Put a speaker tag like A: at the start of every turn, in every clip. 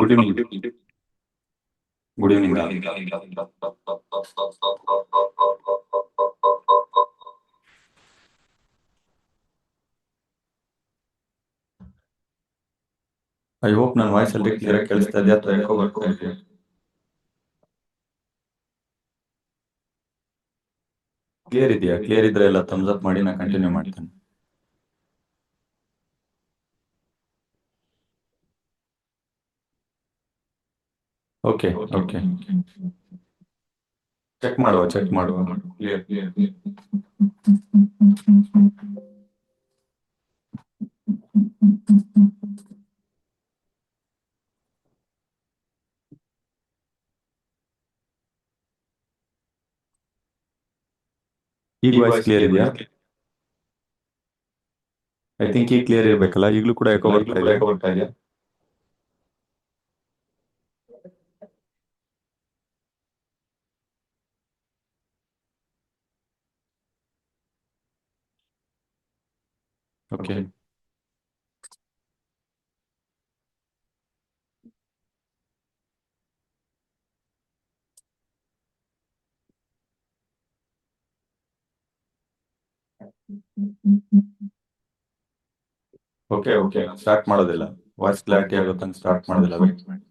A: Good evening. Good evening. I hope ನನ್ನ voice ಅಲ್ಲಿ clear ಆಗಿ ಕೇಳಿಸ್ತಾ ಇದೆಯಾ ಅಥವಾ ಎಕೋ ಬರ್ತಾ ಇದೆಯಾ? ಕ್ಲಿಯರ್ ಇದೆಯಾ? ಕ್ಲಿಯರ್ ಇದ್ರೆ ಎಲ್ಲ ಥಮ್ಸ್ ಅಪ್ ಮಾಡಿ, ನಾನು ಕಂಟಿನ್ಯೂ ಮಾಡ್ತೇನೆ. ಓಕೆ ಓಕೆ, ಚೆಕ್ ಮಾಡುವ ಕ್ಲಿಯರ್. ಈಗ ವಾಯ್ಸ್ ಕ್ಲಿಯರ್ ಇದೆಯಾ? ಐ ಥಿಂಕ್ ಈಗ ಕ್ಲಿಯರ್ ಇರ್ಬೇಕಲ್ಲ. ಈಗಲೂ ಕೂಡ ಎಕೋ ಬರ್ತಾ ಇದೆಯಾ? ಓಕೆ ಓಕೆ ಓಕೆ, ಸ್ಟಾರ್ಟ್ ಮಾಡೋದಿಲ್ಲ. ವಾಯ್ಸ್ ಕ್ಲಾರಿಟಿ ಆಗೋ ತನಕ ಸ್ಟಾರ್ಟ್ ಮಾಡೋದಿಲ್ಲ. ವೇಟ್ ಮಾಡಿ.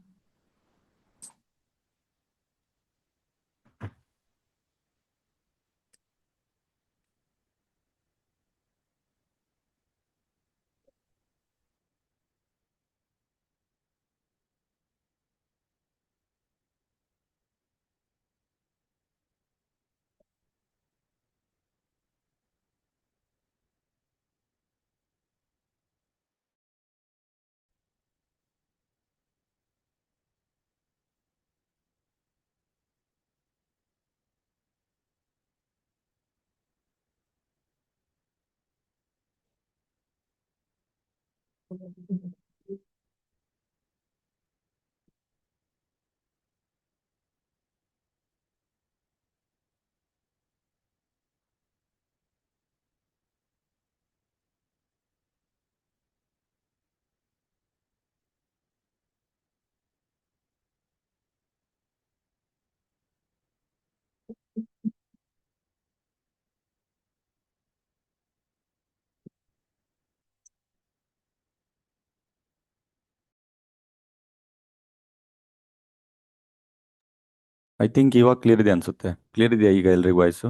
A: ಐ ಥಿಂಕ್ ಇವಾಗ ಕ್ಲಿಯರ್ ಇದೆ ಅನ್ಸುತ್ತೆ. ಕ್ಲಿಯರ್ ಇದೆಯಾ ಈಗ ಎಲ್ರಿಗೂ voice?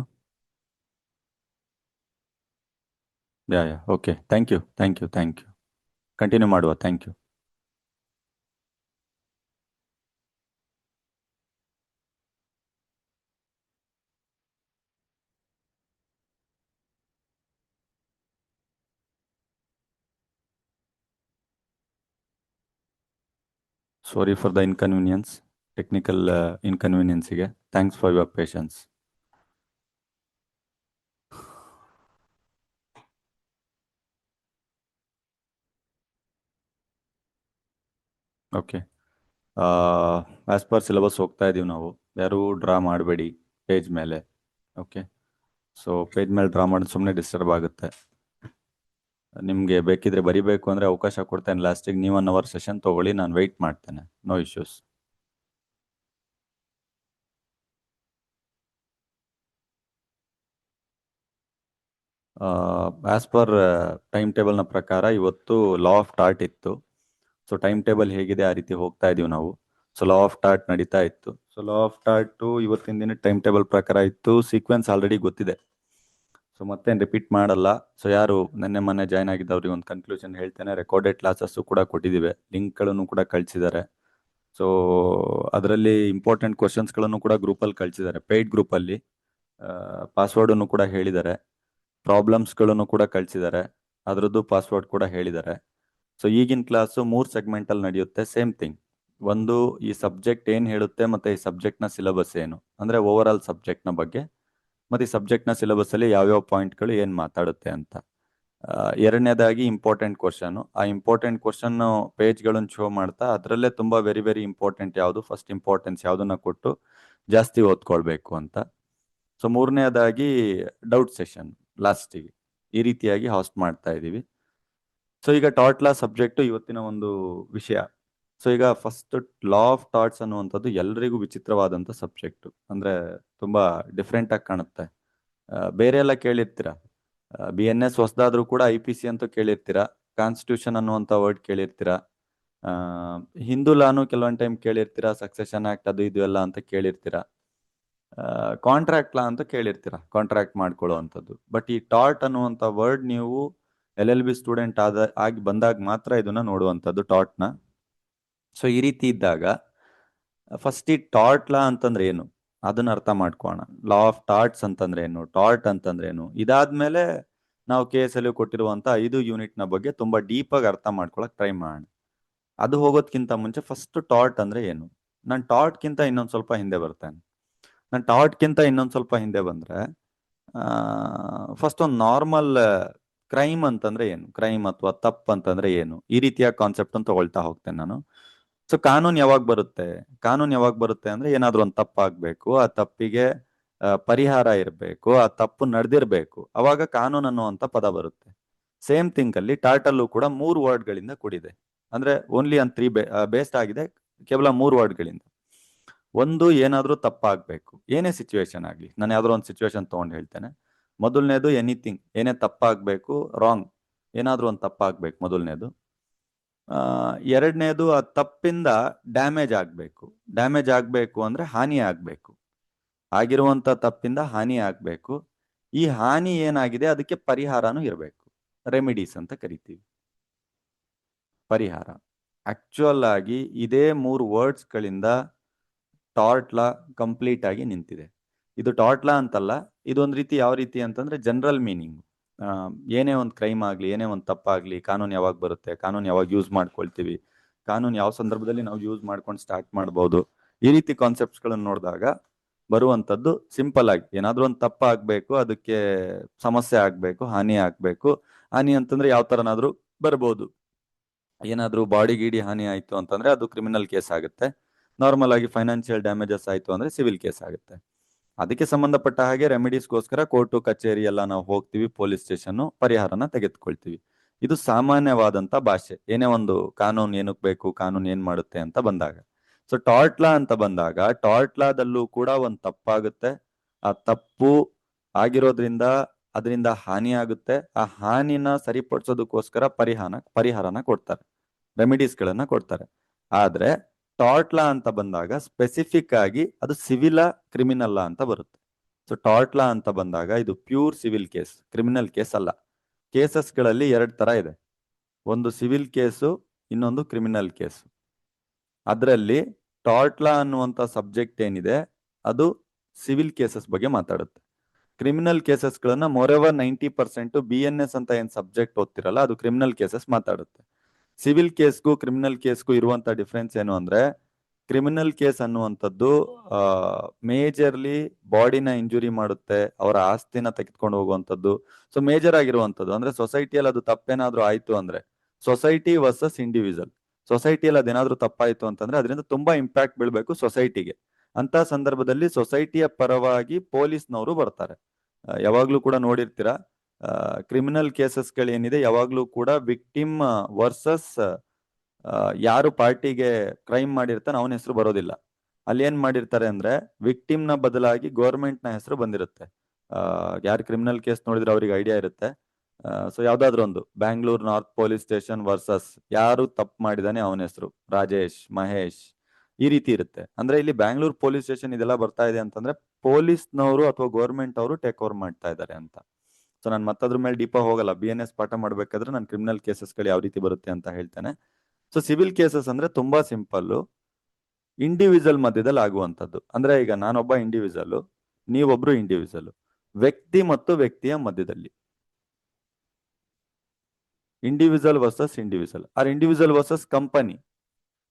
A: Yeah okay, thank you. Continue ಮಾಡುವ. Thank you. Sorry for the inconvenience, technical ಇನ್ಕನ್ವೀನಿಯನ್ಸಿಗೆ. Thanks for your patience. Okay, as per syllabus ಹೋಗ್ತಾ ಇದ್ದೀವಿ ನಾವು. ಯಾರೂ ಡ್ರಾ ಮಾಡಬೇಡಿ ಪೇಜ್ ಮೇಲೆ. ಓಕೆ, ಸೊ ಪೇಜ್ ಮೇಲೆ ಡ್ರಾ ಮಾಡೋದು ಸುಮ್ಮನೆ ಡಿಸ್ಟರ್ಬ್ ಆಗುತ್ತೆ. ನಿಮಗೆ ಬೇಕಿದ್ರೆ ಬರಿಬೇಕು ಅಂದರೆ ಅವಕಾಶ ಕೊಡ್ತೇನೆ. ಲಾಸ್ಟಿಗೆ ನೀವು 1 ಅವರ್ ಸೆಷನ್ ತೊಗೊಳ್ಳಿ, ನಾನು ವೆಯ್ಟ್ ಮಾಡ್ತೇನೆ. No issues. As per time ಟೇಬಲ್ನ ಪ್ರಕಾರ ಇವತ್ತು ಲಾ ಆಫ್ ಟಾರ್ಟ್ ಇತ್ತು. ಸೊ ಟೈಮ್ ಟೇಬಲ್ ಹೇಗಿದೆ ಆ ರೀತಿ ಹೋಗ್ತಾ ಇದೀವಿ ನಾವು. ಸೊ ಲಾ ಆಫ್ ಟಾರ್ಟ್ ನಡೀತಾ ಇತ್ತು. ಸೊ ಲಾ ಆಫ್ ಟಾರ್ಟು ಇವತ್ತಿನ ದಿನ ಟೈಮ್ ಟೇಬಲ್ ಪ್ರಕಾರ ಇತ್ತು. ಸೀಕ್ವೆನ್ಸ್ ಆಲ್ರೆಡಿ ಗೊತ್ತಿದೆ, ಸೊ ಮತ್ತೇನು ರಿಪೀಟ್ ಮಾಡಲ್ಲ. ಸೊ ಯಾರು ಮೊನ್ನೆ ಜಾಯ್ನ್ ಆಗಿದ್ದವ್ರಿಗೆ ಒಂದು ಕನ್ಕ್ಲೂಷನ್ ಹೇಳ್ತೇನೆ. ರೆಕಾರ್ಡೆಡ್ ಕ್ಲಾಸಸ್ಸು ಕೂಡ ಕೊಟ್ಟಿದ್ದೀವಿ, ಲಿಂಕ್ಗಳನ್ನು ಕೂಡ ಕಳಿಸಿದ್ದಾರೆ. ಸೊ ಅದರಲ್ಲಿ ಇಂಪಾರ್ಟೆಂಟ್ ಕ್ವಶನ್ಸ್ಗಳನ್ನು ಕೂಡ ಗ್ರೂಪಲ್ಲಿ ಕಳಿಸಿದ್ದಾರೆ, ಪೇಯ್ಡ್ ಗ್ರೂಪಲ್ಲಿ. ಪಾಸ್ವರ್ಡನ್ನು ಕೂಡ ಹೇಳಿದ್ದಾರೆ, ಪ್ರಾಬ್ಲಮ್ಸ್ಗಳನ್ನು ಕೂಡ ಕಳಿಸಿದ್ದಾರೆ, ಅದರದ್ದು ಪಾಸ್ವರ್ಡ್ ಕೂಡ ಹೇಳಿದ್ದಾರೆ. ಸೊ ಈಗಿನ ಕ್ಲಾಸು 3 ಸೆಗ್ಮೆಂಟಲ್ಲಿ ನಡೆಯುತ್ತೆ. ಸೇಮ್ ಥಿಂಗ್, ಒಂದು ಈ ಸಬ್ಜೆಕ್ಟ್ ಏನು ಹೇಳುತ್ತೆ ಮತ್ತು ಈ ಸಬ್ಜೆಕ್ಟ್ನ ಸಿಲೆಬಸ್ ಏನು, ಅಂದರೆ ಓವರ್ ಆಲ್ ಸಬ್ಜೆಕ್ಟ್ನ ಬಗ್ಗೆ, ಮತ್ತು ಈ ಸಬ್ಜೆಕ್ಟ್ನ ಸಿಲೆಬಸ್ಸಲ್ಲಿ ಯಾವ್ಯಾವ ಪಾಯಿಂಟ್ಗಳು ಏನು ಮಾತಾಡುತ್ತೆ ಅಂತ. ಎರಡನೇದಾಗಿ ಇಂಪಾರ್ಟೆಂಟ್ ಕ್ವಶನು. ಆ ಇಂಪಾರ್ಟೆಂಟ್ ಕ್ವಶನ್ನು ಪೇಜ್ಗಳನ್ನು ಶೋ ಮಾಡ್ತಾ ಅದರಲ್ಲೇ ತುಂಬ ವೆರಿ ವೆರಿ ಇಂಪಾರ್ಟೆಂಟ್ ಯಾವುದು, ಫಸ್ಟ್ ಇಂಪಾರ್ಟೆನ್ಸ್ ಯಾವುದನ್ನು ಕೊಟ್ಟು ಜಾಸ್ತಿ ಓದ್ಕೊಳ್ಬೇಕು ಅಂತ. ಸೊ ಮೂರನೇದಾಗಿ ಡೌಟ್ ಸೆಷನ್. ಲಾಸ್ಟಿಗೆ. ಈ ರೀತಿಯಾಗಿ ಹಾಸ್ಟ್ ಮಾಡ್ತಾ ಇದೀವಿ. ಸೊ ಈಗ ಟಾಟ್ ಲಾ ಸಬ್ಜೆಕ್ಟ್ ಇವತ್ತಿನ ಒಂದು ವಿಷಯ. ಸೊ ಈಗ ಫಸ್ಟ್ ಲಾ ಆಫ್ ಟಾಟ್ಸ್ ಅನ್ನುವಂಥದ್ದು ಎಲ್ರಿಗೂ ವಿಚಿತ್ರವಾದಂಥ ಸಬ್ಜೆಕ್ಟ್. ಅಂದ್ರೆ ತುಂಬಾ ಡಿಫ್ರೆಂಟ್ ಆಗಿ ಕಾಣುತ್ತೆ. ಬೇರೆ ಎಲ್ಲ ಕೇಳಿರ್ತೀರಾ, BNS ಹೊಸದಾದ್ರೂ ಕೂಡ IPC ಅಂತೂ ಕೇಳಿರ್ತೀರಾ, ಕಾನ್ಸ್ಟಿಟ್ಯೂಷನ್ ಅನ್ನುವಂಥ ವರ್ಡ್ ಕೇಳಿರ್ತೀರಾ, ಹಿಂದೂ ಲಾನು ಕೆಲವೊಂದು ಟೈಮ್ ಕೇಳಿರ್ತೀರಾ, ಸಕ್ಸೆಷನ್ ಆಕ್ಟ್ ಅದು ಇದು ಎಲ್ಲ ಅಂತ ಕೇಳಿರ್ತೀರಾ, ಕಾಂಟ್ರಾಕ್ಟ್ ಲಾ ಅಂತ ಕೇಳಿರ್ತೀರಾ, ಕಾಂಟ್ರಾಕ್ಟ್ ಮಾಡ್ಕೊಳ್ಳುವಂಥದ್ದು. ಬಟ್ ಈ ಟಾಟ್ ಅನ್ನುವಂಥ ವರ್ಡ್ ನೀವು LLB ಸ್ಟೂಡೆಂಟ್ ಆಗಿ ಬಂದಾಗ ಮಾತ್ರ ಇದನ್ನ ನೋಡುವಂಥದ್ದು, ಟಾಟ್ನ. ಸೊ ಈ ರೀತಿ ಇದ್ದಾಗ ಫಸ್ಟ್ ಈ ಟಾಟ್ ಲಾ ಅಂತಂದ್ರೆ ಏನು ಅದನ್ನ ಅರ್ಥ ಮಾಡ್ಕೋಣ. ಲಾ ಆಫ್ ಟಾಟ್ಸ್ ಅಂತಂದ್ರೆ ಏನು, ಟಾಟ್ ಅಂತಂದ್ರೆ ಏನು, ಇದಾದ್ಮೇಲೆ ನಾವು KSL ಕೊಟ್ಟಿರುವಂತ 5 ಯೂನಿಟ್ನ ಬಗ್ಗೆ ತುಂಬಾ ಡೀಪ್ ಆಗಿ ಅರ್ಥ ಮಾಡ್ಕೊಳಕ್ ಟ್ರೈ ಮಾಡೋಣ. ಅದು ಹೋಗೋದ್ಕಿಂತ ಮುಂಚೆ ಫಸ್ಟ್ ಟಾಟ್ ಅಂದ್ರೆ ಏನು. ನಾನು ಟಾಟ್ಗಿಂತ ಇನ್ನೊಂದು ಸ್ವಲ್ಪ ಹಿಂದೆ ಬರ್ತೇನೆ. ನಾನು ಟಾಟ್ಗಿಂತ ಇನ್ನೊಂದು ಸ್ವಲ್ಪ ಹಿಂದೆ ಬಂದ್ರೆ ಫಸ್ಟ್ ಒಂದು ನಾರ್ಮಲ್ ಕ್ರೈಮ್ ಅಂತಂದ್ರೆ ಏನು, ಕ್ರೈಮ್ ಅಥವಾ ತಪ್ಪು ಅಂತಂದ್ರೆ ಏನು, ಈ ರೀತಿಯ ಕಾನ್ಸೆಪ್ಟ್ ಅಂತ ತಗೊಳ್ತಾ ಹೋಗ್ತೇನೆ ನಾನು. ಸೊ ಕಾನೂನು ಯಾವಾಗ ಬರುತ್ತೆ, ಕಾನೂನು ಯಾವಾಗ ಬರುತ್ತೆ ಅಂದ್ರೆ ಏನಾದ್ರೂ ಒಂದು ತಪ್ಪಾಗ್ಬೇಕು, ಆ ತಪ್ಪಿಗೆ ಪರಿಹಾರ ಇರಬೇಕು, ಆ ತಪ್ಪು ನಡೆದಿರ್ಬೇಕು, ಅವಾಗ ಕಾನೂನು ಅನ್ನುವಂತ ಪದ ಬರುತ್ತೆ. ಸೇಮ್ ಥಿಂಗ್ ಅಲ್ಲಿ ಟಾಟಲ್ಲೂ ಕೂಡ 3 ವರ್ಡ್ಗಳಿಂದ ಕೂಡಿದೆ. ಅಂದ್ರೆ ಓನ್ಲಿ ಆನ್ 3 ಬೇಸ್ಡ್ ಆಗಿದೆ, ಕೇವಲ 3 ವರ್ಡ್ಗಳಿಂದ. ಒಂದು, ಏನಾದ್ರೂ ತಪ್ಪಾಗ್ಬೇಕು, ಏನೇ ಸಿಚುವೇಶನ್ ಆಗ್ಲಿ. ನಾನು ಯಾವ್ದಾದ್ರು ಒಂದು ಸಿಚುವೇಶನ್ ತಗೊಂಡು ಹೇಳ್ತೇನೆ. ಮೊದಲನೇದು ಎನಿಥಿಂಗ್, ಏನೇ ತಪ್ಪಾಗ್ಬೇಕು, ರಾಂಗ್, ಏನಾದ್ರೂ ಒಂದು ತಪ್ಪಾಗ್ಬೇಕು ಮೊದಲನೇದು. ಎರಡನೇದು ಆ ತಪ್ಪಿಂದ ಡ್ಯಾಮೇಜ್ ಆಗ್ಬೇಕು. ಡ್ಯಾಮೇಜ್ ಆಗ್ಬೇಕು ಅಂದ್ರೆ ಹಾನಿ ಆಗ್ಬೇಕು, ಆಗಿರುವಂತ ತಪ್ಪಿಂದ ಹಾನಿ ಆಗ್ಬೇಕು. ಈ ಹಾನಿ ಏನಾಗಿದೆ ಅದಕ್ಕೆ ಪರಿಹಾರನೂ ಇರಬೇಕು, ರೆಮಿಡೀಸ್ ಅಂತ ಕರಿತೀವಿ, ಪರಿಹಾರ. ಆಕ್ಚುಯಲ್ ಆಗಿ ಇದೇ 3 ವರ್ಡ್ಸ್ ಗಳಿಂದ ಟಾಟ್ ಲಾ ಕಂಪ್ಲೀಟ್ ಆಗಿ ನಿಂತಿದೆ. ಇದು ಟಾಟ್ ಲಾ ಅಂತಲ್ಲ, ಇದೊಂದು ರೀತಿ ಯಾವ ರೀತಿ ಅಂತಂದ್ರೆ ಜನರಲ್ ಮೀನಿಂಗ್. ಏನೇ ಒಂದು ಕ್ರೈಮ್ ಆಗ್ಲಿ, ಏನೇ ಒಂದು ತಪ್ಪಾಗ್ಲಿ, ಕಾನೂನು ಯಾವಾಗ ಬರುತ್ತೆ, ಕಾನೂನು ಯಾವಾಗ ಯೂಸ್ ಮಾಡ್ಕೊಳ್ತೀವಿ, ಕಾನೂನು ಯಾವ ಸಂದರ್ಭದಲ್ಲಿ ನಾವು ಯೂಸ್ ಮಾಡ್ಕೊಂಡು ಸ್ಟಾರ್ಟ್ ಮಾಡ್ಬೋದು, ಈ ರೀತಿ ಕಾನ್ಸೆಪ್ಟ್ಸ್ ಗಳನ್ನ ನೋಡಿದಾಗ ಬರುವಂತದ್ದು ಸಿಂಪಲ್ ಆಗಿ ಏನಾದ್ರೂ ಒಂದು ತಪ್ಪಾಗ್ಬೇಕು, ಅದಕ್ಕೆ ಸಮಸ್ಯೆ ಆಗ್ಬೇಕು, ಹಾನಿ ಆಗ್ಬೇಕು. ಹಾನಿ ಅಂತಂದ್ರೆ ಯಾವ ತರನಾದ್ರೂ ಬರ್ಬೋದು. ಏನಾದ್ರೂ ಬಾಡಿ ಗೀಡಿ ಹಾನಿ ಆಯ್ತು ಅಂತಂದ್ರೆ ಅದು ಕ್ರಿಮಿನಲ್ ಕೇಸ್ ಆಗುತ್ತೆ. ನಾರ್ಮಲ್ ಆಗಿ ಫೈನಾನ್ಷಿಯಲ್ ಡ್ಯಾಮೇಜಸ್ ಆಯ್ತು ಅಂದ್ರೆ ಸಿವಿಲ್ ಕೇಸ್ ಆಗುತ್ತೆ. ಅದಕ್ಕೆ ಸಂಬಂಧಪಟ್ಟ ಹಾಗೆ ರೆಮಿಡೀಸ್ಗೋಸ್ಕರ ಕೋರ್ಟು ಕಚೇರಿ ಎಲ್ಲ ನಾವು ಹೋಗ್ತೀವಿ, ಪೊಲೀಸ್ ಸ್ಟೇಷನ್, ಪರಿಹಾರನ ತೆಗೆದುಕೊಳ್ತೀವಿ. ಇದು ಸಾಮಾನ್ಯವಾದಂತ ಭಾಷೆ. ಏನೇ ಒಂದು ಕಾನೂನು ಏನಕ್ಕೆ ಬೇಕು, ಕಾನೂನು ಏನ್ ಮಾಡುತ್ತೆ ಅಂತ ಬಂದಾಗ. ಸೊ ಟಾಟ್ ಲಾ ಅಂತ ಬಂದಾಗ ಟಾಟ್ ಲಾದಲ್ಲೂ ಕೂಡ ಒಂದು ತಪ್ಪಾಗುತ್ತೆ, ಆ ತಪ್ಪು ಆಗಿರೋದ್ರಿಂದ ಅದರಿಂದ ಹಾನಿ ಆಗುತ್ತೆ, ಆ ಹಾನಿನ ಸರಿಪಡಿಸೋದಕ್ಕೋಸ್ಕರ ಪರಿಹಾರನ ಕೊಡ್ತಾರೆ, ರೆಮಿಡೀಸ್ ಗಳನ್ನ ಕೊಡ್ತಾರೆ. ಆದ್ರೆ ಟಾಟ್ ಲಾ ಅಂತ ಬಂದಾಗ ಸ್ಪೆಸಿಫಿಕ್ ಆಗಿ ಅದು ಸಿವಿಲ ಕ್ರಿಮಿನಲ್ ಅಂತ ಬರುತ್ತೆ. ಸೊ ಟಾಟ್ ಲಾ ಅಂತ ಬಂದಾಗ ಇದು pure civil case, criminal case ಅಲ್ಲ. ಕೇಸಸ್ ಗಳಲ್ಲಿ 2 ತರ ಇದೆ, ಒಂದು ಸಿವಿಲ್ ಕೇಸು, ಇನ್ನೊಂದು ಕ್ರಿಮಿನಲ್ ಕೇಸು. ಅದರಲ್ಲಿ ಟಾಟ್ ಲಾ ಅನ್ನುವಂತ ಸಬ್ಜೆಕ್ಟ್ ಏನಿದೆ ಅದು ಸಿವಿಲ್ ಕೇಸಸ್ ಬಗ್ಗೆ ಮಾತಾಡುತ್ತೆ. ಕ್ರಿಮಿನಲ್ ಕೇಸಸ್ ಗಳನ್ನ ಮೊರೆವರ್ 90% BNS ಅಂತ ಏನ್ ಸಬ್ಜೆಕ್ಟ್ ಓದ್ತಿರಲ್ಲ ಅದು ಕ್ರಿಮಿನಲ್ ಕೇಸಸ್ ಮಾತಾಡುತ್ತೆ. ಸಿವಿಲ್ ಕೇಸ್ಗೂ ಕ್ರಿಮಿನಲ್ ಕೇಸ್ಗೂ ಇರುವಂತ ಡಿಫ್ರೆನ್ಸ್ ಏನು ಅಂದ್ರೆ, ಕ್ರಿಮಿನಲ್ ಕೇಸ್ ಅನ್ನುವಂಥದ್ದು ಮೇಜರ್ಲಿ ಬಾಡಿನ ಇಂಜುರಿ ಮಾಡುತ್ತೆ, ಅವರ ಆಸ್ತಿನ ತೆಗೆದುಕೊಂಡು ಹೋಗುವಂಥದ್ದು. ಸೊ ಮೇಜರ್ ಆಗಿರುವಂಥದ್ದು ಅಂದ್ರೆ ಸೊಸೈಟಿಯಲ್ಲಿ ಅದು ತಪ್ಪೇನಾದ್ರೂ ಆಯ್ತು ಅಂದ್ರೆ, ಸೊಸೈಟಿ ವರ್ಸಸ್ ಇಂಡಿವಿಜುವಲ್, ಸೊಸೈಟಿಯಲ್ಲಿ ಅದೇನಾದ್ರೂ ತಪ್ಪಾಯ್ತು ಅಂತಂದ್ರೆ ಅದರಿಂದ ತುಂಬಾ ಇಂಪ್ಯಾಕ್ಟ್ ಬೀಳ್ಬೇಕು ಸೊಸೈಟಿಗೆ. ಅಂತ ಸಂದರ್ಭದಲ್ಲಿ ಸೊಸೈಟಿಯ ಪರವಾಗಿ ಪೊಲೀಸ್ನವರು ಬರ್ತಾರೆ. ಯಾವಾಗ್ಲೂ ಕೂಡ ನೋಡಿರ್ತೀರಾ, ಕ್ರಿಮಿನಲ್ ಕೇಸಸ್ಗಳೇನಿದೆ ಯಾವಾಗ್ಲೂ ಕೂಡ ವಿಕ್ಟಿಮ್ ವರ್ಸಸ್ ಯಾರು ಪಾರ್ಟಿಗೆ ಕ್ರೈಮ್ ಮಾಡಿರ್ತಾನೆ ಅವನ ಹೆಸರು ಬರೋದಿಲ್ಲ. ಅಲ್ಲಿ ಏನ್ ಮಾಡಿರ್ತಾರೆ ಅಂದ್ರೆ ವಿಕ್ಟಿಮ್ ನ ಬದಲಾಗಿ ಗೌರ್ಮೆಂಟ್ ನ ಹೆಸರು ಬಂದಿರುತ್ತೆ. ಯಾರು ಕ್ರಿಮಿನಲ್ ಕೇಸ್ ನೋಡಿದ್ರೆ ಅವ್ರಿಗೆ ಐಡಿಯಾ ಇರುತ್ತೆ. ಸೊ ಯಾವ್ದಾದ್ರು ಒಂದು Bangalore north police station versus ಯಾರು ತಪ್ಪು ಮಾಡಿದಾನೆ ಅವನ ಹೆಸರು ರಾಜೇಶ್, ಮಹೇಶ್, ಈ ರೀತಿ ಇರುತ್ತೆ. ಅಂದ್ರೆ ಇಲ್ಲಿ ಬ್ಯಾಂಗ್ಳೂರ್ ಪೊಲೀಸ್ ಸ್ಟೇಷನ್ ಇದೆಲ್ಲ ಬರ್ತಾ ಇದೆ ಅಂತಂದ್ರೆ ಪೊಲೀಸ್ನವರು ಅಥವಾ ಗೌರ್ಮೆಂಟ್ ಅವರು ಟೇಕ್ ಓವರ್ ಮಾಡ್ತಾ ಇದ್ದಾರೆ ಅಂತ. ಸೊ ನಾನು ಮತ್ತದ್ರ ಮೇಲೆ ಡೀಪ ಹೋಗಲ್ಲ, BNS ಪಾಠ ಮಾಡ್ಬೇಕಾದ್ರೆ ನಾನು ಕ್ರಿಮಿನಲ್ ಕೇಸಸ್ಗಳು ಯಾವ ರೀತಿ ಬರುತ್ತೆ ಅಂತ ಹೇಳ್ತೇನೆ. ಸೊ ಸಿವಿಲ್ ಕೇಸಸ್ ಅಂದ್ರೆ ತುಂಬಾ ಸಿಂಪಲ್, ಇಂಡಿವಿಜುವಲ್ ಮಧ್ಯದಲ್ಲಿ ಆಗುವಂಥದ್ದು. ಅಂದ್ರೆ ಈಗ ನಾನೊಬ್ಬ ಇಂಡಿವಿಜುವಲ್, ನೀವೊಬ್ರು ಇಂಡಿವಿಜುವಲ್, ವ್ಯಕ್ತಿ ಮತ್ತು ವ್ಯಕ್ತಿಯ ಮಧ್ಯದಲ್ಲಿ, individual versus individual or individual versus company.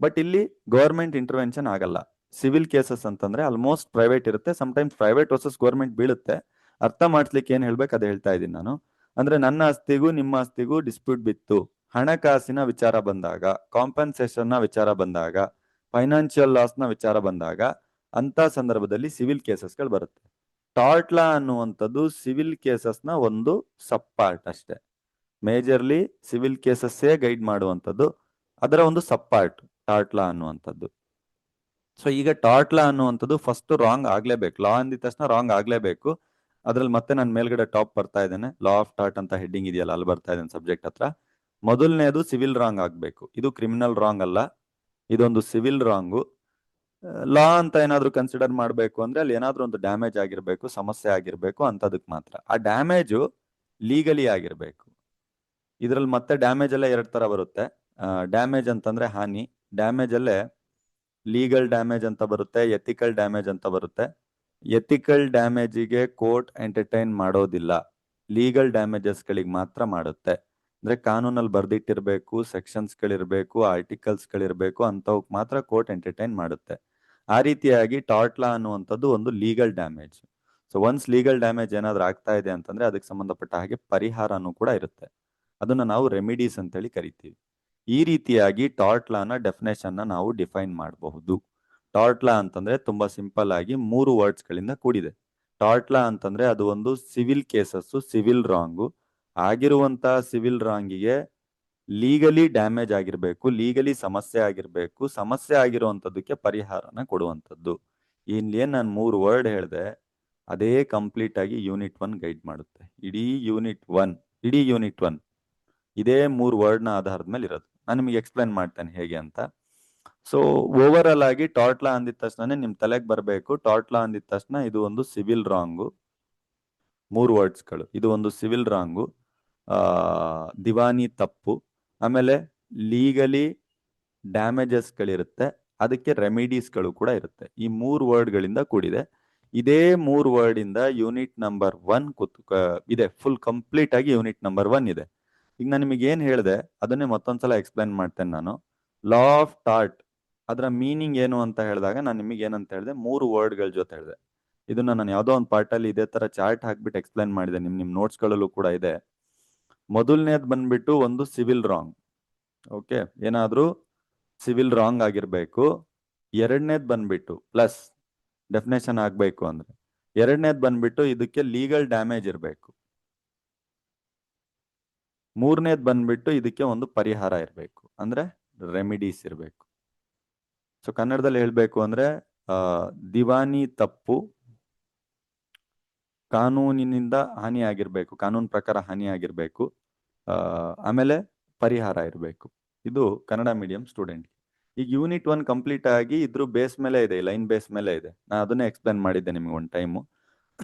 A: But ಇಲ್ಲಿ ಗೌರ್ಮೆಂಟ್ ಇಂಟರ್ವೆನ್ಷನ್ ಆಗಲ್ಲ. ಸಿವಿಲ್ ಕೇಸಸ್ ಅಂತಂದ್ರೆ ಆಲ್ಮೋಸ್ಟ್ ಪ್ರೈವೇಟ್ ಇರುತ್ತೆ, ಸಮ್ಟೈಮ್ಸ್ ಪ್ರೈವೇಟ್ ವರ್ಸಸ್ ಗೌರ್ಮೆಂಟ್ ಬೀಳುತ್ತೆ. ಅರ್ಥ ಮಾಡ್ಲಿಕ್ಕೆ ಏನ್ ಹೇಳ್ಬೇಕು ಅದೇ ಹೇಳ್ತಾ ಇದ್ದೀನಿ ನಾನು. ಅಂದ್ರೆ ನನ್ನ ಆಸ್ತಿಗೂ ನಿಮ್ಮ ಆಸ್ತಿಗೂ ಡಿಸ್ಪ್ಯೂಟ್ ಬಿತ್ತು, ಹಣಕಾಸಿನ ವಿಚಾರ ಬಂದಾಗ, ಕಾಂಪನ್ಸೇಷನ್ ನ ವಿಚಾರ ಬಂದಾಗ, ಫೈನಾನ್ಷಿಯಲ್ ಲಾಸ್ ನ ವಿಚಾರ ಬಂದಾಗ, ಅಂತ ಸಂದರ್ಭದಲ್ಲಿ ಸಿವಿಲ್ ಕೇಸಸ್ಗಳು ಬರುತ್ತೆ. ಟಾರ್ಟ್ ಲಾ ಅನ್ನುವಂಥದ್ದು ಸಿವಿಲ್ ಕೇಸಸ್ನ ಒಂದು ಸಬ್ ಪಾರ್ಟ್ ಅಷ್ಟೇ. ಮೇಜರ್ಲಿ ಸಿವಿಲ್ ಕೇಸಸ್ಸೇ ಗೈಡ್ ಮಾಡುವಂಥದ್ದು, ಅದರ ಒಂದು ಸಬ್ ಪಾರ್ಟ್ ಟಾರ್ಟ್ ಲಾ ಅನ್ನುವಂಥದ್ದು. ಸೊ ಈಗ ಟಾರ್ಟ್ ಲಾ ಅನ್ನುವಂಥದ್ದು ಫಸ್ಟ್ ರಾಂಗ್ ಆಗ್ಲೇಬೇಕು. ಲಾ ಅಂದಿದ ತಕ್ಷಣ ರಾಂಗ್ ಆಗ್ಲೇಬೇಕು. ಅದ್ರಲ್ಲಿ ಮತ್ತೆ ನಾನು ಮೇಲ್ಗಡೆ ಟಾಪ್ ಬರ್ತಾ ಇದ್ದೇನೆ, ಲಾ ಆಫ್ ಟಾರ್ಟ್ ಅಂತ ಹೆಡ್ಡಿಂಗ್ ಇದೆಯಲ್ಲ, ಅಲ್ಲಿ ಬರ್ತಾ ಇದ್ದೇನೆ ಸಬ್ಜೆಕ್ಟ್ ಹತ್ರ. ಮೊದಲನೇದು ಸಿವಿಲ್ ರಾಂಗ್ ಆಗ್ಬೇಕು. ಇದು ಕ್ರಿಮಿನಲ್ ರಾಂಗ್ ಅಲ್ಲ, ಇದೊಂದು ಸಿವಿಲ್ ರಾಂಗು. ಲಾ ಅಂತ ಏನಾದ್ರೂ ಕನ್ಸಿಡರ್ ಮಾಡಬೇಕು ಅಂದ್ರೆ ಅಲ್ಲಿ ಏನಾದ್ರೂ ಒಂದು ಡ್ಯಾಮೇಜ್ ಆಗಿರ್ಬೇಕು, ಸಮಸ್ಯೆ ಆಗಿರ್ಬೇಕು ಅಂತದಕ್ಕೆ ಮಾತ್ರ. ಆ ಡ್ಯಾಮೇಜು ಲೀಗಲಿ ಆಗಿರ್ಬೇಕು. ಇದ್ರಲ್ಲಿ ಮತ್ತೆ ಡ್ಯಾಮೇಜ್ ಎಲ್ಲ ಎರಡ್ ತರ ಬರುತ್ತೆ. ಡ್ಯಾಮೇಜ್ ಅಂತಂದ್ರೆ ಹಾನಿ. ಡ್ಯಾಮೇಜ್ ಅಲ್ಲೇ ಲೀಗಲ್ ಡ್ಯಾಮೇಜ್ ಅಂತ ಬರುತ್ತೆ, ಎಥಿಕಲ್ ಡ್ಯಾಮೇಜ್ ಅಂತ ಬರುತ್ತೆ. ಎಥಿಕಲ್ ಡ್ಯಾಮೇಜಿಗೆ ಕೋರ್ಟ್ ಎಂಟರ್ಟೈನ್ ಮಾಡೋದಿಲ್ಲ, ಲೀಗಲ್ ಡ್ಯಾಮೇಜಸ್ ಗಳಿಗೆ ಮಾತ್ರ ಮಾಡುತ್ತೆ. ಅಂದ್ರೆ ಕಾನೂನಲ್ಲಿ ಬರ್ದಿಟ್ಟಿರ್ಬೇಕು, ಸೆಕ್ಷನ್ಸ್ ಗಳಿರ್ಬೇಕು, ಆರ್ಟಿಕಲ್ಸ್ ಗಳಿರ್ಬೇಕು, ಅಂತವಕ್ ಮಾತ್ರ ಕೋರ್ಟ್ ಎಂಟರ್ಟೈನ್ ಮಾಡುತ್ತೆ. ಆ ರೀತಿಯಾಗಿ ಟಾರ್ಟ್ ಲಾ ಅನ್ನುವಂಥದ್ದು ಒಂದು legal damage. So once legal damage ಏನಾದ್ರೂ ಆಗ್ತಾ ಇದೆ ಅಂತಂದ್ರೆ ಅದಕ್ಕೆ ಸಂಬಂಧಪಟ್ಟ ಹಾಗೆ ಪರಿಹಾರನೂ ಕೂಡ ಇರುತ್ತೆ. ಅದನ್ನ ನಾವು ರೆಮಿಡೀಸ್ ಅಂತೇಳಿ ಕರಿತೀವಿ. ಈ ರೀತಿಯಾಗಿ ಟಾರ್ಟ್ ಲಾನ ಡೆಫಿನೇಷನ್ ನಾವು ಡಿಫೈನ್ ಮಾಡಬಹುದು. ಟಾರ್ಟ್ ಲಾ ಅಂತಂದ್ರೆ ತುಂಬಾ ಸಿಂಪಲ್ ಆಗಿ 3 ವರ್ಡ್ಸ್ ಗಳಿಂದ ಕೂಡಿದೆ. ಟಾರ್ಟ್ ಲಾ ಅಂತಂದ್ರೆ ಅದು ಒಂದು ಸಿವಿಲ್ ಕೇಸಸ್, ಸಿವಿಲ್ ರಾಂಗು. ಆಗಿರುವಂತ ಸಿವಿಲ್ ರಾಂಗಿಗೆ ಲೀಗಲಿ ಡ್ಯಾಮೇಜ್ ಆಗಿರ್ಬೇಕು, ಲೀಗಲಿ ಸಮಸ್ಯೆ ಆಗಿರ್ಬೇಕು, ಸಮಸ್ಯೆ ಆಗಿರುವಂತದ್ದಕ್ಕೆ ಪರಿಹಾರನ ಕೊಡುವಂಥದ್ದು. ಇಲ್ಲಿ ಏನ್ ನಾನು 3 ವರ್ಡ್ ಹೇಳಿದೆ ಅದೇ ಕಂಪ್ಲೀಟ್ ಆಗಿ ಯೂನಿಟ್ 1 ಗೈಡ್ ಮಾಡುತ್ತೆ. ಇಡೀ ಯೂನಿಟ್ 1 ಇದೇ 3 ವರ್ಡ್ ನ ಆಧಾರದ ಮೇಲೆ ಇರೋದು. ನಾನು ನಿಮಗೆ ಎಕ್ಸ್ಪ್ಲೈನ್ ಮಾಡ್ತೇನೆ ಹೇಗೆ ಅಂತ. ಸೊ ಓವರ್ ಆಲ್ ಆಗಿ ಟಾರ್ಟ್ ಲಾ ಅಂದಿದ ತಕ್ಷಣ ನಿಮ್ ತಲೆಗೆ ಬರಬೇಕು, ಟಾರ್ಟ್ ಲಾ ಅಂದಿದ ತಕ್ಷಣ ಇದು ಒಂದು ಸಿವಿಲ್ ರಾಂಗು. 3 ವರ್ಡ್ಸ್ಗಳು. ಇದು ಒಂದು ಸಿವಿಲ್ ರಾಂಗು, ದಿವಾನಿ ತಪ್ಪು, ಆಮೇಲೆ ಲೀಗಲಿ ಡ್ಯಾಮೇಜಸ್ಗಳಿರುತ್ತೆ, ಅದಕ್ಕೆ ರೆಮಿಡೀಸ್ಗಳು ಕೂಡ ಇರುತ್ತೆ. ಈ 3 ವರ್ಡ್ಗಳಿಂದ ಕೂಡಿದೆ. ಇದೇ 3 ವರ್ಡ್ ಇಂದ ಯೂನಿಟ್ ನಂಬರ್ 1 ಇದೆ. ಫುಲ್ ಕಂಪ್ಲೀಟ್ ಆಗಿ ಯೂನಿಟ್ ನಂಬರ್ 1 ಇದೆ. ಈಗ ನಾನು ನಿಮಗೆ ಏನ್ ಹೇಳಿದೆ ಅದನ್ನೇ ಮತ್ತೊಂದ್ಸಲ ಎಕ್ಸ್ಪ್ಲೈನ್ ಮಾಡ್ತೇನೆ ನಾನು. ಲಾ ಆಫ್ ಟಾರ್ಟ್ ಅದರ ಮೀನಿಂಗ್ ಏನು ಅಂತ ಹೇಳಿದಾಗ ನಾನು ನಿಮಗೆ ಏನಂತ ಹೇಳಿದೆ, 3 ವರ್ಡ್ಗಳ ಜೊತೆ ಹೇಳಿದೆ. ಇದನ್ನ ನಾನು ಯಾವುದೋ ಒಂದು ಪಾರ್ಟ್ ಅಲ್ಲಿ ಇದೇ ತರ ಚಾರ್ಟ್ ಹಾಕ್ಬಿಟ್ಟು ಎಕ್ಸ್ಪ್ಲೈನ್ ಮಾಡಿದೆ, ನಿಮ್ ನೋಟ್ಸ್ ಗಳಲ್ಲೂ ಕೂಡ ಇದೆ. ಮೊದಲನೇದ್ ಬಂದ್ಬಿಟ್ಟು ಒಂದು ಸಿವಿಲ್ ರಾಂಗ್. ಓಕೆ, ಏನಾದ್ರೂ ಸಿವಿಲ್ ರಾಂಗ್ ಆಗಿರ್ಬೇಕು. ಎರಡನೇದ್ ಬಂದ್ಬಿಟ್ಟು ಪ್ಲಸ್ ಡೆಫಿನೇಷನ್ ಆಗ್ಬೇಕು ಅಂದ್ರೆ, ಎರಡನೇದ್ ಬಂದ್ಬಿಟ್ಟು ಇದಕ್ಕೆ ಲೀಗಲ್ ಡ್ಯಾಮೇಜ್ ಇರಬೇಕು. ಮೂರನೇದ್ ಬಂದ್ಬಿಟ್ಟು ಇದಕ್ಕೆ ಒಂದು ಪರಿಹಾರ ಇರಬೇಕು, ಅಂದ್ರೆ ರೆಮಿಡೀಸ್ ಇರಬೇಕು. ಸೊ ಕನ್ನಡದಲ್ಲಿ ಹೇಳ್ಬೇಕು ಅಂದ್ರೆ ದಿವಾನಿ ತಪ್ಪು ಕಾನೂನಿನಿಂದ ಹಾನಿ ಆಗಿರ್ಬೇಕು, ಕಾನೂನು ಪ್ರಕಾರ ಹಾನಿ ಆಗಿರ್ಬೇಕು, ಆಮೇಲೆ ಪರಿಹಾರ ಇರಬೇಕು. ಇದು ಕನ್ನಡ ಮೀಡಿಯಂ ಸ್ಟೂಡೆಂಟ್. ಈಗ ಯೂನಿಟ್ 1 ಕಂಪ್ಲೀಟ್ ಆಗಿ ಇದ್ರ ಬೇಸ್ ಮೇಲೆ ಇದೆ, ಲೈನ್ ಬೇಸ್ ಮೇಲೆ ಇದೆ. ನಾನು ಅದನ್ನೇ ಎಕ್ಸ್ಪ್ಲೈನ್ ಮಾಡಿದ್ದೆ ನಿಮ್ಗೆ ಒಂದು ಟೈಮು.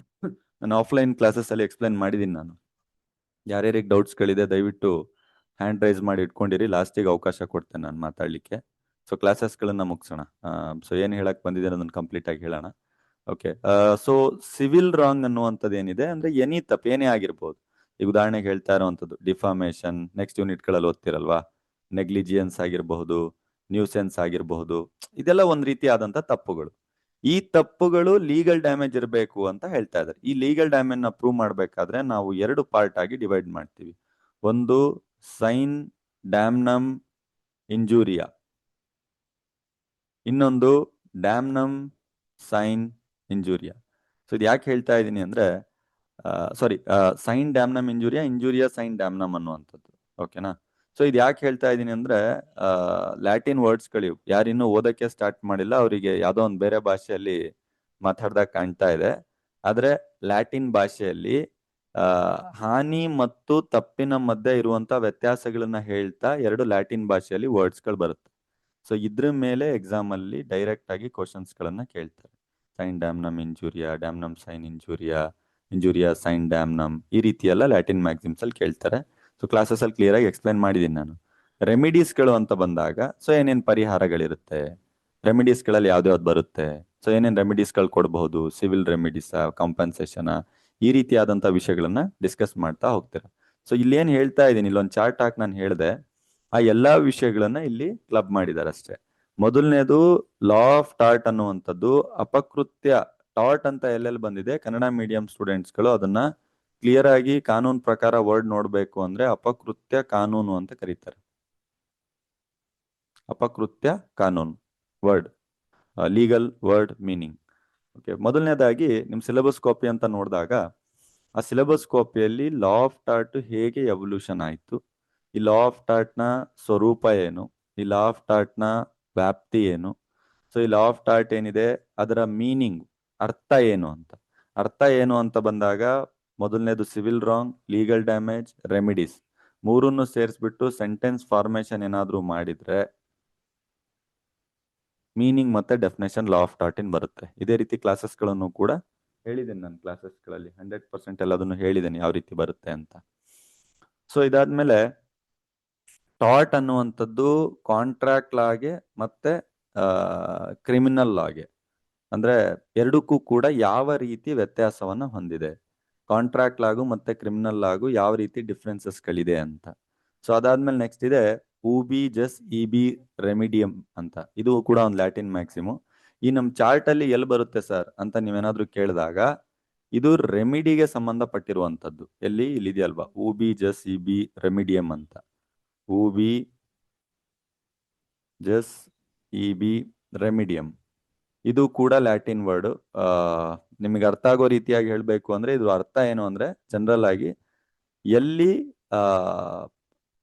A: ನಾನು ಆಫ್ಲೈನ್ ಕ್ಲಾಸಸ್ ಅಲ್ಲಿ ಎಕ್ಸ್ಪ್ಲೈನ್ ಮಾಡಿದ್ದೀನಿ ನಾನು. ಯಾರ್ಯಾರಿಗೆ ಡೌಟ್ಸ್ಗಳಿದೆ ದಯವಿಟ್ಟು ಹ್ಯಾಂಡ್ ರೈಸ್ ಮಾಡಿ ಇಟ್ಕೊಂಡಿರಿ, ಲಾಸ್ಟಿಗೆ ಅವಕಾಶ ಕೊಡ್ತೇನೆ ನಾನು ಮಾತಾಡ್ಲಿಕ್ಕೆ. ಸೊ ಕ್ಲಾಸಸ್ಗಳನ್ನ ಮುಗಿಸೋಣ. ಸೊ ಏನ್ ಹೇಳಕ್ ಬಂದಿದೆ ಅದನ್ನ ಕಂಪ್ಲೀಟ್ ಆಗಿ ಹೇಳೋಣ. ಓಕೆ, ಸೊ ಸಿವಿಲ್ ರಾಂಗ್ ಅನ್ನುವಂಥದ್ದು ಏನಿದೆ ಅಂದ್ರೆ ಎನಿ ತಪ್ಪು ಏನೇ ಆಗಿರ್ಬೋದು. ಈಗ ಉದಾಹರಣೆಗೆ ಹೇಳ್ತಾ ಇರುವಂಥದ್ದು ಡಿಫಾಮೇಶನ್, ನೆಕ್ಸ್ಟ್ ಯೂನಿಟ್ಗಳಲ್ಲಿ ಓದ್ತಿರಲ್ವಾ, ನೆಗ್ಲಿಜಿಯನ್ಸ್ ಆಗಿರಬಹುದು, ನ್ಯೂಸೆನ್ಸ್ ಆಗಿರಬಹುದು, ಇದೆಲ್ಲ ಒಂದ್ ರೀತಿ ಆದಂತ ತಪ್ಪುಗಳು. ಈ ತಪ್ಪುಗಳು ಲೀಗಲ್ ಡ್ಯಾಮೇಜ್ ಇರಬೇಕು ಅಂತ ಹೇಳ್ತಾ ಇದ್ದಾರೆ. ಈ ಲೀಗಲ್ ಡ್ಯಾಮೇಜ್ ನ ಪ್ರೂವ್ ಮಾಡ್ಬೇಕಾದ್ರೆ ನಾವು 2 ಪಾರ್ಟ್ ಆಗಿ ಡಿವೈಡ್ ಮಾಡ್ತೀವಿ. ಒಂದು ಸೈನ್ ಡ್ಯಾಮ್ನಮ್ ಇಂಜೂರಿಯಾ, ಇನ್ನೊಂದು ಡ್ಯಾಮ್ನಮ್ ಸೈನ್ ಇಂಜೂರಿಯಾ. ಸೊ ಇದು ಯಾಕೆ ಹೇಳ್ತಾ ಇದ್ದೀನಿ ಅಂದ್ರೆ, ಸಾರಿ, ಸೈನ್ ಡ್ಯಾಮ್ನಮ್ ಇಂಜೂರಿಯಾ, ಇಂಜೂರಿಯಾ ಸೈನ್ ಡ್ಯಾಮ್ನಮ್ ಅನ್ನುವಂಥದ್ದು. ಓಕೆನಾ? ಸೊ ಇದು ಯಾಕೆ ಹೇಳ್ತಾ ಇದ್ದೀನಿ ಅಂದ್ರೆ, ಲ್ಯಾಟಿನ್ ವರ್ಡ್ಸ್ ಗಳಿವು. ಯಾರಿನ್ನೂ ಓದಕ್ಕೆ ಸ್ಟಾರ್ಟ್ ಮಾಡಿಲ್ಲ ಅವರಿಗೆ ಯಾವುದೋ ಒಂದು ಬೇರೆ ಭಾಷೆಯಲ್ಲಿ ಮಾತಾಡ್ದಾಗ ಕಾಣ್ತಾ ಇದೆ. ಆದ್ರೆ ಲ್ಯಾಟಿನ್ ಭಾಷೆಯಲ್ಲಿ ಹಾನಿ ಮತ್ತು ತಪ್ಪಿನ ಮಧ್ಯೆ ಇರುವಂತ ವ್ಯತ್ಯಾಸಗಳನ್ನ ಹೇಳ್ತಾ 2 ಲ್ಯಾಟಿನ್ ಭಾಷೆಯಲ್ಲಿ ವರ್ಡ್ಸ್ ಗಳು ಬರುತ್ತೆ. ಸೊ ಇದ್ರ ಮೇಲೆ ಎಕ್ಸಾಮ್ ಅಲ್ಲಿ ಡೈರೆಕ್ಟ್ ಆಗಿ ಕ್ವಶನ್ಸ್ ಗಳನ್ನ ಕೇಳ್ತಾರೆ. ಸೈನ್ ಡ್ಯಾಮ್ನಮ್ ಇಂಜೂರಿಯಾ, ಡ್ಯಾಮ್ನಮ್ ಸೈನ್ ಇಂಜೂರಿಯಾ, ಇಂಜೂರಿಯಾ ಸೈನ್ ಡ್ಯಾಮ್ನಮ್, ಈ ರೀತಿ ಎಲ್ಲ ಲ್ಯಾಟಿನ್ ಮ್ಯಾಕ್ಸಿಮ್ಸ್ ಅಲ್ಲಿ ಕೇಳ್ತಾರೆ. ಸೊ ಕ್ಲಾಸಸ್ ಅಲ್ಲಿ ಕ್ಲಿಯರ್ ಆಗಿ ಎಕ್ಸ್ಪ್ಲೈನ್ ಮಾಡಿದ್ದೀನಿ ನಾನು. ರೆಮಿಡೀಸ್ಗಳು ಅಂತ ಬಂದಾಗ ಸೊ ಏನೇನ್ ಪರಿಹಾರಗಳಿರುತ್ತೆ, ರೆಮಿಡೀಸ್ಗಳಲ್ಲಿ ಯಾವ್ದು ಬರುತ್ತೆ, ಸೊ ಏನೇನ್ ರೆಮಿಡೀಸ್ಗಳು ಕೊಡಬಹುದು, ಸಿವಿಲ್ ರೆಮಿಡೀಸ್, ಕಾಂಪನ್ಸೇಷನ್, ಈ ರೀತಿಯಾದಂತ ವಿಷಯಗಳನ್ನ ಡಿಸ್ಕಸ್ ಮಾಡ್ತಾ ಹೋಗ್ತೀರಾ. ಸೊ ಇಲ್ಲಿ ಏನ್ ಹೇಳ್ತಾ ಇದ್ದೀನಿ, ಇಲ್ಲೊಂದು ಚಾರ್ಟ್ ಹಾಕಿ ನಾನು ಹೇಳಿದೆ, ಆ ಎಲ್ಲಾ ವಿಷಯಗಳನ್ನ ಇಲ್ಲಿ ಕ್ಲಬ್ ಮಾಡಿದ್ದಾರೆ ಅಷ್ಟೇ. ಮೊದಲನೇದು ಲಾ ಆಫ್ ಟಾರ್ಟ್ ಅನ್ನುವಂಥದ್ದು ಅಪಕೃತ್ಯ. ಟಾರ್ಟ್ ಅಂತ ಎಲ್ಲೆಲ್ಲಿ ಬಂದಿದೆ ಕನ್ನಡ ಮೀಡಿಯಂ ಸ್ಟೂಡೆಂಟ್ಸ್ಗಳು ಅದನ್ನ ಕ್ಲಿಯರ್ ಆಗಿ ಕಾನೂನು ಪ್ರಕಾರ ವರ್ಡ್ ನೋಡ್ಬೇಕು ಅಂದ್ರೆ ಅಪಕೃತ್ಯ ಕಾನೂನು ಅಂತ ಕರೀತಾರೆ. ಅಪಕೃತ್ಯ ಕಾನೂನು word, legal word meaning. Okay, ಮೊದಲನೇದಾಗಿ ನಿಮ್ ಸಿಲೆಬಸ್ ಕಾಪಿ ಅಂತ ನೋಡಿದಾಗ ಆ ಸಿಲೆಬಸ್ ಕಾಪಿಯಲ್ಲಿ ಲಾ ಆಫ್ ಟಾರ್ಟ್ ಹೇಗೆ ಎವಲ್ಯೂಷನ್ ಆಯಿತು, ಈ ಲಾ ಆಫ್ ಟಾರ್ಟ್ ನ ಸ್ವರೂಪ ಏನು, ಈ ಲಾ ಆಫ್ ಟಾರ್ಟ್ ನ ವ್ಯಾಪ್ತಿ ಏನು, ಸೊ ಈ ಲಾ ಆಫ್ ಟಾರ್ಟ್ ಏನಿದೆ ಅದರ ಮೀನಿಂಗ್, ಅರ್ಥ ಏನು ಅಂತ. ಅರ್ಥ ಏನು ಅಂತ ಬಂದಾಗ ಮೊದಲನೇದು civil wrong, legal damage, remedies ಮೂರನ್ನು ಸೇರಿಸ್ಬಿಟ್ಟು ಸೆಂಟೆನ್ಸ್ ಫಾರ್ಮೇಶನ್ ಏನಾದ್ರೂ ಮಾಡಿದ್ರೆ ಮೀನಿಂಗ್ ಮತ್ತೆ ಡೆಫಿನೇಷನ್ ಲಾ ಆಫ್ ಟಾರ್ಟ್ ಇನ್ ಬರುತ್ತೆ. ಇದೇ ರೀತಿ ಕ್ಲಾಸಸ್ಗಳನ್ನು ಕೂಡ ಹೇಳಿದ್ದೇನೆ ನಾನು ಕ್ಲಾಸಸ್ಗಳಲ್ಲಿ 100% ಎಲ್ಲದನ್ನು ಹೇಳಿದ್ದೇನೆ ಯಾವ ರೀತಿ ಬರುತ್ತೆ ಅಂತ. ಸೊ ಇದಾದ್ಮೇಲೆ ಟಾರ್ಟ್ ಅನ್ನುವಂಥದ್ದು ಕಾಂಟ್ರಾಕ್ಟ್ ಲಾಗೆ ಮತ್ತೆ ಕ್ರಿಮಿನಲ್ ಲಾಗೆ, ಅಂದ್ರೆ ಎರಡಕ್ಕೂ ಕೂಡ ಯಾವ ರೀತಿ ವ್ಯತ್ಯಾಸವನ್ನ ಹೊಂದಿದೆ, ಕಾಂಟ್ರಾಕ್ಟ್ ಲಾಗು ಮತ್ತೆ ಕ್ರಿಮಿನಲ್ ಲಾಗು ಯಾವ ರೀತಿ ಡಿಫ್ರೆನ್ಸಸ್ಗಳಿದೆ ಅಂತ. ಸೊ ಅದಾದ್ಮೇಲೆ ನೆಕ್ಸ್ಟ್ ಇದೆ ಉಬಿ ಜಸ್ ಇಬಿ ರೆಮಿಡಿಯಂ ಅಂತ, ಇದು ಕೂಡ ಒಂದು ಲ್ಯಾಟಿನ್ ಮ್ಯಾಕ್ಸಿಮು. ಈ ನಮ್ಮ ಚಾರ್ಟ್ ಅಲ್ಲಿ ಎಲ್ಲಿ ಬರುತ್ತೆ ಸರ್ ಅಂತ ನೀವೇನಾದ್ರೂ ಕೇಳಿದಾಗ ಇದು ರೆಮಿಡಿಗೆ ಸಂಬಂಧಪಟ್ಟಿರುವಂತದ್ದು. ಎಲ್ಲಿ ಇಲ್ಲಿದೆಯಲ್ವಾ ಉಬಿ ಜಸ್ ಇಬಿ ರೆಮಿಡಿಯಂ ಅಂತ, ಉಬಿ ಜಸ್ ಇಬಿ ರೆಮಿಡಿಯಂ ಇದು ಕೂಡ ಲ್ಯಾಟಿನ್ ವರ್ಡ್. ನಿಮಗೆ ಅರ್ಥ ಆಗೋ ರೀತಿಯಾಗಿ ಹೇಳಬೇಕು ಅಂದ್ರೆ ಇದು ಅರ್ಥ ಏನು ಅಂದ್ರೆ ಜನರಲ್ ಆಗಿ ಎಲ್ಲಿ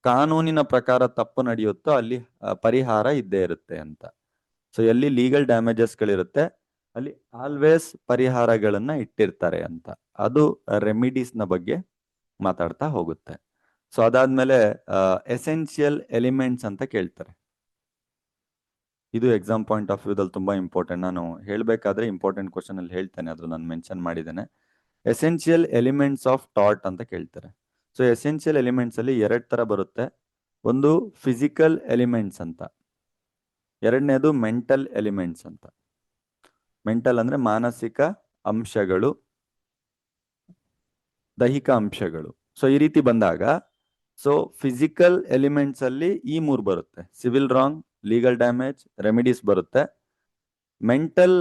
A: ಕಾನೂನಿನ ಪ್ರಕಾರ ತಪ್ಪು ನಡೆಯುತ್ತೋ ಅಲ್ಲಿ ಪರಿಹಾರ ಇದ್ದೇ ಇರುತ್ತೆ ಅಂತ. ಸೊ ಎಲ್ಲಿ ಲೀಗಲ್ ಡ್ಯಾಮೇಜಸ್ಗಳಿರುತ್ತೆ ಅಲ್ಲಿ ಆಲ್ವೇಸ್ ಪರಿಹಾರಗಳನ್ನ ಇಟ್ಟಿರ್ತಾರೆ ಅಂತ. ಅದು ರೆಮಿಡೀಸ್ ನ ಬಗ್ಗೆ ಮಾತಾಡ್ತಾ ಹೋಗುತ್ತೆ. ಸೊ ಅದಾದ್ಮೇಲೆ ಎಸೆನ್ಷಿಯಲ್ ಎಲಿಮೆಂಟ್ಸ್ ಅಂತ ಕೇಳ್ತಾರೆ. ಇದು ಎಕ್ಸಾಮ್ ಪಾಯಿಂಟ್ ಆಫ್ ವ್ಯೂದಲ್ಲಿ ತುಂಬಾ ಇಂಪಾರ್ಟೆಂಟ್. ನಾನು ಹೇಳಬೇಕಾದ್ರೆ ಇಂಪಾರ್ಟೆಂಟ್ ಕ್ವಶನ್ ಅಲ್ಲಿ ಹೇಳ್ತೇನೆ, ಅದ್ರ ನಾನು ಮೆನ್ಷನ್ ಮಾಡಿದ್ದೇನೆ. ಎಸೆನ್ಷಿಯಲ್ ಎಲಿಮೆಂಟ್ಸ್ ಆಫ್ ಥಾಟ್ ಅಂತ ಕೇಳ್ತಾರೆ. ಸೊ ಎಸೆನ್ಷಿಯಲ್ ಎಲಿಮೆಂಟ್ಸ್ ಅಲ್ಲಿ ಎರಡ್ ತರ ಬರುತ್ತೆ. ಒಂದು ಫಿಸಿಕಲ್ ಎಲಿಮೆಂಟ್ಸ್ ಅಂತ, ಎರಡನೇದು ಮೆಂಟಲ್ ಎಲಿಮೆಂಟ್ಸ್ ಅಂತ. ಮೆಂಟಲ್ ಅಂದ್ರೆ ಮಾನಸಿಕ ಅಂಶಗಳು, ದೈಹಿಕ ಅಂಶಗಳು. ಸೊ ಈ ರೀತಿ ಬಂದಾಗ ಸೊ ಫಿಸಿಕಲ್ ಎಲಿಮೆಂಟ್ಸ್ ಅಲ್ಲಿ ಈ ಮೂರು ಬರುತ್ತೆ, civil wrong, legal damage, remedies ಬರುತ್ತೆ. ಮೆಂಟಲ್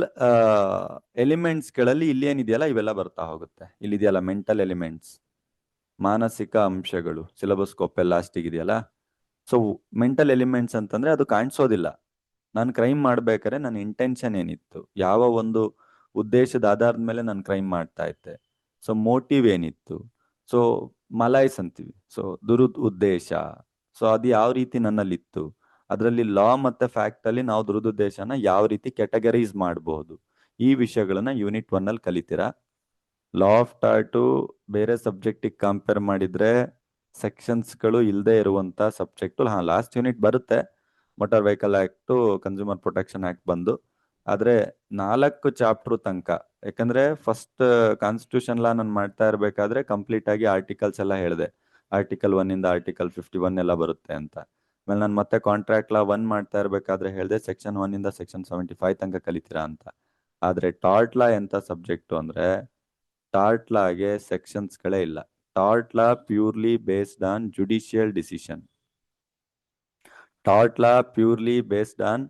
A: ಎಲಿಮೆಂಟ್ಸ್ ಗಳಲ್ಲಿ ಇಲ್ಲಿ ಏನಿದೆಯಲ್ಲ ಇವೆಲ್ಲ ಬರ್ತಾ ಹೋಗುತ್ತೆ. ಇಲ್ಲಿದೆಯಲ್ಲ ಮೆಂಟಲ್ ಎಲಿಮೆಂಟ್ಸ್, ಮಾನಸಿಕ ಅಂಶಗಳು, ಸಿಲೆಬಸ್ ಕಾಪಿ ಲಾಸ್ಟಿಗೆ ಇದೆಯಲ್ಲ. ಸೊ ಮೆಂಟಲ್ ಎಲಿಮೆಂಟ್ಸ್ ಅಂತಂದ್ರೆ ಅದು ಕಾಣಿಸೋದಿಲ್ಲ. ನಾನು ಕ್ರೈಮ್ ಮಾಡ್ಬೇಕಾದ್ರೆ ನನ್ನ ಇಂಟೆನ್ಷನ್ ಏನಿತ್ತು, ಯಾವ ಒಂದು ಉದ್ದೇಶದ ಆಧಾರದ ಮೇಲೆ ನಾನು ಕ್ರೈಮ್ ಮಾಡ್ತಾ ಇದ್ದೆ, ಸೊ ಮೋಟಿವ್ ಏನಿತ್ತು, ಸೊ ಮಲೈಸ್ ಅಂತೀವಿ, ಸೊ ಉದ್ದೇಶ, ಸೊ ಅದು ಯಾವ ರೀತಿ ನನ್ನಲ್ಲಿತ್ತು, ಅದರಲ್ಲಿ ಲಾ ಮತ್ತೆ ಫ್ಯಾಕ್ಟ್ ಅಲ್ಲಿ ನಾವು ದುರುದ್ದೇಶನ ಯಾವ ರೀತಿ ಕ್ಯಾಟಗರೈಸ್ ಮಾಡಬಹುದು, ಈ ವಿಷಯಗಳನ್ನ ಯೂನಿಟ್ 1 ಅಲ್ಲಿ ಕಲಿತೀರಾ. ಲಾ ಆಫ್ ಟಾರ್ಟು ಬೇರೆ ಸಬ್ಜೆಕ್ಟಿಗೆ ಕಂಪೇರ್ ಮಾಡಿದ್ರೆ ಸೆಕ್ಷನ್ಸ್ಗಳು ಇಲ್ಲದೆ ಇರುವಂತ ಸಬ್ಜೆಕ್ಟ್. ಲಾಸ್ಟ್ ಯೂನಿಟ್ ಬರುತ್ತೆ motor vehicle act, consumer protection act ಬಂದು, ಆದ್ರೆ 4 ಚಾಪ್ಟರ್ ತನಕ. ಯಾಕಂದ್ರೆ ಫಸ್ಟ್ ಕಾನ್ಸ್ಟಿಟ್ಯೂಷನ್ ಲಾ ನಾನು ಮಾಡ್ತಾ ಇರ್ಬೇಕಾದ್ರೆ ಕಂಪ್ಲೀಟ್ ಆಗಿ ಆರ್ಟಿಕಲ್ಸ್ ಎಲ್ಲ ಹೇಳಿದೆ, ಆರ್ಟಿಕಲ್ 1 ಇಂದ ಆರ್ಟಿಕಲ್ 51 ಎಲ್ಲ ಬರುತ್ತೆ ಅಂತ. ಆಮೇಲೆ ನಾನು ಮತ್ತೆ ಕಾಂಟ್ರಾಕ್ಟ್ ಲಾ 1 ಮಾಡ್ತಾ ಇರ್ಬೇಕಾದ್ರೆ ಹೇಳಿದೆ ಸೆಕ್ಷನ್ 1 ಇಂದ ಸೆಕ್ಷನ್ 75 ತನಕ ಕಲಿತೀರಾ ಅಂತ. ಆದ್ರೆ ಟಾರ್ಟ್ ಲಾ ಎಂತ ಸಬ್ಜೆಕ್ಟ್ ಅಂದ್ರೆ ಟಾರ್ಟ್ ಲಾಗೆ ಸೆಕ್ಷನ್ಸ್ಗಳೇ ಇಲ್ಲ. Tort law purely based on judicial decision. Tort law purely based on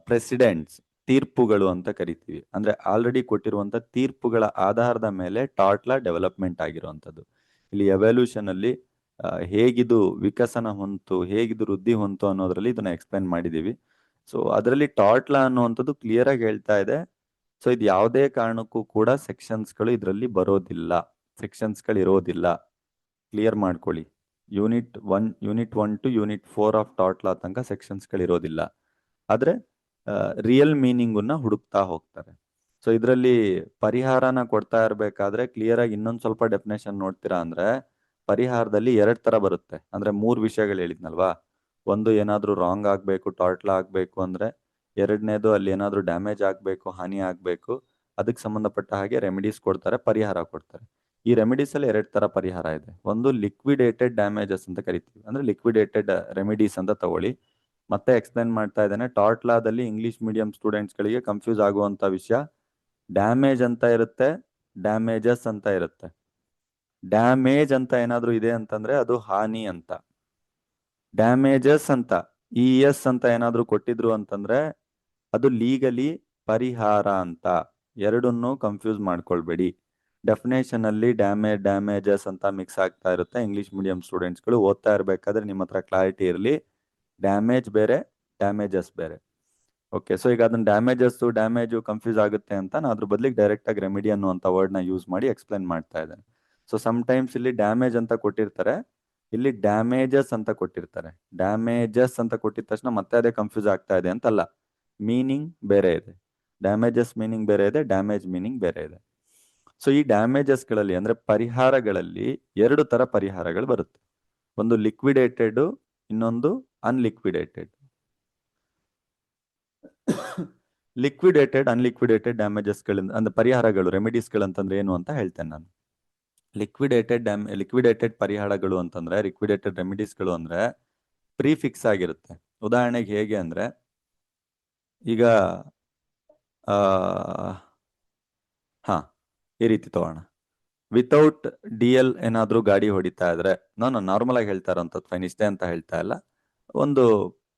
A: precedents, ತೀರ್ಪುಗಳು ಅಂತ ಕರಿತೀವಿ. ಅಂದ್ರೆ ಆಲ್ರೆಡಿ ಕೊಟ್ಟಿರುವಂತ ತೀರ್ಪುಗಳ ಆಧಾರದ ಮೇಲೆ ಟಾರ್ಟ್ ಲಾ ಡೆವಲಪ್ಮೆಂಟ್ ಆಗಿರುವಂತದ್ದು. ಇಲ್ಲಿ ಎವಲ್ಯೂಷನ್ ಅಲ್ಲಿ ಹೇಗಿದು ವಿಕಸನ ಹೊಂತು, ಹೇಗಿದು ವೃದ್ಧಿ ಹೊಂತು ಅನ್ನೋದ್ರಲ್ಲಿ ಇದನ್ನ ಎಕ್ಸ್ಪ್ಲೈನ್ ಮಾಡಿದೀವಿ. ಸೊ ಅದರಲ್ಲಿ ಟಾರ್ಟ್ ಲಾ ಅನ್ನುವಂಥದ್ದು ಕ್ಲಿಯರ್ ಆಗಿ ಹೇಳ್ತಾ ಇದೆ. ಸೊ ಇದು ಯಾವುದೇ ಕಾರಣಕ್ಕೂ ಕೂಡ ಸೆಕ್ಷನ್ಸ್ಗಳು ಇದರಲ್ಲಿ ಬರೋದಿಲ್ಲ, ಸೆಕ್ಷನ್ಸ್ಗಳು ಇರೋದಿಲ್ಲ, ಕ್ಲಿಯರ್ ಮಾಡ್ಕೊಳ್ಳಿ. Unit 1 to unit 4 of tort law ತನಕ ಸೆಕ್ಷನ್ಸ್ಗಳು ಇರೋದಿಲ್ಲ. ಆದ್ರೆ ರಿಯಲ್ ಮೀನಿಂಗನ್ನ ಹುಡುಕ್ತಾ ಹೋಗ್ತಾರೆ. ಸೊ ಇದರಲ್ಲಿ ಪರಿಹಾರನ ಕೊಡ್ತಾ ಇರ್ಬೇಕಾದ್ರೆ ಕ್ಲಿಯರ್ ಆಗಿ ಇನ್ನೊಂದ್ ಸ್ವಲ್ಪ ಡೆಫಿನೇಷನ್ ನೋಡ್ತೀರಾ ಅಂದ್ರೆ ಪರಿಹಾರದಲ್ಲಿ 2 ತರ ಬರುತ್ತೆ. ಅಂದ್ರೆ 3 ವಿಷಯಗಳು ಹೇಳಿದ್ನಲ್ವಾ, ಒಂದು ಏನಾದ್ರೂ ರಾಂಗ್ ಆಗ್ಬೇಕು, ಟಾರ್ಟ್ ಲಾ ಆಗ್ಬೇಕು ಅಂದ್ರೆ, ಎರಡನೇದು ಅಲ್ಲಿ ಏನಾದ್ರೂ ಡ್ಯಾಮೇಜ್ ಆಗ್ಬೇಕು, ಹಾನಿ ಆಗ್ಬೇಕು, ಅದಕ್ಕೆ ಸಂಬಂಧಪಟ್ಟ ಹಾಗೆ ರೆಮಿಡೀಸ್ ಕೊಡ್ತಾರೆ, ಪರಿಹಾರ ಕೊಡ್ತಾರೆ. ಈ ರೆಮಿಡೀಸ್ ಅಲ್ಲಿ 2 ತರ ಪರಿಹಾರ ಇದೆ. ಒಂದು ಲಿಕ್ವಿಡೇಟೆಡ್ ಡ್ಯಾಮೇಜಸ್ ಅಂತ ಕರಿತೀವಿ, ಅಂದ್ರೆ ಲಿಕ್ವಿಡೇಟೆಡ್ ರೆಮಿಡೀಸ್ ಅಂತ ತಗೊಳ್ಳಿ. ಮತ್ತೆ ಎಕ್ಸ್ಪ್ಲೈನ್ ಮಾಡ್ತಾ ಇದ್ದೇನೆ. ಟಾರ್ಟ್ ಲಾದಲ್ಲಿ ಇಂಗ್ಲಿಷ್ ಮೀಡಿಯಂ ಸ್ಟೂಡೆಂಟ್ಸ್ ಗಳಿಗೆ ಕನ್ಫ್ಯೂಸ್ ಆಗುವಂತ ವಿಷಯ, ಡ್ಯಾಮೇಜ್ ಅಂತ ಇರುತ್ತೆ, ಡ್ಯಾಮೇಜಸ್ ಅಂತ ಇರುತ್ತೆ. ಡ್ಯಾಮೇಜ್ ಅಂತ ಏನಾದ್ರೂ ಇದೆ ಅಂತಂದ್ರೆ ಅದು ಹಾನಿ ಅಂತ. ಡ್ಯಾಮೇಜಸ್ ಅಂತ ಎಸ್ ಅಂತ ಏನಾದ್ರೂ ಕೊಟ್ಟಿದ್ರು ಅಂತಂದ್ರೆ ಅದು ಲೀಗಲಿ ಪರಿಹಾರ ಅಂತ. ಎರಡನ್ನೂ ಕನ್ಫ್ಯೂಸ್ ಮಾಡ್ಕೊಳ್ಬೇಡಿ. ಡೆಫಿನೇಷನ್ ಅಲ್ಲಿ ಡ್ಯಾಮೇಜಸ್ ಅಂತ ಮಿಕ್ಸ್ ಆಗ್ತಾ ಇರುತ್ತೆ. ಇಂಗ್ಲಿಷ್ ಮೀಡಿಯಂ ಸ್ಟೂಡೆಂಟ್ಸ್ಗಳು ಓದ್ತಾ ಇರ್ಬೇಕಾದ್ರೆ ನಿಮ್ಮ ಹತ್ರ ಕ್ಲಾರಿಟಿ ಇರಲಿ, ಡ್ಯಾಮೇಜ್ ಬೇರೆ, ಡ್ಯಾಮೇಜಸ್ ಬೇರೆ. ಓಕೆ, ಸೊ ಈಗ ಅದನ್ನ ಡ್ಯಾಮೇಜು ಕನ್ಫ್ಯೂಸ್ ಆಗುತ್ತೆ ಅಂತ ನಾನು ಅದ್ರ ಬದಲಿಗೆ ಡೈರೆಕ್ಟ್ ಆಗಿ ರೆಮಿಡಿ ಅನ್ನುವಂಥ ವರ್ಡ್ನ ಯೂಸ್ ಮಾಡಿ ಎಕ್ಸ್ಪ್ಲೇನ್ ಮಾಡ್ತಾ ಇದ್ದೇನೆ. ಸೊ ಟೈಮ್ಸ್ ಇಲ್ಲಿ ಡ್ಯಾಮೇಜ್ ಅಂತ ಕೊಟ್ಟಿರ್ತಾರೆ, ಇಲ್ಲಿ ಡ್ಯಾಮೇಜಸ್ ಅಂತ ಕೊಟ್ಟಿರ್ತಾರೆ. ಡ್ಯಾಮೇಜಸ್ ಅಂತ ಕೊಟ್ಟಿದ ತಕ್ಷಣ ಮತ್ತೆ ಅದೇ ಕನ್ಫ್ಯೂಸ್ ಆಗ್ತಾ ಇದೆ ಅಂತಲ್ಲ, ಮೀನಿಂಗ್ ಬೇರೆ ಇದೆ. ಡ್ಯಾಮೇಜಸ್ ಮೀನಿಂಗ್ ಬೇರೆ ಇದೆ, ಡ್ಯಾಮೇಜ್ ಮೀನಿಂಗ್ ಬೇರೆ ಇದೆ. ಸೊ ಈ ಡ್ಯಾಮೇಜಸ್ಗಳಲ್ಲಿ ಅಂದ್ರೆ ಪರಿಹಾರಗಳಲ್ಲಿ ಎರಡು ತರ ಪರಿಹಾರಗಳು ಬರುತ್ತೆ. ಒಂದು ಲಿಕ್ವಿಡೇಟೆಡ್, ಇನ್ನೊಂದು ಅನ್ಲಿಕ್ವಿಡೇಟೆಡ್. ಲಿಕ್ವಿಡೇಟೆಡ್ ಅನ್ಲಿಕ್ವಿಡೇಟೆಡ್ ಡ್ಯಾಮೇಜಸ್ಗಳಿಂದ ಅಂದ್ರೆ ಪರಿಹಾರಗಳು, ರೆಮಿಡೀಸ್ಗಳಂತಂದ್ರೆ ಏನು ಅಂತ ಹೇಳ್ತೇನೆ ನಾನು. ಲಿಕ್ವಿಡೇಟೆಡ್ ಪರಿಹಾರಗಳು ಅಂತಂದ್ರೆ, ಲಿಕ್ವಿಡೇಟೆಡ್ ರೆಮಿಡೀಸ್ಗಳು ಅಂದ್ರೆ ಪ್ರೀಫಿಕ್ಸ್ ಆಗಿರುತ್ತೆ. ಉದಾಹರಣೆಗೆ ಹೇಗೆ ಅಂದ್ರೆ, ಈಗ ಆ ಹಾ ಈ ರೀತಿ ತಗೋಣ. ವಿತೌಟ್ DL ಏನಾದ್ರೂ ಗಾಡಿ ಹೊಡಿತಾ ಇದ್ರೆ, ನಾನು ನಾರ್ಮಲ್ ಆಗಿ ಹೇಳ್ತಾ ಇರೋಂಥದ್ದು ಫೈನ್, ಇಷ್ಟೇ ಅಂತ ಹೇಳ್ತಾ ಇಲ್ಲ, ಒಂದು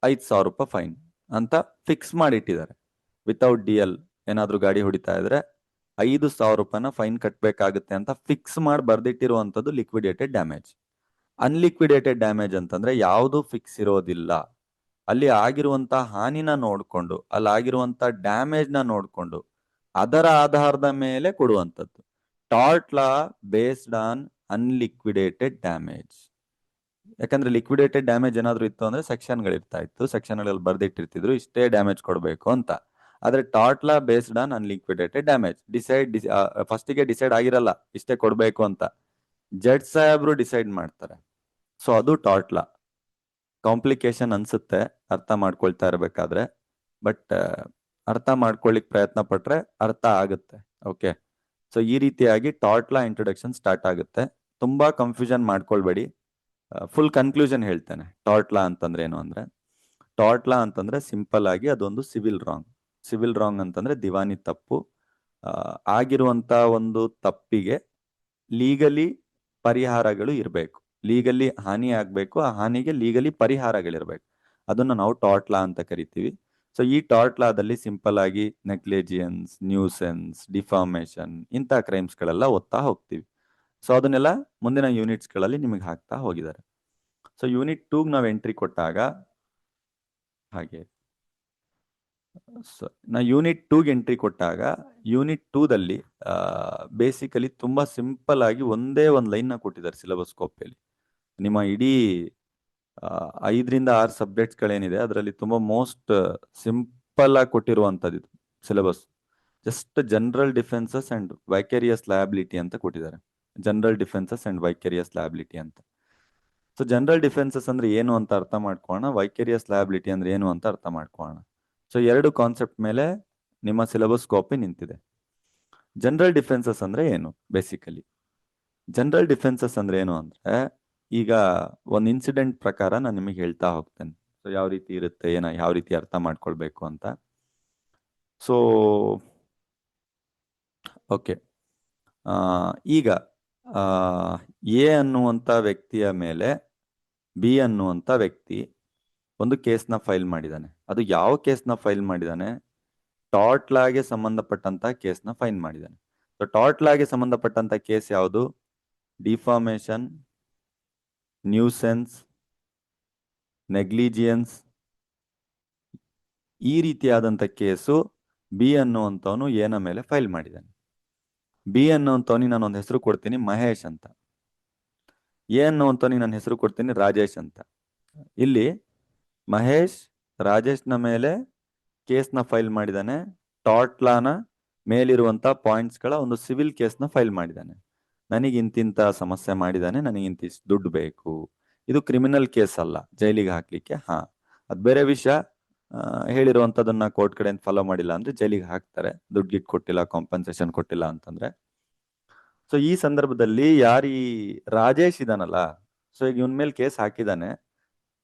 A: 5,000 ರೂಪಾಯಿ ಫೈನ್ ಅಂತ ಫಿಕ್ಸ್ ಮಾಡಿ ಇಟ್ಟಿದ್ದಾರೆ. ವಿತೌಟ್ DL ಏನಾದ್ರೂ ಗಾಡಿ ಹೊಡಿತಾ ಇದ್ರೆ 5,000 ರೂಪಾಯಿನ ಫೈನ್ ಕಟ್ಟಬೇಕಾಗುತ್ತೆ ಅಂತ ಫಿಕ್ಸ್ ಮಾಡಿ ಬರ್ದಿಟ್ಟಿರುವಂಥದ್ದು ಲಿಕ್ವಿಡೇಟೆಡ್ ಡ್ಯಾಮೇಜ್. ಅನ್ಲಿಕ್ವಿಡೇಟೆಡ್ ಡ್ಯಾಮೇಜ್ ಅಂತಂದ್ರೆ ಯಾವುದು ಫಿಕ್ಸ್ ಇರೋದಿಲ್ಲ, ಅಲ್ಲಿ ಆಗಿರುವಂತ ಹಾನಿನ ನೋಡ್ಕೊಂಡು, ಅಲ್ಲಿ ಆಗಿರುವಂತ ಡ್ಯಾಮೇಜ್ ನ ನೋಡ್ಕೊಂಡು ಅದರ ಆಧಾರದ ಮೇಲೆ ಕೊಡುವಂಥದ್ದು. Tort law based on unliquidated damage. ಯಾಕಂದ್ರೆ ಲಿಕ್ವಿಡೇಟೆಡ್ ಡ್ಯಾಮೇಜ್ ಏನಾದ್ರು ಇತ್ತು ಅಂದ್ರೆ ಸೆಕ್ಷನ್ಗಳಿರ್ತಾ ಇತ್ತು, ಸೆಕ್ಷನ್ಗಳಲ್ಲಿ ಬರ್ದಿಟ್ಟಿರ್ತಿದ್ರು ಇಷ್ಟೇ ಡ್ಯಾಮೇಜ್ ಕೊಡಬೇಕು ಅಂತ. ಆದ್ರೆ tort law based on unliquidated damage ಫಸ್ಟಿಗೆ ಡಿಸೈಡ್ ಆಗಿರಲ್ಲ ಇಷ್ಟೇ ಕೊಡಬೇಕು ಅಂತ, ಜಡ್ಜ್ ಸಾಹೇಬ್ರು ಡಿಸೈಡ್ ಮಾಡ್ತಾರೆ. ಸೊ ಅದು ಟಾರ್ಟ್ ಲಾ. ಕಾಂಪ್ಲಿಕೇಶನ್ ಅನ್ಸುತ್ತೆ ಅರ್ಥ ಮಾಡ್ಕೊಳ್ತಾ ಇರ್ಬೇಕಾದ್ರೆ, ಬಟ್ ಅರ್ಥ ಮಾಡ್ಕೊಳ್ಳಿಕ್ ಪ್ರಯತ್ನ ಪಟ್ರೆ ಅರ್ಥ ಆಗುತ್ತೆ. ಓಕೆ, ಸೊ ಈ ರೀತಿಯಾಗಿ ಟಾರ್ಟ್ ಲಾ ಇಂಟ್ರೊಡಕ್ಷನ್ ಸ್ಟಾರ್ಟ್ ಆಗುತ್ತೆ. ತುಂಬಾ ಕನ್ಫ್ಯೂಷನ್ ಮಾಡ್ಕೊಳ್ಬೇಡಿ, ಫುಲ್ ಕನ್ಕ್ಲೂಷನ್ ಹೇಳ್ತೇನೆ. ಟಾರ್ಟ್ ಲಾ ಅಂತಂದ್ರೆ ಏನು ಅಂದ್ರೆ, ಟಾರ್ಟ್ ಲಾ ಅಂತಂದ್ರೆ ಸಿಂಪಲ್ ಆಗಿ ಅದೊಂದು ಸಿವಿಲ್ ರಾಂಗ್. ಸಿವಿಲ್ ರಾಂಗ್ ಅಂತಂದ್ರೆ ದಿವಾನಿ ತಪ್ಪು. ಆಗಿರುವಂತ ಒಂದು ತಪ್ಪಿಗೆ ಲೀಗಲಿ ಪರಿಹಾರಗಳು ಇರಬೇಕು, ಲೀಗಲಿ ಹಾನಿ ಆಗ್ಬೇಕು, ಆ ಹಾನಿಗೆ ಲೀಗಲಿ ಪರಿಹಾರಗಳಿರ್ಬೇಕು. ಅದನ್ನ ನಾವು ಟಾರ್ಟ್ ಲಾ ಅಂತ ಕರಿತೀವಿ. ಸೊ ಈ ಟಾರ್ಟ್ ಲಾದಲ್ಲಿ ಸಿಂಪಲ್ ಆಗಿ ನೆಗ್ಲಿಜಿಯನ್ಸ್, ನ್ಯೂಸೆನ್ಸ್, ಡಿಫಾರ್ಮೇಶನ್ ಇಂಥ ಕ್ರೈಮ್ಸ್ಗಳೆಲ್ಲ ಓದ್ತಾ ಹೋಗ್ತೀವಿ. ಸೊ ಅದನ್ನೆಲ್ಲ ಮುಂದಿನ ಯೂನಿಟ್ಸ್ಗಳಲ್ಲಿ ನಿಮಗೆ ಹಾಕ್ತಾ ಹೋಗಿದ್ದಾರೆ. ಸೊ ಯೂನಿಟ್ 2 ನಾವು ಎಂಟ್ರಿ ಕೊಟ್ಟಾಗ ಹಾಗೆ ನಾ ಯೂನಿಟ್ 2ಗೆ ಎಂಟ್ರಿ ಕೊಟ್ಟಾಗ ಯೂನಿಟ್ 2ದಲ್ಲಿ ಬೇಸಿಕಲಿ ತುಂಬಾ ಸಿಂಪಲ್ ಆಗಿ ಒಂದೇ ಒಂದು ಲೈನ್ ನ ಕೊಟ್ಟಿದ್ದಾರೆ ಸಿಲೆಬಸ್ ಕಾಪಿಯಲ್ಲಿ. ನಿಮ್ಮ ಇಡೀ 5ರಿಂದ 6 ಸಬ್ಜೆಕ್ಟ್ಸ್ಗಳೇನಿದೆ ಅದರಲ್ಲಿ ತುಂಬಾ ಮೋಸ್ಟ್ ಸಿಂಪಲ್ ಆಗಿ ಕೊಟ್ಟಿರುವಂತದ್ದು ಇದು syllabus. Just general defences and vicarious liability ಅಂತ ಕೊಟ್ಟಿದ್ದಾರೆ. General defences and vicarious liability ಅಂತ. ಸೊ ಜನರಲ್ ಡಿಫೆನ್ಸಸ್ ಅಂದ್ರೆ ಏನು ಅಂತ ಅರ್ಥ ಮಾಡ್ಕೋಣ, ವೈಕೇರಿಯಸ್ ಲಯಬಿಲಿಟಿ ಅಂದ್ರೆ ಏನು ಅಂತ ಅರ್ಥ ಮಾಡ್ಕೋಣ. ಸೊ ಎರಡು ಕಾನ್ಸೆಪ್ಟ್ ಮೇಲೆ ನಿಮ್ಮ ಸಿಲೆಬಸ್ ಕಾಪಿ ನಿಂತಿದೆ. ಜನರಲ್ ಡಿಫೆನ್ಸಸ್ ಅಂದ್ರೆ ಏನು? ಬೇಸಿಕಲಿ ಜನರಲ್ ಡಿಫೆನ್ಸಸ್ ಅಂದ್ರೆ ಏನು ಅಂದ್ರೆ, ಈಗ ಒಂದು ಇನ್ಸಿಡೆಂಟ್ ಪ್ರಕಾರ ನಾನು ನಿಮಗೆ ಹೇಳ್ತಾ ಹೋಗ್ತೇನೆ. ಸೊ ಯಾವ ರೀತಿ ಇರುತ್ತೆ, ಯಾವ ರೀತಿ ಅರ್ಥ ಮಾಡ್ಕೊಳ್ಬೇಕು ಅಂತ. ಸೊ ಓಕೆ, ಈಗ ಎ ಅನ್ನುವಂಥ ವ್ಯಕ್ತಿಯ ಮೇಲೆ ಬಿ ಅನ್ನುವಂಥ ವ್ಯಕ್ತಿ ಒಂದು ಕೇಸ್ನ ಫೈಲ್ ಮಾಡಿದ್ದಾನೆ. ಅದು ಯಾವ ಕೇಸ್ನ ಫೈಲ್ ಮಾಡಿದ್ದಾನೆ? ಟಾರ್ಟ್ ಲಾಗೆ ಸಂಬಂಧಪಟ್ಟಂತ ಕೇಸ್ನ ಫೈಲ್ ಮಾಡಿದ್ದಾನೆ. ಸೊ ಟಾರ್ಟ್ ಲಾಗೆ ಸಂಬಂಧಪಟ್ಟಂತ ಕೇಸ್ ಯಾವುದು? ಡಿಫಾರ್ಮೇಶನ್, ನ್ಯೂಸೆನ್ಸ್, ನೆಗ್ಲಿಜಿಯನ್ಸ್, ಈ ರೀತಿಯಾದಂಥ ಕೇಸು ಬಿ ಅನ್ನುವಂಥವನು ಎನ ಮೇಲೆ ಫೈಲ್ ಮಾಡಿದ್ದಾನೆ. ಬಿ ಅನ್ನುವಂಥವನಿಗೆ ನಾನು ಒಂದು ಹೆಸರು ಕೊಡ್ತೀನಿ, ಮಹೇಶ್ ಅಂತ. ಎ ಅನ್ನುವಂಥವನಿಗೆ ನಾನು ಹೆಸರು ಕೊಡ್ತೀನಿ, ರಾಜೇಶ್ ಅಂತ. ಇಲ್ಲಿ ಮಹೇಶ್ ರಾಜೇಶ್ನ ಮೇಲೆ ಕೇಸ್ನ ಫೈಲ್ ಮಾಡಿದ್ದಾನೆ. ಟಾರ್ಟ್ ಲಾನ ಮೇಲಿರುವಂತ ಪಾಯಿಂಟ್ಸ್ಗಳ ಒಂದು ಸಿವಿಲ್ ಕೇಸ್ನ ಫೈಲ್ ಮಾಡಿದ್ದಾನೆ. ನನಗೆ ಇಂತಿಂತ ಸಮಸ್ಯೆ ಮಾಡಿದ್ದಾನೆ, ನನಗೆ ಇಂತಿಷ್ಟು ದುಡ್ಡು ಬೇಕು. ಇದು ಕ್ರಿಮಿನಲ್ ಕೇಸ್ ಅಲ್ಲ, ಜೈಲಿಗೆ ಹಾಕ್ಲಿಕ್ಕೆ. ಅದು ಬೇರೆ ವಿಷಯ. ಹೇಳಿರುವಂತದನ್ನ ಕೋರ್ಟ್ ಕಡೆಯಿಂದ ಫಾಲೋ ಮಾಡಿಲ್ಲ ಅಂದ್ರೆ ಜೈಲಿಗೆ ಹಾಕ್ತಾರೆ, ದುಡ್ಡು ಗಿಟ್ಟು ಕೊಟ್ಟಿಲ್ಲ, ಕಾಂಪನ್ಸೇಷನ್ ಕೊಟ್ಟಿಲ್ಲ ಅಂತಂದ್ರೆ. ಸೊ ಈ ಸಂದರ್ಭದಲ್ಲಿ ಯಾರು ಈ ರಾಜೇಶ್ ಇದಾನಲ್ಲ, ಸೊ ಈಗ ಇವನ್ ಮೇಲೆ ಕೇಸ್ ಹಾಕಿದಾನೆ.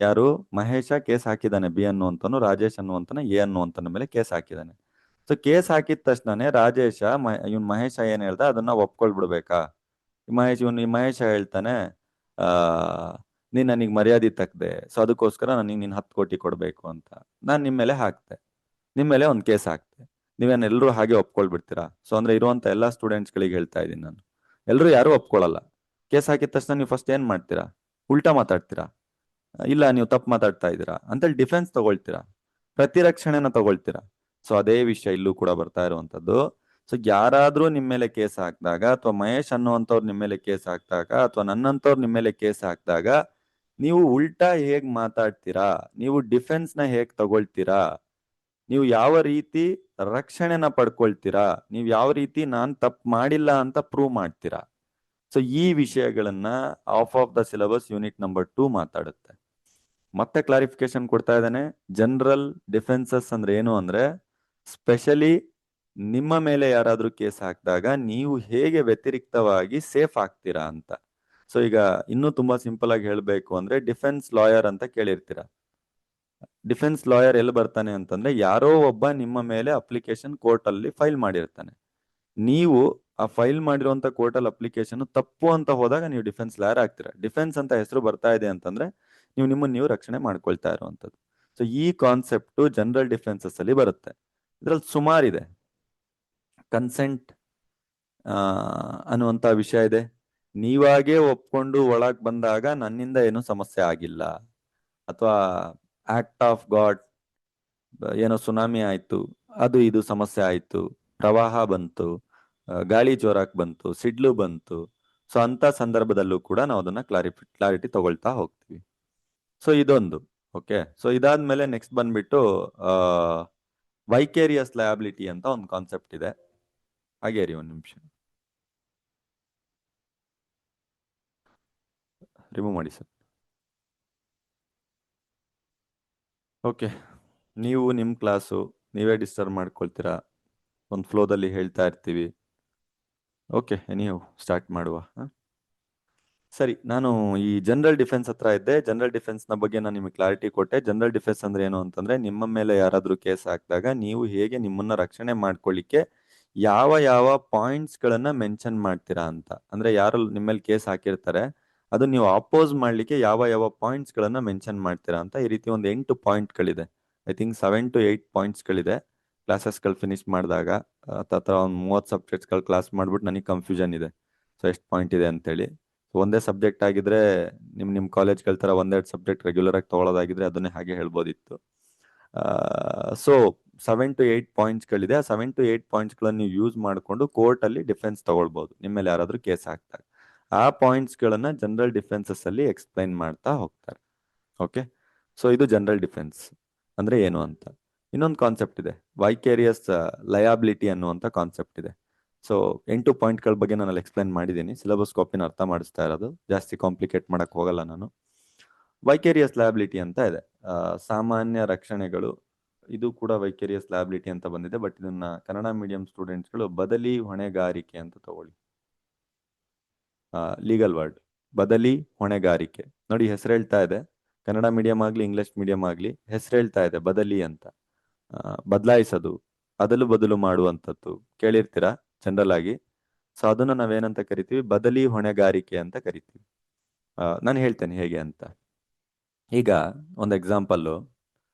A: ಯಾರು? ಮಹೇಶ ಕೇಸ್ ಹಾಕಿದ್ದಾನೆ ಬಿ ಅನ್ನುವಂತನು, ರಾಜೇಶ್ ಅನ್ನುವಂತನ ಎ ಅನ್ನುವಂತನ ಮೇಲೆ ಕೇಸ್ ಹಾಕಿದ್ದಾನೆ. ಸೊ ಕೇಸ್ ಹಾಕಿದ ತಕ್ಷಣನೇ ರಾಜೇಶ ಇವನ್ ಮಹೇಶ ಏನ್ ಹೇಳ್ದ ಅದನ್ನ ಒಪ್ಕೊಳ್ಬಿಡ್ಬೇಕಾ? ಮಹೇಶ ಹೇಳ್ತಾನೆ, ಆ ನೀನ್ ನನಗ್ ಮರ್ಯಾದೆ ತಕ್ಕದೆ, ಸೊ ಅದಕ್ಕೋಸ್ಕರ ನನಗೆ ನೀನ್ 10 ಕೋಟಿ ಕೊಡ್ಬೇಕು ಅಂತ ನಾನ್ ನಿಮ್ ಮೇಲೆ ಹಾಕ್ತೆ, ನಿಮ್ ಮೇಲೆ ಒಂದ್ ಕೇಸ್ ಹಾಕ್ತೆ. ನೀವೇನೆಲ್ಲರೂ ಹಾಗೆ ಒಪ್ಕೊಳ್ಬಿಡ್ತೀರಾ? ಸೊ ಅಂದ್ರೆ ಇರುವಂತ ಎಲ್ಲಾ ಸ್ಟೂಡೆಂಟ್ಸ್ ಗಳಿಗೆ ಹೇಳ್ತಾ ಇದ್ದೀನಿ ನಾನು, ಎಲ್ಲರೂ ಯಾರು ಒಪ್ಕೊಳ್ಳಲ್ಲ. ಕೇಸ್ ಹಾಕಿದ ತಕ್ಷಣ ನೀವು ಫಸ್ಟ್ ಏನ್ ಮಾಡ್ತೀರಾ? ಉಲ್ಟಾ ಮಾತಾಡ್ತೀರಾ, ಇಲ್ಲ ನೀವು ತಪ್ಪು ಮಾತಾಡ್ತಾ ಇದ್ದೀರಾ ಅಂತೇಳಿ ಡಿಫೆನ್ಸ್ ತಗೊಳ್ತೀರಾ. ಪ್ರತಿರಕ್ಷಣೆನ ತಗೊಳ್ತೀರಾ. ಸೊ ಅದೇ ವಿಷಯ ಇಲ್ಲೂ ಕೂಡ ಬರ್ತಾ ಇರುವಂತದ್ದು. ಸೊ ಯಾರಾದ್ರೂ ನಿಮ್ ಮೇಲೆ ಕೇಸ್ ಹಾಕಿದಾಗ, ಅಥವಾ ಮಹೇಶ್ ಅನ್ನುವಂಥವ್ರು ನಿಮ್ ಮೇಲೆ ಕೇಸ್ ಹಾಕಿದಾಗ, ಅಥವಾ ನನ್ನಂತವ್ರು ನಿಮ್ ಮೇಲೆ ಕೇಸ್ ಹಾಕಿದಾಗ, ನೀವು ಉಲ್ಟಾ ಹೇಗ್ ಮಾತಾಡ್ತೀರಾ, ನೀವು ಡಿಫೆನ್ಸ್ ನ ಹೇಗ್ ತಗೊಳ್ತೀರಾ, ನೀವು ಯಾವ ರೀತಿ ರಕ್ಷಣೆನ ಪಡ್ಕೊಳ್ತೀರಾ, ನೀವು ಯಾವ ರೀತಿ ನಾನ್ ತಪ್ಪು ಮಾಡಿಲ್ಲ ಅಂತ ಪ್ರೂವ್ ಮಾಡ್ತೀರಾ. ಸೊ ಈ ವಿಷಯಗಳನ್ನ of the syllabus unit number 2 ಮಾತಾಡುತ್ತೆ. ಮತ್ತೆ ಕ್ಲಾರಿಫಿಕೇಶನ್ ಕೊಡ್ತಾ ಇದ್ದಾನೆ. ಜನರಲ್ ಡಿಫೆನ್ಸಸ್ ಅಂದ್ರೆ ಏನು ಅಂದ್ರೆ, ಸ್ಪೆಷಲಿ ನಿಮ್ಮ ಮೇಲೆ ಯಾರಾದ್ರೂ ಕೇಸ್ ಹಾಕಿದಾಗ ನೀವು ಹೇಗೆ ವ್ಯತಿರಿಕ್ತವಾಗಿ ಸೇಫ್ ಆಗ್ತೀರಾ ಅಂತ. ಸೊ ಈಗ ಇನ್ನೂ ತುಂಬಾ ಸಿಂಪಲ್ ಆಗಿ ಹೇಳ್ಬೇಕು ಅಂದ್ರೆ, ಡಿಫೆನ್ಸ್ ಲಾಯರ್ ಅಂತ ಕೇಳಿರ್ತೀರಾ. ಡಿಫೆನ್ಸ್ ಲಾಯರ್ ಎಲ್ಲಿ ಬರ್ತಾನೆ ಅಂತಂದ್ರೆ, ಯಾರೋ ಒಬ್ಬ ನಿಮ್ಮ ಮೇಲೆ ಅಪ್ಲಿಕೇಶನ್ ಕೋರ್ಟ್ ಅಲ್ಲಿ ಫೈಲ್ ಮಾಡಿರ್ತಾನೆ. ನೀವು ಆ ಫೈಲ್ ಮಾಡಿರುವಂತ ಕೋರ್ಟ್ ಅಲ್ಲಿ ಅಪ್ಲಿಕೇಶನ್ ತಪ್ಪು ಅಂತ ಹೋದಾಗ ನೀವು ಡಿಫೆನ್ಸ್ ಲಾಯರ್ ಆಗ್ತೀರಾ. ಡಿಫೆನ್ಸ್ ಅಂತ ಹೆಸರು ಬರ್ತಾ ಇದೆ ಅಂತಂದ್ರೆ ನೀವು ನಿಮ್ಮನ್ನು ನೀವು ರಕ್ಷಣೆ ಮಾಡ್ಕೊಳ್ತಾ ಇರುವಂತದ್ದು. ಸೊ ಈ ಕಾನ್ಸೆಪ್ಟ್ ಜನರಲ್ ಡಿಫೆನ್ಸಸ್ ಅಲ್ಲಿ ಬರುತ್ತೆ. ಇದ್ರಲ್ಲಿ ಸುಮಾರಿದೆ. ಕನ್ಸೆಂಟ್ ಅನ್ನುವಂತ ವಿಷಯ ಇದೆ. ನೀವಾಗೇ ಒಪ್ಕೊಂಡು ಒಳಗ್ ಬಂದಾಗ ನನ್ನಿಂದ ಏನು ಸಮಸ್ಯೆ ಆಗಿಲ್ಲ, ಅಥವಾ ಆಕ್ಟ್ ಆಫ್ ಗಾಡ್, ಏನೋ ಸುನಾಮಿ ಆಯ್ತು, ಅದು ಇದು ಸಮಸ್ಯೆ ಆಯ್ತು, ಪ್ರವಾಹ ಬಂತು, ಗಾಳಿ ಜೋರಾಕ್ ಬಂತು, ಸಿಡ್ಲು ಬಂತು. ಸೊ ಅಂತ ಸಂದರ್ಭದಲ್ಲೂ ಕೂಡ ನಾವು ಅದನ್ನ ಕ್ಲಾರಿಟಿ ತಗೊಳ್ತಾ ಹೋಗ್ತೀವಿ. ಸೊ ಇದೊಂದು. ಓಕೆ, ಸೊ ಇದಾದ್ಮೇಲೆ ನೆಕ್ಸ್ಟ್ ಬಂದ್ಬಿಟ್ಟು ವೈಕೇರಿಯಸ್ ಲಯಬಿಲಿಟಿ ಅಂತ ಒಂದು ಕಾನ್ಸೆಪ್ಟ್ ಇದೆ. ಹಾಗೆ ರೀ, ಒಂದು ನಿಮಿಷ ರಿಮೂವ್ ಮಾಡಿ ಸರ್. ಓಕೆ, ನೀವು ನಿಮ್ಮ ಕ್ಲಾಸು ನೀವೇ ಡಿಸ್ಟರ್ಬ್ ಮಾಡ್ಕೊಳ್ತೀರಾ, ಒಂದು ಫ್ಲೋದಲ್ಲಿ ಹೇಳ್ತಾ ಇರ್ತೀವಿ. ಓಕೆ, ನೀವು ಸ್ಟಾರ್ಟ್ ಮಾಡುವ. ಸರಿ, ನಾನು ಈ ಜನರಲ್ ಡಿಫೆನ್ಸ್ ಹತ್ರ ಇದ್ದೆ. ಜನರಲ್ ಡಿಫೆನ್ಸ್ ನ ಬಗ್ಗೆ ನಾನು ನಿಮಗೆ ಕ್ಲಾರಿಟಿ ಕೊಟ್ಟೆ. ಜನರಲ್ ಡಿಫೆನ್ಸ್ ಅಂದ್ರೆ ಏನು ಅಂತಂದ್ರೆ, ನಿಮ್ಮ ಮೇಲೆ ಯಾರಾದ್ರೂ ಕೇಸ್ ಹಾಕಿದಾಗ ನೀವು ಹೇಗೆ ನಿಮ್ಮನ್ನ ರಕ್ಷಣೆ ಮಾಡ್ಕೊಳ್ಳಿಕ್ಕೆ ಯಾವ ಯಾವ ಪಾಯಿಂಟ್ಸ್ ಗಳನ್ನ ಮೆನ್ಷನ್ ಮಾಡ್ತೀರಾ ಅಂತ. ಅಂದ್ರೆ ಯಾರು ನಿಮ್ಮ ಮೇಲೆ ಕೇಸ್ ಹಾಕಿರ್ತಾರೆ, ಅದು ನೀವು ಅಪೋಸ್ ಮಾಡ್ಲಿಕ್ಕೆ ಯಾವ ಯಾವ ಪಾಯಿಂಟ್ಸ್ ಗಳನ್ನ ಮೆನ್ಷನ್ ಮಾಡ್ತೀರಾ ಅಂತ. ಈ ರೀತಿ ಒಂದು 8 ಪಾಯಿಂಟ್ಗಳಿದೆ. ಐ ಥಿಂಕ್ 7 to 8 ಪಾಯಿಂಟ್ಸ್ಗಳಿದೆ. ಕ್ಲಾಸಸ್ಗಳು ಫಿನಿಶ್ ಮಾಡಿದಾಗ ಅಥವಾ ಒಂದು 30 ಸಬ್ಜೆಕ್ಟ್ಸ್ಗಳು ಕ್ಲಾಸ್ ಮಾಡ್ಬಿಟ್ಟು ನನಗೆ ಕನ್ಫ್ಯೂಷನ್ ಇದೆ, ಸೊ ಎಷ್ಟು ಪಾಯಿಂಟ್ ಇದೆ ಅಂತೇಳಿ. ಒಂದೇ ಸಬ್ಜೆಕ್ಟ್ ಆಗಿದ್ರೆ ನಿಮ್ ಕಾಲೇಜ್ಗಳ ತರ ಒಂದೆರಡು ಸಬ್ಜೆಕ್ಟ್ ರೆಗ್ಯುಲರ್ ಆಗಿ ತಗೊಳ್ಳೋದಾಗಿದ್ರೆ ಅದನ್ನೇ ಹಾಗೆ ಹೇಳ್ಬೋದಿತ್ತು. So 7 to 8 ಪಾಯಿಂಟ್ಸ್ಗಳಿದೆ. ಆ 7 to 8 ಪಾಯಿಂಟ್ಸ್ಗಳನ್ನು ನೀವು ಯೂಸ್ ಮಾಡಿಕೊಂಡು ಕೋರ್ಟ್ ಅಲ್ಲಿ ಡಿಫೆನ್ಸ್ ತಗೊಳ್ಬಹುದು ನಿಮ್ಮ ಮೇಲೆ ಯಾರಾದ್ರೂ ಕೇಸ್ ಹಾಕ್ತಾರೆ. ಆ ಪಾಯಿಂಟ್ಸ್ಗಳನ್ನ ಜನರಲ್ ಡಿಫೆನ್ಸಸ್ ಅಲ್ಲಿ ಎಕ್ಸ್ಪ್ಲೈನ್ ಮಾಡ್ತಾ ಹೋಗ್ತಾರೆ. ಓಕೆ, ಸೊ ಇದು ಜನರಲ್ ಡಿಫೆನ್ಸ್ ಅಂದ್ರೆ ಏನು ಅಂತ. ಇನ್ನೊಂದು ಕಾನ್ಸೆಪ್ಟ್ ಇದೆ, ವೈಕೇರಿಯಸ್ ಲಯಾಬಿಲಿಟಿ ಅನ್ನುವಂಥ ಕಾನ್ಸೆಪ್ಟ್ ಇದೆ. ಸೊ 8 ಪಾಯಿಂಟ್ಗಳ ಬಗ್ಗೆ ನಾನು ಅಲ್ಲಿ ಎಕ್ಸ್ಪ್ಲೈನ್ ಮಾಡಿದ್ದೀನಿ. ಸಿಲೆಬಸ್ ಕಾಪಿನ ಅರ್ಥ ಮಾಡಿಸ್ತಾ ಇರೋದು, ಜಾಸ್ತಿ ಕಾಂಪ್ಲಿಕೇಟ್ ಮಾಡಕ್ ಹೋಗಲ್ಲ ನಾನು. ವೈಕೇರಿಯಸ್ ಲಯಾಬಿಲಿಟಿ ಅಂತ ಇದೆ, ಸಾಮಾನ್ಯ ರಕ್ಷಣೆಗಳು. ಇದು ಕೂಡ ವೈಕೇರಿಯಸ್ ಲಯಾಬಿಲಿಟಿ ಅಂತ ಬಂದಿದೆ, ಬಟ್ ಇದನ್ನ ಕನ್ನಡ ಮೀಡಿಯಂ ಸ್ಟೂಡೆಂಟ್ಸ್ಗಳು ಬದಲಿ ಹೊಣೆಗಾರಿಕೆ ಅಂತ ತಗೊಳ್ಳಿ. ಲೀಗಲ್ ವರ್ಡ್ ಬದಲಿ ಹೊಣೆಗಾರಿಕೆ. ನೋಡಿ, ಹೆಸರು ಹೇಳ್ತಾ ಇದೆ, ಕನ್ನಡ ಮೀಡಿಯಂ ಆಗ್ಲಿ ಇಂಗ್ಲಿಷ್ ಮೀಡಿಯಂ ಆಗ್ಲಿ ಹೆಸರು ಹೇಳ್ತಾ ಇದೆ ಬದಲಿ ಅಂತ. ಬದಲಾಯಿಸೋದು, ಅದಲು ಬದಲು ಮಾಡುವಂಥದ್ದು ಕೇಳಿರ್ತೀರಾ ಜನರಲ್ ಆಗಿ. ಸೊ ಅದನ್ನ ನಾವೇನಂತ ಕರಿತೀವಿ, ಬದಲಿ ಹೊಣೆಗಾರಿಕೆ ಅಂತ ಕರಿತೀವಿ. ನಾನು ಹೇಳ್ತೇನೆ ಹೇಗೆ ಅಂತ. ಈಗ ಒಂದು ಎಕ್ಸಾಂಪಲ್ಲು,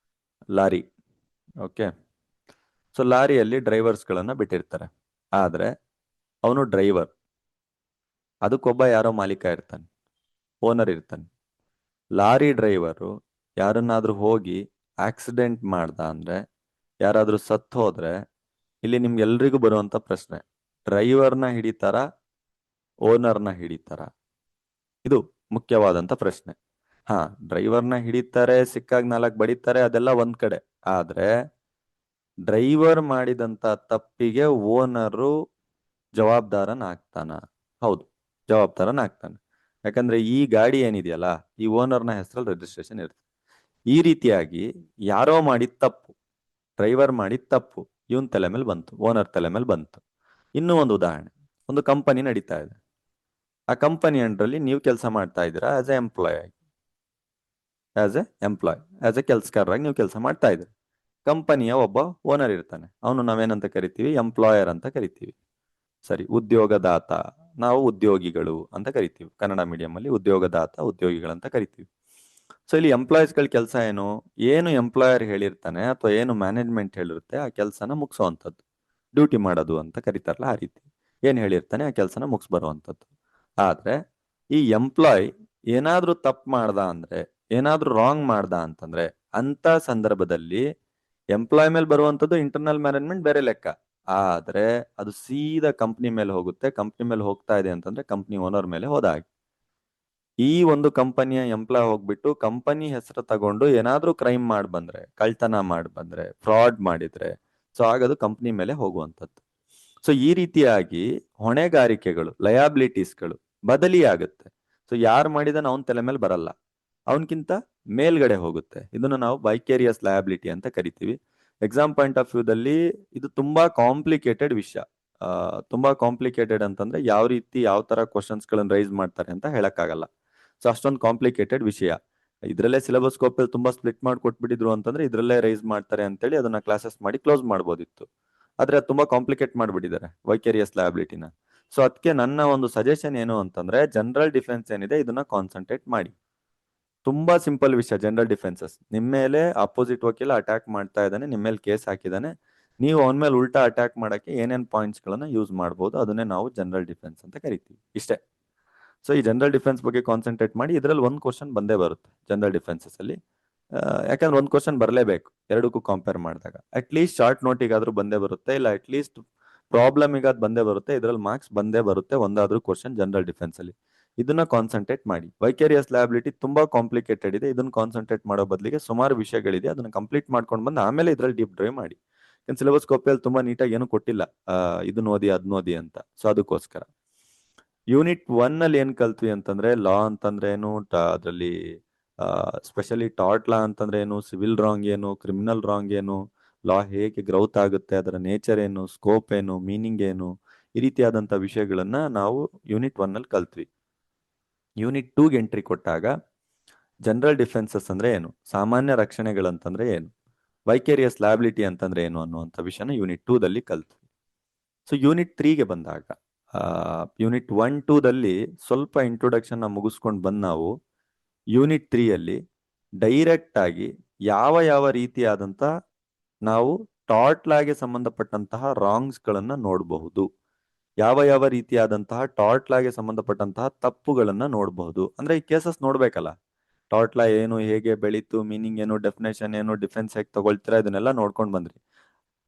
A: ಲಾರಿ. ಓಕೆ, ಸೊ ಲಾರಿಯಲ್ಲಿ ಡ್ರೈವರ್ಸ್ಗಳನ್ನ ಬಿಟ್ಟಿರ್ತಾರೆ. ಆದ್ರೆ ಅವನು ಡ್ರೈವರ್, ಅದಕ್ಕೊಬ್ಬ ಯಾರೋ ಮಾಲೀಕ ಇರ್ತಾನೆ, ಓನರ್ ಇರ್ತಾನೆ. ಲಾರಿ ಡ್ರೈವರು ಯಾರನ್ನಾದ್ರೂ ಹೋಗಿ ಆಕ್ಸಿಡೆಂಟ್ ಮಾಡ್ದ ಅಂದ್ರೆ, ಯಾರಾದ್ರೂ ಸತ್ತು ಹೋದ್ರೆ, ಇಲ್ಲಿ ನಿಮ್ಗೆಲ್ರಿಗೂ ಬರುವಂತ ಪ್ರಶ್ನೆ, ಡ್ರೈವರ್ನ ಹಿಡಿತಾರ, ಓನರ್ನ ಹಿಡಿತಾರ? ಇದು ಮುಖ್ಯವಾದಂತ ಪ್ರಶ್ನೆ. ಹಾ, ಡ್ರೈವರ್ನ ಹಿಡಿತಾರೆ, ಸಿಕ್ಕಾಗ 4 ಬಡಿತಾರೆ, ಅದೆಲ್ಲ ಒಂದ್ ಕಡೆ. ಆದ್ರೆ ಡ್ರೈವರ್ ಮಾಡಿದಂತ ತಪ್ಪಿಗೆ ಓನರು ಜವಾಬ್ದಾರನಾಗ್ತಾನ? ಹೌದು, ಜವಾಬ್ದಾರನಾಗ್ತಾನೆ. ಯಾಕಂದ್ರೆ ಈ ಗಾಡಿ ಏನಿದೆಯಲ್ಲ, ಈ ಓನರ್ನ ಹೆಸರಲ್ಲಿ ರಿಜಿಸ್ಟ್ರೇಷನ್ ಇರುತ್ತೆ. ಈ ರೀತಿಯಾಗಿ ಯಾರೋ ಮಾಡಿದ ತಪ್ಪು, ಡ್ರೈವರ್ ಮಾಡಿದ ತಪ್ಪು ಇವನ್ ತಲೆ ಮೇಲೆ ಬಂತು, ಓನರ್ ತಲೆ ಮೇಲೆ ಬಂತು. ಇನ್ನೂ ಒಂದು ಉದಾಹರಣೆ, ಒಂದು ಕಂಪನಿ ನಡೀತಾ ಇದೆ. ಆ ಕಂಪನಿ ಅಂಡ್ರಲ್ಲಿ ನೀವು ಕೆಲಸ ಮಾಡ್ತಾ ಇದ್ದೀರಾ as a employee, as a ಕೆಲ್ಸಗಾರರಾಗಿ ನೀವು ಕೆಲಸ ಮಾಡ್ತಾ ಇದ್ದೀರಿ. ಕಂಪನಿಯ ಒಬ್ಬ ಓನರ್ ಇರ್ತಾನೆ, ಅವನು ನಾವೇನಂತ ಕರಿತೀವಿ, ಎಂಪ್ಲಾಯರ್ ಅಂತ ಕರಿತೀವಿ. ಸರಿ, ಉದ್ಯೋಗದಾತ, ನಾವು ಉದ್ಯೋಗಿಗಳು ಅಂತ ಕರಿತೀವಿ. ಕನ್ನಡ ಮೀಡಿಯಂ ಅಲ್ಲಿ ಉದ್ಯೋಗದಾತ, ಉದ್ಯೋಗಿಗಳಂತ ಕರಿತೀವಿ. ಸೊ ಇಲ್ಲಿ ಎಂಪ್ಲಾಯೀಸ್ಗಳ ಕೆಲಸ ಏನು, ಏನು ಎಂಪ್ಲಾಯರ್ ಹೇಳಿರ್ತಾನೆ ಅಥವಾ ಏನು ಮ್ಯಾನೇಜ್ಮೆಂಟ್ ಹೇಳಿರುತ್ತೆ ಆ ಕೆಲಸನ ಮುಗಿಸೋವಂಥದ್ದು, ಡ್ಯೂಟಿ ಮಾಡೋದು ಅಂತ ಕರಿತಾರಲ್ಲ ಆ ರೀತಿ. ಏನ್ ಹೇಳಿರ್ತಾನೆ ಆ ಕೆಲಸನ ಮುಗಿಸ್ ಬರುವಂಥದ್ದು. ಆದ್ರೆ ಈ ಎಂಪ್ಲಾಯ್ ಏನಾದ್ರೂ ತಪ್ಪು ಮಾಡ್ದ ಅಂದ್ರೆ, ಏನಾದ್ರೂ ರಾಂಗ್ ಮಾಡ್ದ ಅಂತಂದ್ರೆ, ಅಂತ ಸಂದರ್ಭದಲ್ಲಿ ಎಂಪ್ಲಾಯ್ ಮೇಲೆ ಬರುವಂತದ್ದು ಇಂಟರ್ನಲ್ ಮ್ಯಾನೇಜ್ಮೆಂಟ್ ಬೇರೆ ಲೆಕ್ಕ. ಆದ್ರೆ ಅದು ಸೀದಾ ಕಂಪ್ನಿ ಮೇಲೆ ಹೋಗುತ್ತೆ. ಕಂಪ್ನಿ ಮೇಲೆ ಹೋಗ್ತಾ ಇದೆ ಅಂತಂದ್ರೆ ಕಂಪ್ನಿ ಓನರ್ ಮೇಲೆ ಹೋದ ಹಾಗೆ. ಈ ಒಂದು ಕಂಪನಿಯ ಎಂಪ್ಲಾಯ್ ಹೋಗ್ಬಿಟ್ಟು ಕಂಪನಿ ಹೆಸರು ತಗೊಂಡು ಏನಾದ್ರೂ ಕ್ರೈಮ್ ಮಾಡಿ ಬಂದ್ರೆ, ಕಳ್ತನ ಮಾಡಿ ಬಂದ್ರೆ, ಫ್ರಾಡ್ ಮಾಡಿದ್ರೆ, ಸೊ ಆಗದು ಕಂಪ್ನಿ ಮೇಲೆ ಹೋಗುವಂಥದ್ದು. ಸೊ ಈ ರೀತಿಯಾಗಿ ಹೊಣೆಗಾರಿಕೆಗಳು, ಲಯಾಬಿಲಿಟೀಸ್ಗಳು ಬದಲಿ ಆಗುತ್ತೆ. ಸೊ ಯಾರು ಮಾಡಿದಾನ ಅವನ ತಲೆ ಮೇಲೆ ಬರಲ್ಲ, ಅವನಕ್ಕಿಂತ ಮೇಲ್ಗಡೆ ಹೋಗುತ್ತೆ. ಇದನ್ನು ನಾವು ವೈಕೇರಿಯಸ್ ಲಯಾಬಿಲಿಟಿ ಅಂತ ಕರಿತೀವಿ. ಎಕ್ಸಾಮ್ ಪಾಯಿಂಟ್ ಆಫ್ ವ್ಯೂದಲ್ಲಿ ಇದು ತುಂಬಾ ಕಾಂಪ್ಲಿಕೇಟೆಡ್ ವಿಷಯ. ತುಂಬಾ ಕಾಂಪ್ಲಿಕೇಟೆಡ್ ಅಂತಂದ್ರೆ ಯಾವ ರೀತಿ ಯಾವ ತರ ಕ್ವಶನ್ಸ್ ಗಳನ್ನ ರೈಸ್ ಮಾಡ್ತಾರೆ ಅಂತ ಹೇಳಕ್ಕಾಗಲ್ಲ. ಸೊ ಅಷ್ಟೊಂದು ಕಾಂಪ್ಲಿಕೇಟೆಡ್ ವಿಷಯ. ಇದ್ರಲ್ಲೇ ಸಿಲೆಬಸ್ ಸ್ಕೋಪ್ ತುಂಬಾ ಸ್ಪ್ಲಿಟ್ ಮಾಡಿ ಕೊಟ್ಬಿಟ್ಟಿದ್ರು ಅಂತಂದ್ರೆ ಇದ್ರಲ್ಲೇ ರೈಸ್ ಮಾಡ್ತಾರೆ ಅಂತೇಳಿ ಅದನ್ನ ಕ್ಲಾಸಸ್ ಮಾಡಿ ಕ್ಲೋಸ್ ಮಾಡ್ಬೋದಿತ್ತು. ಆದ್ರೆ ಅದು ತುಂಬಾ ಕಾಂಪ್ಲಿಕೇಟ್ ಮಾಡ್ಬಿಟ್ಟಿದ್ದಾರೆ ವೈಕೇರಿಯಸ್ ಲಯಾಬಿಲಿಟಿನ. ಸೊ ಅದಕ್ಕೆ ನನ್ನ ಒಂದು ಸಜೆಷನ್ ಏನು ಅಂತಂದ್ರೆ, ಜನರಲ್ ಡಿಫೆನ್ಸ್ ಏನಿದೆ ಇದನ್ನ ಕಾನ್ಸಂಟ್ರೇಟ್ ಮಾಡಿ. ತುಂಬಾ ಸಿಂಪಲ್ ವಿಷಯ. ಜನರಲ್ ಡಿಫೆನ್ಸಸ್, ನಿಮ್ಮ ಮೇಲೆ ಅಪೋಸಿಟ್ ವಕೀಲ ಅಟ್ಯಾಕ್ ಮಾಡ್ತಾ ಇದ್ದಾನೆ, ನಿಮ್ಮ ಮೇಲೆ ಕೇಸ್ ಹಾಕಿದಾನೆ, ನೀವು ಅವನ ಮೇಲೆ ಉಲ್ಟಾ ಅಟ್ಯಾಕ್ ಮಾಡಕ್ಕೆ ಏನೇನ್ ಪಾಯಿಂಟ್ಸ್ ಗಳನ್ನ ಯೂಸ್ ಮಾಡಬಹುದು, ಅದನ್ನೇ ನಾವು ಜನರಲ್ ಡಿಫೆನ್ಸ್ ಅಂತ ಕರಿತೀವಿ. ಇಷ್ಟೇ. ಸೊ ಈ ಜನರಲ್ ಡಿಫೆನ್ಸ್ ಬಗ್ಗೆ ಕಾನ್ಸಂಟ್ರೇಟ್ ಮಾಡಿ. ಇದ್ರಲ್ಲಿ ಒಂದು ಕ್ವಶನ್ ಬಂದೇ ಬರುತ್ತೆ ಜನರಲ್ ಡಿಫೆನ್ಸಸ್ ಅಲ್ಲಿ. ಯಾಕಂದ್ರೆ ಒಂದು ಕ್ವಶನ್ ಬರಲೇಬೇಕು ಎರಡಕ್ಕೂ ಕಂಪೇರ್ ಮಾಡಿದಾಗ. ಅಟ್ ಲೀಸ್ಟ್ ಶಾರ್ಟ್ ನೋಟಿಗಾದ್ರೂ ಬಂದೇ ಬರುತ್ತೆ, ಇಲ್ಲ ಅಟ್ ಲೀಸ್ಟ್ ಪ್ರಾಬ್ಲಮ್ ಈಗಾದ್ ಬಂದೇ ಬರುತ್ತೆ. ಇದ್ರಲ್ಲಿ ಮಾರ್ಕ್ಸ್ ಬಂದೇ ಬರುತ್ತೆ ಒಂದಾದ್ರೂ ಕ್ವಶನ್ ಜನರಲ್ ಡಿಫೆನ್ಸ್ ಅಲ್ಲಿ. ಇದನ್ನ ಕಾನ್ಸಂಟ್ರೇಟ್ ಮಾಡಿ. ವೈಕೇರಿಯಸ್ ಲಯಾಬಿಲಿಟಿ ತುಂಬಾ ಕಾಂಪ್ಲಿಕೇಟೆಡ್ ಇದೆ. ಇದನ್ನ ಕಾನ್ಸಂಟ್ರೇಟ್ ಮಾಡೋ ಬದಲಿಗೆ ಸುಮಾರು ವಿಷಯಗಳಿದೆ, ಅದನ್ನ ಕಂಪ್ಲೀಟ್ ಮಾಡ್ಕೊಂಡು ಬಂದು ಆಮೇಲೆ ಇದ್ರಲ್ಲಿ ಡೀಪ್ ಡ್ರೈವ್ ಮಾಡಿ. ಸಿಲೆಬಸ್ ಕಾಪಿಯಲ್ಲಿ ತುಂಬಾ ನೀಟಾಗಿ ಏನು ಕೊಟ್ಟಿಲ್ಲ, ಇದನ್ನ ಓದಿ ಅದನ್ನ ಓದಿ ಅಂತ. ಸೊ ಅದಕ್ಕೋಸ್ಕರ ಯೂನಿಟ್ 1 ಅಲ್ಲಿ ಏನ್ ಕಲ್ತ್ವಿ ಅಂತಂದ್ರೆ, ಲಾ ಅಂತಂದ್ರೆ ಏನು, ಅದರಲ್ಲಿ ಸ್ಪೆಷಲಿ ಟಾರ್ಟ್ ಲಾ ಅಂತಂದ್ರೆ ಏನು, ಸಿವಿಲ್ ರಾಂಗ್ ಏನು, ಕ್ರಿಮಿನಲ್ ರಾಂಗ್ ಏನು, ಲಾ ಹೇಗೆ ಗ್ರೌತ್ ಆಗುತ್ತೆ, ಅದರ ನೇಚರ್ ಏನು, ಸ್ಕೋಪ್ ಏನು, ಮೀನಿಂಗ್ ಏನು, ಈ ರೀತಿಯಾದಂತ ವಿಷಯಗಳನ್ನ ನಾವು ಯೂನಿಟ್ 1 ಅಲ್ಲಿ ಕಲ್ತ್ವಿ. ಯೂನಿಟ್ 2ಗೆ ಎಂಟ್ರಿ ಕೊಟ್ಟಾಗ ಜನರಲ್ ಡಿಫೆನ್ಸಸ್ ಅಂದ್ರೆ ಏನು, ಸಾಮಾನ್ಯ ರಕ್ಷಣೆಗಳಂತಂದ್ರೆ ಏನು, ವೈಕೇರಿಯಸ್ ಲಯಾಬಿಲಿಟಿ ಅಂತಂದ್ರೆ ಏನು ಅನ್ನುವಂಥ ವಿಷಯನ ಯೂನಿಟ್ 2ದಲ್ಲಿ ಕಲ್ತ್ವಿ. ಸೊ ಯೂನಿಟ್ 3ಗೆ ಬಂದಾಗ ಯೂನಿಟ್ 1-2ದಲ್ಲಿ ಸ್ವಲ್ಪ ಇಂಟ್ರೊಡಕ್ಷನ್ ಮುಗಿಸ್ಕೊಂಡು ಬಂದು ನಾವು ಯೂನಿಟ್ 3ಯಲ್ಲಿ ಡೈರೆಕ್ಟ್ ಆಗಿ ಯಾವ ಯಾವ ರೀತಿಯಾದಂತ ನಾವು ಟಾರ್ಟ್ ಲಾಗೆ ಸಂಬಂಧಪಟ್ಟಂತಹ ರಾಂಗ್ಸ್ ಗಳನ್ನ ನೋಡಬಹುದು, ಯಾವ ಯಾವ ರೀತಿಯಾದಂತಹ ಟಾರ್ಟ್ ಲಾಗೆ ಸಂಬಂಧಪಟ್ಟಂತಹ ತಪ್ಪುಗಳನ್ನ ನೋಡಬಹುದು. ಅಂದ್ರೆ ಈ ಕೇಸಸ್ ನೋಡ್ಬೇಕಲ್ಲ, ಟಾರ್ಟ್ ಲಾ ಏನು, ಹೇಗೆ ಬೆಳೀತು, ಮೀನಿಂಗ್ ಏನು, ಡೆಫಿನೇಷನ್ ಏನು, ಡಿಫೆನ್ಸ್ ಹೇಗೆ ತಗೊಳ್ತೀರಾ, ಇದನ್ನೆಲ್ಲ ನೋಡ್ಕೊಂಡು ಬಂದ್ರಿ.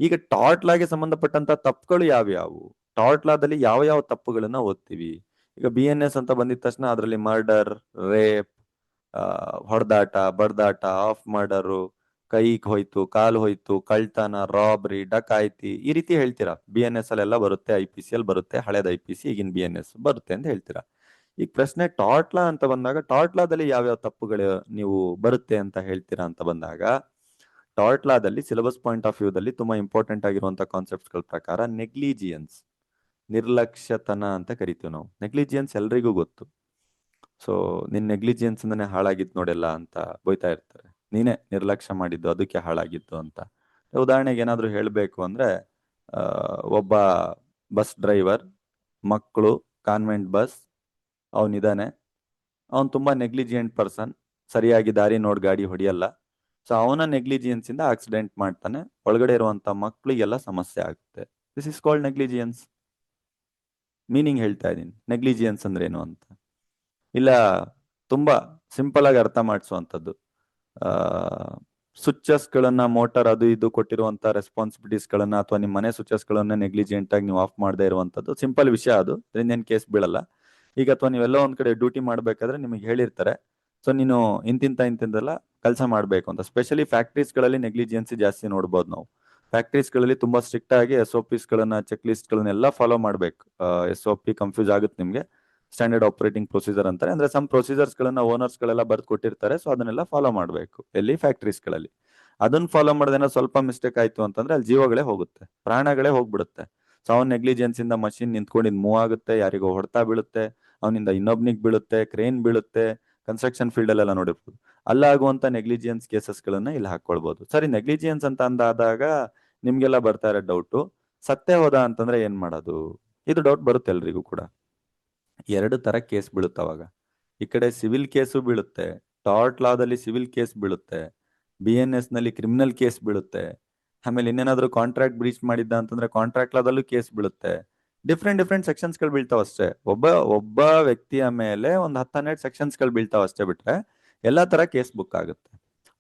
A: ಈಗ ಟಾರ್ಟ್ ಲಾಗೆ ಸಂಬಂಧಪಟ್ಟಂತ ತಪ್ಪುಗಳು ಯಾವ್ಯಾವು, ಟಾರ್ಟ್ ಲಾದಲ್ಲಿ ಯಾವ ಯಾವ ತಪ್ಪುಗಳನ್ನ ಓದ್ತೀವಿ. ಈಗ BNS ಅಂತ ಬಂದಿದ ತಕ್ಷಣ ಅದರಲ್ಲಿ ಮರ್ಡರ್, ರೇಪ್, ಹೊಡೆದಾಟ, ಬಡ್ದಾಟ, ಆಫ್ ಮರ್ಡರು, ಕೈ ಹೋಯ್ತು, ಕಾಲು ಹೋಯ್ತು, ಕಳ್ತನ, ರಾಬ್ರಿ, ಡಕಾಯ್ತಿ, ಈ ರೀತಿ ಹೇಳ್ತೀರಾ. BNS ಅಲ್ಲೆಲ್ಲ ಬರುತ್ತೆ, IPC ಅಲ್ಲಿ ಬರುತ್ತೆ, ಹಳೇದ IPC ಈಗಿನ BNS ಬರುತ್ತೆ ಅಂತ ಹೇಳ್ತೀರಾ. ಈಗ ಪ್ರಶ್ನೆ ಟಾರ್ಟ್ ಲಾ ಅಂತ ಬಂದಾಗ, ಟಾರ್ಟ್ ಲಾದಲ್ಲಿ ಯಾವ್ಯಾವ ತಪ್ಪುಗಳು ನೀವು ಬರುತ್ತೆ ಅಂತ ಹೇಳ್ತೀರಾ ಅಂತ ಬಂದಾಗ, ಟಾರ್ಟ್ ಲಾದಲ್ಲಿ ಸಿಲೆಬಸ್ ಪಾಯಿಂಟ್ ಆಫ್ ವ್ಯೂದಲ್ಲಿ ತುಂಬಾ ಇಂಪಾರ್ಟೆಂಟ್ ಆಗಿರುವಂತಹ ಕಾನ್ಸೆಪ್ಟ್ಗಳ ಪ್ರಕಾರ ನೆಗ್ಲಿಜಿಯನ್ಸ್, ನಿರ್ಲಕ್ಷ್ಯತನ ಅಂತ ಕರಿತೀವಿ ನಾವು. ನೆಗ್ಲಿಜಿಯನ್ಸ್ ಎಲ್ರಿಗೂ ಗೊತ್ತು. ಸೊ ನಿನ್ ನೆಗ್ಲಿಜಿಯನ್ಸ್ ಇಂದನೇ ಹಾಳಾಗಿತ್ತು ನೋಡೆಲ್ಲ ಅಂತ ಬೈತಾ ಇರ್ತಾರೆ. ನೀನೇ ನಿರ್ಲಕ್ಷ್ಯ ಮಾಡಿದ್ದು ಅದಕ್ಕೆ ಹಾಳಾಗಿತ್ತು ಅಂತ. ಉದಾಹರಣೆಗೆ ಏನಾದ್ರು ಹೇಳ್ಬೇಕು ಅಂದ್ರೆ, ಒಬ್ಬ ಬಸ್ ಡ್ರೈವರ್, ಮಕ್ಕಳು, ಕಾನ್ವೆಂಟ್ ಬಸ್, ಅವನಿದಾನೆ, ಅವನ್ ತುಂಬಾ ನೆಗ್ಲಿಜಿಯೆಂಟ್ ಪರ್ಸನ್, ಸರಿಯಾಗಿ ದಾರಿ ನೋಡ್ ಗಾಡಿ ಹೊಡಿಯಲ್ಲ. ಸೊ ಅವನ ನೆಗ್ಲಿಜಿಯನ್ಸ್ ಇಂದ ಆಕ್ಸಿಡೆಂಟ್ ಮಾಡ್ತಾನೆ, ಒಳಗಡೆ ಇರುವಂತ ಮಕ್ಕಳಿಗೆಲ್ಲ ಸಮಸ್ಯೆ ಆಗುತ್ತೆ. This is called negligence. Meaning ಹೇಳ್ತಾ ಇದೀನಿ, ನೆಗ್ಲಿಜಿಯನ್ಸ್ ಅಂದ್ರೆ ಏನು ಅಂತ. ಇಲ್ಲ ತುಂಬಾ ಸಿಂಪಲ್ ಆಗಿ ಅರ್ಥ ಮಾಡಿಸುವಂಥದ್ದು, ಸ್ವಿಚಸ್ ಗಳನ್ನ, ಮೋಟಾರ್ ಅದು ಇದು ಕೊಟ್ಟಿರುವಂತ ರೆಸ್ಪಾನ್ಸಿಬಿಲಿಟೀಸ್ ಗಳನ್ನ, ಅಥವಾ ನಿಮ್ಮ ಮನೆ ಸ್ವಿಚಸ್ ಗಳನ್ನ ನೆಗ್ಲಿಜಿಯೆಂಟ್ ಆಗಿ ನೀವು ಆಫ್ ಮಾಡದೇ ಇರುವಂತದ್ದು ಸಿಂಪಲ್ ವಿಷಯ. ಅದು ಏನ್ ಕೇಸ್ ಬೀಳಲ್ಲ. ಈಗ ಅಥವಾ ನೀವೆಲ್ಲ ಒಂದ್ ಕಡೆ ಡ್ಯೂಟಿ ಮಾಡ್ಬೇಕಾದ್ರೆ ನಿಮಗೆ ಹೇಳಿರ್ತಾರೆ, ಸೊ ನೀನು ಇಂತಿಂತೆಲ್ಲ ಕೆಲಸ ಮಾಡ್ಬೇಕು ಅಂತ. ಸ್ಪೆಷಲಿ ಫ್ಯಾಕ್ಟ್ರೀಸ್ ಗಳಲ್ಲಿ ನೆಗ್ಲಿಜಿಯನ್ಸಿ ಜಾಸ್ತಿ ನೋಡ್ಬೋದು ನಾವು. ಫ್ಯಾಕ್ಟ್ರೀಸ್ ಗಳಲ್ಲಿ ತುಂಬಾ ಸ್ಟ್ರಿಕ್ಟ್ ಆಗಿ SOPs ಗಳನ್ನ, ಚೆಕ್ ಲಿಸ್ಟ್ ಗಳನ್ನೆಲ್ಲ ಫಾಲೋ ಮಾಡ್ಬೇಕು. SOP ಕನ್ಫ್ಯೂಸ್ ಆಗುತ್ತೆ ನಿಮ್ಗೆ. ಸ್ಟ್ಯಾಂಡರ್ಡ್ ಆಪರೇಟಿಂಗ್ ಪ್ರೊಸೀಜರ್ ಅಂತಾರೆ. ಅಂದ್ರೆ ಸಮ್ ಪ್ರೊಸೀಜರ್ಸ್ ಗಳನ್ನ ಓನರ್ಸ್ ಗಳೆಲ್ಲ ಬರ್ದು ಕೊಟ್ಟಿರ್ತಾರೆ. ಸೊ ಅದನ್ನೆಲ್ಲ ಫಾಲೋ ಮಾಡ್ಬೇಕು ಎಲ್ಲಿ, ಫ್ಯಾಕ್ಟ್ರೀಸ್ ಗಳಲ್ಲಿ. ಅದನ್ನ ಫಾಲೋ ಮಾಡೋದೇನೋ ಸ್ವಲ್ಪ ಮಿಸ್ಟೇಕ್ ಆಯ್ತು ಅಂತಂದ್ರೆ ಅಲ್ಲಿ ಜೀವಗಳೇ ಹೋಗುತ್ತೆ, ಪ್ರಾಣಗಳೇ ಹೋಗ್ಬಿಡುತ್ತೆ. ಸೊ ಅವ್ನ ನೆಗ್ಲಿಜೆನ್ಸ್ ಇಂದ ಮಷಿನ್ ನಿಂತ್ಕೊಂಡಿದ್ ಮೂವ್ ಆಗುತ್ತೆ, ಯಾರಿಗೋ ಹೊಡ್ತಾ ಬೀಳುತ್ತೆ, ಅವನಿಂದ ಇನ್ನೊಬ್ನಿಗೆ ಬೀಳುತ್ತೆ, ಕ್ರೇನ್ ಬೀಳುತ್ತೆ. ಕನ್ಸ್ಟ್ರಕ್ಷನ್ ಫೀಲ್ಡ್ ಅಲ್ಲೆಲ್ಲ ನೋಡಿರ್ಬೋದು. ಅಲ್ಲಾಗುವಂತ ನೆಗ್ಲಿಜಿಯನ್ಸ್ ಕೇಸಸ್ ಗಳನ್ನ ಇಲ್ಲಿ ಹಾಕೊಳ್ಬಹುದು. ಸರಿ, ನೆಗ್ಲಿಜಿಯನ್ಸ್ ಅಂತ ಅಂದಾದಾಗ ನಿಮ್ಗೆಲ್ಲ ಬರ್ತಾ ಇರೋ ಡೌಟು, ಸತ್ತೇ ಹೋದ ಅಂತಂದ್ರೆ ಏನ್ ಮಾಡೋದು, ಇದು ಡೌಟ್ ಬರುತ್ತೆ ಎಲ್ರಿಗೂ ಕೂಡ. ಎರಡು ತರ ಕೇಸ್ ಬೀಳುತ್ತೆ ಅವಾಗ. ಈ ಕಡೆ ಸಿವಿಲ್ ಕೇಸು ಬೀಳುತ್ತೆ, ಟಾರ್ಟ್ ಲಾದಲ್ಲಿ ಸಿವಿಲ್ ಕೇಸ್ ಬೀಳುತ್ತೆ, BNS ನಲ್ಲಿ ಕ್ರಿಮಿನಲ್ ಕೇಸ್ ಬೀಳುತ್ತೆ, ಆಮೇಲೆ ಇನ್ನೇನಾದ್ರೂ ಕಾಂಟ್ರಾಕ್ಟ್ ಬ್ರೀಚ್ ಮಾಡಿದ್ದ ಅಂತಂದ್ರೆ ಕಾಂಟ್ರಾಕ್ಟ್ ಲಾದಲ್ಲೂ ಕೇಸ್ ಬೀಳುತ್ತೆ. ಡಿಫ್ರೆಂಟ್ ಸೆಕ್ಷನ್ಸ್ ಗಳು ಬೀಳ್ತಾವ ಅಷ್ಟೇ. ಒಬ್ಬ ವ್ಯಕ್ತಿಯ ಮೇಲೆ ಒಂದು 10-12 ಸೆಕ್ಷನ್ಸ್ ಗಳು ಬೀಳ್ತಾವ ಅಷ್ಟೇ, ಬಿಟ್ರೆ ಎಲ್ಲಾ ತರ ಕೇಸ್ ಬುಕ್ ಆಗುತ್ತೆ.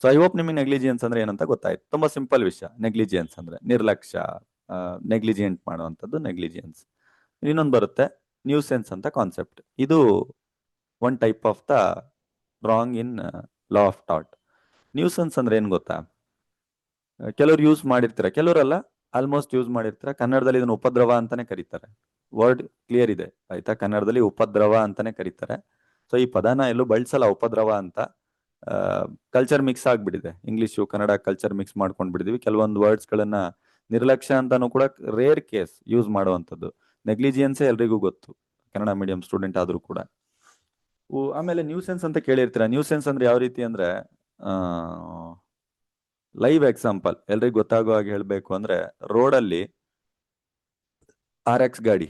A: ಸೊ ಐ ಹೋಪ್ ನಿಮಗೆ ನೆಗ್ಲಿಜಿಯನ್ಸ್ ಅಂದ್ರೆ ಏನಂತ ಗೊತ್ತಾಯ್ತು. ತುಂಬಾ ಸಿಂಪಲ್ ವಿಷಯ. ನೆಗ್ಲಿಜಿಯನ್ಸ್ ಅಂದ್ರೆ ನಿರ್ಲಕ್ಷ್ಯ, ನೆಗ್ಲಿಜಿಯೆಂಟ್ ಮಾಡುವಂಥದ್ದು ನೆಗ್ಲಿಜಿಯನ್ಸ್. ಇನ್ನೊಂದು ಬರುತ್ತೆ ನ್ಯೂಸೆನ್ಸ್ ಅಂತ ಕಾನ್ಸೆಪ್ಟ್. ಇದು one type of the wrong in law of thought. Nuisance ಅಂದ್ರೆ ಏನ್ ಗೊತ್ತಾ? ಕೆಲವ್ರು ಯೂಸ್ ಮಾಡಿರ್ತಾರೆ, ಕೆಲವರಲ್ಲ, ಆಲ್ಮೋಸ್ಟ್ ಯೂಸ್ ಮಾಡಿರ್ತಾರೆ. ಕನ್ನಡದಲ್ಲಿ ಇದನ್ನು ಉಪದ್ರವ ಅಂತಾನೆ ಕರೀತಾರೆ. ವರ್ಡ್ ಕ್ಲಿಯರ್ ಇದೆ ಆಯ್ತಾ, ಕನ್ನಡದಲ್ಲಿ ಉಪದ್ರವ ಅಂತಾನೆ ಕರೀತಾರೆ. ಸೊ ಈ ಪದನ ಎಲ್ಲೂ ಬಳಸಲ್ಲ ಉಪದ್ರವ ಅಂತ. ಕಲ್ಚರ್ ಮಿಕ್ಸ್ ಆಗ್ಬಿಟ್ಟಿದೆ, ಇಂಗ್ಲಿಷು ಕನ್ನಡ ಕಲ್ಚರ್ ಮಿಕ್ಸ್ ಮಾಡ್ಕೊಂಡ್ ಬಿಟ್ಟಿದೀವಿ. ಕೆಲವೊಂದು ವರ್ಡ್ಸ್ ಗಳನ್ನ ನಿರ್ಲಕ್ಷ್ಯ ಅಂತಾನು ಕೂಡ ರೇರ್ ಕೇಸ್ ಯೂಸ್ ಮಾಡುವಂಥದ್ದು. ನೆಗ್ಲಿಜಿಯನ್ಸೇ ಎಲ್ರಿಗೂ ಗೊತ್ತು, ಕನ್ನಡ ಮೀಡಿಯಂ ಸ್ಟೂಡೆಂಟ್ ಆದ್ರೂ ಕೂಡ. ಆಮೇಲೆ ನ್ಯೂಸೆನ್ಸ್ ಅಂತ ಕೇಳಿರ್ತೀರ. ನ್ಯೂಸೆನ್ಸ್ ಅಂದ್ರೆ ಯಾವ ರೀತಿ ಅಂದ್ರೆ, ಲೈವ್ ಎಕ್ಸಾಂಪಲ್ ಎಲ್ರಿಗೂ ಗೊತ್ತಾಗೋ ಹಾಗೆ ಹೇಳ್ಬೇಕು ಅಂದ್ರೆ, ರೋಡಲ್ಲಿ RX ಗಾಡಿ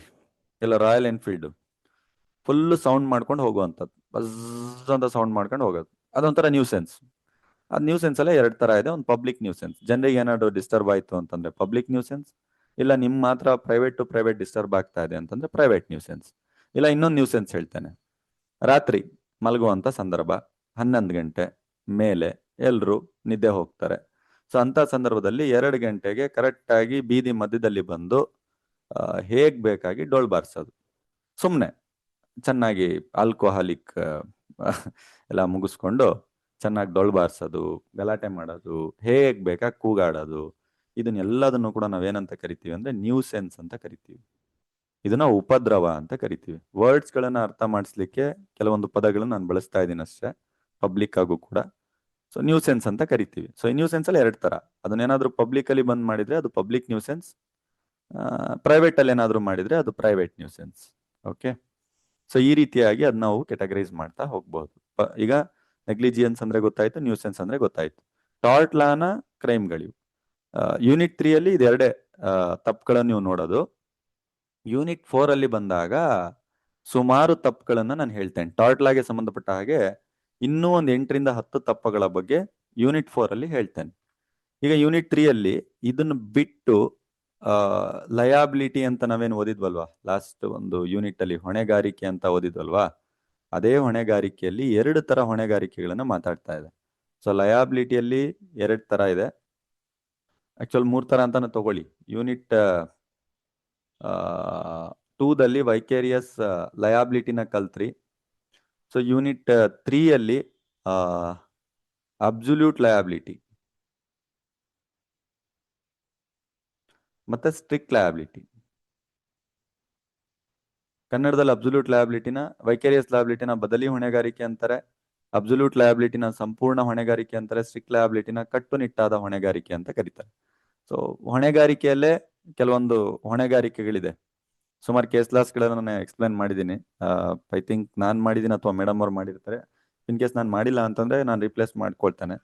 A: ಇಲ್ಲ ರಾಯಲ್ ಎನ್ಫೀಲ್ಡ್ ಫುಲ್ ಸೌಂಡ್ ಮಾಡ್ಕೊಂಡು ಹೋಗುವಂಥದ್ದು, ಬಸ್ ಅಂತ ಸೌಂಡ್ ಮಾಡ್ಕೊಂಡು ಹೋಗೋದು, ಅದೊಂಥರ ನ್ಯೂಸೆನ್ಸ್. ಅದು ನ್ಯೂಸೆನ್ಸ್ ಅಲ್ಲೇ ಎರಡು ತರ ಇದೆ. ಒಂದು ಪಬ್ಲಿಕ್ ನ್ಯೂಸೆನ್ಸ್, ಜನರಿಗೆ ಏನಾದ್ರು ಡಿಸ್ಟರ್ಬ್ ಆಯ್ತು ಅಂತಂದ್ರೆ ಪಬ್ಲಿಕ್ ನ್ಯೂಸೆನ್ಸ್. ಇಲ್ಲ ನಿಮ್ ಮಾತ್ರ ಪ್ರೈವೇಟ್ ಟು ಪ್ರೈವೇಟ್ ಡಿಸ್ಟರ್ಬ್ ಆಗ್ತಾ ಇದೆ ಅಂತಂದ್ರೆ ಪ್ರೈವೇಟ್ ನ್ಯೂಸೆನ್ಸ್. ಇಲ್ಲ ಇನ್ನೊಂದು ನ್ಯೂಸೆನ್ಸ್ ಹೇಳ್ತೇನೆ. ರಾತ್ರಿ ಮಲಗುವಂತ ಸಂದರ್ಭ, 11 ಗಂಟೆ ಮೇಲೆ ಎಲ್ರು ನಿದ್ದೆ ಹೋಗ್ತಾರೆ. ಸೊ ಅಂತ ಸಂದರ್ಭದಲ್ಲಿ 2 ಗಂಟೆಗೆ ಕರೆಕ್ಟ್ ಆಗಿ ಬೀದಿ ಮಧ್ಯದಲ್ಲಿ ಬಂದು ಹೇಗ್ ಬೇಕಾಗಿ ಡೋಲ್ ಬಾರಿಸೋದು, ಸುಮ್ನೆ ಚೆನ್ನಾಗಿ ಆಲ್ಕೋಹಾಲಿಕ್ ಎಲ್ಲ ಮುಗಿಸ್ಕೊಂಡು ಚೆನ್ನಾಗಿ ಡೊಳ್ ಬಾರಿಸೋದು, ಗಲಾಟೆ ಮಾಡೋದು, ಹೇಗ್ ಬೇಕಾ ಕೂಗಾಡೋದು, ಇದನ್ನೆಲ್ಲದನ್ನು ಕೂಡ ನಾವೇನಂತ ಕರಿತೀವಿ ಅಂದ್ರೆ ನ್ಯೂಸೆನ್ಸ್ ಅಂತ ಕರಿತೀವಿ. ಇದನ್ನ ಉಪದ್ರವ ಅಂತ ಕರಿತೀವಿ. ವರ್ಡ್ಸ್ ಗಳನ್ನ ಅರ್ಥ ಮಾಡಿಸ್ಲಿಕ್ಕೆ ಕೆಲವೊಂದು ಪದಗಳನ್ನ ನಾನು ಬಳಸ್ತಾ ಇದ್ದೀನಿ ಅಷ್ಟೇ, ಪಬ್ಲಿಕ್ ಆಗು ಕೂಡ. ಸೊ ನ್ಯೂಸೆನ್ಸ್ ಅಂತ ಕರಿತೀವಿ. ಸೊ ಈ ನ್ಯೂಸೆನ್ಸ್ ಅಲ್ಲಿ ಎರಡು ತರ. ಅದನ್ನೇನಾದ್ರೂ ಪಬ್ಲಿಕ್ ಅಲ್ಲಿ ಬಂದ್ ಮಾಡಿದ್ರೆ ಅದು ಪಬ್ಲಿಕ್ ನ್ಯೂಸೆನ್ಸ್, ಪ್ರೈವೇಟ್ ಅಲ್ಲಿ ಏನಾದ್ರೂ ಮಾಡಿದ್ರೆ ಅದು ಪ್ರೈವೇಟ್ ನ್ಯೂಸೆನ್ಸ್. ಓಕೆ, ಸೊ ಈ ರೀತಿಯಾಗಿ ಅದ್ ನಾವು ಕೆಟಗರೈಸ್ ಮಾಡ್ತಾ ಹೋಗ್ಬಹುದು. ಈಗ ನೆಗ್ಲಿಜಿಯನ್ಸ್ ಅಂದ್ರೆ ಗೊತ್ತಾಯ್ತು, ನ್ಯೂಸೆನ್ಸ್ ಅಂದ್ರೆ ಗೊತ್ತಾಯ್ತು. ಟಾರ್ಟ್ ಲಾನ ಕ್ರೈಮ್ಗಳಿವು. ಯೂನಿಟ್ 3 ಅಲ್ಲಿ ಇದೆರಡೇ ತಪ್ಪುಗಳನ್ನು ನೀವು ನೋಡೋದು. ಯೂನಿಟ್ 4 ಅಲ್ಲಿ ಬಂದಾಗ ಸುಮಾರು ತಪ್ಪುಗಳನ್ನ ನಾನು ಹೇಳ್ತೇನೆ. ಟಾರ್ಟ್ ಲಾಗೆ ಸಂಬಂಧಪಟ್ಟ ಹಾಗೆ ಇನ್ನೂ ಒಂದು 8ರಿಂದ 10 ತಪ್ಪುಗಳ ಬಗ್ಗೆ ಯೂನಿಟ್ 4 ಅಲ್ಲಿ ಹೇಳ್ತೇನೆ. ಈಗ ಯೂನಿಟ್ 3 ಅಲ್ಲಿ ಇದನ್ನ ಬಿಟ್ಟು ಲಯಾಬಿಲಿಟಿ ಅಂತ ನಾವೇನು ಓದಿದ್ವಲ್ವಾ ಲಾಸ್ಟ್ ಒಂದು ಯೂನಿಟ್ ಅಲ್ಲಿ, ಹೊಣೆಗಾರಿಕೆ ಅಂತ ಓದಿದ್ವಲ್ವಾ, ಅದೇ ಹೊಣೆಗಾರಿಕೆಯಲ್ಲಿ 2 ತರ ಹೊಣೆಗಾರಿಕೆಗಳನ್ನ ಮಾತಾಡ್ತಾ ಇದೆ. ಸೊ ಲಯಾಬಿಲಿಟಿಯಲ್ಲಿ 2 ತರ ಇದೆ, ಆಕ್ಚುಲ್ 3 ತರ ಅಂತಾನೆ ತಗೊಳ್ಳಿ. ಯೂನಿಟ್ 2ದಲ್ಲಿ ವೈಕೇರಿಯಸ್ ಲಯಾಬಿಲಿಟಿನ ಕಲ್ತ್ರಿ. ಸೊ ಯೂನಿಟ್ 3 ಅಲ್ಲಿ ಅಬ್ಸಲ್ಯೂಟ್ ಲಯಾಬಿಲಿಟಿ ಮತ್ತೆ ಸ್ಟ್ರಿಕ್ಟ್ ಲಯಾಬಿಲಿಟಿ. ಕನ್ನಡದಲ್ಲಿ ಅಬ್ಸಲ್ಯೂಟ್ ಲಯಾಬಿಲಿಟಿನ, ವೈಕೇರಿಯಸ್ ಲಯಾಬಿಲಿಟಿನ ಬದಲಿ ಹೊಣೆಗಾರಿಕೆ ಅಂತಾರೆ, ಅಬ್ಸಲ್ಯೂಟ್ ಲಯಾಬಿಲಿಟಿನ ಸಂಪೂರ್ಣ ಹೊಣೆಗಾರಿಕೆ ಅಂತಾರೆ, ಸ್ಟ್ರಿಕ್ಟ್ ಲಯಾಬಿಲಿಟಿನ ಕಟ್ಟುನಿಟ್ಟಾದ ಹೊಣೆಗಾರಿಕೆ ಅಂತ ಕರೀತಾರೆ. ಸೊ ಹೊಣೆಗಾರಿಕೆಯಲ್ಲೇ ಕೆಲವೊಂದು ಹೊಣೆಗಾರಿಕೆಗಳಿದೆ. ಸುಮಾರು ಕೇಸ್ ಲಾಸ್ಗಳನ್ನ ನಾನು ಎಕ್ಸ್ಪ್ಲೇನ್ ಮಾಡಿದ್ದೀನಿ. ಐ ಥಿಂಕ್ ನಾನು ಮಾಡಿದ್ದೀನಿ ಅಥವಾ ಮೇಡಮ್ ಅವ್ರು ಮಾಡಿರ್ತಾರೆ. ಇನ್ ಕೇಸ್ ನಾನು ಮಾಡಿಲ್ಲ ಅಂತಂದ್ರೆ ನಾನು ರಿಪ್ಲೇಸ್ ಮಾಡ್ಕೊಳ್ತೇನೆ.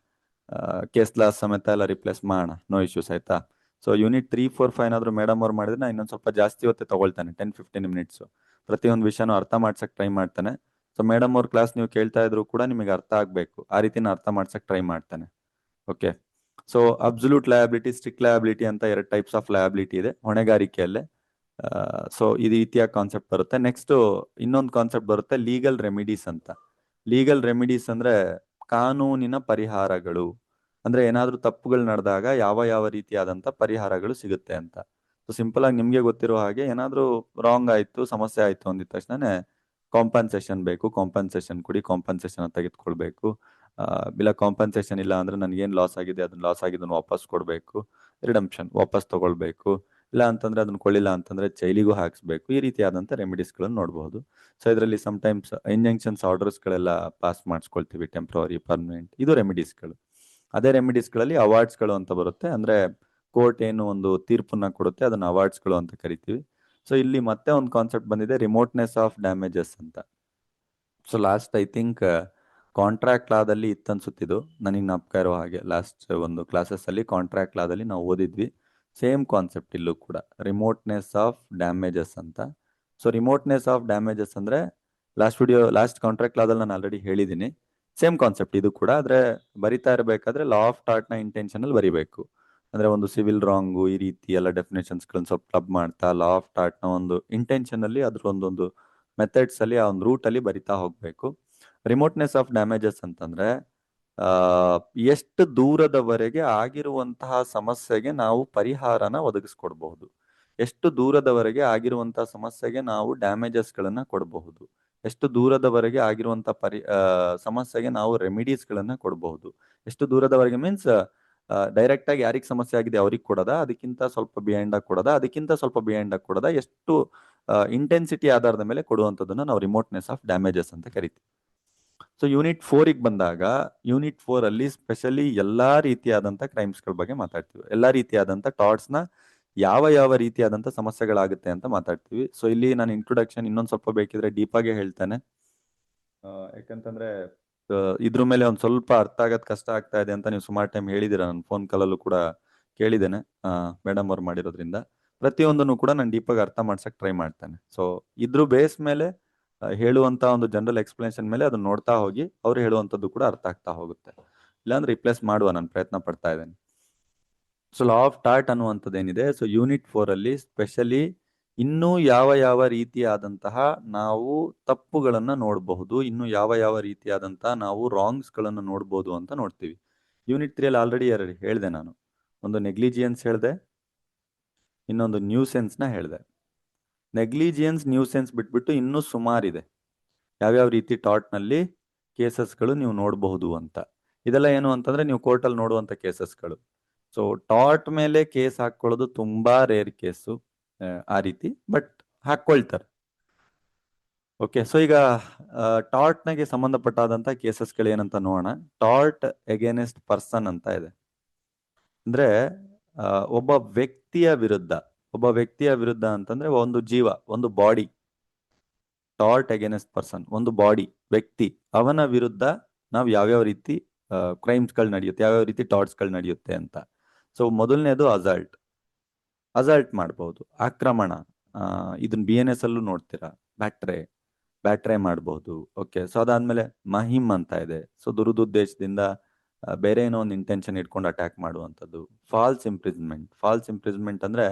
A: ಕೇಸ್ ಲಾಸ್ ಸಮೇತ ಎಲ್ಲ ರಿಪ್ಲೇಸ್ ಮಾಡೋಣ, ನೋ ಇಶ್ಯೂಸ್ ಆಯ್ತಾ. ಸೊ ಯೂನಿಟ್ 3, 4, 5 ಏನಾದ್ರು ಮೇಡಮ್ ಅವ್ರು ಮಾಡಿದ್ರೆ ನಾನು ಇನ್ನೊಂದು ಸ್ವಲ್ಪ ಜಾಸ್ತಿ ಹೊತ್ತೆ ತಗೊಳ್ತಾನೆ, 10-15 ಮಿನಿಟ್ಸ್. ಪ್ರತಿಯೊಂದು ವಿಷಯನೂ ಅರ್ಥ ಮಾಡ್ಸಕ್ ಟ್ರೈ ಮಾಡ್ತಾನೆ. ಸೊ ಮೇಡಮ್ ಅವ್ರ ಕ್ಲಾಸ್ ನೀವು ಕೇಳ್ತಾ ಇದ್ರು ಕೂಡ ನಿಮಗೆ ಅರ್ಥ ಆಗ್ಬೇಕು, ಆ ರೀತಿನ ಅರ್ಥ ಮಾಡ್ಸಕ್ ಟ್ರೈ ಮಾಡ್ತಾನೆ. Okay, so absolute liability, strict liability ಅಂತ 2 ಟೈಪ್ಸ್ ಆಫ್ ಲಯಾಬಿಲಿಟಿ ಇದೆ ಹೊಣೆಗಾರಿಕೆಯಲ್ಲೇ. ಸೊ ಈ ರೀತಿಯ ಕಾನ್ಸೆಪ್ಟ್ ಬರುತ್ತೆ. ನೆಕ್ಸ್ಟ್ ಇನ್ನೊಂದು ಕಾನ್ಸೆಪ್ಟ್ ಬರುತ್ತೆ ಲೀಗಲ್ ರೆಮಿಡೀಸ್ ಅಂತ. ಲೀಗಲ್ ರೆಮಿಡೀಸ್ ಅಂದ್ರೆ ಕಾನೂನಿನ ಪರಿಹಾರಗಳು. ಅಂದ್ರೆ ಏನಾದ್ರೂ ತಪ್ಪುಗಳು ನಡೆದಾಗ ಯಾವ ಯಾವ ರೀತಿಯಾದಂತ ಪರಿಹಾರಗಳು ಸಿಗುತ್ತೆ ಅಂತ. ಸೊ ಸಿಂಪಲ್ ಆಗಿ ನಿಮ್ಗೆ ಗೊತ್ತಿರೋ ಹಾಗೆ, ಏನಾದ್ರೂ ರಾಂಗ್ ಆಯ್ತು, ಸಮಸ್ಯೆ ಆಯ್ತು ಅಂದಿದ ತಕ್ಷಣ ಕಾಂಪನ್ಸೇಷನ್ ಬೇಕು, ಕಾಂಪನ್ಸೇಷನ್ ಕೊಡಿ, ಕಾಂಪನ್ಸೇಷನ್ ತೆಗೆದುಕೊಳ್ಬೇಕು. ಇಲ್ಲ ಕಾಂಪನ್ಸೇಷನ್ ಇಲ್ಲ ಅಂದ್ರೆ ನನ್ಗೇನ್ ಲಾಸ್ ಆಗಿದೆ ಅದನ್ನ ಲಾಸ್ ಆಗಿದ್ದನ್ನು ವಾಪಸ್ ಕೊಡ್ಬೇಕು, ರಿಡಂಪ್ಷನ್ ವಾಪಸ್ ತಗೊಳ್ಬೇಕು. ಇಲ್ಲ ಅಂತಂದ್ರೆ ಅದನ್ನ ಕೊಳ್ಳಿಲ್ಲ ಅಂತಂದ್ರೆ ಜೈಲಿಗೂ ಹಾಕ್ಸ್ಬೇಕು. ಈ ರೀತಿಯಾದಂತ ರೆಮಿಡೀಸ್ ಗಳನ್ನ ನೋಡಬಹುದು. ಸೊ ಇದರಲ್ಲಿ ಟೈಮ್ಸ್ ಇಂಜಂಕ್ಷನ್ಸ್ ಆರ್ಡರ್ಸ್ ಗಳೆಲ್ಲ ಪಾಸ್ ಮಾಡಿಸ್ಕೊಳ್ತೀವಿ, ಟೆಂಪ್ರವರಿ, ಪರ್ಮನೆಂಟ್, ಇದು ರೆಮಿಡೀಸ್ ಗಳು. ಅದೇ ರೆಮಿಡೀಸ್ ಗಳಲ್ಲಿ ಅವಾರ್ಡ್ಸ್ ಗಳು ಅಂತ ಬರುತ್ತೆ. ಅಂದ್ರೆ ಕೋರ್ಟ್ ಏನು ಒಂದು ತೀರ್ಪನ್ನ ಕೊಡುತ್ತೆ, ಅದನ್ನ ಅವಾರ್ಡ್ಸ್ ಗಳು ಅಂತ ಕರಿತೀವಿ. ಸೊ ಇಲ್ಲಿ ಮತ್ತೆ ಒಂದು ಕಾನ್ಸೆಪ್ಟ್ ಬಂದಿದೆ, ರಿಮೋಟ್ನೆಸ್ ಆಫ್ ಡ್ಯಾಮೇಜಸ್ ಅಂತ. So last I think contract ಲಾದಲ್ಲಿ ಇತ್ತನ್ಸುತ್ತಿದ್ದು, ನನಗೆ ಜ್ಞಾಪಕ ಇರೋ ಹಾಗೆ ಲಾಸ್ಟ್ ಒಂದು ಕ್ಲಾಸಸ್ ಅಲ್ಲಿ ಕಾಂಟ್ರಾಕ್ಟ್ ಲಾದಲ್ಲಿ ನಾವು ಓದಿದ್ವಿ. ಸೇಮ್ ಕಾನ್ಸೆಪ್ಟ್ ಇಲ್ಲೂ ಕೂಡ, ರಿಮೋಟ್ನೆಸ್ ಆಫ್ ಡ್ಯಾಮೇಜಸ್ ಅಂತ. ಸೊ ರಿಮೋಟ್ನೆಸ್ ಆಫ್ ಡ್ಯಾಮೇಜಸ್ ಅಂದ್ರೆ ಲಾಸ್ಟ್ ಕಾಂಟ್ರಾಕ್ಟ್ ಲಾದಲ್ಲಿ ನಾನು ಆಲ್ರೆಡಿ ಹೇಳಿದ್ದೀನಿ. ಸೇಮ್ ಕಾನ್ಸೆಪ್ಟ್ ಇದು ಕೂಡ. ಆದ್ರೆ ಬರಿತಾ ಇರಬೇಕಾದ್ರೆ ಲಾ ಆಫ್ ಟಾರ್ಟ್ ನ ಇಂಟೆನ್ಷನ್ ಅಲ್ಲಿ ಬರಿಬೇಕು. ಅಂದ್ರೆ ಒಂದು ಸಿವಿಲ್ ರಾಂಗು ಈ ರೀತಿ ಎಲ್ಲ ಡೆಫಿನೇಷನ್ಸ್ ಗಳನ್ನ ಸ್ವಲ್ಪ ಕ್ಲಬ್ ಮಾಡ್ತಾ ಲಾ ಆಫ್ ಟಾರ್ಟ್ ನ ಒಂದು ಇಂಟೆನ್ಷನ್ ಅಲ್ಲಿ ಅದ್ರ ಒಂದೊಂದು ಮೆಥಡ್ಸ್ ಅಲ್ಲಿ ಆ ಒಂದು ರೂಟ್ ಅಲ್ಲಿ ಬರಿತಾ ಹೋಗ್ಬೇಕು. ರಿಮೋಟ್ನೆಸ್ ಆಫ್ ಡ್ಯಾಮೇಜಸ್ ಅಂತಂದ್ರೆ ಆ, ಎಷ್ಟು ದೂರದವರೆಗೆ ಆಗಿರುವಂತಹ ಸಮಸ್ಯೆಗೆ ನಾವು ಪರಿಹಾರನ ಒದಗಿಸ್ಕೊಡ್ಬಹುದು, ಎಷ್ಟು ದೂರದವರೆಗೆ ಆಗಿರುವಂತಹ ಸಮಸ್ಯೆಗೆ ನಾವು ಡ್ಯಾಮೇಜಸ್ ಗಳನ್ನ ಕೊಡಬಹುದು, ಎಷ್ಟು ದೂರದವರೆಗೆ ಆಗಿರುವಂತಹ ಸಮಸ್ಯೆಗೆ ನಾವು ರೆಮಿಡೀಸ್ ಗಳನ್ನ ಕೊಡಬಹುದು, ಎಷ್ಟು ದೂರದವರೆಗೆ ಮೀನ್ಸ್ ಡೈರೆಕ್ಟ್ ಆಗಿ ಯಾರಿಗೆ ಸಮಸ್ಯೆ ಆಗಿದೆ ಅವ್ರಿಗೆ ಕೊಡದ, ಅದಕ್ಕಿಂತ ಸ್ವಲ್ಪ ಬಿಹೈಂಡ್ ಆಗಿ ಕೊಡದ, ಅದಕ್ಕಿಂತ ಸ್ವಲ್ಪ ಬಿಹೈಂಡ್ ಆಗಿ ಕೊಡದ, ಎಷ್ಟು ಇಂಟೆನ್ಸಿಟಿ ಆಧಾರದ ಮೇಲೆ ಕೊಡುವಂಥದ್ದನ್ನ ನಾವು ರಿಮೋಟ್ನೆಸ್ ಆಫ್ ಡ್ಯಾಮೇಜಸ್ ಅಂತ ಕರಿತೀವಿ. ಸೊ ಯೂನಿಟ್ 4 ಬಂದಾಗ, ಯೂನಿಟ್ 4 ಅಲ್ಲಿ ಸ್ಪೆಷಲಿ ಎಲ್ಲಾ ರೀತಿಯಾದಂತ ಕ್ರೈಮ್ಸ್ ಗಳ ಬಗ್ಗೆ ಮಾತಾಡ್ತೀವಿ, ಎಲ್ಲಾ ರೀತಿಯಾದಂತ ಟಾರ್ಟ್ಸ್ ನ ಯಾವ ಯಾವ ರೀತಿಯಾದಂತ ಸಮಸ್ಯೆಗಳಾಗುತ್ತೆ ಅಂತ ಮಾತಾಡ್ತೀವಿ. ಸೊ ಇಲ್ಲಿ ನಾನು ಇಂಟ್ರೊಡಕ್ಷನ್ ಇನ್ನೊಂದ್ ಸ್ವಲ್ಪ ಬೇಕಿದ್ರೆ ಡೀಪ್ ಆಗಿ ಹೇಳ್ತೇನೆ. ಯಾಕಂತಂದ್ರೆ ಇದ್ರ ಮೇಲೆ ಒಂದ್ ಸ್ವಲ್ಪ ಅರ್ಥ ಆಗದ್ ಕಷ್ಟ ಆಗ್ತಾ ಇದೆ ಅಂತ ನೀವು ಸುಮಾರು ಟೈಮ್ ಹೇಳಿದಿರ, ನನ್ನ ಫೋನ್ ಕಾಲಲ್ಲೂ ಕೂಡ ಕೇಳಿದ್ದೇನೆ ಮೇಡಮ್ ಅವ್ರು ಮಾಡಿರೋದ್ರಿಂದ. ಪ್ರತಿಯೊಂದನ್ನು ಕೂಡ ನಾನು ಡೀಪ್ ಆಗಿ ಅರ್ಥ ಮಾಡ್ಸಕ್ ಟ್ರೈ ಮಾಡ್ತೇನೆ. ಸೊ ಇದ್ರ ಬೇಸ್ ಮೇಲೆ ಹೇಳುವಂತ ಒಂದು ಜನರಲ್ ಎಕ್ಸ್ಪ್ಲನೇಷನ್ ಮೇಲೆ ಅದನ್ನ ನೋಡ್ತಾ ಹೋಗಿ ಅವ್ರು ಹೇಳುವಂತದ್ದು ಕೂಡ ಅರ್ಥ ಆಗ್ತಾ ಹೋಗುತ್ತೆ. ಇಲ್ಲಾಂದ್ರೆ ರಿಪ್ಲೇಸ್ ಮಾಡುವ ನಾನು ಪ್ರಯತ್ನ ಪಡ್ತಾ ಇದ್ದೇನೆ. ಸೊ ಲಾ ಆಫ್ ಟಾರ್ಟ್ ಅನ್ನುವಂಥದ್ದು ಏನಿದೆ, ಸೊ ಯೂನಿಟ್ 4 ಅಲ್ಲಿ ಸ್ಪೆಷಲಿ ಇನ್ನೂ ಯಾವ ಯಾವ ರೀತಿಯಾದಂತಹ ನಾವು ತಪ್ಪುಗಳನ್ನ ನೋಡಬಹುದು, ಇನ್ನು ಯಾವ ಯಾವ ರೀತಿಯಾದಂತಹ ನಾವು ರಾಂಗ್ಸ್ ಗಳನ್ನ ನೋಡ್ಬೋದು ಅಂತ ನೋಡ್ತೀವಿ. ಯೂನಿಟ್ 3 ಅಲ್ಲಿ ಆಲ್ರೆಡಿ ಹೇಳಿದೆ ನಾನು, ಒಂದು ನೆಗ್ಲಿಜಿಯನ್ಸ್ ಹೇಳಿದೆ, ಇನ್ನೊಂದು ನ್ಯೂಸೆನ್ಸ್ ನ ಹೇಳಿದೆ. ನೆಗ್ಲಿಜಿಯನ್ಸ್ ನ್ಯೂಸೆನ್ಸ್ ಬಿಟ್ಬಿಟ್ಟು ಇನ್ನೂ ಸುಮಾರಿದೆ ಯಾವ್ಯಾವ ರೀತಿ ಟಾರ್ಟ್ ನಲ್ಲಿ ಕೇಸಸ್ಗಳು ನೀವು ನೋಡಬಹುದು ಅಂತ. ಇದೆಲ್ಲ ಏನು ಅಂತಂದ್ರೆ ನೀವು ಕೋರ್ಟಲ್ಲಿ ನೋಡುವಂತ ಕೇಸಸ್ಗಳು. ಸೊ ಟಾರ್ಟ್ ಮೇಲೆ ಕೇಸ್ ಹಾಕೊಳ್ಳೋದು ತುಂಬಾ ರೇರ್ ಕೇಸು ಆ ರೀತಿ, ಬಟ್ ಹಾಕೊಳ್ತಾರೆ. ಓಕೆ, ಸೊ ಈಗ ಟಾರ್ಟ್ನಾಗೆ ಸಂಬಂಧಪಟ್ಟಾದಂತ ಕೇಸಸ್ಗಳು ಏನಂತ ನೋಡೋಣ. ಟಾರ್ಟ್ ಎಗೇನೆಸ್ಟ್ ಪರ್ಸನ್ ಅಂತ ಇದೆ. ಅಂದ್ರೆ ಆ, ಒಬ್ಬ ವ್ಯಕ್ತಿಯ ವಿರುದ್ಧ, ಒಬ್ಬ ವ್ಯಕ್ತಿಯ ವಿರುದ್ಧ ಅಂತಂದ್ರೆ ಒಂದು ಜೀವ, ಒಂದು ಬಾಡಿ. ಟಾರ್ಟ್ ಅಗೇನೆಸ್ಟ್ ಪರ್ಸನ್, ಒಂದು ಬಾಡಿ, ವ್ಯಕ್ತಿ, ಅವನ ವಿರುದ್ಧ ನಾವು ಯಾವ್ಯಾವ ರೀತಿ ಕ್ರೈಮ್ಸ್ಗಳು ನಡೆಯುತ್ತೆ, ಯಾವ್ಯಾವ ರೀತಿ ಟಾರ್ಟ್ಸ್ಗಳು ನಡೆಯುತ್ತೆ ಅಂತ. ಸೊ ಮೊದಲನೇದು ಅಸಾಲ್ಟ್. ಅಸಾಲ್ಟ್ ಮಾಡಬಹುದು, ಆಕ್ರಮಣ. ಇದನ್ನ BNS ಅಲ್ಲೂ ನೋಡ್ತೀರಾ, ಬ್ಯಾಟ್ರೆ, ಬ್ಯಾಟ್ರೆ ಮಾಡಬಹುದು. ಓಕೆ, ಸೊ ಅದಾದ್ಮೇಲೆ ಮಹಿಮ್ ಅಂತ ಇದೆ. ಸೊ ದುರುದ್ದೇಶದಿಂದ ಬೇರೆ ಏನೋ ಒಂದು ಇಂಟೆನ್ಷನ್ ಇಟ್ಕೊಂಡು ಅಟ್ಯಾಕ್ ಮಾಡುವಂಥದ್ದು. ಫಾಲ್ಸ್ ಇಂಪ್ರಿಸ್ಮೆಂಟ್. ಫಾಲ್ಸ್ ಇಂಪ್ರಿಸ್ಮೆಂಟ್ ಅಂದ್ರೆ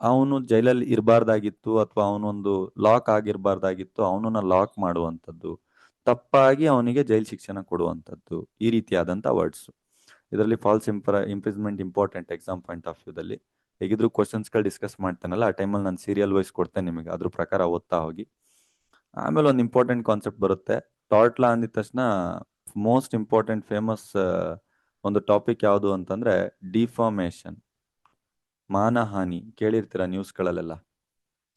A: ಅವನು ಜೈಲಲ್ಲಿ ಇರಬಾರ್ದಾಗಿತ್ತು ಅಥವಾ ಅವನೊಂದು ಲಾಕ್ ಆಗಿರ್ಬಾರ್ದಾಗಿತ್ತು, ಅವನನ್ನ ಲಾಕ್ ಮಾಡುವಂಥದ್ದು, ತಪ್ಪಾಗಿ ಅವನಿಗೆ ಜೈಲ್ ಶಿಕ್ಷಣ ಕೊಡುವಂಥದ್ದು, ಈ ರೀತಿಯಾದಂಥ ವರ್ಡ್ಸ್. ಇದರಲ್ಲಿ false imprisonment important exam point of ವ್ಯೂದಲ್ಲಿ. ಹೇಗಿದ್ರು ಕ್ವಶನ್ಸ್ಗಳು ಡಿಸ್ಕಸ್ ಮಾಡ್ತಾನಲ್ಲ, ಆ ಟೈಮಲ್ಲಿ ನಾನು ಸೀರಿಯಲ್ ವೈಸ್ ಕೊಡ್ತೇನೆ ನಿಮಗೆ, ಅದ್ರ ಪ್ರಕಾರ ಓದ್ತಾ ಹೋಗಿ. ಆಮೇಲೆ ಒಂದು ಇಂಪಾರ್ಟೆಂಟ್ ಕಾನ್ಸೆಪ್ಟ್ ಬರುತ್ತೆ. ಟಾರ್ಟ್ ಲಾ ಅಂದಿದ ತಕ್ಷಣ ಮೋಸ್ಟ್ ಇಂಪಾರ್ಟೆಂಟ್ ಫೇಮಸ್ ಒಂದು ಟಾಪಿಕ್ ಯಾವುದು ಅಂತಂದ್ರೆ ಡಿಫಾರ್ಮೇಶನ್, ಮಾನಹಾನಿ. ಕೇಳಿರ್ತೀರ ನ್ಯೂಸ್ಗಳಲ್ಲೆಲ್ಲ.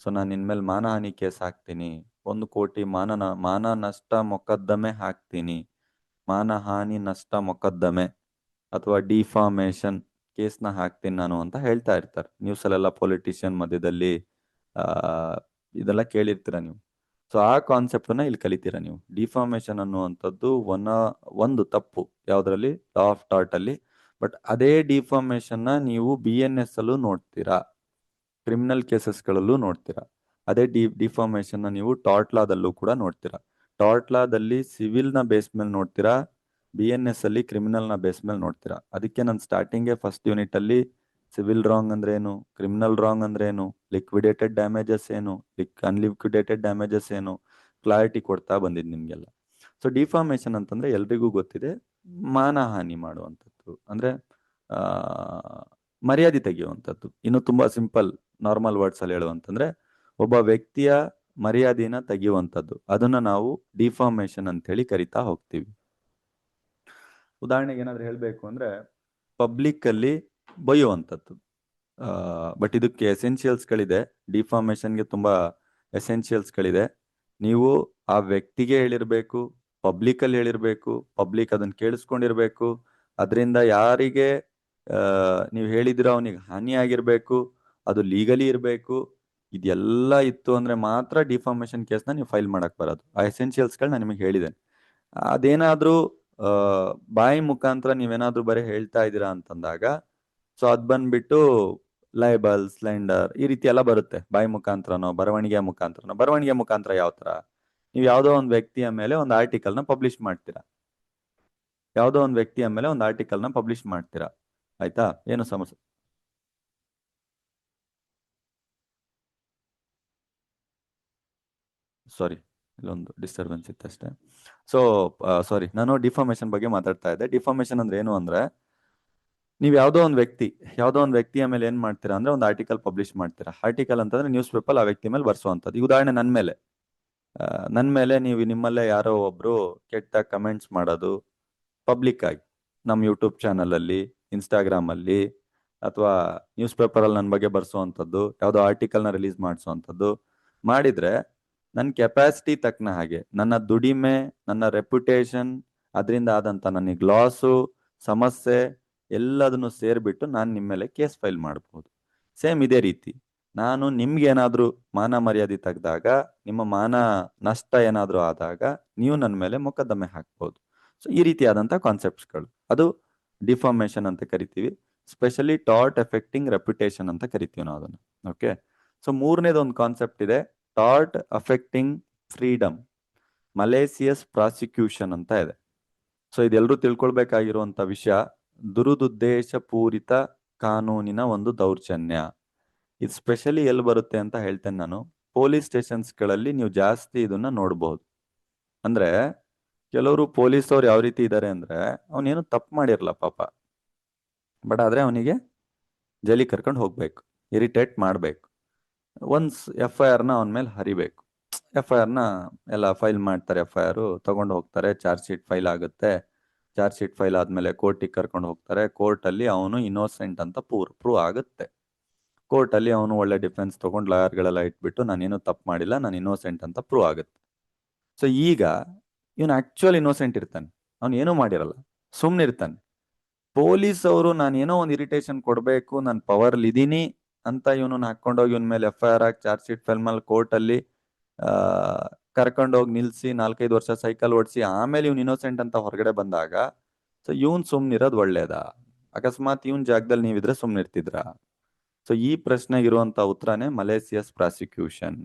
A: ಸೊ ನಾನು ಇನ್ಮೇಲೆ ಮಾನಹಾನಿ ಕೇಸ್ ಹಾಕ್ತೀನಿ, 1 ಕೋಟಿ ಮಾನ ನಷ್ಟ ಮೊಕದ್ದಮೆ ಹಾಕ್ತೀನಿ, ಮಾನಹಾನಿ ನಷ್ಟ ಮೊಕದ್ದಮೆ ಅಥವಾ ಡಿಫಾರ್ಮೇಶನ್ ಕೇಸ್ನ ಹಾಕ್ತೀನಿ ನಾನು ಅಂತ ಹೇಳ್ತಾ ಇರ್ತಾರೆ ನ್ಯೂಸಲ್ಲೆಲ್ಲ. ಪೊಲಿಟಿಷಿಯನ್ ಮಧ್ಯದಲ್ಲಿ ಆ ಇದೆಲ್ಲ ಕೇಳಿರ್ತೀರ ನೀವು. ಸೊ ಆ ಕಾನ್ಸೆಪ್ಟನ್ನ ಇಲ್ಲಿ ಕಲಿತೀರ ನೀವು. ಡಿಫಾರ್ಮೇಶನ್ ಅನ್ನುವಂಥದ್ದು ಒಂದು ತಪ್ಪು ಯಾವ್ದ್ರಲ್ಲಿ, ಲಾ ಆಫ್ ಟಾರ್ಟ್ ಅಲ್ಲಿ. ಬಟ್ ಅದೇ ಡಿಫಾರ್ಮೇಶನ್ನ ನೀವು BNS ಅಲ್ಲೂ ನೋಡ್ತೀರಾ, ಕ್ರಿಮಿನಲ್ ಕೇಸಸ್ಗಳಲ್ಲೂ ನೋಡ್ತೀರಾ. ಅದೇ ಡಿಫಾರ್ಮೇಶನ್ ನೀವು ಟಾರ್ಟ್ ಲಾದಲ್ಲೂ ಕೂಡ ನೋಡ್ತೀರಾ. ಟಾರ್ಟ್ ಲಾದಲ್ಲಿ ಸಿವಿಲ್ ನ ಬೇಸ್ ಮೇಲೆ ನೋಡ್ತೀರಾ, BNS ಅಲ್ಲಿ ಕ್ರಿಮಿನಲ್ ನ ಬೇಸ್ ಮೇಲೆ ನೋಡ್ತೀರಾ. ಅದಕ್ಕೆ ನಾನು ಸ್ಟಾರ್ಟಿಂಗ್ಗೆ ಫಸ್ಟ್ ಯೂನಿಟ್ ಅಲ್ಲಿ ಸಿವಿಲ್ ರಾಂಗ್ ಅಂದ್ರೆ ಏನು, ಕ್ರಿಮಿನಲ್ ರಾಂಗ್ ಅಂದ್ರೆ ಏನು, ಲಿಕ್ವಿಡೇಟೆಡ್ ಡ್ಯಾಮೇಜಸ್ ಏನು, ಅನ್ಲಿಕ್ವಿಡೇಟೆಡ್ ಡ್ಯಾಮೇಜಸ್ ಏನು, ಕ್ಲಾರಿಟಿ ಕೊಡ್ತಾ ಬಂದಿದ್ದು ನಿಮ್ಗೆಲ್ಲ. ಸೊ ಡಿಫಾರ್ಮೇಶನ್ ಅಂತಂದ್ರೆ ಎಲ್ರಿಗೂ ಗೊತ್ತಿದೆ, ಮಾನಹಾನಿ ಮಾಡುವಂಥದ್ದು, ಅಂದ್ರೆ ಆ ಮರ್ಯಾದೆ ತೆಗೆಯುವಂಥದ್ದು. ಇನ್ನು ತುಂಬಾ ಸಿಂಪಲ್ ನಾರ್ಮಲ್ ವರ್ಡ್ಸ್ ಅಲ್ಲಿ ಹೇಳುವಂತಂದ್ರೆ ಒಬ್ಬ ವ್ಯಕ್ತಿಯ ಮರ್ಯಾದೆನ ತೆಗೆಯುವಂಥದ್ದು, ಅದನ್ನ ನಾವು ಡಿಫಾರ್ಮೇಶನ್ ಅಂತ ಹೇಳಿ ಕರಿತಾ ಹೋಗ್ತೀವಿ. ಉದಾಹರಣೆಗೆ ಏನಾದ್ರು ಹೇಳ್ಬೇಕು ಅಂದ್ರೆ ಪಬ್ಲಿಕ್ ಅಲ್ಲಿ ಬೈಯುವಂಥದ್ದು. ಬಟ್ ಇದಕ್ಕೆ ಎಸೆನ್ಷಿಯಲ್ಸ್ಗಳಿದೆ, ಡಿಫಾರ್ಮೇಶನ್ಗೆ ತುಂಬಾ ಎಸೆನ್ಷಿಯಲ್ಸ್ಗಳಿದೆ. ನೀವು ಆ ವ್ಯಕ್ತಿಗೆ ಹೇಳಿರ್ಬೇಕು, ಪಬ್ಲಿಕ್ ಅಲ್ಲಿ ಹೇಳಿರ್ಬೇಕು, ಪಬ್ಲಿಕ್ ಅದನ್ನ ಕೇಳಿಸ್ಕೊಂಡಿರ್ಬೇಕು, ಅದರಿಂದ ಯಾರಿಗೆ ನೀವು ಹೇಳಿದಿರೋ ಅವನಿಗೆ ಹಾನಿ ಆಗಿರ್ಬೇಕು, ಅದು ಲೀಗಲಿ ಇರಬೇಕು. ಇದೆಲ್ಲ ಇತ್ತು ಅಂದ್ರೆ ಮಾತ್ರ ಡಿಫಾರ್ಮೇಶನ್ ಕೇಸ್ನ ನೀವು ಫೈಲ್ ಮಾಡಕ್ ಬರೋದು. ಆ ಎಸೆನ್ಷಿಯಲ್ಸ್ಗಳು ನಾನು ನಿಮಗೆ ಹೇಳಿದ್ದೇನೆ. ಅದೇನಾದ್ರೂ ಬಾಯಿ ಮುಖಾಂತರ ನೀವೇನಾದ್ರೂ ಬರೀ ಹೇಳ್ತಾ ಇದ್ದೀರಾ ಅಂತಂದಾಗ, ಸೊ ಅದ್ ಬಂದ್ಬಿಟ್ಟು ಲೈಬಲ್, ಸ್ಲೆಂಡರ್ ಈ ರೀತಿ ಎಲ್ಲ ಬರುತ್ತೆ. ಬಾಯಿ ಮುಖಾಂತರನೋ ಬರವಣಿಗೆ ಮುಖಾಂತರ ಯಾವ ತರ, ನೀವು ಯಾವುದೋ ಒಂದು ವ್ಯಕ್ತಿಯ ಮೇಲೆ ಒಂದು ಆರ್ಟಿಕಲ್ ನ ಪಬ್ಲಿಷ್ ಮಾಡ್ತೀರಾ, ಯಾವುದೋ ಒಂದು ವ್ಯಕ್ತಿಯ ಮೇಲೆ ಒಂದು ಆರ್ಟಿಕಲ್ ನ ಪಬ್ಲಿಷ್ ಮಾಡ್ತೀರಾ, ಆಯ್ತಾ? ಏನು ಸಮಸ್ಯೆ? ಸಾರಿ, ಇಲ್ಲೊಂದು ಡಿಸ್ಟರ್ಬೆನ್ಸ್ ಇತ್ತಷ್ಟೇ. ಸೊ ಸಾರಿ, ನಾನು ಡಿಫಾರ್ಮೇಶನ್ ಬಗ್ಗೆ ಮಾತಾಡ್ತಾ ಇದ್ದೆ. ಡಿಫಾರ್ಮೇಶನ್ ಅಂದ್ರೆ ಏನು ಅಂದ್ರೆ, ನೀವು ಯಾವುದೋ ಒಂದು ವ್ಯಕ್ತಿಯ ಮೇಲೆ ಏನ್ ಮಾಡ್ತೀರಾ ಅಂದ್ರೆ ಒಂದು ಆರ್ಟಿಕಲ್ ಪಬ್ಲಿಷ್ ಮಾಡ್ತೀರಾ. ಆರ್ಟಿಕಲ್ ಅಂತಂದ್ರೆ ನ್ಯೂಸ್ ಪೇಪರ್ ಆ ವ್ಯಕ್ತಿ ಮೇಲೆ ಬರ್ಸುವಂಥದ್ದು. ಈ ಉದಾಹರಣೆ ನನ್ನ ಮೇಲೆ ನೀವು ನಿಮ್ಮಲ್ಲೇ ಯಾರೋ ಒಬ್ರು ಕೆಟ್ಟ ಕಮೆಂಟ್ಸ್ ಮಾಡೋದು ಪಬ್ಲಿಕ್ ಆಗಿ ನಮ್ಮ ಯೂಟ್ಯೂಬ್ ಚಾನಲ್ ಅಲ್ಲಿ, ಇನ್ಸ್ಟಾಗ್ರಾಮ್ ಅಲ್ಲಿ, ಅಥವಾ ನ್ಯೂಸ್ ಪೇಪರ್ ಅಲ್ಲಿ ನನ್ನ ಬಗ್ಗೆ ಬರ್ಸುವಂಥದ್ದು, ಯಾವುದೋ ಆರ್ಟಿಕಲ್ನ ರಿಲೀಸ್ ಮಾಡಿಸುವಂಥದ್ದು ಮಾಡಿದ್ರೆ, ನನ್ನ ಕೆಪಾಸಿಟಿ ತಕ್ಕನ ಹಾಗೆ ನನ್ನ ದುಡಿಮೆ, ನನ್ನ ರೆಪ್ಯುಟೇಷನ್, ಅದರಿಂದ ಆದಂತ ನನಗೆ ಲಾಸು, ಸಮಸ್ಯೆ ಎಲ್ಲದನ್ನು ಸೇರ್ಬಿಟ್ಟು ನಾನು ನಿಮ್ಮ ಮೇಲೆ ಕೇಸ್ ಫೈಲ್ ಮಾಡಬಹುದು. ಸೇಮ್ ಇದೇ ರೀತಿ ನಾನು ನಿಮ್ಗೆ ಏನಾದ್ರೂ ಮಾನ ಮರ್ಯಾದೆ ತೆಗೆದಾಗ, ನಿಮ್ಮ ಮಾನ ನಷ್ಟ ಏನಾದ್ರೂ ಆದಾಗ ನೀವು ನನ್ನ ಮೇಲೆ ಮೊಕದ್ದಮೆ ಹಾಕ್ಬಹುದು. ಸೊ ಈ ರೀತಿಯಾದಂತಹ ಕಾನ್ಸೆಪ್ಟ್ಸ್ಗಳು, ಅದು ಡಿಫಾರ್ಮೇಶನ್ ಅಂತ ಕರಿತೀವಿ. ಸ್ಪೆಷಲಿ ಟಾರ್ಟ್ ಎಫೆಕ್ಟಿಂಗ್ ರೆಪ್ಯುಟೇಷನ್ ಅಂತ ಕರಿತೀವಿ ನಾವು ಅದನ್ನು. ಓಕೆ, ಸೊ ಮೂರನೇದೊಂದು ಕಾನ್ಸೆಪ್ಟ್ ಇದೆ, ಟಾರ್ಟ್ ಅಫೆಕ್ಟಿಂಗ್ ಫ್ರೀಡಮ್, ಮಲೇಸಿಯಸ್ ಪ್ರಾಸಿಕ್ಯೂಷನ್ ಅಂತ ಇದೆ. ಸೊ ಇದೆಲ್ಲರೂ ತಿಳ್ಕೊಳ್ಬೇಕಾಗಿರುವಂತ ವಿಷಯ. ದುರುದುದ್ದೇಶ ಪೂರಿತ ಕಾನೂನಿನ ಒಂದು ದೌರ್ಜನ್ಯ. ಇದು ಸ್ಪೆಷಲಿ ಎಲ್ಲಿ ಬರುತ್ತೆ ಅಂತ ಹೇಳ್ತೇನೆ ನಾನು. ಪೊಲೀಸ್ ಸ್ಟೇಷನ್ಸ್ಗಳಲ್ಲಿ ನೀವು ಜಾಸ್ತಿ ಇದನ್ನ ನೋಡಬಹುದು. ಅಂದ್ರೆ ಕೆಲವರು ಪೊಲೀಸವ್ರು ಯಾವ ರೀತಿ ಇದ್ದಾರೆ ಅಂದ್ರೆ, ಅವನೇನು ತಪ್ಪು ಮಾಡಿರಲ್ಲ ಪಾಪ, ಬಟ್ ಆದ್ರೆ ಅವನಿಗೆ ಜೈಲಿಗೆ ಕರ್ಕೊಂಡು ಹೋಗ್ಬೇಕು, ಇರಿಟೇಟ್ ಮಾಡ್ಬೇಕು, ಒನ್ಸ್ FIR ನ ಅವನ ಮೇಲೆ ಹರಿಬೇಕು. FIR ನ ಎಲ್ಲ ಫೈಲ್ ಮಾಡ್ತಾರೆ, FIR ತಗೊಂಡು ಹೋಗ್ತಾರೆ, ಚಾರ್ಜ್ ಶೀಟ್ ಫೈಲ್ ಆಗುತ್ತೆ. ಚಾರ್ಜ್ ಶೀಟ್ ಫೈಲ್ ಆದ್ಮೇಲೆ ಕೋರ್ಟಿಗೆ ಕರ್ಕೊಂಡು ಹೋಗ್ತಾರೆ. ಕೋರ್ಟ್ ಅಲ್ಲಿ ಅವನು ಇನ್ನೋಸೆಂಟ್ ಅಂತ ಪ್ರೂವ್ ಆಗುತ್ತೆ. ಕೋರ್ಟ್ ಅಲ್ಲಿ ಅವನು ಒಳ್ಳೆ ಡಿಫೆನ್ಸ್ ತಗೊಂಡು ಲಾಯರ್ಗಳೆಲ್ಲ ಇಟ್ಬಿಟ್ಟು ನಾನೇನು ತಪ್ಪು ಮಾಡಿಲ್ಲ, ನಾನು ಇನ್ನೋಸೆಂಟ್ ಅಂತ ಪ್ರೂವ್ ಆಗುತ್ತೆ. ಸೊ ಈಗ ಇವನು ಆಕ್ಚುಯಲ್ ಇನ್ನೋಸೆಂಟ್ ಇರ್ತಾನೆ, ಅವನು ಏನೂ ಮಾಡಿರಲ್ಲ, ಸುಮ್ಮನೆ ಇರ್ತಾನೆ. ಪೊಲೀಸ್ ಅವರು ನಾನು ಏನೋ ಒಂದು ಇರಿಟೇಷನ್ ಕೊಡಬೇಕು, ನಾನು ಪವರ್ಲಿ ಇದೀನಿ ಅಂತ ಇವನನ್ನ ಹಾಕೊಂಡೋಗಿ ಇವನ್ ಮೇಲೆ FIR ಹಾಕಿ ಚಾರ್ಜ್ ಶೀಟ್ ಫೈಲ್ ಮೇಲೆ ಕೋರ್ಟ್ ಅಲ್ಲಿ ಕರ್ಕೊಂಡೋಗಿ ನಿಲ್ಸಿ 4-5 ವರ್ಷ ಸೈಕಲ್ ಓಡಿಸಿ ಆಮೇಲೆ ಇವ್ನು ಇನ್ನೋಸೆಂಟ್ ಅಂತ ಹೊರಗಡೆ ಬಂದಾಗ, ಸೊ ಇವನ್ ಸುಮ್ನಿರೋದು ಒಳ್ಳೇದಾ? ಅಕಸ್ಮಾತ್ ಇವನ್ ಜಾಗದಲ್ಲಿ ನೀವಿದ್ರೆ ಸುಮ್ನಿರ್ತಿದ್ರ? ಸೊ ಈ ಪ್ರಶ್ನೆಗೆ ಇರುವಂತ ಉತ್ತರನೇ ಮಲೇಸಿಯಸ್ ಪ್ರಾಸಿಕ್ಯೂಷನ್.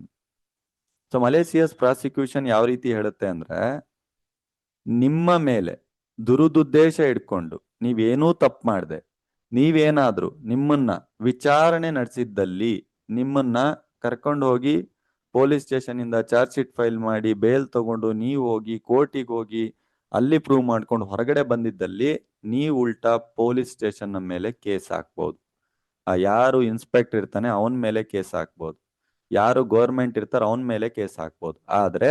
A: ಸೊ ಮಲೇಸಿಯಸ್ ಪ್ರಾಸಿಕ್ಯೂಷನ್ ಯಾವ ರೀತಿ ಹೇಳುತ್ತೆ ಅಂದ್ರೆ, ನಿಮ್ಮ ಮೇಲೆ ದುರುದುದ್ದೇಶ ಇಟ್ಕೊಂಡು ನೀವೇನೂ ತಪ್ಪು ಮಾಡದೆ, ನೀವೇನಾದ್ರೂ ನಿಮ್ಮನ್ನ ವಿಚಾರಣೆ ನಡೆಸಿದ್ದಲ್ಲಿ, ನಿಮ್ಮನ್ನ ಕರ್ಕೊಂಡು ಹೋಗಿ ಪೊಲೀಸ್ ಸ್ಟೇಷನ್ ಇಂದ ಚಾರ್ಜ್ ಶೀಟ್ ಫೈಲ್ ಮಾಡಿ ಬೇಲ್ ತಗೊಂಡು ನೀವು ಹೋಗಿ ಕೋರ್ಟಿಗೆ ಹೋಗಿ ಅಲ್ಲಿ ಪ್ರೂವ್ ಮಾಡ್ಕೊಂಡು ಹೊರಗಡೆ ಬಂದಿದ್ದಲ್ಲಿ, ನೀವು ಉಲ್ಟಾ ಪೊಲೀಸ್ ಸ್ಟೇಷನ್ ಮೇಲೆ ಕೇಸ್ ಹಾಕ್ಬೋದು. ಯಾರು ಇನ್ಸ್ಪೆಕ್ಟರ್ ಇರ್ತಾನೆ ಅವನ ಮೇಲೆ ಕೇಸ್ ಹಾಕ್ಬೋದು, ಯಾರು ಗೌರ್ಮೆಂಟ್ ಇರ್ತಾರೆ ಅವನ ಮೇಲೆ ಕೇಸ್ ಹಾಕ್ಬೋದು. ಆದ್ರೆ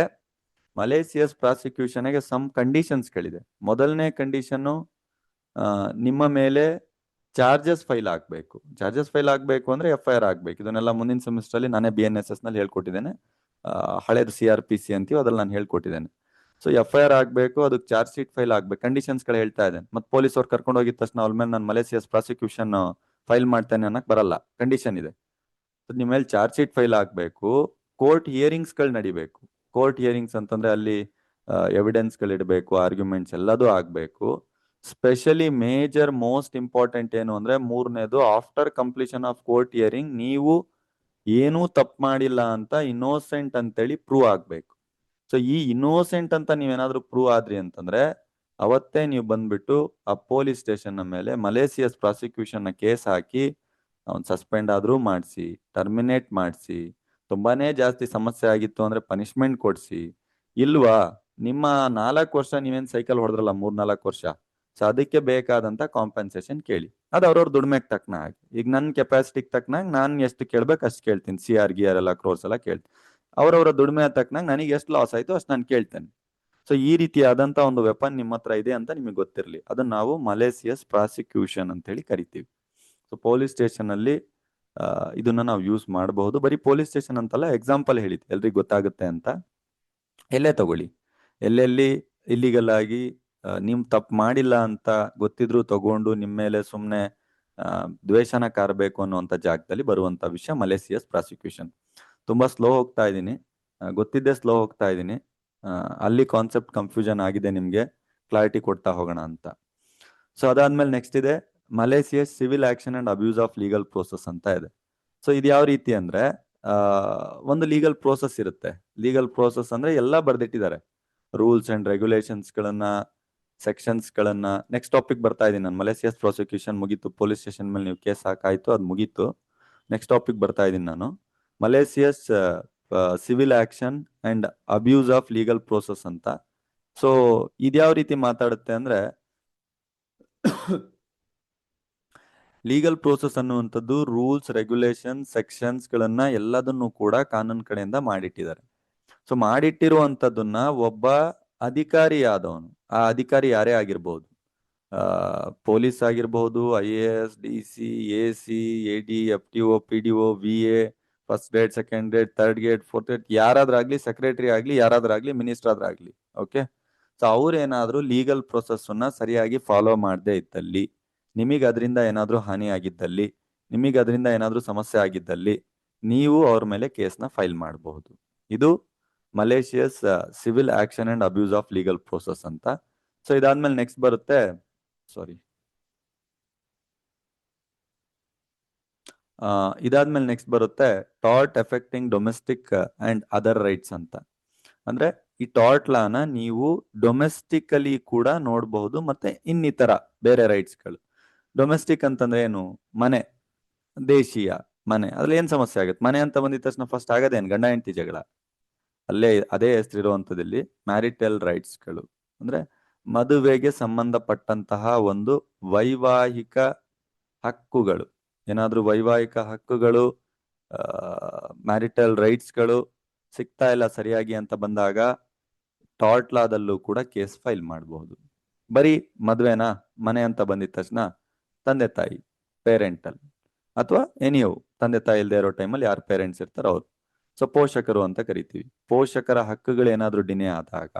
A: ಮಲೇಸಿಯಸ್ ಪ್ರಾಸಿಕ್ಯೂಷನ್ಗೆ ಸಮ್ ಕಂಡೀಷನ್ಸ್ಗಳಿದೆ. ಮೊದಲನೇ ಕಂಡೀಷನ್ನು, ನಿಮ್ಮ ಮೇಲೆ ಚಾರ್ಜಸ್ ಫೈಲ್ ಆಗಬೇಕು. ಚಾರ್ಜಸ್ ಫೈಲ್ ಆಗಬೇಕು ಅಂದ್ರೆ FIR ಆಗ್ಬೇಕು. ಇದನ್ನೆಲ್ಲ ಮುಂದಿನ ಸೆಮಿಸ್ಟರ್ ಅಲ್ಲಿ ನಾನೇ BNSS ನಲ್ಲಿ ಹೇಳ್ಕೊಟ್ಟಿದ್ದೇನೆ. ಹಳೇದು CRPC ಅಂತೀವಿ, ಅದ್ರಲ್ಲಿ ನಾನು ಹೇಳ್ಕೊಟ್ಟಿದ್ದೇನೆ. ಸೊ FIR ಆಗ್ಬೇಕು, ಅದಕ್ಕೆ ಚಾರ್ಜ್ ಶೀಟ್ ಫೈಲ್ ಆಗ್ಬೇಕು, ಕಂಡೀಷನ್ಸ್ಗಳು ಹೇಳ್ತಾ ಇದ್ದೇನೆ. ಮತ್ತೆ ಪೊಲೀಸ್ ಅವ್ರು ಕರ್ಕೊಂಡು ಹೋಗಿದ ತಕ್ಷಣ ಅವ್ರ ಮೇಲೆ ನಾನು ಮಲೇಸಿಯಸ್ ಪ್ರಾಸಿಕ್ಯೂಷನ್ ಫೈಲ್ ಮಾಡ್ತೇನೆ ಅನ್ನಕ್ ಬರಲ್ಲ, ಕಂಡೀಷನ್ ಇದೆ. ನಿಮ್ಮ ಮೇಲೆ ಚಾರ್ಜ್ ಶೀಟ್ ಫೈಲ್ ಆಗ್ಬೇಕು, ಕೋರ್ಟ್ ಹಿಯರಿಂಗ್ಸ್ಗಳು ನಡಿಬೇಕು. ಕೋರ್ಟ್ ಹಿಯರಿಂಗ್ಸ್ ಅಂತಂದ್ರೆ ಅಲ್ಲಿ ಎವಿಡೆನ್ಸ್ಗಳು ಇಡಬೇಕು, ಆರ್ಗ್ಯುಮೆಂಟ್ಸ್ ಎಲ್ಲದೂ ಆಗ್ಬೇಕು. ಸ್ಪೆಷಲಿ ಮೇಜರ್ ಮೋಸ್ಟ್ ಇಂಪಾರ್ಟೆಂಟ್ ಏನು ಅಂದ್ರೆ, ಮೂರನೇದು, after completion of court hearing ನೀವು ಏನೂ ತಪ್ಪು ಮಾಡಿಲ್ಲ ಅಂತ ಇನ್ನೋಸೆಂಟ್ ಅಂತೇಳಿ ಪ್ರೂವ್ ಆಗ್ಬೇಕು. ಸೊ ಈ ಇನ್ನೋಸೆಂಟ್ ಅಂತ ನೀವೇನಾದ್ರೂ ಪ್ರೂವ್ ಆದ್ರಿ ಅಂತಂದ್ರೆ, ಅವತ್ತೇ ನೀವು ಬಂದ್ಬಿಟ್ಟು ಆ ಪೊಲೀಸ್ ಸ್ಟೇಷನ್ ಮೇಲೆ ಮಲೇಸಿಯಸ್ ಪ್ರಾಸಿಕ್ಯೂಷನ್ ಕೇಸ್ ಹಾಕಿ ಅವ್ನು ಸಸ್ಪೆಂಡ್ ಆದ್ರೂ ಮಾಡಿಸಿ, ಟರ್ಮಿನೇಟ್ ಮಾಡಿಸಿ, ತುಂಬಾನೇ ಜಾಸ್ತಿ ಸಮಸ್ಯೆ ಆಗಿತ್ತು ಅಂದ್ರೆ ಪನಿಷ್ಮೆಂಟ್ ಕೊಡ್ಸಿ, ಇಲ್ವಾ ನಿಮ್ಮ 4 ವರ್ಷ ನೀವೇನ್ ಸೈಕಲ್ ಹೊಡೆದ್ರಲ್ಲ 3-4 ವರ್ಷ, ಸೊ ಅದಕ್ಕೆ ಬೇಕಾದಂತ ಕಾಂಪನ್ಸೇಷನ್ ಕೇಳಿ. ಅದು ಅವ್ರವ್ರ ದುಡಿಮೆಗೆ ತಕ್ಕನ ಹಾಗೆ. ಈಗ ನನ್ನ ಕೆಪಾಸಿಟಿಗೆ ತಕ್ಕನಾಗ ನಾನು ಎಷ್ಟು ಕೇಳ್ಬೇಕು ಅಷ್ಟು ಕೇಳ್ತೀನಿ. CR GR ಎಲ್ಲ ಕ್ರೋರ್ಸ್ ಎಲ್ಲ ಕೇಳ್ತೀನಿ. ಅವ್ರವ್ರ ದುಡಿಮೆ ತಕ್ಕನಾಗ ನನಗೆ ಎಷ್ಟು ಲಾಸ್ ಆಯ್ತು ಅಷ್ಟು ನಾನು ಕೇಳ್ತೇನೆ. ಸೊ ಈ ರೀತಿಯಾದಂತ ಒಂದು ವೆಪನ್ ನಿಮ್ಮ ಹತ್ರ ಇದೆ ಅಂತ ನಿಮಗೆ ಗೊತ್ತಿರಲಿ. ಅದನ್ನ ನಾವು ಮಲೇಸಿಯಸ್ ಪ್ರಾಸಿಕ್ಯೂಷನ್ ಅಂತ ಹೇಳಿ ಕರಿತೀವಿ. ಸೊ ಪೊಲೀಸ್ ಸ್ಟೇಷನ್ ಅಲ್ಲಿ ಇದನ್ನ ನಾವು ಯೂಸ್ ಮಾಡಬಹುದು. ಬರೀ ಪೊಲೀಸ್ ಸ್ಟೇಷನ್ ಅಂತಲ್ಲ, ಎಕ್ಸಾಂಪಲ್ ಹೇಳಿದ್ ಎಲ್ರಿಗೂ ಗೊತ್ತಾಗುತ್ತೆ ಅಂತ. ಎಲ್ಲೇ ತಗೊಳ್ಳಿ, ಎಲ್ಲೆಲ್ಲಿ ಇಲ್ಲಿಗಲ್ ಆಗಿ ನಿಮ್ ತಪ್ಪು ಮಾಡಿಲ್ಲ ಅಂತ ಗೊತ್ತಿದ್ರು ತಗೊಂಡು ನಿಮ್ಮ ಮೇಲೆ ಸುಮ್ಮನೆ ದ್ವೇಷನ ಕಾರ್ಬೇಕು ಅನ್ನುವಂಥ ಜಾಗದಲ್ಲಿ ಬರುವಂತ ವಿಷಯ ಮಲೇಸಿಯಸ್ ಪ್ರಾಸಿಕ್ಯೂಷನ್. ತುಂಬಾ ಸ್ಲೋ ಹೋಗ್ತಾ ಇದ್ದೀನಿ, ಗೊತ್ತಿದ್ದೇ ಸ್ಲೋ ಹೋಗ್ತಾ ಇದ್ದೀನಿ. ಅಲ್ಲಿ ಕಾನ್ಸೆಪ್ಟ್ ಕನ್ಫ್ಯೂಷನ್ ಆಗಿದೆ ನಿಮ್ಗೆ, ಕ್ಲಾರಿಟಿ ಕೊಡ್ತಾ ಹೋಗೋಣ ಅಂತ. ಸೊ ಅದಾದ್ಮೇಲೆ ನೆಕ್ಸ್ಟ್ ಇದೆ malicious civil action and abuse of legal process ಅಂತ ಇದೆ. ಸೊ ಇದು ಯಾವ ರೀತಿ ಅಂದ್ರೆ, ಒಂದು ಲೀಗಲ್ ಪ್ರೋಸೆಸ್ ಇರುತ್ತೆ. ಲೀಗಲ್ ಪ್ರೋಸೆಸ್ ಅಂದ್ರೆ ಎಲ್ಲ ಬರ್ದಿಟ್ಟಿದ್ದಾರೆ, ರೂಲ್ಸ್ ಅಂಡ್ ರೆಗ್ಯುಲೇಷನ್ಸ್ ಗಳನ್ನ, ಸೆಕ್ಷನ್ಸ್ ಗಳನ್ನ. ನೆಕ್ಸ್ಟ್ ಟಾಪಿಕ್ ಬರ್ತಾ ಇದೀನಿ ನಾನು. ಮಲೇಸಿಯಸ್ ಪ್ರಾಸಿಕ್ಯೂಷನ್ ಮುಗೀತು, ಪೊಲೀಸ್ ಸ್ಟೇಷನ್ ಮೇಲೆ ನೀವು ಕೇಸ್ ಹಾಕಾಯ್ತು, ಅದು ಮುಗೀತು. ನೆಕ್ಸ್ಟ್ ಟಾಪಿಕ್ ಬರ್ತಾ ಇದೀನಿ ನಾನು. Malicious civil action and abuse of legal process ಅಂತ. ಸೊ ಇದ್ಯಾವ ರೀತಿ ಮಾತಾಡುತ್ತೆ ಅಂದ್ರೆ ಲೀಗಲ್ ಪ್ರೋಸೆಸ್ ಅನ್ನುವಂಥದ್ದು ರೂಲ್ಸ್, ರೆಗ್ಯುಲೇಷನ್, ಸೆಕ್ಷನ್ಸ್ ಗಳನ್ನ ಎಲ್ಲದನ್ನು ಕೂಡ ಕಾನೂನು ಕಡೆಯಿಂದ ಮಾಡಿಟ್ಟಿದ್ದಾರೆ. ಸೊ ಮಾಡಿಟ್ಟಿರುವಂತದ್ದನ್ನ ಒಬ್ಬ ಅಧಿಕಾರಿ ಆದವನು, ಆ ಅಧಿಕಾರಿ ಯಾರೇ ಆಗಿರ್ಬೋದು, ಪೊಲೀಸ್ ಆಗಿರ್ಬಹುದು, IAS, DC, AC, AD, FTO, PDO, VA, first grade, second grade, third grade, fourth grade, ಯಾರಾದ್ರಾಗ್ಲಿ, ಸೆಕ್ರೆಟರಿ ಆಗ್ಲಿ, ಯಾರಾದ್ರಾಗ್ಲಿ, ಮಿನಿಸ್ಟರ್ ಆದ್ರಾಗ್ಲಿ, ಓಕೆ. ಸೊ ಅವ್ರೇನಾದ್ರೂ ಲೀಗಲ್ ಪ್ರೊಸೆಸ್ ಅನ್ನ ಸರಿಯಾಗಿ ಫಾಲೋ ಮಾಡದೇ ಇದ್ದಲ್ಲಿ, ನಿಮಗೆ ಅದರಿಂದ ಏನಾದ್ರೂ ಹಾನಿ ಆಗಿದ್ದಲ್ಲಿ, ನಿಮಗೆ ಅದರಿಂದ ಏನಾದ್ರೂ ಸಮಸ್ಯೆ ಆಗಿದ್ದಲ್ಲಿ, ನೀವು ಅವ್ರ ಮೇಲೆ ಕೇಸ್ನ ಫೈಲ್ ಮಾಡಬಹುದು. ಇದು malicious civil action and abuse of legal process ಅಂತ. ಸೊ ಇದಾದ್ಮೇಲೆ ನೆಕ್ಸ್ಟ್ ಬರುತ್ತೆ, ಇದಾದ್ಮೇಲೆ ನೆಕ್ಸ್ಟ್ ಬರುತ್ತೆ tort affecting domestic and other rights ಅಂತ. ಅಂದ್ರೆ ಈ ಟಾರ್ಟ್ ಲಾನ ನೀವು ಡೊಮೆಸ್ಟಿಕಲಿ ಕೂಡ ನೋಡಬಹುದು, ಮತ್ತೆ ಇನ್ನಿತರ ಬೇರೆ ರೈಟ್ಸ್ಗಳು. ಡೊಮೆಸ್ಟಿಕ್ ಅಂತಂದ್ರೆ ಏನು? ಮನೆ, ದೇಶೀಯ ಮನೆ. ಅದ್ರಲ್ಲಿ ಏನ್ ಸಮಸ್ಯೆ ಆಗುತ್ತೆ? ಮನೆ ಅಂತ ಬಂದಿದ ತಕ್ಷಣ ಫಸ್ಟ್ ಆಗದೇನು? ಗಂಡ ಹೆಂಡತಿ ಜಗಳ. ಅಲ್ಲೇ ಅದೇ ಹೆಸರಿರುವಂತದಲ್ಲಿ ಮ್ಯಾರಿಟಲ್ ರೈಟ್ಸ್ಗಳು ಅಂದ್ರೆ ಮದುವೆಗೆ ಸಂಬಂಧಪಟ್ಟಂತಹ ಒಂದು ವೈವಾಹಿಕ ಹಕ್ಕುಗಳು. ಏನಾದ್ರೂ ವೈವಾಹಿಕ ಹಕ್ಕುಗಳು, ಮ್ಯಾರಿಟಲ್ ರೈಟ್ಸ್ಗಳು ಸಿಗ್ತಾ ಇಲ್ಲ ಸರಿಯಾಗಿ ಅಂತ ಬಂದಾಗ ಟಾರ್ಟ್ ಲಾದಲ್ಲೂ ಕೂಡ ಕೇಸ್ ಫೈಲ್ ಮಾಡಬಹುದು. ಬರೀ ಮದ್ವೆನಾ? ಮನೆ ಅಂತ ಬಂದಿದ ತಕ್ಷಣ ತಂದೆ ತಾಯಿ, ಪೇರೆಂಟಲ್, ಅಥವಾ ಎನಿಯೋ ತಂದೆ ತಾಯಿ ಇಲ್ಲದೆ ಇರೋ ಟೈಮಲ್ಲಿ ಯಾರು ಪೇರೆಂಟ್ಸ್ ಇರ್ತಾರೋ ಅವ್ರು. ಸೊ ಪೋಷಕರು ಅಂತ ಕರಿತೀವಿ. ಪೋಷಕರ ಹಕ್ಕುಗಳು ಏನಾದ್ರೂ ಡಿನೇ ಆದಾಗ,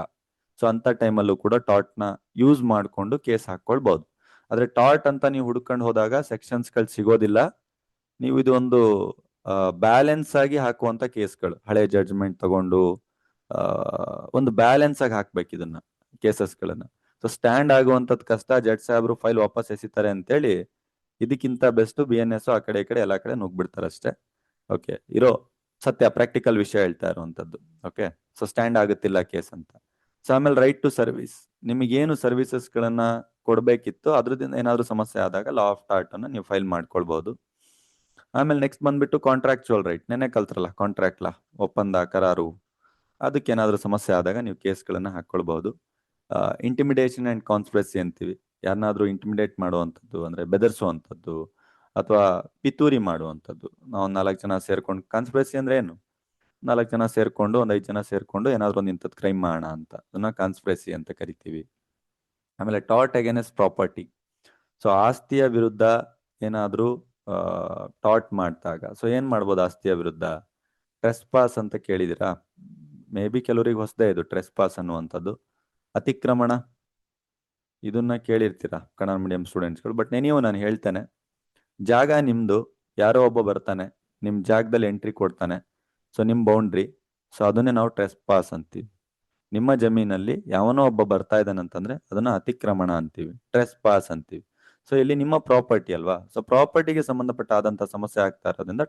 A: ಸೊ ಅಂತ ಟೈಮಲ್ಲೂ ಕೂಡ ಟಾರ್ಟ್ ನ ಯೂಸ್ ಮಾಡ್ಕೊಂಡು ಕೇಸ್ ಹಾಕೊಳ್ಬಹುದು. ಆದ್ರೆ ಟಾರ್ಟ್ ಅಂತ ನೀವು ಹುಡ್ಕೊಂಡು ಹೋದಾಗ ಸೆಕ್ಷನ್ಸ್ ಗಳು ಸಿಗೋದಿಲ್ಲ. ನೀವು ಇದೊಂದು ಬ್ಯಾಲೆನ್ಸ್ ಆಗಿ ಹಾಕುವಂತ ಕೇಸ್ಗಳು, ಹಳೆ ಜಡ್ಜ್ಮೆಂಟ್ ತಗೊಂಡು ಒಂದು ಬ್ಯಾಲೆನ್ಸ್ ಆಗಿ ಹಾಕ್ಬೇಕು ಇದನ್ನ, ಕೇಸಸ್ಗಳನ್ನ. ಸೊ ಸ್ಟ್ಯಾಂಡ್ ಆಗುವಂತದ್ ಕಷ್ಟ, ಜಡ್ಜ್ ಸಾಹೇಬ್ರು ಫೈಲ್ ವಾಪಸ್ ಎಸಿತಾರೆ ಅಂತೇಳಿ ಇದಕ್ಕಿಂತ ಬೆಸ್ಟ್ BNS ಆ ಕಡೆ ಈ ಕಡೆ ಎಲ್ಲಾ ಕಡೆ ನುಗ್ಬಿಡ್ತಾರೆ ಅಷ್ಟೇ. ಓಕೆ, ಇರೋ ಸತ್ಯ ಪ್ರಾಕ್ಟಿಕಲ್ ವಿಷಯ ಹೇಳ್ತಾ ಇರುವಂತದ್ದು. ಓಕೆ, ಸೊ ಸ್ಟ್ಯಾಂಡ್ ಆಗುತ್ತಿಲ್ಲ ಕೇಸ್ ಅಂತ. ಸೊ ಆಮೇಲೆ ರೈಟ್ ಟು ಸರ್ವಿಸ್, ನಿಮಗೇನು ಸರ್ವಿಸಸ್ ಗಳನ್ನ ಕೊಡ್ಬೇಕಿತ್ತು ಅದ್ರದಿಂದ ಏನಾದ್ರು ಸಮಸ್ಯೆ ಆದಾಗ ಲಾ ಆಫ್ ಟಾರ್ಟ್ ಅನ್ನ ನೀವು ಫೈಲ್ ಮಾಡ್ಕೊಳ್ಬಹುದು. ಆಮೇಲೆ ನೆಕ್ಸ್ಟ್ ಬಂದ್ಬಿಟ್ಟು ಕಾಂಟ್ರಾಕ್ಚುವಲ್ ರೈಟ್, ನೆನ್ನೆ ಕಲ್ತ್ರಲ್ಲ ಕಾಂಟ್ರಾಕ್ಟ್ ಲಾ, ಒಪ್ಪಂದ, ಕರಾರು. ಅದಕ್ಕೆ ಏನಾದ್ರು ಸಮಸ್ಯೆ ಆದಾಗ ನೀವು ಕೇಸ್ಗಳನ್ನ ಹಾಕೊಳ್ಬಹುದು. ಇಂಟಿಮಿಡೇಷನ್ ಅಂಡ್ ಕಾನ್ಸ್ಪಿರಸಿ ಅಂತೀವಿ. ಯಾರನ್ನಾದ್ರೂ ಇಂಟಿಮಿಡೇಟ್ ಮಾಡುವಂಥದ್ದು ಅಂದ್ರೆ ಬೆದರಿಸುವಂಥದ್ದು ಅಥವಾ ಪಿತೂರಿ ಮಾಡುವಂಥದ್ದು. ನಾವು 4 ಜನ ಸೇರ್ಕೊಂಡು, ಕಾನ್ಸ್ಪಿರಸಿ ಅಂದ್ರೆ ಏನು? 4 ಜನ ಸೇರ್ಕೊಂಡು, 5 ಜನ ಸೇರ್ಕೊಂಡು ಏನಾದ್ರು ಒಂದು ಇಂಥದ್ದು ಕ್ರೈಮ್ ಮಾಡೋಣ ಅಂತ, ಅದನ್ನ ಕಾನ್ಸ್ಪಿರಸಿ ಅಂತ ಕರಿತೀವಿ. ಆಮೇಲೆ ಟಾರ್ಟ್ ಅಗೇನೆಸ್ಟ್ ಪ್ರಾಪರ್ಟಿ, ಸೊ ಆಸ್ತಿಯ ವಿರುದ್ಧ ಏನಾದ್ರೂ ಟಾರ್ಟ್ ಮಾಡಿದಾಗ, ಸೊ ಏನ್ ಮಾಡ್ಬೋದು ಆಸ್ತಿಯ ವಿರುದ್ಧ? ಟ್ರೆಸ್ ಪಾಸ್ ಅಂತ ಕೇಳಿದಿರಾ? ಮೇ ಬಿ ಕೆಲವರಿಗೆ ಹೊಸದೇ ಇದು ಟ್ರೆಸ್ ಪಾಸ್ ಅನ್ನುವಂಥದ್ದು. ಅತಿಕ್ರಮಣ, ಇದನ್ನ ಕೇಳಿರ್ತೀರಾ ಕನ್ನಡ ಮೀಡಿಯಂ ಸ್ಟೂಡೆಂಟ್ಸ್ಗಳು. ಬಟ್ ನೀವು ನಾನು ಹೇಳ್ತೇನೆ, ಜಾಗ ನಿಮ್ದು, ಯಾರೋ ಒಬ್ಬ ಬರ್ತಾನೆ ನಿಮ್ ಜಾಗದಲ್ಲಿ ಎಂಟ್ರಿ ಕೊಡ್ತಾನೆ, ಸೊ ನಿಮ್ ಬೌಂಡ್ರಿ, ಸೊ ಅದನ್ನೇ ನಾವು ಟ್ರೆಸ್ ಪಾಸ್ ಅಂತೀವಿ. ನಿಮ್ಮ ಜಮೀನಲ್ಲಿ ಯಾವನೋ ಒಬ್ಬ ಬರ್ತಾ ಇದ್ದಾನೆ ಅಂತಂದ್ರೆ ಅದನ್ನ ಅತಿಕ್ರಮಣ ಅಂತೀವಿ, ಟ್ರೆಸ್ ಪಾಸ್ ಅಂತೀವಿ. ಸೊ ಇಲ್ಲಿ ನಿಮ್ಮ ಪ್ರಾಪರ್ಟಿ ಅಲ್ವಾ, ಸೊ ಪ್ರಾಪರ್ಟಿಗೆ ಸಂಬಂಧಪಟ್ಟ ಆದಂತ ಸಮಸ್ಯೆ ಆಗ್ತಾ ಇರೋದ್ರಿಂದ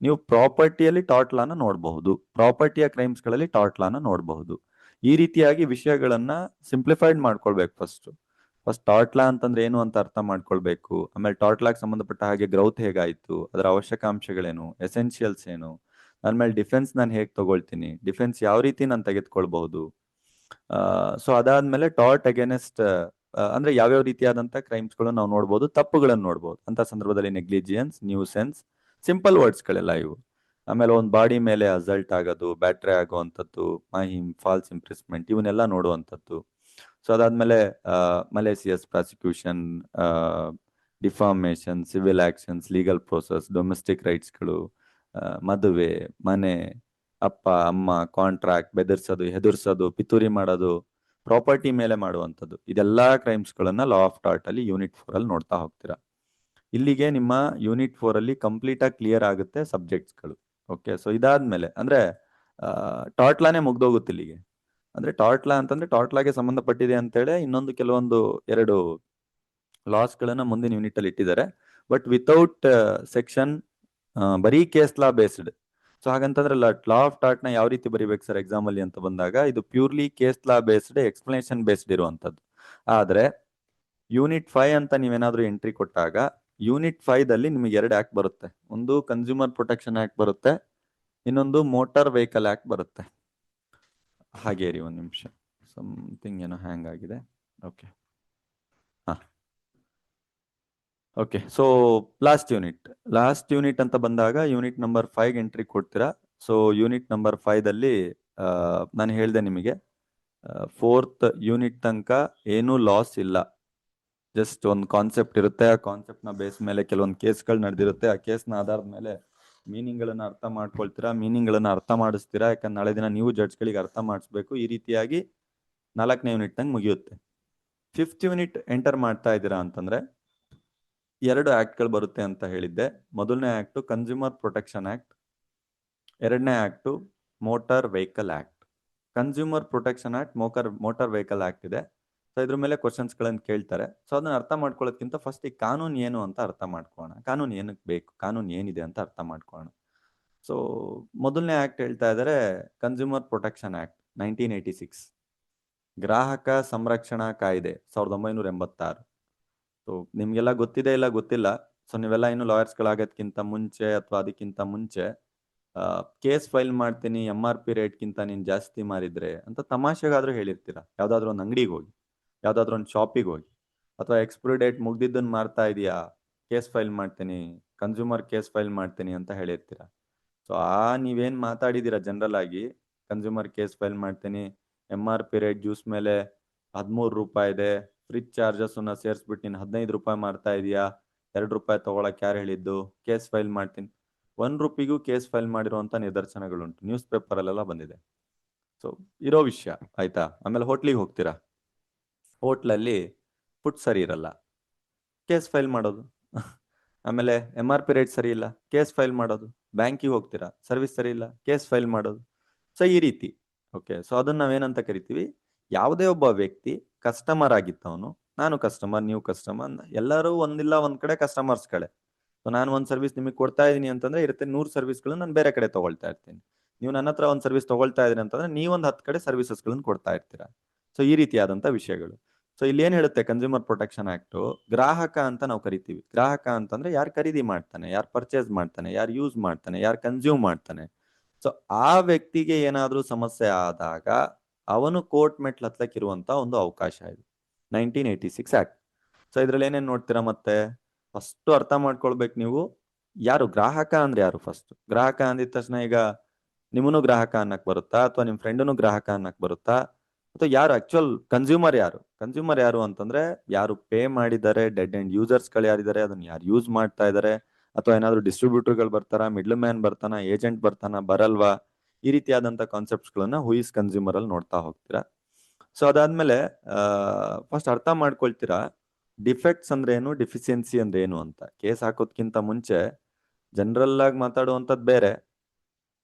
A: ನೀವು ಪ್ರಾಪರ್ಟಿಯಲ್ಲಿ ಟಾರ್ಟ್ ಲಾನ ನೋಡಬಹುದು, ಪ್ರಾಪರ್ಟಿಯ ಕ್ರೈಮ್ಸ್ ಗಳಲ್ಲಿ ಟಾರ್ಟ್ ಲಾನ ನೋಡಬಹುದು. ಈ ರೀತಿಯಾಗಿ ವಿಷಯಗಳನ್ನ ಸಿಂಪ್ಲಿಫೈಡ್ ಮಾಡ್ಕೊಳ್ಬೇಕು. ಫಸ್ಟ್ ಟಾರ್ಟ್ ಲಾ ಅಂತಂದ್ರೆ ಏನು ಅಂತ ಅರ್ಥ ಮಾಡ್ಕೊಳ್ಬೇಕು. ಆಮೇಲೆ ಟಾರ್ಟ್ ಲಾಗ್ ಸಂಬಂಧಪಟ್ಟ ಹಾಗೆ ಗ್ರೌತ್ ಹೇಗಾಯ್ತು, ಅದರ ಅವಶ್ಯಕಾಂಶಗಳೇನು, ಎಸೆನ್ಷಿಯಲ್ಸ್ ಏನು, ಆಮೇಲೆ ಡಿಫೆನ್ಸ್ ನಾನು ಹೇಗೆ ತಗೊಳ್ತೀನಿ, ಡಿಫೆನ್ಸ್ ಯಾವ ರೀತಿ ನಾನು ತೆಗೆದುಕೊಳ್ಬಹುದು. ಸೊ ಅದಾದ್ಮೇಲೆ ಟಾರ್ಟ್ ಅಗೇನೆಸ್ಟ್ ಅಂದ್ರೆ ಯಾವ್ಯಾವ ರೀತಿಯಾದಂತ ಕ್ರೈಮ್ಸ್ ಗಳು ನಾವು ನೋಡ್ಬೋದು, ತಪ್ಪುಗಳನ್ನು ನೋಡ್ಬೋದು. ಅಂತ ಸಂದರ್ಭದಲ್ಲಿ ನೆಗ್ಲಿಜಿಯನ್ಸ್, ನ್ಯೂಸೆನ್ಸ್, ಸಿಂಪಲ್ ವರ್ಡ್ಸ್ ಗಳೆಲ್ಲ ಇವು. ಆಮೇಲೆ ಒಂದು ಬಾಡಿ ಮೇಲೆ ಅಸಲ್ಟ್ ಆಗೋದು, ಬ್ಯಾಟ್ರಿ ಆಗುವಂಥದ್ದು, ಮಹಿಮ್, ಫಾಲ್ಸ್ ಇಂಪ್ರೆಸ್ಮೆಂಟ್, ಇವನ್ನೆಲ್ಲ ನೋಡುವಂಥದ್ದು. ಸೊ ಅದಾದ್ಮೇಲೆ malicious prosecution, defamation, civil actions, legal process, domestic ರೈಟ್ಸ್ಗಳು, ಮದುವೆ, ಮನೆ, ಅಪ್ಪ ಅಮ್ಮ, ಕಾಂಟ್ರಾಕ್ಟ್, ಬೆದರ್ಸೋದು, ಹೆದರ್ಸೋದು, ಪಿತೂರಿ ಮಾಡೋದು, ಪ್ರಾಪರ್ಟಿ ಮೇಲೆ ಮಾಡುವಂಥದ್ದು, ಇದೆಲ್ಲಾ ಕ್ರೈಮ್ಸ್ ಗಳನ್ನ ಲಾ ಆಫ್ ಟಾರ್ಟ್ ಅಲ್ಲಿ ಯೂನಿಟ್ 4 ಅಲ್ಲಿ ನೋಡ್ತಾ ಹೋಗ್ತೀರಾ. ಇಲ್ಲಿಗೆ ನಿಮ್ಮ ಯೂನಿಟ್ 4 ಅಲ್ಲಿ ಕಂಪ್ಲೀಟ್ ಆಗಿ ಕ್ಲಿಯರ್ ಆಗುತ್ತೆ ಸಬ್ಜೆಕ್ಟ್ಸ್ಗಳು. ಓಕೆ, ಸೊ ಇದಾದ್ಮೇಲೆ ಅಂದ್ರೆ ಟಾರ್ಟ್ ಲಾನೇ ಮುಗ್ದೋಗುತ್ತೆ ಇಲ್ಲಿಗೆ. ಅಂದ್ರೆ ಟಾರ್ಟ್ ಲಾ ಅಂತಂದ್ರೆ ಟಾರ್ಟ್ ಲಾಗೆ ಸಂಬಂಧಪಟ್ಟಿದೆ ಅಂತೇಳಿ ಇನ್ನೊಂದು ಕೆಲವೊಂದು 2 ಲಾಸ್ ಗಳನ್ನ ಮುಂದಿನ ಯೂನಿಟ್ ಅಲ್ಲಿ ಇಟ್ಟಿದ್ದಾರೆ. ಬಟ್ ವಿತೌಟ್ ಸೆಕ್ಷನ್, ಬರೀ ಕೇಸ್ ಲಾ ಬೇಸ್ಡ್. ಸೊ ಹಾಗಂತಂದ್ರೆ ಲಾ ಆಫ್ ಟಾರ್ಟ್ ನ ಯಾವ ರೀತಿ ಬರಿಬೇಕು ಸರ್ ಎಕ್ಸಾಮ್ ಅಲ್ಲಿ ಅಂತ ಬಂದಾಗ, ಇದು purely case law based, explanation based ಇರುವಂತದ್ದು. ಆದ್ರೆ ಯೂನಿಟ್ 5 ಅಂತ ನೀವೇನಾದ್ರೂ ಎಂಟ್ರಿ ಕೊಟ್ಟಾಗ ಯೂನಿಟ್ 5 ದಲ್ಲಿ ನಿಮಗೆ 2 ಆಕ್ಟ್ ಬರುತ್ತೆ. ಒಂದು ಕನ್ಸ್ಯೂಮರ್ ಪ್ರೊಟೆಕ್ಷನ್ ಆಕ್ಟ್ ಬರುತ್ತೆ, ಇನ್ನೊಂದು ಮೋಟಾರ್ ವೆಹಿಕಲ್ ಆಕ್ಟ್ ಬರುತ್ತೆ. ಹಾಗೆ ರೀ ಒಂದು ನಿಮಿಷ, ಸಮಥಿಂಗ್ ಏನೋ ಹ್ಯಾಂಗ್ ಆಗಿದೆ. ಓಕೆ, ಹಾ, ಓಕೆ. ಸೊ ಲಾಸ್ಟ್ ಯೂನಿಟ್ ಅಂತ ಬಂದಾಗ ಯೂನಿಟ್ ನಂಬರ್ 5 ಎಂಟ್ರಿ ಕೊಡ್ತೀರಾ. ಸೊ ಯೂನಿಟ್ ನಂಬರ್ 5ದಲ್ಲಿ ನಾನು ಹೇಳಿದೆ ನಿಮಗೆ, 4th ಯೂನಿಟ್ ತನಕ ಏನೂ ಲಾಸ್ ಇಲ್ಲ. ಜಸ್ಟ್ ಒಂದು ಕಾನ್ಸೆಪ್ಟ್ ಇರುತ್ತೆ, ಆ ಕಾನ್ಸೆಪ್ಟ್ ನ ಬೇಸ್ ಮೇಲೆ ಕೆಲವೊಂದು ಕೇಸ್ಗಳು ನಡೆದಿರುತ್ತೆ. ಆ ಕೇಸ್ನ ಆಧಾರದ ಮೇಲೆ ಮೀನಿಂಗ್ ಗಳನ್ನ ಅರ್ಥ ಮಾಡ್ಕೊಳ್ತೀರಾ, ಮೀನಿಂಗ್ ಗಳನ್ನ ಅರ್ಥ ಮಾಡಿಸ್ತೀರಾ. ಯಾಕಂದ್ರೆ ನಾಳೆ ದಿನ ನೀವು ಜಡ್ಜ್ಗಳಿಗೆ ಅರ್ಥ ಮಾಡಿಸ್ಬೇಕು. ಈ ರೀತಿಯಾಗಿ 4ನೇ ಯೂನಿಟ್ ನಂಗೆ ಮುಗಿಯುತ್ತೆ. 5th ಯೂನಿಟ್ ಎಂಟರ್ ಮಾಡ್ತಾ ಇದ್ದೀರಾ ಅಂತಂದ್ರೆ 2 ಆಕ್ಟ್ಗಳು ಬರುತ್ತೆ ಅಂತ ಹೇಳಿದ್ದೆ. ಮೊದಲನೇ ಆಕ್ಟ್ ಕನ್ಸ್ಯೂಮರ್ ಪ್ರೊಟೆಕ್ಷನ್ ಆಕ್ಟ್, ಎರಡನೇ act motor vehicle act. Consumer protection act, motor vehicle act ಇದೆ. ಸೊ ಇದ್ರ ಮೇಲೆ ಕ್ವಶನ್ಸ್ ಗಳನ್ನ ಕೇಳ್ತಾರೆ. ಸೊ ಅದನ್ನ ಅರ್ಥ ಮಾಡ್ಕೊಳ್ಳೋದಕ್ಕಿಂತ ಫಸ್ಟ್ ಈ ಕಾನೂನು ಏನು ಅಂತ ಅರ್ಥ ಮಾಡ್ಕೋಣ. ಕಾನೂನು ಏನಕ್ಕೆ ಬೇಕು, ಕಾನೂನು ಏನಿದೆ ಅಂತ ಅರ್ಥ ಮಾಡ್ಕೋಣ. ಸೊ ಮೊದಲನೇ ಆಕ್ಟ್ ಹೇಳ್ತಾ ಇದ್ದಾರೆ ಕನ್ಸ್ಯೂಮರ್ ಪ್ರೊಟೆಕ್ಷನ್ ಆಕ್ಟ್ 1986, ಗ್ರಾಹಕ ಸಂರಕ್ಷಣಾ ಕಾಯ್ದೆ 1986. ಸೊ ನಿಮ್ಗೆಲ್ಲ ಗೊತ್ತಿದೆ ಇಲ್ಲ ಗೊತ್ತಿಲ್ಲ. ಸೊ ನೀವೆಲ್ಲ ಇನ್ನು ಲಾಯರ್ಸ್ಗಳಾಗೋದ್ಕಿಂತ ಮುಂಚೆ ಅಥವಾ ಅದಕ್ಕಿಂತ ಮುಂಚೆ ಕೇಸ್ ಫೈಲ್ ಮಾಡ್ತೀನಿ MRP ರೇಟ್ಗಿಂತ ನೀನು ಜಾಸ್ತಿ ಮಾರಿದ್ರೆ ಅಂತ ತಮಾಷೆಗಾದ್ರೂ ಹೇಳಿರ್ತೀರ. ಯಾವ್ದಾದ್ರು ಒಂದು ಅಂಗಡಿಗೆ ಹೋಗಿ, ಯಾವ್ದಾದ್ರು ಒಂದು ಶಾಪಿಗೆ ಹೋಗಿ, ಅಥವಾ ಎಕ್ಸ್ಪೈರಿ ಡೇಟ್ ಮುಗ್ದಿದ್ದನ್ನು ಮಾರ್ತಾ ಇದೆಯಾ, ಕೇಸ್ ಫೈಲ್ ಮಾಡ್ತೀನಿ, ಕನ್ಸ್ಯೂಮರ್ ಕೇಸ್ ಫೈಲ್ ಮಾಡ್ತೀನಿ ಅಂತ ಹೇಳಿರ್ತೀರ. ಸೊ ನೀವೇನ್ ಮಾತಾಡಿದೀರ ಜನರಲ್ ಆಗಿ, ಕನ್ಸ್ಯೂಮರ್ ಕೇಸ್ ಫೈಲ್ ಮಾಡ್ತೀನಿ, MRP ರೇಟ್ ಜ್ಯೂಸ್ ಮೇಲೆ 13 ರೂಪಾಯಿ ಇದೆ, ಫ್ರಿಜ್ ಚಾರ್ಜಸ್ ಸೇರಿಸ್ಬಿಟ್ಟು ನೀನು 15 ರೂಪಾಯಿ ಮಾರ್ತಾ ಇದೀಯಾ, 2 ರೂಪಾಯಿ ತಗೊಳಕ್ ಯಾರು ಹೇಳಿದ್ದು, ಕೇಸ್ ಫೈಲ್ ಮಾಡ್ತೀನಿ. 1 ರೂಪಿಗೂ ಕೇಸ್ ಫೈಲ್ ಮಾಡಿರುವಂತ ನಿದರ್ಶನಗಳುಂಟು, ನ್ಯೂಸ್ ಪೇಪರ್ ಅಲ್ಲೆಲ್ಲ ಬಂದಿದೆ. ಸೊ ಇರೋ ವಿಷಯ ಆಯ್ತಾ. ಆಮೇಲೆ ಹೋಟ್ಲಿಗೆ ಹೋಗ್ತೀರಾ, ಹೋಟ್ಲಲ್ಲಿ ಫುಡ್ ಸರಿ ಇರಲ್ಲ, ಕೇಸ್ ಫೈಲ್ ಮಾಡೋದು. ಆಮೇಲೆ MRP ರೇಟ್ ಸರಿ ಇಲ್ಲ, ಕೇಸ್ ಫೈಲ್ ಮಾಡೋದು. ಬ್ಯಾಂಕಿಗೆ ಹೋಗ್ತೀರಾ, ಸರ್ವಿಸ್ ಸರಿ ಇಲ್ಲ, ಕೇಸ್ ಫೈಲ್ ಮಾಡೋದು. ಸೊ ಈ ರೀತಿ. ಓಕೆ, ಸೊ ಅದನ್ನ ನಾವೇನಂತ ಕರಿತೀವಿ, ಯಾವುದೇ ಒಬ್ಬ ವ್ಯಕ್ತಿ ಕಸ್ಟಮರ್ ಆಗಿತ್ತವನು, ನಾನು ಕಸ್ಟಮರ್, ನೀವು ಕಸ್ಟಮರ್, ಎಲ್ಲರೂ ಒಂದಿಲ್ಲ ಒಂದ್ ಕಡೆ ಕಸ್ಟಮರ್ಸ್ಗಳೇ. ಸೊ ನಾನು ಒಂದು ಸರ್ವಿಸ್ ನಿಮಗೆ ಕೊಡ್ತಾ ಇದೀನಿ ಅಂತಂದ್ರೆ ಇರುತ್ತೆ 100 ಸರ್ವಿಸ್ಗಳು ನಾನು ಬೇರೆ ಕಡೆ ತಗೊಳ್ತಾ ಇರ್ತೀನಿ. ನೀವು ನನ್ನ ಹತ್ರ ಒಂದು ಸರ್ವಿಸ್ ತಗೊಳ್ತಾ ಇದೀನಿ ಅಂತಂದ್ರೆ ನೀವೊಂದು 10 ಕಡೆ ಸರ್ವಿಸಸ್ಗಳನ್ನು ಕೊಡ್ತಾ ಇರ್ತೀರಾ. ಸೊ ಈ ರೀತಿಯಾದಂತ ವಿಷಯಗಳು. ಸೊ ಇಲ್ಲಿ ಏನ್ ಹೇಳುತ್ತೆ ಕನ್ಸ್ಯೂಮರ್ ಪ್ರೊಟೆಕ್ಷನ್ ಆಕ್ಟ್, ಗ್ರಾಹಕ ಅಂತ ನಾವು ಕರಿತೀವಿ. ಗ್ರಾಹಕ ಅಂತಂದ್ರೆ ಯಾರು ಖರೀದಿ ಮಾಡ್ತಾನೆ, ಯಾರು ಪರ್ಚೇಸ್ ಮಾಡ್ತಾನೆ, ಯಾರು ಯೂಸ್ ಮಾಡ್ತಾನೆ, ಯಾರು ಕನ್ಸ್ಯೂಮ್ ಮಾಡ್ತಾನೆ. ಸೊ ಆ ವ್ಯಕ್ತಿಗೆ ಏನಾದ್ರೂ ಸಮಸ್ಯೆ ಆದಾಗ ಅವನು ಕೋರ್ಟ್ ಮೆಟ್ಲ್ ಹತ್ಲಕ್ಕಿರುವಂತ ಒಂದು ಅವಕಾಶ ಇದೆ 1986 ಆಕ್ಟ್. ಸೊ ಇದ್ರಲ್ಲಿ ಏನೇನ್ ನೋಡ್ತೀರಾ, ಮತ್ತೆ ಫಸ್ಟ್ ಅರ್ಥ ಮಾಡ್ಕೊಳ್ಬೇಕು ನೀವು, ಯಾರು ಗ್ರಾಹಕ ಅಂದ್ರೆ ಯಾರು. ಫಸ್ಟ್ ಗ್ರಾಹಕ ಅಂದಿದ ತಕ್ಷಣ ಈಗ ನಿಮ್ಮನು ಗ್ರಾಹಕ ಅನ್ನಕ್ ಬರುತ್ತಾ, ಅಥವಾ ನಿಮ್ ಫ್ರೆಂಡನು ಗ್ರಾಹಕ ಅನ್ನಕ್ ಬರುತ್ತಾ, ಅಥವಾ ಯಾರು ಆಕ್ಚುಯಲ್ ಕನ್ಸ್ಯೂಮರ್ ಯಾರು. ಕನ್ಸ್ಯೂಮರ್ ಯಾರು ಅಂತಂದ್ರೆ ಯಾರು ಪೇ ಮಾಡಿದ್ದಾರೆ, ಡೆಡ್ ಅಂಡ್ ಯೂಸರ್ಸ್ ಗಳು ಯಾರಿದ್ದಾರೆ, ಅದನ್ನ ಯಾರು ಯೂಸ್ ಮಾಡ್ತಾ ಇದ್ದಾರೆ, ಅಥವಾ ಏನಾದ್ರು ಡಿಸ್ಟ್ರಿಬ್ಯೂಟರ್ ಗಳು ಬರ್ತಾರ, ಮಿಡ್ಲ್ ಮ್ಯಾನ್ ಬರ್ತಾನ, ಏಜೆಂಟ್ ಬರ್ತಾನ, ಬರಲ್ವಾ, ಈ ರೀತಿಯಾದಂತ ಕಾನ್ಸೆಪ್ಟ್ಸ್ ಗಳನ್ನ ಹುಯಿಸ್ ಕನ್ಸ್ಯೂಮರ್ ಅಲ್ಲಿ ನೋಡ್ತಾ ಹೋಗ್ತೀರಾ. ಸೊ ಅದಾದ್ಮೇಲೆ ಫಸ್ಟ್ ಅರ್ಥ ಮಾಡ್ಕೊಳ್ತೀರಾ ಡಿಫೆಕ್ಟ್ಸ್ ಅಂದ್ರೆ ಏನು, ಡಿಫಿಷಿಯನ್ಸಿ ಅಂದ್ರೆ ಏನು ಅಂತ. ಕೇಸ್ ಹಾಕೋದ್ಕಿಂತ ಮುಂಚೆ ಜನರಲ್ ಆಗಿ ಮಾತಾಡುವಂಥದ್ದು ಬೇರೆ,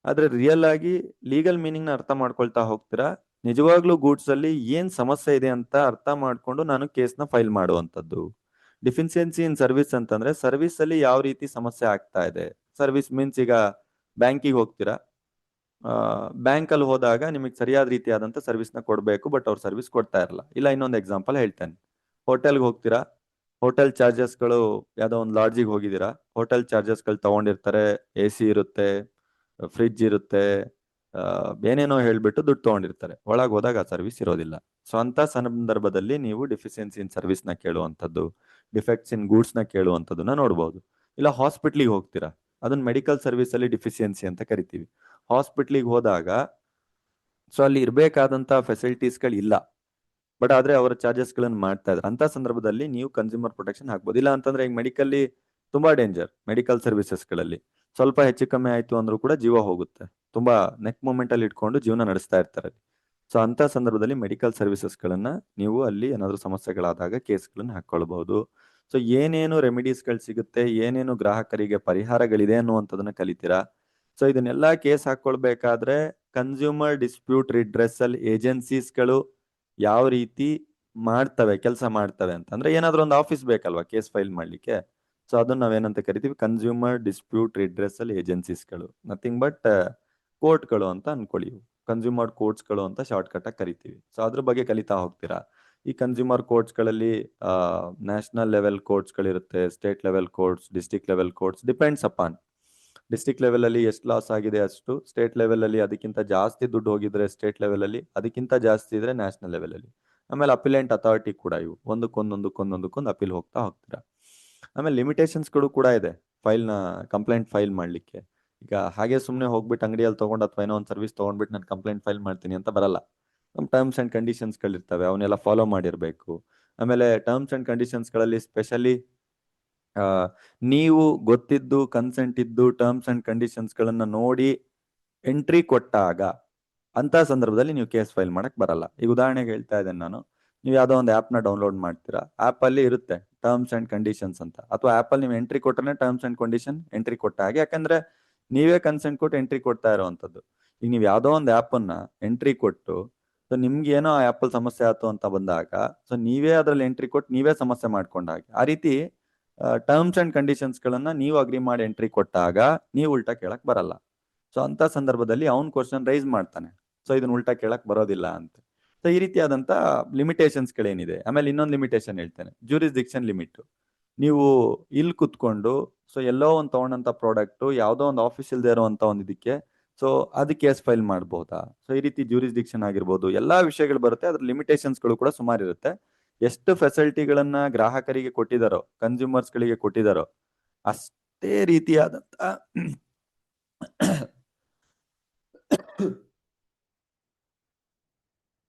A: ಆದ್ರೆ ರಿಯಲ್ ಆಗಿ ಲೀಗಲ್ ಮೀನಿಂಗ್ ನ ಅರ್ಥ ಮಾಡ್ಕೊಳ್ತಾ ಹೋಗ್ತೀರಾ. ನಿಜವಾಗ್ಲೂ ಗೂಡ್ಸ್ ಅಲ್ಲಿ ಏನ್ ಸಮಸ್ಯೆ ಇದೆ ಅಂತ ಅರ್ಥ ಮಾಡ್ಕೊಂಡು ನಾನು ಕೇಸ್ನ ಫೈಲ್ ಮಾಡುವಂಥದ್ದು. ಡಿಫಿಷಿಯನ್ಸಿ ಇನ್ ಸರ್ವಿಸ್ ಅಂತಂದ್ರೆ ಸರ್ವಿಸ್ ಅಲ್ಲಿ ಯಾವ ರೀತಿ ಸಮಸ್ಯೆ ಆಗ್ತಾ ಇದೆ. ಸರ್ವಿಸ್ ಮೀನ್ಸ್ ಈಗ ಬ್ಯಾಂಕಿಗೆ ಹೋಗ್ತೀರಾ, ಬ್ಯಾಂಕ್ ಅಲ್ಲಿ ಹೋದಾಗ ನಿಮಗೆ ಸರಿಯಾದ ರೀತಿಯಾದಂತ ಸರ್ವಿಸ್ ನ ಕೊಡ್ಬೇಕು, ಬಟ್ ಅವ್ರು ಸರ್ವಿಸ್ ಕೊಡ್ತಾ ಇರಲ್ಲ. ಇಲ್ಲ ಇನ್ನೊಂದು ಎಕ್ಸಾಂಪಲ್ ಹೇಳ್ತೇನೆ, ಹೋಟೆಲ್ಗೆ ಹೋಗ್ತೀರಾ, ಹೋಟೆಲ್ ಚಾರ್ಜಸ್ಗಳು, ಯಾವ್ದೋ ಒಂದು ಲಾಡ್ಜಿಗೆ ಹೋಗಿದ್ದೀರಾ, ಹೋಟೆಲ್ ಚಾರ್ಜಸ್ಗಳು ತಗೊಂಡಿರ್ತಾರೆ, AC ಇರುತ್ತೆ, ಫ್ರಿಡ್ಜ್ ಇರುತ್ತೆ, ಏನೇನೋ ಹೇಳ್ಬಿಟ್ಟು ದುಡ್ಡು ತಗೊಂಡಿರ್ತಾರೆ. ಒಳಗೆ ಹೋದಾಗ ಆ ಸರ್ವಿಸ್ ಇರೋದಿಲ್ಲ. ಸೊ ಅಂತ ಸಂದರ್ಭದಲ್ಲಿ ನೀವು ಡಿಫಿಷಿಯನ್ಸಿ ಇನ್ ಸರ್ವಿಸ್ ನ ಕೇಳುವಂಥದ್ದು, ಡಿಫೆಕ್ಟ್ಸ್ ಇನ್ ಗೂಡ್ಸ್ ನ ಕೇಳುವಂಥದ್ದನ್ನ ನೋಡ್ಬೋದು. ಇಲ್ಲ ಹಾಸ್ಪಿಟ್ಲಿಗೆ ಹೋಗ್ತೀರಾ, ಅದನ್ನ ಮೆಡಿಕಲ್ ಸರ್ವಿಸ್ ಅಲ್ಲಿ ಡಿಫಿಷಿಯನ್ಸಿ ಅಂತ ಕರಿತೀವಿ. ಹಾಸ್ಪಿಟ್ಲಿಗೆ ಹೋದಾಗ ಸೊ ಅಲ್ಲಿ ಇರ್ಬೇಕಾದಂತ ಫೆಸಿಲಿಟೀಸ್ಗಳು ಇಲ್ಲ, ಬಟ್ ಆದ್ರೆ ಅವರ ಚಾರ್ಜಸ್ ಗಳನ್ನ ಮಾಡ್ತಾ ಇದ್ದಾರೆ. ಅಂತ ಸಂದರ್ಭದಲ್ಲಿ ನೀವು ಕನ್ಸ್ಯೂಮರ್ ಪ್ರೊಟೆಕ್ಷನ್ ಹಾಕ್ಬೋದು. ಇಲ್ಲ ಅಂತಂದ್ರೆ ಈಗ ಮೆಡಿಕಲ್ಲಿ ತುಂಬಾ ಡೇಂಜರ್, ಮೆಡಿಕಲ್ ಸರ್ವಿಸಸ್ ಗಳಲ್ಲಿ ಸ್ವಲ್ಪ ಹೆಚ್ಚು ಕಮ್ಮಿ ಆಯ್ತು ಅಂದ್ರೂ ಕೂಡ ಜೀವ ಹೋಗುತ್ತೆ, ತುಂಬಾ ನೆಕ್ ಮೂಮೆಂಟ್ ಅಲ್ಲಿ ಇಟ್ಕೊಂಡು ಜೀವನ ನಡೆಸ್ತಾ ಇರ್ತಾರೆ. ಸೊ ಅಂತ ಸಂದರ್ಭದಲ್ಲಿ ಮೆಡಿಕಲ್ ಸರ್ವಿಸಸ್ ಗಳನ್ನ ನೀವು ಅಲ್ಲಿ ಏನಾದ್ರು ಸಮಸ್ಯೆಗಳಾದಾಗ ಕೇಸ್ಗಳನ್ನ ಹಾಕೊಳ್ಬಹುದು. ಸೊ ಏನೇನು ರೆಮಿಡೀಸ್ಗಳು ಸಿಗುತ್ತೆ, ಏನೇನು ಗ್ರಾಹಕರಿಗೆ ಪರಿಹಾರಗಳಿದೆ ಅನ್ನುವಂಥದ್ದನ್ನ ಕಲಿತೀರಾ. ಸೊ ಇದನ್ನೆಲ್ಲಾ ಕೇಸ್ ಹಾಕೊಳ್ಬೇಕಾದ್ರೆ ಕನ್ಸ್ಯೂಮರ್ ಡಿಸ್ಪ್ಯೂಟ್ ರಿಡ್ರೆಸಲ್ ಏಜೆನ್ಸೀಸ್ಗಳು ಯಾವ ರೀತಿ ಮಾಡ್ತವೆ, ಕೆಲಸ ಮಾಡ್ತವೆ ಅಂತ. ಅಂದ್ರೆ ಏನಾದ್ರೂ ಒಂದು ಆಫೀಸ್ ಬೇಕಲ್ವಾ ಕೇಸ್ ಫೈಲ್ ಮಾಡ್ಲಿಕ್ಕೆ. ಸೊ ಅದನ್ನ ನಾವೇನಂತ ಕರಿತೀವಿ, ಕನ್ಸ್ಯೂಮರ್ ಡಿಸ್ಪ್ಯೂಟ್ ರಿಡ್ರೆಸಲ್ ಏಜೆನ್ಸೀಸ್ಗಳು, ನಥಿಂಗ್ ಬಟ್ ಕೋರ್ಟ್ಗಳು ಅಂತ ಅನ್ಕೊಳ್ಳಿ. ಕನ್ಸ್ಯೂಮರ್ ಕೋರ್ಟ್ಸ್ಗಳು ಅಂತ ಶಾರ್ಟ್ ಕಟ್ ಆಗಿ ಕರಿತೀವಿ. ಸೊ ಅದ್ರ ಬಗ್ಗೆ ಕಲಿತಾ ಹೋಗ್ತೀರಾ. ಈ ಕನ್ಸ್ಯೂಮರ್ ಕೋರ್ಟ್ಸ್ಗಳಲ್ಲಿ ನ್ಯಾಷನಲ್ ಲೆವೆಲ್ ಕೋರ್ಟ್ಸ್ಗಳಿರುತ್ತೆ, state level courts, district level courts, depends upon. District level ಅಲ್ಲಿ ಎಷ್ಟು ಲಾಸ್ ಆಗಿದೆ ಅಷ್ಟು, ಸ್ಟೇಟ್ ಲೆವೆಲ್ ಅಲ್ಲಿ ಅದಕ್ಕಿಂತ ಜಾಸ್ತಿ ದುಡ್ಡು ಹೋಗಿದ್ರೆ ಸ್ಟೇಟ್ ಲೆವೆಲ್ ಅಲ್ಲಿ, ಅದಕ್ಕಿಂತ ಜಾಸ್ತಿ ಇದ್ರೆ ನ್ಯಾಷನಲ್ ಲೆವೆಲ್ ಅಲ್ಲಿ. ಆಮೇಲೆ ಅಪಿಲೆಂಟ್ ಅಥಾರಿಟಿ ಕೂಡ ಇವು ಒಂದಕ್ಕೊಂದೊಂದಕ್ಕೊಂದೊಂದಕ್ಕೊಂದು ಅಪೀಲ್ ಹೋಗ್ತಾ ಹೋಗ್ತೀರಾ. ಆಮೇಲೆ ಲಿಮಿಟೇಷನ್ಸ್ಗಳು ಕೂಡ ಇದೆ ಫೈಲ್ನ ಕಂಪ್ಲೇಂಟ್ ಫೈಲ್ ಮಾಡ್ಲಿಕ್ಕೆ. ಈಗ ಹಾಗೆ ಸುಮ್ಮನೆ ಹೋಗ್ಬಿಟ್ಟು ಅಂಗಡಿಯಲ್ಲಿ ತಗೊಂಡು ಅಥವಾ ಏನೋ ಒಂದು ಸರ್ವಿಸ್ ತಗೊಂಡ್ಬಿಟ್ಟು ನಾನು ಕಂಪ್ಲೇಂಟ್ ಫೈಲ್ ಮಾಡ್ತೀನಿ ಅಂತ ಬರಲ್ಲ. ನಮ್ಮ ಟರ್ಮ್ಸ್ ಅಂಡ್ ಕಂಡೀಷನ್ಸ್ಗಳಿರ್ತವೆ, ಅವನ್ನೆಲ್ಲ ಫಾಲೋ ಮಾಡಿರಬೇಕು. ಆಮೇಲೆ ಟರ್ಮ್ಸ್ ಅಂಡ್ ಕಂಡೀಷನ್ಸ್ಗಳಲ್ಲಿ ಸ್ಪೆಷಲಿ ನೀವು ಗೊತ್ತಿದ್ದು ಕನ್ಸೆಂಟ್ ಇದ್ದು ಟರ್ಮ್ಸ್ ಅಂಡ್ ಕಂಡೀಷನ್ಸ್ಗಳನ್ನ ನೋಡಿ ಎಂಟ್ರಿ ಕೊಟ್ಟಾಗ ಅಂತ ಸಂದರ್ಭದಲ್ಲಿ ನೀವು ಕೇಸ್ ಫೈಲ್ ಮಾಡಕ್ ಬರಲ್ಲ. ಈಗ ಉದಾಹರಣೆಗೆ ಹೇಳ್ತಾ ಇದ್ದೇನೆ ನಾನು, ನೀವು ಯಾವುದೋ ಒಂದು ಆ್ಯಪ್ನ ಡೌನ್ಲೋಡ್ ಮಾಡ್ತೀರಾ, ಆ್ಯಪಲ್ಲಿ ಇರುತ್ತೆ ಟರ್ಮ್ಸ್ ಅಂಡ್ ಕಂಡೀಷನ್ಸ್ ಅಂತ, ಅಥವಾ ಆ್ಯಪಲ್ಲಿ ನೀವು ಎಂಟ್ರಿ ಕೊಟ್ಟರೆ ಟರ್ಮ್ಸ್ ಅಂಡ್ ಕಂಡೀಷನ್ ಎಂಟ್ರಿ ಕೊಟ್ಟ ಹಾಗೆ, ಯಾಕಂದ್ರೆ ನೀವೇ ಕನ್ಸೆಂಟ್ ಕೊಟ್ಟು ಎಂಟ್ರಿ ಕೊಡ್ತಾ ಇರೋವಂಥದ್ದು. ಈಗ ನೀವು ಯಾವುದೋ ಒಂದು ಆ್ಯಪನ್ನ ಎಂಟ್ರಿ ಕೊಟ್ಟು ಸೊ ನಿಮ್ಗೆ ಏನೋ ಆ ಆ್ಯಪಲ್ಲಿ ಸಮಸ್ಯೆ ಆಯ್ತು ಅಂತ ಬಂದಾಗ ಸೊ ನೀವೇ ಅದರಲ್ಲಿ ಎಂಟ್ರಿ ಕೊಟ್ಟು ನೀವೇ ಸಮಸ್ಯೆ ಮಾಡ್ಕೊಂಡ ಹಾಗೆ. ಆ ರೀತಿ ಟರ್ಮ್ಸ್ ಅಂಡ್ ಕಂಡೀಷನ್ಸ್ಗಳನ್ನ ನೀವು ಅಗ್ರಿ ಮಾಡಿ ಎಂಟ್ರಿ ಕೊಟ್ಟಾಗ ನೀವು ಉಲ್ಟಾ ಕೇಳಕ್ ಬರಲ್ಲ. ಸೊ ಅಂತ ಸಂದರ್ಭದಲ್ಲಿ ಅವ್ನು ಕ್ವಶನ್ ರೈಸ್ ಮಾಡ್ತಾನೆ, ಸೊ ಇದನ್ನ ಉಲ್ಟಾ ಕೇಳಕ್ ಬರೋದಿಲ್ಲ ಅಂತ. ಸೊ ಈ ರೀತಿಯಾದಂತ ಲಿಮಿಟೇಷನ್ಸ್ಗಳೇನಿದೆ. ಆಮೇಲೆ ಇನ್ನೊಂದು ಲಿಮಿಟೇಷನ್ ಹೇಳ್ತೇನೆ, ಜ್ಯೂರಿಸ್ಡಿಕ್ಷನ್ ಲಿಮಿಟ್. ನೀವು ಇಲ್ಲಿ ಕುತ್ಕೊಂಡು ಸೊ ಎಲ್ಲೋ ಒಂದು ತಗೊಂಡಂತ ಪ್ರಾಡಕ್ಟ್ ಯಾವುದೋ ಒಂದು ಆಫೀಸ್ ಇಲ್ದೇ ಇರುವಂತ ಒಂದು ಇದಕ್ಕೆ ಸೊ ಅದಕ್ಕೆ ಕೇಸ್ ಫೈಲ್ ಮಾಡಬಹುದಾ, ಸೊ ಈ ರೀತಿ ಜ್ಯೂರಿಸ್ಡಿಕ್ಷನ್ ಆಗಿರ್ಬೋದು, ಎಲ್ಲಾ ವಿಷಯಗಳು ಬರುತ್ತೆ. ಅದ್ರ ಲಿಮಿಟೇಷನ್ಸ್ಗಳು ಕೂಡ ಸುಮಾರು ಇರುತ್ತೆ. ಎಷ್ಟು ಫೆಸಿಲಿಟಿಗಳನ್ನ ಗ್ರಾಹಕರಿಗೆ ಕೊಟ್ಟಿದಾರೋ, ಕನ್ಸ್ಯೂಮರ್ಸ್ ಗಳಿಗೆ ಕೊಟ್ಟಿದಾರೋ, ಅಷ್ಟೇ ರೀತಿಯಾದಂತ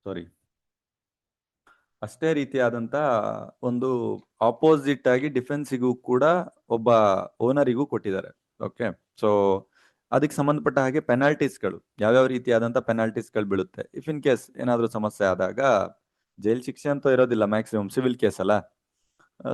A: ಸಾರಿ ಅಷ್ಟೇ ರೀತಿಯಾದಂತ ಒಂದು ಆಪೋಸಿಟ್ ಆಗಿ ಡಿಫೆನ್ಸಿಗೂ ಕೂಡ ಒಬ್ಬ ಓನರಿಗೂ ಕೊಟ್ಟಿದ್ದಾರೆ. ಓಕೆ, ಸೊ ಅದಕ್ಕೆ ಸಂಬಂಧಪಟ್ಟ ಹಾಗೆ ಪೆನಾಲ್ಟೀಸ್ಗಳು, ಯಾವ್ಯಾವ ರೀತಿಯಾದಂತ ಪೆನಾಲ್ಟೀಸ್ಗಳು ಬೀಳುತ್ತೆ. ಇಫ್ ಇನ್ ಕೇಸ್ ಏನಾದ್ರೂ ಸಮಸ್ಯೆ ಆದಾಗ ಜೈಲ್ ಶಿಕ್ಷೆ ಅಂತೂ ಇರೋದಿಲ್ಲ, ಮ್ಯಾಕ್ಸಿಮಮ್ ಸಿವಿಲ್ ಕೇಸ್ ಅಲ್ಲ.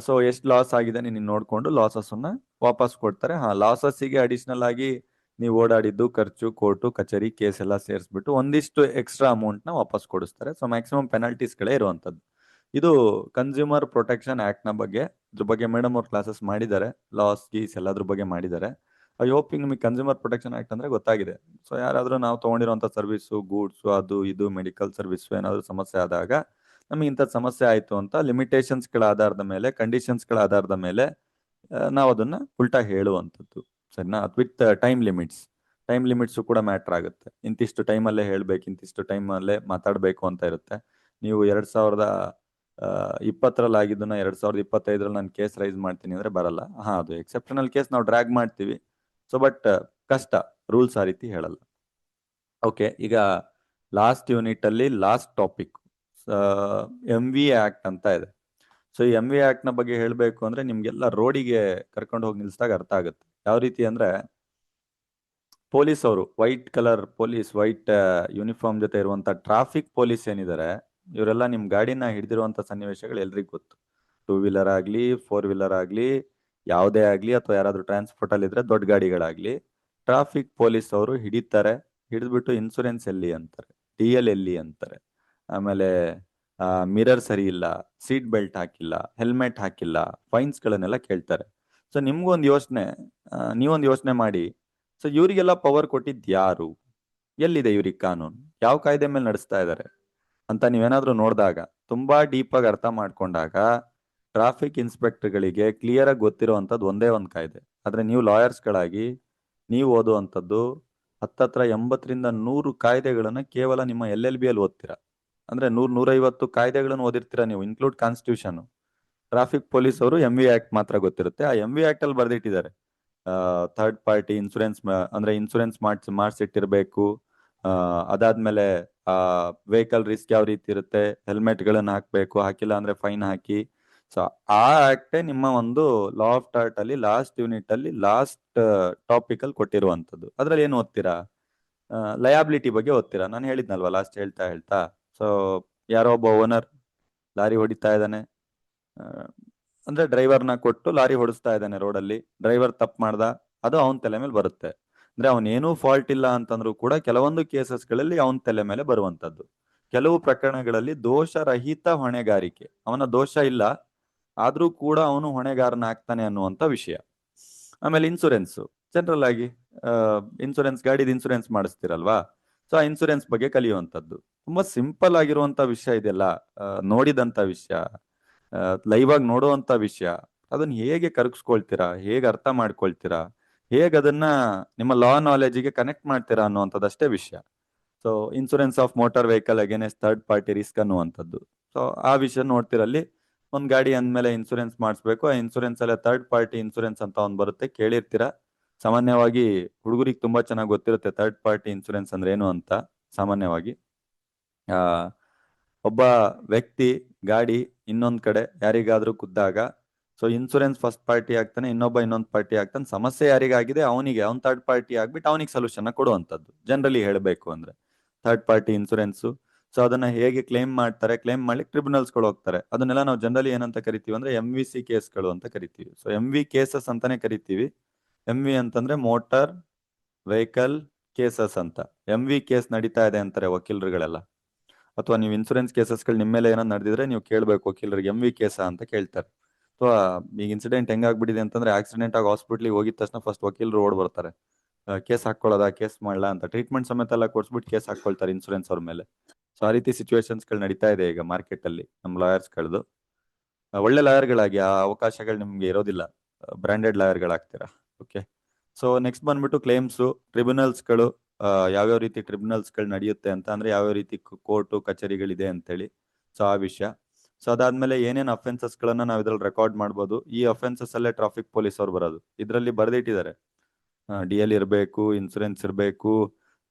A: ಸೊ ಎಷ್ಟು ಲಾಸ್ ಆಗಿದೆ ನೀನು ನೋಡ್ಕೊಂಡು ಲಾಸಸ್ ಅನ್ನ ವಾಪಸ್ ಕೊಡ್ತಾರೆ. ಲಾಸಸ್ಸಿಗೆ ಅಡಿಷನಲ್ ಆಗಿ ನೀವು ಓಡಾಡಿದ್ದು ಖರ್ಚು, ಕೋರ್ಟು ಕಚೇರಿ ಕೇಸ್ ಎಲ್ಲ ಸೇರಿಸ್ಬಿಟ್ಟು ಒಂದಿಷ್ಟು ಎಕ್ಸ್ಟ್ರಾ ಅಮೌಂಟ್ ನ ವಾಪಸ್ ಕೊಡಿಸ್ತಾರೆ. ಸೊ ಮ್ಯಾಕ್ಸಿಮಮ್ ಪೆನಾಲ್ಟೀಸ್ಗಳೇ ಇರುವಂತದ್ದು. ಇದು ಕನ್ಸ್ಯೂಮರ್ ಪ್ರೊಟೆಕ್ಷನ್ ಆಕ್ಟ್ ನ ಬಗ್ಗೆ. ಇದ್ರ ಬಗ್ಗೆ ಮೇಡಮ್ ಅವ್ರ ಕ್ಲಾಸಸ್ ಮಾಡಿದ್ದಾರೆ, ಲಾಸ್ ಗೀಸ್ ಎಲ್ಲದ್ರ ಬಗ್ಗೆ ಮಾಡಿದ್ದಾರೆ. ಐ ಹೋಪ್ ನಿಮಗೆ ಕನ್ಸ್ಯೂಮರ್ ಪ್ರೊಟೆಕ್ಷನ್ ಆಕ್ಟ್ ಅಂದ್ರೆ ಗೊತ್ತಾಗಿದೆ. ಸೊ ಯಾರಾದ್ರೂ ನಾವು ತಗೊಂಡಿರುವಂತ ಸರ್ವಿಸು, ಗೂಡ್ಸ್, ಅದು ಇದು ಮೆಡಿಕಲ್ ಸರ್ವಿಸ್ ಏನಾದ್ರು ಸಮಸ್ಯೆ ಆದಾಗ ನಮಗೆ ಇಂಥ ಸಮಸ್ಯೆ ಆಯ್ತು ಅಂತ ಲಿಮಿಟೇಷನ್ಸ್ಗಳ ಆಧಾರದ ಮೇಲೆ, ಕಂಡೀಷನ್ಸ್ಗಳ ಆಧಾರದ ಮೇಲೆ ನಾವು ಅದನ್ನ ಉಲ್ಟಾ ಹೇಳುವಂಥದ್ದು. ಸರಿನಾ? With time limits. Time limits ಕೂಡ ಮ್ಯಾಟರ್ ಆಗುತ್ತೆ. ಇಂತಿಷ್ಟು ಟೈಮಲ್ಲೇ ಹೇಳ್ಬೇಕು, ಇಂತಿಷ್ಟು ಟೈಮಲ್ಲೇ ಮಾತಾಡಬೇಕು ಅಂತ ಇರುತ್ತೆ. ನೀವು 2020 ಆಗಿದ್ದನ್ನ 2025 ನಾನು ಕೇಸ್ ರೈಸ್ ಮಾಡ್ತೀನಿ ಅಂದ್ರೆ ಬರಲ್ಲ. ಅದು ಎಕ್ಸೆಪ್ಷನಲ್ ಕೇಸ್ ನಾವು ಡ್ರ್ಯಾಗ್ ಮಾಡ್ತೀವಿ. ಸೊ ಬಟ್ ಕಷ್ಟ, ರೂಲ್ಸ್ ಆ ರೀತಿ ಹೇಳಲ್ಲ. ಓಕೆ, ಈಗ ಲಾಸ್ಟ್ ಯೂನಿಟ್ ಅಲ್ಲಿ ಲಾಸ್ಟ್ ಟಾಪಿಕ್ MV ಆಕ್ಟ್ ಅಂತ ಇದೆ. ಸೊ ಈ MV ಆಕ್ಟ್ ನ ಬಗ್ಗೆ ಹೇಳಬೇಕು ಅಂದ್ರೆ ನಿಮ್ಗೆಲ್ಲ ರೋಡಿಗೆ ಕರ್ಕೊಂಡು ಹೋಗಿ ನಿಲ್ಸಿದಾಗ ಅರ್ಥ ಆಗುತ್ತೆ. ಯಾವ ರೀತಿ ಅಂದ್ರೆ, ಪೊಲೀಸ್ ಅವರು white colour police, white uniform ಜೊತೆ ಇರುವಂತ ಟ್ರಾಫಿಕ್ ಪೊಲೀಸ್ ಏನಿದ್ದಾರೆ, ಇವರೆಲ್ಲ ನಿಮ್ ಗಾಡಿನ ಹಿಡಿದಿರುವಂತ ಸನ್ನಿವೇಶಗಳು ಎಲ್ರಿಗೂ ಗೊತ್ತು. 2 ವೀಲರ್ ಆಗ್ಲಿ, 4 ವೀಲರ್ ಆಗ್ಲಿ, ಯಾವುದೇ ಆಗ್ಲಿ, ಅಥವಾ ಯಾರಾದ್ರೂ ಟ್ರಾನ್ಸ್ಪೋರ್ಟ್ ಅಲ್ಲಿ ಇದ್ರೆ ದೊಡ್ಡ ಗಾಡಿಗಳಾಗ್ಲಿ, ಟ್ರಾಫಿಕ್ ಪೊಲೀಸ್ ಅವರು ಹಿಡಿತಾರೆ. ಹಿಡಿದ್ಬಿಟ್ಟು ಇನ್ಸೂರೆನ್ಸ್ ಎಲ್ಲಿ ಅಂತಾರೆ, DL ಎಲ್ಲಿ ಅಂತಾರೆ. ಆಮೇಲೆ ಮಿರರ್ ಸರಿ ಇಲ್ಲ, ಸೀಟ್ ಬೆಲ್ಟ್ ಹಾಕಿಲ್ಲ, ಹೆಲ್ಮೆಟ್ ಹಾಕಿಲ್ಲ, ಫೈನ್ಸ್ ಗಳನ್ನೆಲ್ಲ ಕೇಳ್ತಾರೆ. ಸೊ ನಿಮ್ಗೊಂದು ಯೋಚನೆ, ನೀವೊಂದು ಯೋಚನೆ ಮಾಡಿ, ಸೊ ಇವರಿಗೆಲ್ಲ ಪವರ್ ಕೊಟ್ಟಿದ್ ಯಾರು? ಎಲ್ಲಿದೆ ಇವ್ರಿಗೆ ಕಾನೂನು? ಯಾವ ಕಾಯ್ದೆ ಮೇಲೆ ನಡೆಸ್ತಾ ಇದ್ದಾರೆ ಅಂತ ನೀವೇನಾದ್ರೂ ನೋಡಿದಾಗ, ತುಂಬಾ ಡೀಪ್ ಆಗಿ ಅರ್ಥ ಮಾಡ್ಕೊಂಡಾಗ, ಟ್ರಾಫಿಕ್ ಇನ್ಸ್ಪೆಕ್ಟರ್ಗಳಿಗೆ ಕ್ಲಿಯರ್ ಆಗಿ ಗೊತ್ತಿರುವಂತದ್ದು ಒಂದೇ ಒಂದು ಕಾಯ್ದೆ. ಆದ್ರೆ ನೀವು ಲಾಯರ್ಸ್ಗಳಾಗಿ ನೀವು ಓದುವಂಥದ್ದು ಹತ್ತತ್ರ 80ರಿಂದ 100 ಕಾಯ್ದೆಗಳನ್ನ ಕೇವಲ ನಿಮ್ಮ LLB ಅಲ್ಲಿ ಓದ್ತೀರಾ. ಅಂದ್ರೆ 100-150 ಕಾಯ್ದೆಗಳನ್ನು ಓದಿರ್ತೀರಾ ನೀವು, ಇನ್ಕ್ಲೂಡ್ ಕಾನ್ಸ್ಟಿಟ್ಯೂಷನ್. ಟ್ರಾಫಿಕ್ ಪೊಲೀಸ್ ಅವರು MV ಆಕ್ಟ್ ಮಾತ್ರ ಗೊತ್ತಿರುತ್ತೆ. ಆ MV ಆಕ್ಟ್ ಅಲ್ಲಿ ಬರ್ದಿಟ್ಟಿದ್ದಾರೆ, ಥರ್ಡ್ ಪಾರ್ಟಿ ಇನ್ಸೂರೆನ್ಸ್, ಅಂದ್ರೆ ಇನ್ಸೂರೆನ್ಸ್ ಮಾಡಿಸಿಟ್ಟಿರ್ಬೇಕು. ಅದಾದ್ಮೇಲೆ ವೆಹಿಕಲ್ ರಿಸ್ಕ್ ಯಾವ ರೀತಿ ಇರುತ್ತೆ, ಹೆಲ್ಮೆಟ್ ಗಳನ್ನ ಹಾಕ್ಬೇಕು, ಹಾಕಿಲ್ಲ ಅಂದ್ರೆ ಫೈನ್ ಹಾಕಿ. ಸೊ ಆ ಆಕ್ಟೇ ನಿಮ್ಮ ಒಂದು ಲಾ ಆಫ್ ಟಾರ್ಟ್ ಅಲ್ಲಿ ಲಾಸ್ಟ್ ಯೂನಿಟ್ ಅಲ್ಲಿ ಲಾಸ್ಟ್ ಟಾಪಿಕ್ ಅಲ್ಲಿ ಕೊಟ್ಟಿರುವಂತದ್ದು. ಅದ್ರಲ್ಲಿ ಏನು ಓದ್ತೀರಾ? ಲಯಾಬಿಲಿಟಿ ಬಗ್ಗೆ ಓದ್ತೀರಾ. ನಾನು ಹೇಳಿದ್ನಲ್ವಾ ಲಾಸ್ಟ್ ಹೇಳ್ತಾ ಹೇಳ್ತಾ. ಸೊ ಯಾರೋ ಒಬ್ಬ ಓನರ್ ಲಾರಿ ಹೊಡಿತಾ ಇದ್ದಾನೆ, ಅಂದ್ರೆ ಡ್ರೈವರ್ನ ಕೊಟ್ಟು ಲಾರಿ ಹೊಡಿಸ್ತಾ ಇದ್ದಾನೆ ರೋಡಲ್ಲಿ. ಡ್ರೈವರ್ ತಪ್ಪು ಮಾಡ್ದ, ಅದು ಅವನ ತಲೆ ಮೇಲೆ ಬರುತ್ತೆ. ಅಂದ್ರೆ ಅವನೇನೂ ಫಾಲ್ಟ್ ಇಲ್ಲ ಅಂತಂದ್ರೂ ಕೂಡ ಕೆಲವೊಂದು ಕೇಸಸ್ಗಳಲ್ಲಿ ಅವನ ತಲೆ ಮೇಲೆ ಬರುವಂತದ್ದು. ಕೆಲವು ಪ್ರಕರಣಗಳಲ್ಲಿ ದೋಷರಹಿತ ಹೊಣೆಗಾರಿಕೆ, ಅವನ ದೋಷ ಇಲ್ಲ ಆದ್ರೂ ಕೂಡ ಅವನು ಹೊಣೆಗಾರನಾಗ್ತಾನೆ ಅನ್ನುವಂತ ವಿಷಯ. ಆಮೇಲೆ ಇನ್ಸೂರೆನ್ಸ್, ಜನರಲ್ ಆಗಿ ಇನ್ಸೂರೆನ್ಸ್, ಗಾಡಿದ ಇನ್ಸೂರೆನ್ಸ್ ಮಾಡಿಸ್ತಿರಲ್ವಾ, ಸೊ ಆ ಇನ್ಸೂರೆನ್ಸ್ ಬಗ್ಗೆ ಕಲಿಯುವಂಥದ್ದು. ತುಂಬಾ ಸಿಂಪಲ್ ಆಗಿರುವಂತ ವಿಷಯ ಇದೆಲ್ಲ, ನೋಡಿದಂತ ವಿಷಯ, ಲೈವ್ ಆಗಿ ನೋಡುವಂತ ವಿಷಯ. ಅದನ್ನ ಹೇಗೆ ಕರಗಿಸ್ಕೊಳ್ತೀರಾ, ಹೇಗೆ ಅರ್ಥ ಮಾಡ್ಕೊಳ್ತೀರಾ, ಹೇಗೆ ಅದನ್ನ ನಿಮ್ಮ ಲಾ ನಾಲೆಜಿಗೆ ಕನೆಕ್ಟ್ ಮಾಡ್ತೀರಾ ಅನ್ನುವಂಥದ್ದಷ್ಟೇ ವಿಷಯ. So insurance of motor vehicle against third party risk ಅನ್ನುವಂಥದ್ದು. ಸೊ ಆ ವಿಷಯ ನೋಡ್ತಿರಲ್ಲಿ ಒಂದ್ ಗಾಡಿ ಅಂದ್ಮೇಲೆ ಇನ್ಸೂರೆನ್ಸ್ ಮಾಡಿಸ್ಬೇಕು. ಆ ಇನ್ಸೂರೆನ್ಸ್ ಅಲ್ಲೇ ಥರ್ಡ್ ಪಾರ್ಟಿ ಇನ್ಸೂರೆನ್ಸ್ ಅಂತ ಒಂದ್ ಬರುತ್ತೆ, ಕೇಳಿರ್ತೀರಾ. ಸಾಮಾನ್ಯವಾಗಿ ಹುಡುಗರಿಗೆ ತುಂಬಾ ಚೆನ್ನಾಗಿ ಗೊತ್ತಿರುತ್ತೆ ಥರ್ಡ್ ಪಾರ್ಟಿ ಇನ್ಸೂರೆನ್ಸ್ ಅಂದ್ರೆ ಏನು ಅಂತ. ಸಾಮಾನ್ಯವಾಗಿ ಆ ಒಬ್ಬ ವ್ಯಕ್ತಿ ಗಾಡಿ ಇನ್ನೊಂದ್ ಕಡೆ ಯಾರಿಗಾದ್ರೂ ಗುದ್ದಾಗ, ಸೊ ಇನ್ಸೂರೆನ್ಸ್ ಫಸ್ಟ್ ಪಾರ್ಟಿ ಆಗ್ತಾನೆ, ಇನ್ನೊಂದ್ ಪಾರ್ಟಿ ಆಗ್ತಾನೆ. ಸಮಸ್ಯೆ ಯಾರಿಗಾಗಿದೆ ಅವ್ನ್ ಥರ್ಡ್ ಪಾರ್ಟಿ ಆಗ್ಬಿಟ್ಟು ಅವನಿಗೆ ಸೊಲ್ಯೂಷನ್ ಕೊಡುವಂತದ್ದು. ಜನರಲಿ ಹೇಳಬೇಕು ಅಂದ್ರೆ ಥರ್ಡ್ ಪಾರ್ಟಿ ಇನ್ಸೂರೆನ್ಸ್. ಸೊ ಅದನ್ನ ಹೇಗೆ ಕ್ಲೇಮ್ ಮಾಡ್ತಾರೆ, ಕ್ಲೇಮ್ ಮಾಡ್ಲಿಕ್ಕೆ ಟ್ರಿಬ್ಯುನಲ್ಸ್ಗಳು ಹೋಗ್ತಾರೆ. ಅದನ್ನೆಲ್ಲ ನಾವು ಜನರಲಿ ಏನಂತ ಕರಿತೀವಿ ಅಂದ್ರೆ MVC ಕೇಸ್ಗಳು ಅಂತ ಕರಿತೀವಿ. ಸೊ MV ಕೇಸಸ್ ಅಂತಾನೆ ಕರಿತೀವಿ. MV ಅಂತಂದ್ರೆ ಮೋಟಾರ್ ವೆಹಿಕಲ್ ಕೇಸಸ್ ಅಂತ. MV ಕೇಸ್ ನಡೀತಾ ಇದೆ ಅಂತಾರೆ ವಕೀಲರುಗಳೆಲ್ಲ. ಅಥವಾ ನೀವು ಇನ್ಸೂರೆನ್ಸ್ ಕೇಸಸ್ಗಳು ನಿಮ್ಮ ಮೇಲೆ ಏನೋ ನಡೆದಿದ್ರೆ ನೀವು ಕೇಳಬೇಕು ವಕೀಲರಿಗೆ, MV ಕೇಸ ಅಂತ ಕೇಳ್ತಾರೆ. ಅಥವಾ ಈಗ ಇನ್ಸಿಡೆಂಟ್ ಹೆಂಗಾಗ್ಬಿಟ್ಟಿದೆ ಅಂತಂದ್ರೆ ಆಕ್ಸಿಡೆಂಟ್ ಆಗಿ ಹಾಸ್ಪಿಟ್ಲಿಗೆ ಹೋಗಿದ ತಕ್ಷಣ ಫಸ್ಟ್ ವಕೀಲರು ಓಡ್ ಬರ್ತಾರೆ, ಕೇಸ್ ಹಾಕೊಳ್ಳೋದಾ, ಕೇಸ್ ಮಾಡ್ಲಾ ಅಂತ. ಟ್ರೀಟ್ಮೆಂಟ್ ಸಮೇತ ಎಲ್ಲ ಕೊಡ್ಸ್ಬಿಟ್ಟು ಕೇಸ್ ಹಾಕೊಳ್ತಾರೆ ಇನ್ಸೂರೆನ್ಸ್ ಅವ್ರ ಮೇಲೆ. ಸೊ ಆ ರೀತಿ ಸಿಚುವೇಶನ್ಸ್ಗಳು ನಡೀತಾ ಇದೆ ಈಗ ಮಾರ್ಕೆಟ್ ಅಲ್ಲಿ ನಮ್ಮ ಲಾಯರ್ಸ್ಗಳದು. ಒಳ್ಳೆ ಲಾಯರ್ಗಳಾಗಿ ಆ ಅವಕಾಶಗಳು ನಿಮ್ಗೆ ಇರೋದಿಲ್ಲ, ಬ್ರಾಂಡೆಡ್ ಲಾಯರ್ಗಳಾಗ್ತೀರಾ. ಓಕೆ. ಸೊ ನೆಕ್ಸ್ಟ್ ಬಂದ್ಬಿಟ್ಟು ಕ್ಲೇಮ್ಸು, ಟ್ರಿಬ್ಯುನಲ್ಸ್ಗಳು. ಯಾವ್ಯಾವ ರೀತಿ ಟ್ರಿಬ್ಯುನಲ್ಸ್ಗಳು ನಡೆಯುತ್ತೆ ಅಂತ ಅಂದ್ರೆ ಯಾವ್ಯಾವ ರೀತಿ ಕೋರ್ಟು ಕಚೇರಿಗಳಿದೆ ಅಂತೇಳಿ. ಸೊ ಆ ವಿಷಯ. ಸೊ ಅದಾದ್ಮೇಲೆ ಏನೇನು ಅಫೆನ್ಸಸ್ಗಳನ್ನ ನಾವು ಇದ್ರಲ್ಲಿ ರೆಕಾರ್ಡ್ ಮಾಡ್ಬೋದು. ಈ ಅಫೆನ್ಸಸ್ ಅಲ್ಲೇ ಟ್ರಾಫಿಕ್ ಪೊಲೀಸ್ ಅವ್ರು ಬರೋದು. ಇದರಲ್ಲಿ ಬರೆದಿಟ್ಟಿದ್ದಾರೆ, DL ಇರಬೇಕು, ಇನ್ಸೂರೆನ್ಸ್ ಇರಬೇಕು,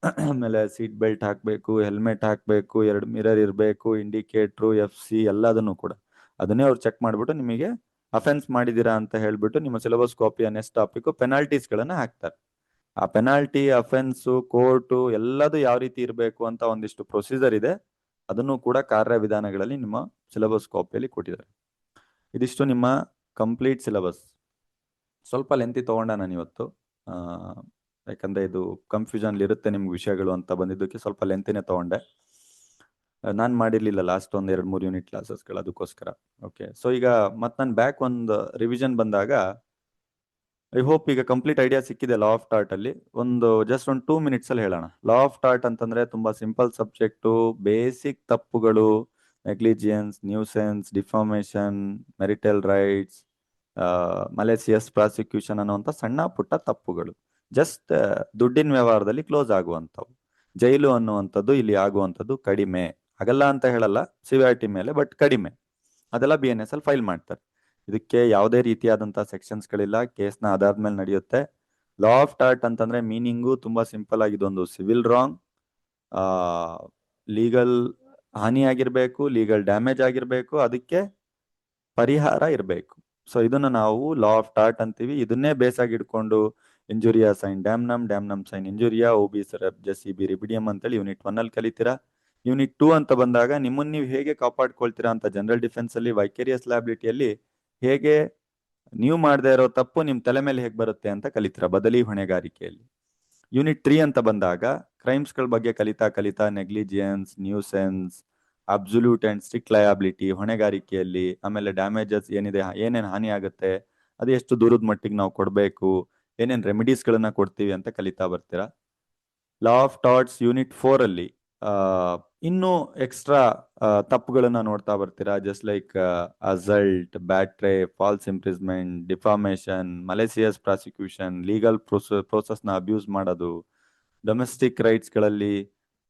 A: ಆಮೇಲೆ ಸೀಟ್ ಬೆಲ್ಟ್ ಹಾಕ್ಬೇಕು, ಹೆಲ್ಮೆಟ್ ಹಾಕ್ಬೇಕು, 2 ಮಿರರ್ ಇರಬೇಕು, ಇಂಡಿಕೇಟ್ರು, FC ಎಲ್ಲದನ್ನು ಕೂಡ ಅದನ್ನೇ ಅವ್ರು ಚೆಕ್ ಮಾಡ್ಬಿಟ್ಟು ನಿಮಗೆ ಅಫೆನ್ಸ್ ಮಾಡಿದೀರಾ ಅಂತ ಹೇಳ್ಬಿಟ್ಟು ನಿಮ್ಮ syllabus copy next topic penalties ಗಳನ್ನ ಹಾಕ್ತಾರೆ. ಆ ಪೆನಾಲ್ಟಿ, ಅಫೆನ್ಸು, ಕೋರ್ಟು ಎಲ್ಲದು ಯಾವ ರೀತಿ ಇರಬೇಕು ಅಂತ ಒಂದಿಷ್ಟು ಪ್ರೊಸೀಜರ್ ಇದೆ. ಅದನ್ನು ಕೂಡ ಕಾರ್ಯವಿಧಾನಗಳಲ್ಲಿ ನಿಮ್ಮ ಸಿಲೆಬಸ್ ಕಾಪಿಯಲ್ಲಿ ಕೊಟ್ಟಿದ್ದಾರೆ. ಇದಿಷ್ಟು ನಿಮ್ಮ ಕಂಪ್ಲೀಟ್ ಸಿಲೆಬಸ್. ಸ್ವಲ್ಪ ಲೆಂತಿ ತಗೊಂಡ ನಾನು ಇವತ್ತು, ಯಾಕಂದ್ರೆ ಇದು ಕನ್ಫ್ಯೂಷನ್ ಇರುತ್ತೆ ನಿಮ್ಗೆ ವಿಷಯಗಳು ಅಂತ ಬಂದಿದ್ದಕ್ಕೆ ಸ್ವಲ್ಪ ಲೆಂತಿನೇ ತಗೊಂಡೆ. ನಾನು ಮಾಡಿರ್ಲಿಲ್ಲ ಲಾಸ್ಟ್ ಒಂದ್ 2-3 ಯೂನಿಟ್ ಕ್ಲಾಸಸ್ಗಳು, ಅದಕ್ಕೋಸ್ಕರ. ಓಕೆ. ಸೊ ಈಗ ಮತ್ತೆ ನಾನು ಬ್ಯಾಕ್ ಒಂದು ರಿವಿಷನ್ ಬಂದಾಗ ಐ ಹೋಪ್ ಈಗ ಕಂಪ್ಲೀಟ್ ಐಡಿಯಾ ಸಿಕ್ಕಿದೆ ಲಾ ಆಫ್ ಟಾರ್ಟ್ ಅಲ್ಲಿ. ಜಸ್ಟ್ ಒಂದು 2 ಮಿನಿಟ್ಸ್ ಅಲ್ಲಿ ಹೇಳೋಣ. ಲಾ ಆಫ್ ಟಾರ್ಟ್ ಅಂತಂದ್ರೆ ತುಂಬಾ ಸಿಂಪಲ್ ಸಬ್ಜೆಕ್ಟು. ಬೇಸಿಕ್ ತಪ್ಪುಗಳು, negligence, nuisance, defamation, marital rights, malicious prosecution ಅನ್ನುವಂಥ ಸಣ್ಣ ಪುಟ್ಟ ತಪ್ಪುಗಳು. ಜಸ್ಟ್ ದುಡ್ಡಿನ ವ್ಯವಹಾರದಲ್ಲಿ ಕ್ಲೋಸ್ ಆಗುವಂಥವು. ಜೈಲು ಅನ್ನುವಂಥದ್ದು ಇಲ್ಲಿ ಆಗುವಂಥದ್ದು ಕಡಿಮೆ, ಆಗಲ್ಲ ಅಂತ ಹೇಳಲ್ಲ ಸಿವಿಯಾರಿಟಿ ಮೇಲೆ, ಬಟ್ ಕಡಿಮೆ. ಅದೆಲ್ಲ BNS ಅಲ್ಲಿ ಫೈಲ್ ಮಾಡ್ತಾರೆ. ಇದಕ್ಕೆ ಯಾವುದೇ ರೀತಿಯಾದಂತಹ ಸೆಕ್ಷನ್ಸ್ಗಳಿಲ್ಲ, ಕೇಸ್ನ ಅದಾದ್ಮೇಲೆ ನಡೆಯುತ್ತೆ. ಲಾ ಆಫ್ ಟಾರ್ಟ್ ಅಂತಂದ್ರೆ ಮೀನಿಂಗು ತುಂಬಾ ಸಿಂಪಲ್ ಆಗಿ ಇದೊಂದು ಸಿವಿಲ್ ರಾಂಗ್, ಲೀಗಲ್ ಹಾನಿ ಆಗಿರ್ಬೇಕು, ಲೀಗಲ್ ಡ್ಯಾಮೇಜ್ ಆಗಿರ್ಬೇಕು, ಅದಕ್ಕೆ ಪರಿಹಾರ ಇರಬೇಕು. ಸೊ ಇದನ್ನ ನಾವು ಲಾ ಆಫ್ ಟಾರ್ಟ್ ಅಂತೀವಿ. ಇದನ್ನೇ ಬೇಸ್ ಆಗಿ ಇಟ್ಕೊಂಡು ಇಂಜುರಿಯಾ ಸೈನ್ ಡ್ಯಾಮ್ನಮ್ ಸೈನ್ ಇಂಜುರಿಯಾ, OB ಸರಬ್ಜಸ್ ಇಬಿ ರಿಬಿಡಿಯಂ ಅಂತೇಳಿ ಯೂನಿಟ್ 1 ಅಲ್ಲಿ ಕಲಿತೀರಾ. ಯೂನಿಟ್ 2 ಅಂತ ಬಂದಾಗ ನಿಮ್ಮನ್ನ ನೀವು ಹೇಗೆ ಕಾಪಾಡ್ಕೊಳ್ತೀರಾ ಅಂತ ಜನರಲ್ ಡಿಫೆನ್ಸ್ ಅಲ್ಲಿ, ವೈಕೇರಿಯಸ್ ಲ್ಯಾಬಿಲಿಟಿಯಲ್ಲಿ ಹೇಗೆ ನೀವು ಮಾಡದೇ ಇರೋ ತಪ್ಪು ನಿಮ್ ತಲೆ ಮೇಲೆ ಹೇಗೆ ಬರುತ್ತೆ ಅಂತ ಕಲಿತೀರಾ ಬದಲಿ ಹೊಣೆಗಾರಿಕೆಯಲ್ಲಿ. ಯೂನಿಟ್ 3 ಅಂತ ಬಂದಾಗ ಕ್ರೈಮ್ಸ್ ಗಳ ಬಗ್ಗೆ ಕಲಿತಾ negligence, nuisance, absolute and strict liability ಹೊಣೆಗಾರಿಕೆಯಲ್ಲಿ, ಆಮೇಲೆ ಡ್ಯಾಮೇಜಸ್ ಏನಿದೆ, ಏನೇನ್ ಹಾನಿ ಆಗುತ್ತೆ, ಅದು ಎಷ್ಟು ದೂರದ ಮಟ್ಟಿಗೆ ನಾವು ಕೊಡಬೇಕು, ಏನೇನ್ ರೆಮಿಡೀಸ್ ಗಳನ್ನ ಕೊಡ್ತೀವಿ ಅಂತ ಕಲಿತಾ ಬರ್ತೀರಾ. ಲಾ ಆಫ್ ಟಾರ್ಟ್ಸ್ ಯೂನಿಟ್ 4 ಅಲ್ಲಿ ಇನ್ನೂ ಎಕ್ಸ್ಟ್ರಾ ತಪ್ಪುಗಳನ್ನ ನೋಡ್ತಾ ಬರ್ತೀರಾ. Just like assault, battery, false imprisonment, defamation, malicious prosecution, legal process ನ ಅಬ್ಯೂಸ್ ಮಾಡೋದು, ಡೊಮೆಸ್ಟಿಕ್ ರೈಟ್ಸ್ ಗಳಲ್ಲಿ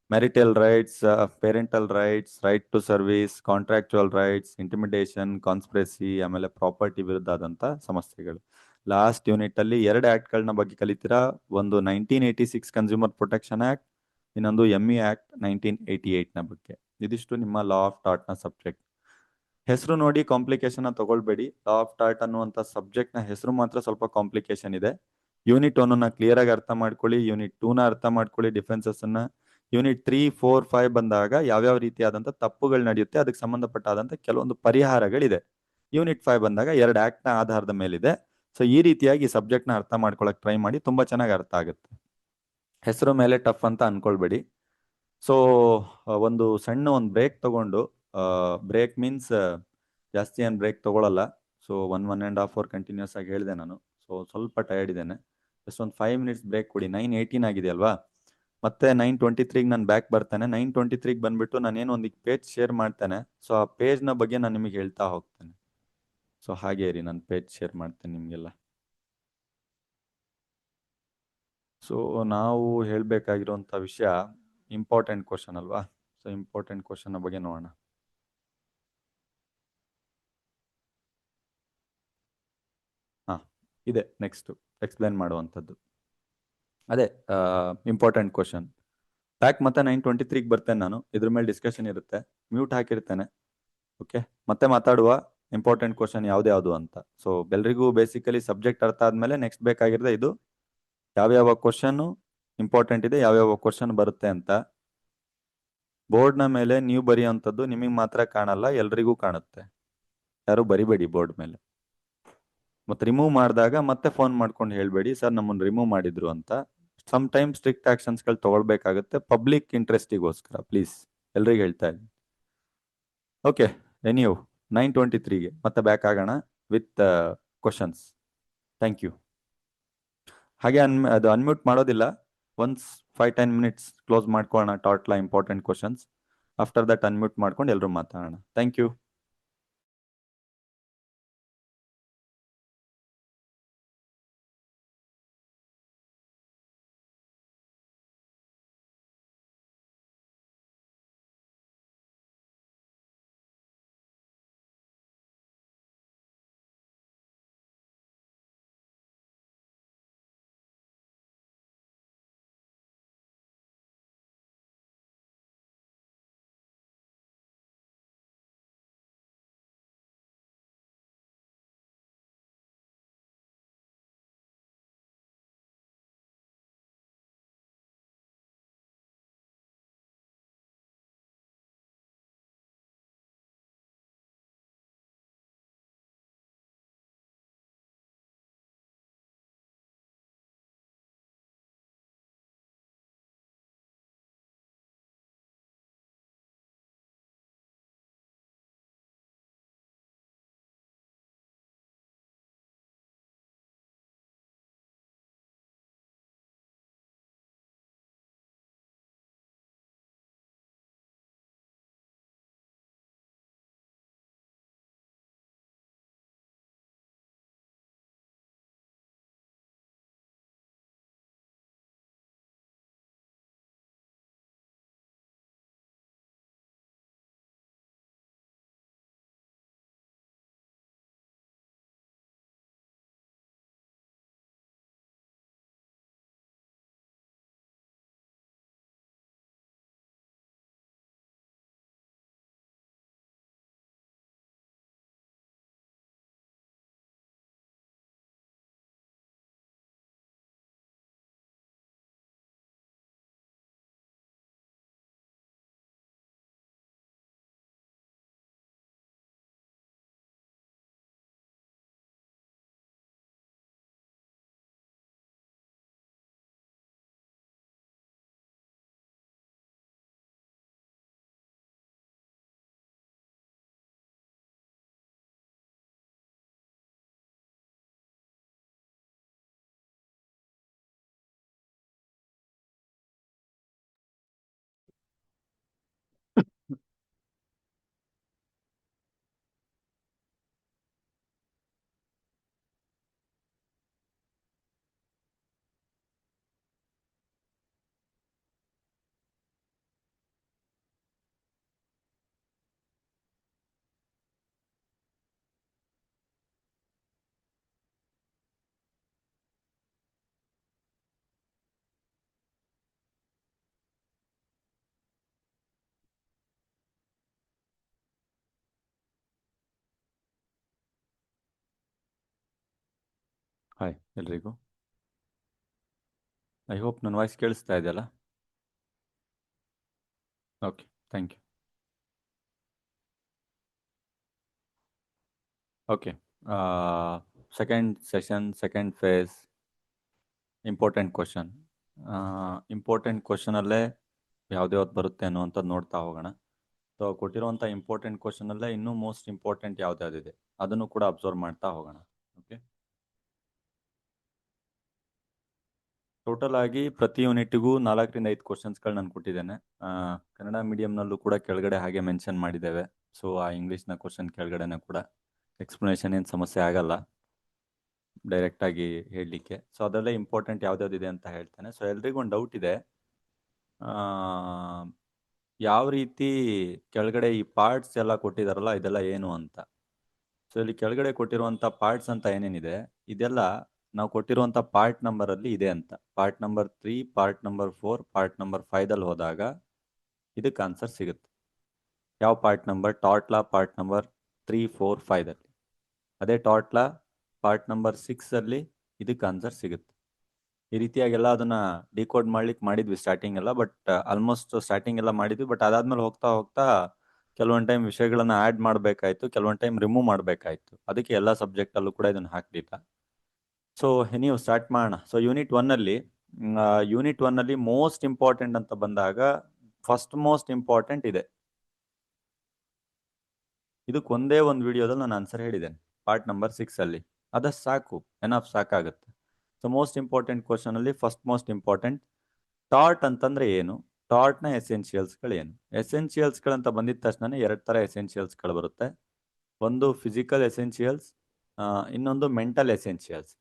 A: marital rights, parental rights, right to service, contractual rights, intimidation, conspiracy, ಆಮೇಲೆ ಪ್ರಾಪರ್ಟಿ ವಿರುದ್ಧ ಆದಂತ ಸಮಸ್ಯೆಗಳು. ಲಾಸ್ಟ್ ಯೂನಿಟ್ ಅಲ್ಲಿ 2 ಆಕ್ಟ್ ಗಳನ್ನ ಬಗ್ಗೆ ಕಲಿತೀರಾ. ಒಂದು 1986 ಕನ್ಸ್ಯೂಮರ್ ಪ್ರೊಟೆಕ್ಷನ್ ಆಕ್ಟ್, ಇನ್ನೊಂದು ME ಆಕ್ಟ್ 1988 ನ ಬಗ್ಗೆ. ಇದಿಷ್ಟು ನಿಮ್ಮ ಲಾ ಆಫ್ ಟಾರ್ಟ್ ನ ಸಬ್ಜೆಕ್ಟ್. ಹೆಸರು ನೋಡಿ ಕಾಂಪ್ಲಿಕೇಶನ್ ತಗೊಳ್ಬೇಡಿ. ಲಾ ಆಫ್ ಟಾರ್ಟ್ ಅನ್ನುವಂಥ ಸಬ್ಜೆಕ್ಟ್ ನ ಹೆಸರು ಮಾತ್ರ ಸ್ವಲ್ಪ ಕಾಂಪ್ಲಿಕೇಶನ್ ಇದೆ. ಯೂನಿಟ್ 1 ನ ಕ್ಲಿಯರ್ ಆಗಿ ಅರ್ಥ ಮಾಡ್ಕೊಳ್ಳಿ, ಯೂನಿಟ್ 2 ನ ಅರ್ಥ ಮಾಡ್ಕೊಳ್ಳಿ, ಡಿಫೆನ್ಸಸ್ ಅನ್ನ. ಯೂನಿಟ್ 3, 4, 5 ಬಂದಾಗ ಯಾವ್ಯಾವ ರೀತಿಯಾದಂತ ತಪ್ಪುಗಳು ನಡೆಯುತ್ತೆ, ಅದಕ್ಕೆ ಸಂಬಂಧಪಟ್ಟಾದಂತ ಕೆಲವೊಂದು ಪರಿಹಾರಗಳಿದೆ. ಯೂನಿಟ್ 5 ಬಂದಾಗ 2 ಆಕ್ಟ್ ನ ಆಧಾರದ ಮೇಲಿದೆ. ಸೊ ಈ ರೀತಿಯಾಗಿ ಸಬ್ಜೆಕ್ಟ್ ನ ಅರ್ಥ ಮಾಡ್ಕೊಳಕ್ ಟ್ರೈ ಮಾಡಿ, ತುಂಬಾ ಚೆನ್ನಾಗಿ ಅರ್ಥ ಆಗುತ್ತೆ. ಹೆಸರು ಮೇಲೆ ಟಫ್ ಅಂತ ಅನ್ಕೊಳ್ಬೇಡಿ. ಸೊ ಒಂದು ಬ್ರೇಕ್ ತಗೊಂಡು, ಬ್ರೇಕ್ ಮೀನ್ಸ್ ಜಾಸ್ತಿ ಏನು ಬ್ರೇಕ್ ತಗೊಳಲ್ಲ. ಸೊ 1.5 ಅವರ್ ಕಂಟಿನ್ಯೂಸ್ ಆಗಿ ಹೇಳಿದೆ ನಾನು. ಸೊ ಸ್ವಲ್ಪ ಟಯರ್ಡ್ ಇದ್ದೇನೆ. ಜಸ್ಟ್ ಒಂದು 5 ಮಿನಿಟ್ಸ್ ಬ್ರೇಕ್ ಕೊಡಿ. 9:18 ಆಗಿದೆ ಅಲ್ವಾ, ಮತ್ತೆ 9:23 ನಾನು ಬ್ಯಾಕ್ ಬರ್ತೇನೆ. 9:23 ಬಂದ್ಬಿಟ್ಟು ನಾನೇನು ಒಂದು ಪೇಜ್ ಶೇರ್ ಮಾಡ್ತೇನೆ. ಸೊ ಆ ಪೇಜ್ ನ ಬಗ್ಗೆ ನಾನು ನಿಮಗೆ ಹೇಳ್ತಾ ಹೋಗ್ತೇನೆ. ಸೊ ಹಾಗೆ ಇರಿ, ನಾನು ಪೇಜ್ ಶೇರ್ ಮಾಡ್ತೇನೆ ನಿಮ್ಗೆಲ್ಲ. ಸೊ ನಾವು ಹೇಳಬೇಕಾಗಿರುವಂಥ ವಿಷಯ ಇಂಪಾರ್ಟೆಂಟ್ ಕ್ವಶನ್ ಅಲ್ವಾ? ಸೊ ಇಂಪಾರ್ಟೆಂಟ್ ಕ್ವಶನ್ ಬಗ್ಗೆ ನೋಡೋಣ. ಹಾಂ, ಇದೆ ನೆಕ್ಸ್ಟ್ ಎಕ್ಸ್ಪ್ಲೇನ್ ಮಾಡುವಂಥದ್ದು. ಅದೇ ಇಂಪಾರ್ಟೆಂಟ್ ಕ್ವಶನ್. ಬ್ಯಾಕ್ ಮತ್ತೆ 9:23 ಬರ್ತೇನೆ ನಾನು. ಇದ್ರ ಮೇಲೆ ಡಿಸ್ಕಷನ್ ಇರುತ್ತೆ. ಮ್ಯೂಟ್ ಹಾಕಿರ್ತೇನೆ. ಓಕೆ, ಮತ್ತೆ ಮಾತಾಡುವ ಇಂಪಾರ್ಟೆಂಟ್ ಕ್ವಶನ್ ಯಾವ್ದು ಅಂತ. ಸೊ ಎಲ್ರಿಗೂ ಬೇಸಿಕಲಿ ಸಬ್ಜೆಕ್ಟ್ ಅರ್ಥ ಆದ್ಮೇಲೆ ನೆಕ್ಸ್ಟ್ ಬೇಕಾಗಿರೋದೆ ಇದು, ಯಾವ್ಯಾವ ಕ್ವಶನ್ ಇಂಪಾರ್ಟೆಂಟ್ ಇದೆ, ಯಾವ್ಯಾವ ಕ್ವಶನ್ ಬರುತ್ತೆ ಅಂತ. ಬೋರ್ಡ್ನ ಮೇಲೆ ನೀವು ಬರೆಯುವಂಥದ್ದು ನಿಮಗೆ ಮಾತ್ರ ಕಾಣಲ್ಲ, ಎಲ್ರಿಗೂ ಕಾಣುತ್ತೆ. ಯಾರು ಬರಿಬೇಡಿ ಬೋರ್ಡ್ ಮೇಲೆ. ಮತ್ತೆ ರಿಮೂವ್ ಮಾಡಿದಾಗ ಮತ್ತೆ ಫೋನ್ ಮಾಡ್ಕೊಂಡು ಹೇಳ್ಬೇಡಿ ಸರ್ ನಮ್ಮನ್ನು ರಿಮೂವ್ ಮಾಡಿದ್ರು ಅಂತ. ಸಮ್ ಟೈಮ್ ಸ್ಟ್ರಿಕ್ಟ್ ಆಕ್ಷನ್ಸ್ಗಳು ತಗೊಳ್ಬೇಕಾಗುತ್ತೆ ಪಬ್ಲಿಕ್ ಇಂಟ್ರೆಸ್ಟಿಗೋಸ್ಕರ. ಪ್ಲೀಸ್ ಎಲ್ರಿಗೂ ಹೇಳ್ತಾ ಇದ್ದೀನಿ. ಓಕೆ, ಎನಿಯು 9:23ಗೆ ಮತ್ತೆ ಬ್ಯಾಕ್ ಆಗೋಣ ವಿತ್ ಕ್ವಶನ್ಸ್. Thank you. ಹಾಗೆ ಅದು ಅನ್ಮ್ಯೂಟ್ ಮಾಡೋದಿಲ್ಲ. ಒನ್ಸ್ 5-10 ಮಿನಿಟ್ಸ್ ಕ್ಲೋಸ್ ಮಾಡ್ಕೊಳ್ಳೋಣ totally important questions. After that unmute ಮಾಡ್ಕೊಂಡು ಎಲ್ಲರೂ ಮಾತಾಡೋಣ. Thank you. ಹಾಯ್ ಎಲ್ರಿಗೂ. ಐ ಹೋಪ್ ನನ್ನ ವಾಯ್ಸ್ ಕೇಳಿಸ್ತಾ ಇದೆಯಲ್ಲ? Okay, thank you. Okay, second session, second phase, important question. Important ಕ್ವಶನಲ್ಲೇ ಯಾವ್ದು ಬರುತ್ತೆ ಅನ್ನುವಂಥದ್ದು ನೋಡ್ತಾ ಹೋಗೋಣ. ಸೊ ಕೊಟ್ಟಿರುವಂಥ ಇಂಪಾರ್ಟೆಂಟ್ ಕ್ವಶನಲ್ಲೇ ಇನ್ನೂ ಮೋಸ್ಟ್ ಇಂಪಾರ್ಟೆಂಟ್ ಯಾವ್ದಾದಿದೆ ಅದನ್ನು ಕೂಡ ಅಬ್ಸರ್ವ್ ಮಾಡ್ತಾ ಹೋಗೋಣ. ಓಕೆ, ಟೋಟಲ್ ಆಗಿ ಪ್ರತಿ ಯೂನಿಟ್ಗೂ 4-5 ಕ್ವಶನ್ಸ್ಗಳು ನಾನು ಕೊಟ್ಟಿದ್ದೇನೆ. ಕನ್ನಡ ಮೀಡಿಯಂನಲ್ಲೂ ಕೂಡ ಕೆಳಗಡೆ ಹಾಗೆ ಮೆನ್ಷನ್ ಮಾಡಿದ್ದೇವೆ. ಸೊ ಆ ಇಂಗ್ಲೀಷ್ನ ಕ್ವಶನ್ ಕೆಳಗಡೆನೆ ಕೂಡ ಎಕ್ಸ್ಪ್ಲನೇಷನ್ ಏನು ಸಮಸ್ಯೆ ಆಗಲ್ಲ. ಡೈರೆಕ್ಟ್ ಆಗಿ ಹೇಳಲಿಕ್ಕೆ. ಸೊ ಅದರಲ್ಲೇ ಇಂಪಾರ್ಟೆಂಟ್ ಯಾವ್ದಾವ್ದಿದೆ ಅಂತ ಹೇಳ್ತೇನೆ. ಸೊ ಎಲ್ರಿಗೂ ಒಂದು ಡೌಟ್ ಇದೆ, ಯಾವ ರೀತಿ ಕೆಳಗಡೆ ಈ ಪಾರ್ಟ್ಸ್ ಎಲ್ಲ ಕೊಟ್ಟಿದಾರಲ್ಲ ಇದೆಲ್ಲ ಏನು ಅಂತ. ಸೊ ಇಲ್ಲಿ ಕೆಳಗಡೆ ಕೊಟ್ಟಿರುವಂತ ಪಾರ್ಟ್ಸ್ ಅಂತ ಏನೇನಿದೆ ಇದೆಲ್ಲ ನಾವು ಕೊಟ್ಟಿರುವಂತ ಪಾರ್ಟ್ ನಂಬರ್ ಅಲ್ಲಿ ಇದೆ ಅಂತ. Part number 3, part number 4, part number 5 ದಲ್ಲಿ ಹೋದಾಗ ಇದಕ್ಕೆ ಆನ್ಸರ್ ಸಿಗುತ್ತೆ. ಯಾವ part number? Totally part number 3, 4, 5 ಅಲ್ಲಿ. ಅದೇ ಟಾಟ್ಲಾ ಪಾರ್ಟ್ ನಂಬರ್ 6 ಅಲ್ಲಿ ಇದಕ್ಕೆ ಆನ್ಸರ್ ಸಿಗುತ್ತೆ. ಈ ರೀತಿಯಾಗೆಲ್ಲ ಅದನ್ನ ಡಿಕೋಡ್ ಮಾಡ್ಲಿಕ್ಕೆ ಮಾಡಿದ್ವಿ ಸ್ಟಾರ್ಟಿಂಗ್ ಎಲ್ಲ, ಬಟ್ ಆಲ್ಮೋಸ್ಟ್ ಸ್ಟಾರ್ಟಿಂಗ್ ಎಲ್ಲ ಮಾಡಿದ್ವಿ. ಬಟ್ ಅದಾದ್ಮೇಲೆ ಹೋಗ್ತಾ ಹೋಗ್ತಾ ಕೆಲವೊಂದು ಟೈಮ್ ವಿಷಯಗಳನ್ನ ಆಡ್ ಮಾಡಬೇಕಾಯ್ತು, ಕೆಲವೊಂದು ಟೈಮ್ ರಿಮೂವ್ ಮಾಡಬೇಕಾಯ್ತು. ಅದಕ್ಕೆ ಎಲ್ಲ ಸಬ್ಜೆಕ್ಟ್ ಅಲ್ಲೂ ಕೂಡ ಇದನ್ನ ಹಾಕ್ಲಿಲ್ಲ. ಸೊ ನೀವು ಸ್ಟಾರ್ಟ್ ಮಾಡೋಣ. ಸೊ ಯೂನಿಟ್ ಒನ್ ಅಲ್ಲಿ ಮೋಸ್ಟ್ ಇಂಪಾರ್ಟೆಂಟ್ ಅಂತ ಬಂದಾಗ ಫಸ್ಟ್ ಮೋಸ್ಟ್ ಇಂಪಾರ್ಟೆಂಟ್ ಇದೆ. ಇದಕ್ಕೆ ಒಂದೇ ಒಂದು ವಿಡಿಯೋದಲ್ಲಿ ನಾನು ಆನ್ಸರ್ ಹೇಳಿದ್ದೇನೆ, ಪಾರ್ಟ್ ನಂಬರ್ 6 ಅಲ್ಲಿ. ಅದಷ್ಟು ಸಾಕು, ಎನಫ್ ಸಾಕಾಗುತ್ತೆ. ಸೊ ಮೋಸ್ಟ್ ಇಂಪಾರ್ಟೆಂಟ್ ಕ್ವಶನ್ ಅಲ್ಲಿ ಫಸ್ಟ್ ಮೋಸ್ಟ್ ಇಂಪಾರ್ಟೆಂಟ್ ಟಾರ್ಟ್ ಅಂತಂದ್ರೆ ಏನು, ಟಾರ್ಟ್ನ ಎಸೆನ್ಷಿಯಲ್ಸ್ಗಳೇನು. ಎಸೆನ್ಷಿಯಲ್ಸ್ಗಳಂತ ಬಂದಿದ ತಕ್ಷಣ 2 ಥರ ಎಸೆನ್ಷಿಯಲ್ಸ್ಗಳು ಬರುತ್ತೆ. ಒಂದು ಫಿಸಿಕಲ್ ಎಸೆನ್ಷಿಯಲ್ಸ್, ಇನ್ನೊಂದು ಮೆಂಟಲ್ ಎಸೆನ್ಷಿಯಲ್ಸ್.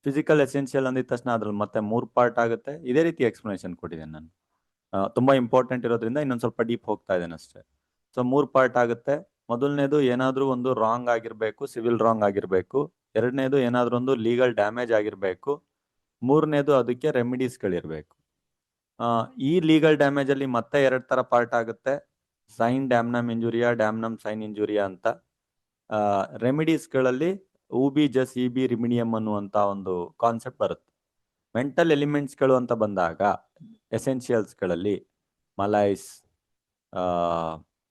A: ಫಿಸಿಕಲ್ ಎಸೆನ್ಷಿಯಲ್ ಅಂದಿದ ತಕ್ಷಣ ಅದ್ರಲ್ಲಿ ಮತ್ತೆ 3 ಪಾರ್ಟ್ ಆಗುತ್ತೆ. ಇದೇ ರೀತಿ ಎಕ್ಸ್ಪ್ಲನೇಷನ್ ಕೊಟ್ಟಿದ್ದೇನೆ ನಾನು. ತುಂಬಾ ಇಂಪಾರ್ಟೆಂಟ್ ಇರೋದ್ರಿಂದ ಇನ್ನೊಂದು ಸ್ವಲ್ಪ ಡೀಪ್ ಹೋಗ್ತಾ ಇದ್ದೇನೆ ಅಷ್ಟೇ. ಸೊ 3 ಪಾರ್ಟ್ ಆಗುತ್ತೆ. ಮೊದಲನೇದು ಏನಾದ್ರೂ ಒಂದು ರಾಂಗ್ ಆಗಿರ್ಬೇಕು, ಸಿವಿಲ್ ರಾಂಗ್ ಆಗಿರ್ಬೇಕು. ಎರಡನೇದು ಏನಾದ್ರೂ ಒಂದು ಲೀಗಲ್ ಡ್ಯಾಮೇಜ್ ಆಗಿರ್ಬೇಕು. ಮೂರನೇದು ಅದಕ್ಕೆ ರೆಮಿಡೀಸ್ಗಳಿರ್ಬೇಕು. ಈ ಲೀಗಲ್ ಡ್ಯಾಮೇಜ್ ಅಲ್ಲಿ ಮತ್ತೆ 2 ತರ ಪಾರ್ಟ್ ಆಗುತ್ತೆ, ಸೈನ್ ಡ್ಯಾಮ್ನಮ್ ಇಂಜುರಿಯಾ, ಡ್ಯಾಮ್ನಮ್ ಸೈನ್ ಇಂಜುರಿಯಾ ಅಂತ. ರೆಮಿಡೀಸ್ಗಳಲ್ಲಿ ಊಬಿ ಜಸ್ ಇಬಿ ರಿಮಿಡಿಯಂ ಅನ್ನುವಂತ ಒಂದು ಕಾನ್ಸೆಪ್ಟ್ ಬರುತ್ತೆ. ಮೆಂಟಲ್ ಎಲಿಮೆಂಟ್ಸ್ಗಳು ಅಂತ ಬಂದಾಗ ಎಸೆನ್ಷಿಯಲ್ಸ್ಗಳಲ್ಲಿ ಮಲೈಸ್,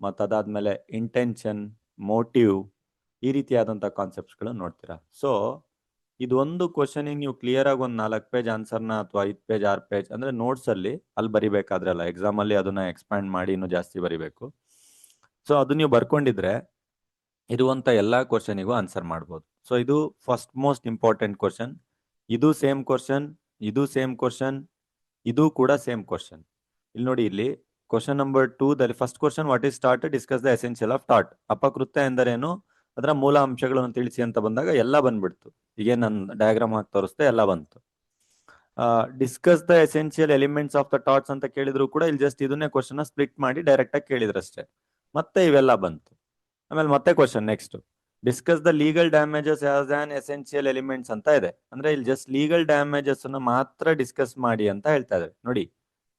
A: ಮತ್ತದಾದ್ಮೇಲೆ ಇಂಟೆನ್ಷನ್, ಮೋಟಿವ್, ಈ ರೀತಿಯಾದಂಥ ಕಾನ್ಸೆಪ್ಟ್ಸ್ಗಳನ್ನ ನೋಡ್ತೀರಾ. ಸೊ ಇದೊಂದು ಕ್ವಶನಿಗೆ ನೀವು ಕ್ಲಿಯರ್ ಆಗಿ ಒಂದು 4 ಪೇಜ್ ಆನ್ಸರ್ನ ಅಥವಾ 5 ಪೇಜ್ 6 ಪೇಜ್ ಅಂದ್ರೆ ನೋಟ್ಸ್ ಅಲ್ಲಿ ಬರಿಬೇಕಾದ್ರೆ ಅಲ್ಲ, ಎಕ್ಸಾಮ್ ಅಲ್ಲಿ ಅದನ್ನ ಎಕ್ಸ್ಪ್ಯಾಂಡ್ ಮಾಡಿ ಇನ್ನೂ ಜಾಸ್ತಿ ಬರಿಬೇಕು. ಸೊ ಅದು ನೀವು ಬರ್ಕೊಂಡಿದ್ರೆ ಇರುವಂತ ಎಲ್ಲಾ ಕ್ವಶನಿಗೂ ಆನ್ಸರ್ ಮಾಡ್ಬೋದು. ಸೊ ಇದು ಫಸ್ಟ್ ಮೋಸ್ಟ್ ಇಂಪಾರ್ಟೆಂಟ್ ಕ್ವಶನ್. ಇದು ಸೇಮ್ ಕ್ವಶನ್, ಇದು ಸೇಮ್ ಕ್ವಶನ್, ಇದು ಕೂಡ ಸೇಮ್ ಕ್ವಶನ್. ಇಲ್ಲಿ ನೋಡಿ, ಇಲ್ಲಿ ಕ್ವಶನ್ ನಂಬರ್ 2 ದಲ್ಲಿ first question, what is tort, discuss the essential of tort. ಅಪಕೃತ್ಯ ಎಂದರೇನು, ಅದರ ಮೂಲ ಅಂಶಗಳನ್ನು ತಿಳಿಸಿ ಅಂತ ಬಂದಾಗ ಎಲ್ಲ ಬಂದ್ಬಿಡ್ತು. ಈಗ ನನ್ನ ಡಯಾಗ್ರಾಮ್ ಹಾಕಿ ತೋರಿಸ್ತೆ ಎಲ್ಲ ಬಂತು. Discuss the essential elements of the torts ಅಂತ ಕೇಳಿದ್ರು ಕೂಡ ಇಲ್ಲಿ ಜಸ್ಟ್ ಇದನ್ನೇ ಕ್ವಶನ್ ಸ್ಪ್ಲಿಟ್ ಮಾಡಿ ಡೈರೆಕ್ಟ್ ಆಗಿ ಕೇಳಿದ್ರಷ್ಟೇ. ಮತ್ತೆ ಇವೆಲ್ಲ ಬಂತು. ಆಮೇಲೆ ಮತ್ತೆ question next, discuss the legal damages as on essential elements ಅಂತ ಇದೆ. ಅಂದ್ರೆ ಇಲ್ಲಿ ಜಸ್ಟ್ ಲೀಗಲ್ ಡ್ಯಾಮೇಜಸ್ ಅನ್ನು ಮಾತ್ರ ಡಿಸ್ಕಸ್ ಮಾಡಿ ಅಂತ ಹೇಳ್ತಾ ಇದ್ದಾರೆ. ನೋಡಿ,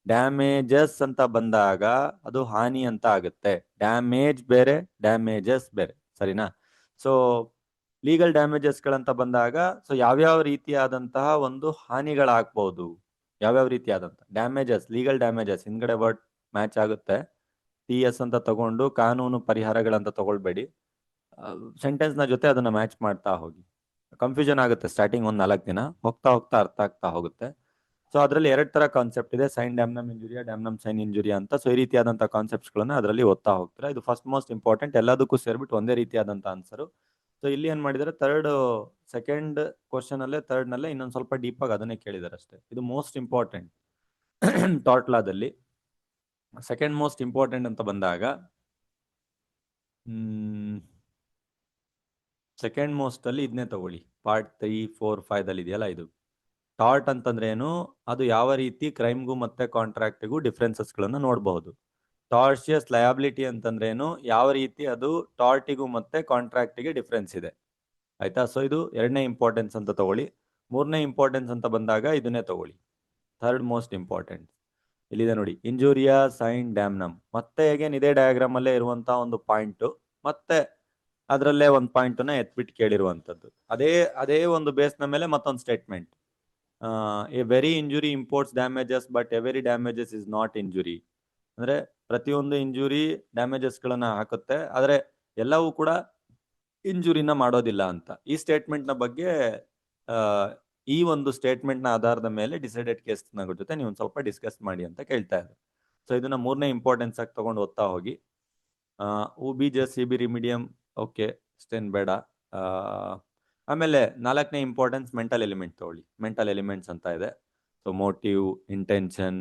A: ಡ್ಯಾಮೇಜಸ್ ಅಂತ ಬಂದಾಗ ಅದು ಹಾನಿ ಅಂತ ಆಗುತ್ತೆ. ಡ್ಯಾಮೇಜ್ ಬೇರೆ, ಡ್ಯಾಮೇಜಸ್ ಬೇರೆ, ಸರಿನಾ? ಸೊ ಲೀಗಲ್ ಡ್ಯಾಮೇಜಸ್ ಗಳಂತ ಬಂದಾಗ ಸೊ ಯಾವ್ಯಾವ ರೀತಿಯಾದಂತಹ ಒಂದು ಹಾನಿಗಳಾಗ್ಬಹುದು, ಯಾವ್ಯಾವ ರೀತಿಯಾದಂತ ಡ್ಯಾಮೇಜಸ್, ಲೀಗಲ್ ಡ್ಯಾಮೇಜಸ್ ಹಿಂದ್ಗಡೆ ವರ್ಡ್ ಮ್ಯಾಚ್ ಆಗುತ್ತೆ. TS ಅಂತ ತಗೊಂಡು ಕಾನೂನು ಪರಿಹಾರಗಳಂತ ತಗೊಳ್ಬೇಡಿ, ಸೆಂಟೆನ್ಸ್ ನ ಜೊತೆ ಅದನ್ನ ಮ್ಯಾಚ್ ಮಾಡ್ತಾ ಹೋಗಿ. ಕನ್ಫ್ಯೂಷನ್ ಆಗುತ್ತೆ ಸ್ಟಾರ್ಟಿಂಗ್ ಒಂದು 4 ದಿನ, ಹೋಗ್ತಾ ಹೋಗ್ತಾ ಅರ್ಥ ಆಗ್ತಾ ಹೋಗುತ್ತೆ. ಸೊ ಅದರಲ್ಲಿ 2 ತರ ಕಾನ್ಸೆಪ್ಟ್ ಇದೆ, ಸೈನ್ ಡ್ಯಾಮ್ನಮ್ ಇಂಜುರಿಯಾ, ಡ್ಯಾಮ್ನಮ್ ಸೈನ್ ಇಂಜುರಿಯಾ ಅಂತ. ಸೊ ಈ ರೀತಿಯಾದಂತಹ ಕಾನ್ಸೆಪ್ಟ್ಸ್ ಗಳನ್ನ ಅದರಲ್ಲಿ ಓದ್ತಾ ಹೋಗ್ತಾರೆ. ಇದು ಫಸ್ಟ್ ಮೋಸ್ಟ್ ಇಂಪಾರ್ಟೆಂಟ್, ಎಲ್ಲದಕ್ಕೂ ಸೇರ್ಬಿಟ್ಟು ಒಂದೇ ರೀತಿಯಾದಂತಹ ಆನ್ಸರ್. ಸೊ ಇಲ್ಲಿ ಏನ್ ಮಾಡಿದ್ದಾರೆ, ಸೆಕೆಂಡ್ ಕ್ವಶನ್ ಅಲ್ಲೇ ಥರ್ಡ್ ನಲ್ಲೇ ಇನ್ನೊಂದು ಸ್ವಲ್ಪ ಡೀಪ್ ಆಗಿ ಅದನ್ನೇ ಕೇಳಿದ್ದಾರೆ ಅಷ್ಟೇ. ಇದು ಮೋಸ್ಟ್ ಇಂಪಾರ್ಟೆಂಟ್ ಟಾರ್ಟ್ ಲಾದಲ್ಲಿ. ಸೆಕೆಂಡ್ ಮೋಸ್ಟ್ ಇಂಪಾರ್ಟೆಂಟ್ ಅಂತ ಬಂದಾಗ ಸೆಕೆಂಡ್ ಮೋಸ್ಟ್ ಅಲ್ಲಿ ಇದನ್ನೇ ತಗೊಳ್ಳಿ, ಪಾರ್ಟ್ 3, 4, 5 ಅಲ್ಲಿ ಇದೆಯಲ್ಲ ಇದು. ಟಾರ್ಟ್ ಅಂತಂದ್ರೆ ಏನು, ಅದು ಯಾವ ರೀತಿ ಕ್ರೈಮ್ಗೂ ಮತ್ತೆ ಕಾಂಟ್ರಾಕ್ಟ್ಗೂ ಡಿಫ್ರೆನ್ಸಸ್ ಗಳನ್ನ ನೋಡಬಹುದು. ಟಾರ್ಷಿಯಸ್ ಲಯಬಿಲಿಟಿ ಅಂತಂದ್ರೆ ಏನು, ಯಾವ ರೀತಿ ಅದು ಟಾರ್ಟಿಗೂ ಮತ್ತೆ ಕಾಂಟ್ರಾಕ್ಟಿಗೆ ಡಿಫ್ರೆನ್ಸ್ ಇದೆ. ಆಯ್ತಾ? ಸೊ ಇದು 2ನೇ ಇಂಪಾರ್ಟೆನ್ಸ್ ಅಂತ ತಗೊಳ್ಳಿ. 3ನೇ ಇಂಪಾರ್ಟೆನ್ಸ್ ಅಂತ ಬಂದಾಗ ಇದನ್ನೇ ತಗೊಳ್ಳಿ, ಥರ್ಡ್ ಮೋಸ್ಟ್ ಇಂಪಾರ್ಟೆಂಟ್. ಇಲ್ಲಿದೆ ನೋಡಿ, ಇಂಜುರಿಯಾ, ಸೈನ್, ಡ್ಯಾಮ್ನಮ್. ಮತ್ತೆ ಹೇಗೇನ್ ಇದೇ ಡಯಾಗ್ರಾಮ್ ಅಲ್ಲೇ ಇರುವಂತಹ ಒಂದು ಪಾಯಿಂಟ್, ಮತ್ತೆ ಅದರಲ್ಲೇ ಒಂದು ಪಾಯಿಂಟ್ ನ ಎತ್ಬಿಟ್ಟು ಕೇಳಿರುವಂತದ್ದು. ಅದೇ ಒಂದು ಬೇಸ್ ನ ಮೇಲೆ ಮತ್ತೊಂದು statement, A very injury imports damages but every damages is not injury. ಅಂದ್ರೆ ಪ್ರತಿಯೊಂದು ಇಂಜುರಿ ಡ್ಯಾಮೇಜಸ್ ಗಳನ್ನ ಹಾಕುತ್ತೆ, ಆದ್ರೆ ಎಲ್ಲವೂ ಕೂಡ ಇಂಜುರಿನ ಮಾಡೋದಿಲ್ಲ ಅಂತ. ಈ ಸ್ಟೇಟ್ಮೆಂಟ್ ನ ಬಗ್ಗೆ ಈ ಒಂದು ಸ್ಟೇಟ್ಮೆಂಟ್ ನ ಆಧಾರದ ಮೇಲೆ ಡಿಸೈಡೆಡ್ ಕೇಸ್ ನ ಜೊತೆ ನೀವು ಒಂದು ಸ್ವಲ್ಪ ಡಿಸ್ಕಸ್ ಮಾಡಿ ಅಂತ ಕೇಳ್ತಾ ಇದ್ದಾರೆ. ಸೊ ಇದನ್ನ 3ನೇ ಇಂಪಾರ್ಟೆನ್ಸ್ ಆಗಿ ತಗೊಂಡು ಓದ್ತಾ ಹೋಗಿ. ಊಬಿ ಜಸ್ ಸಿಬಿ ರಿಮಿಡಿಯಂ, ಓಕೆ, ಅಷ್ಟೇನ್ ಬೇಡ. ಆಮೇಲೆ 4ನೇ ಇಂಪಾರ್ಟೆನ್ಸ್ ಮೆಂಟಲ್ ಎಲಿಮೆಂಟ್ ತಗೊಳ್ಳಿ. ಮೆಂಟಲ್ ಎಲಿಮೆಂಟ್ಸ್ ಅಂತ ಇದೆ. ಸೊ ಮೋಟಿವ್, ಇಂಟೆನ್ಷನ್,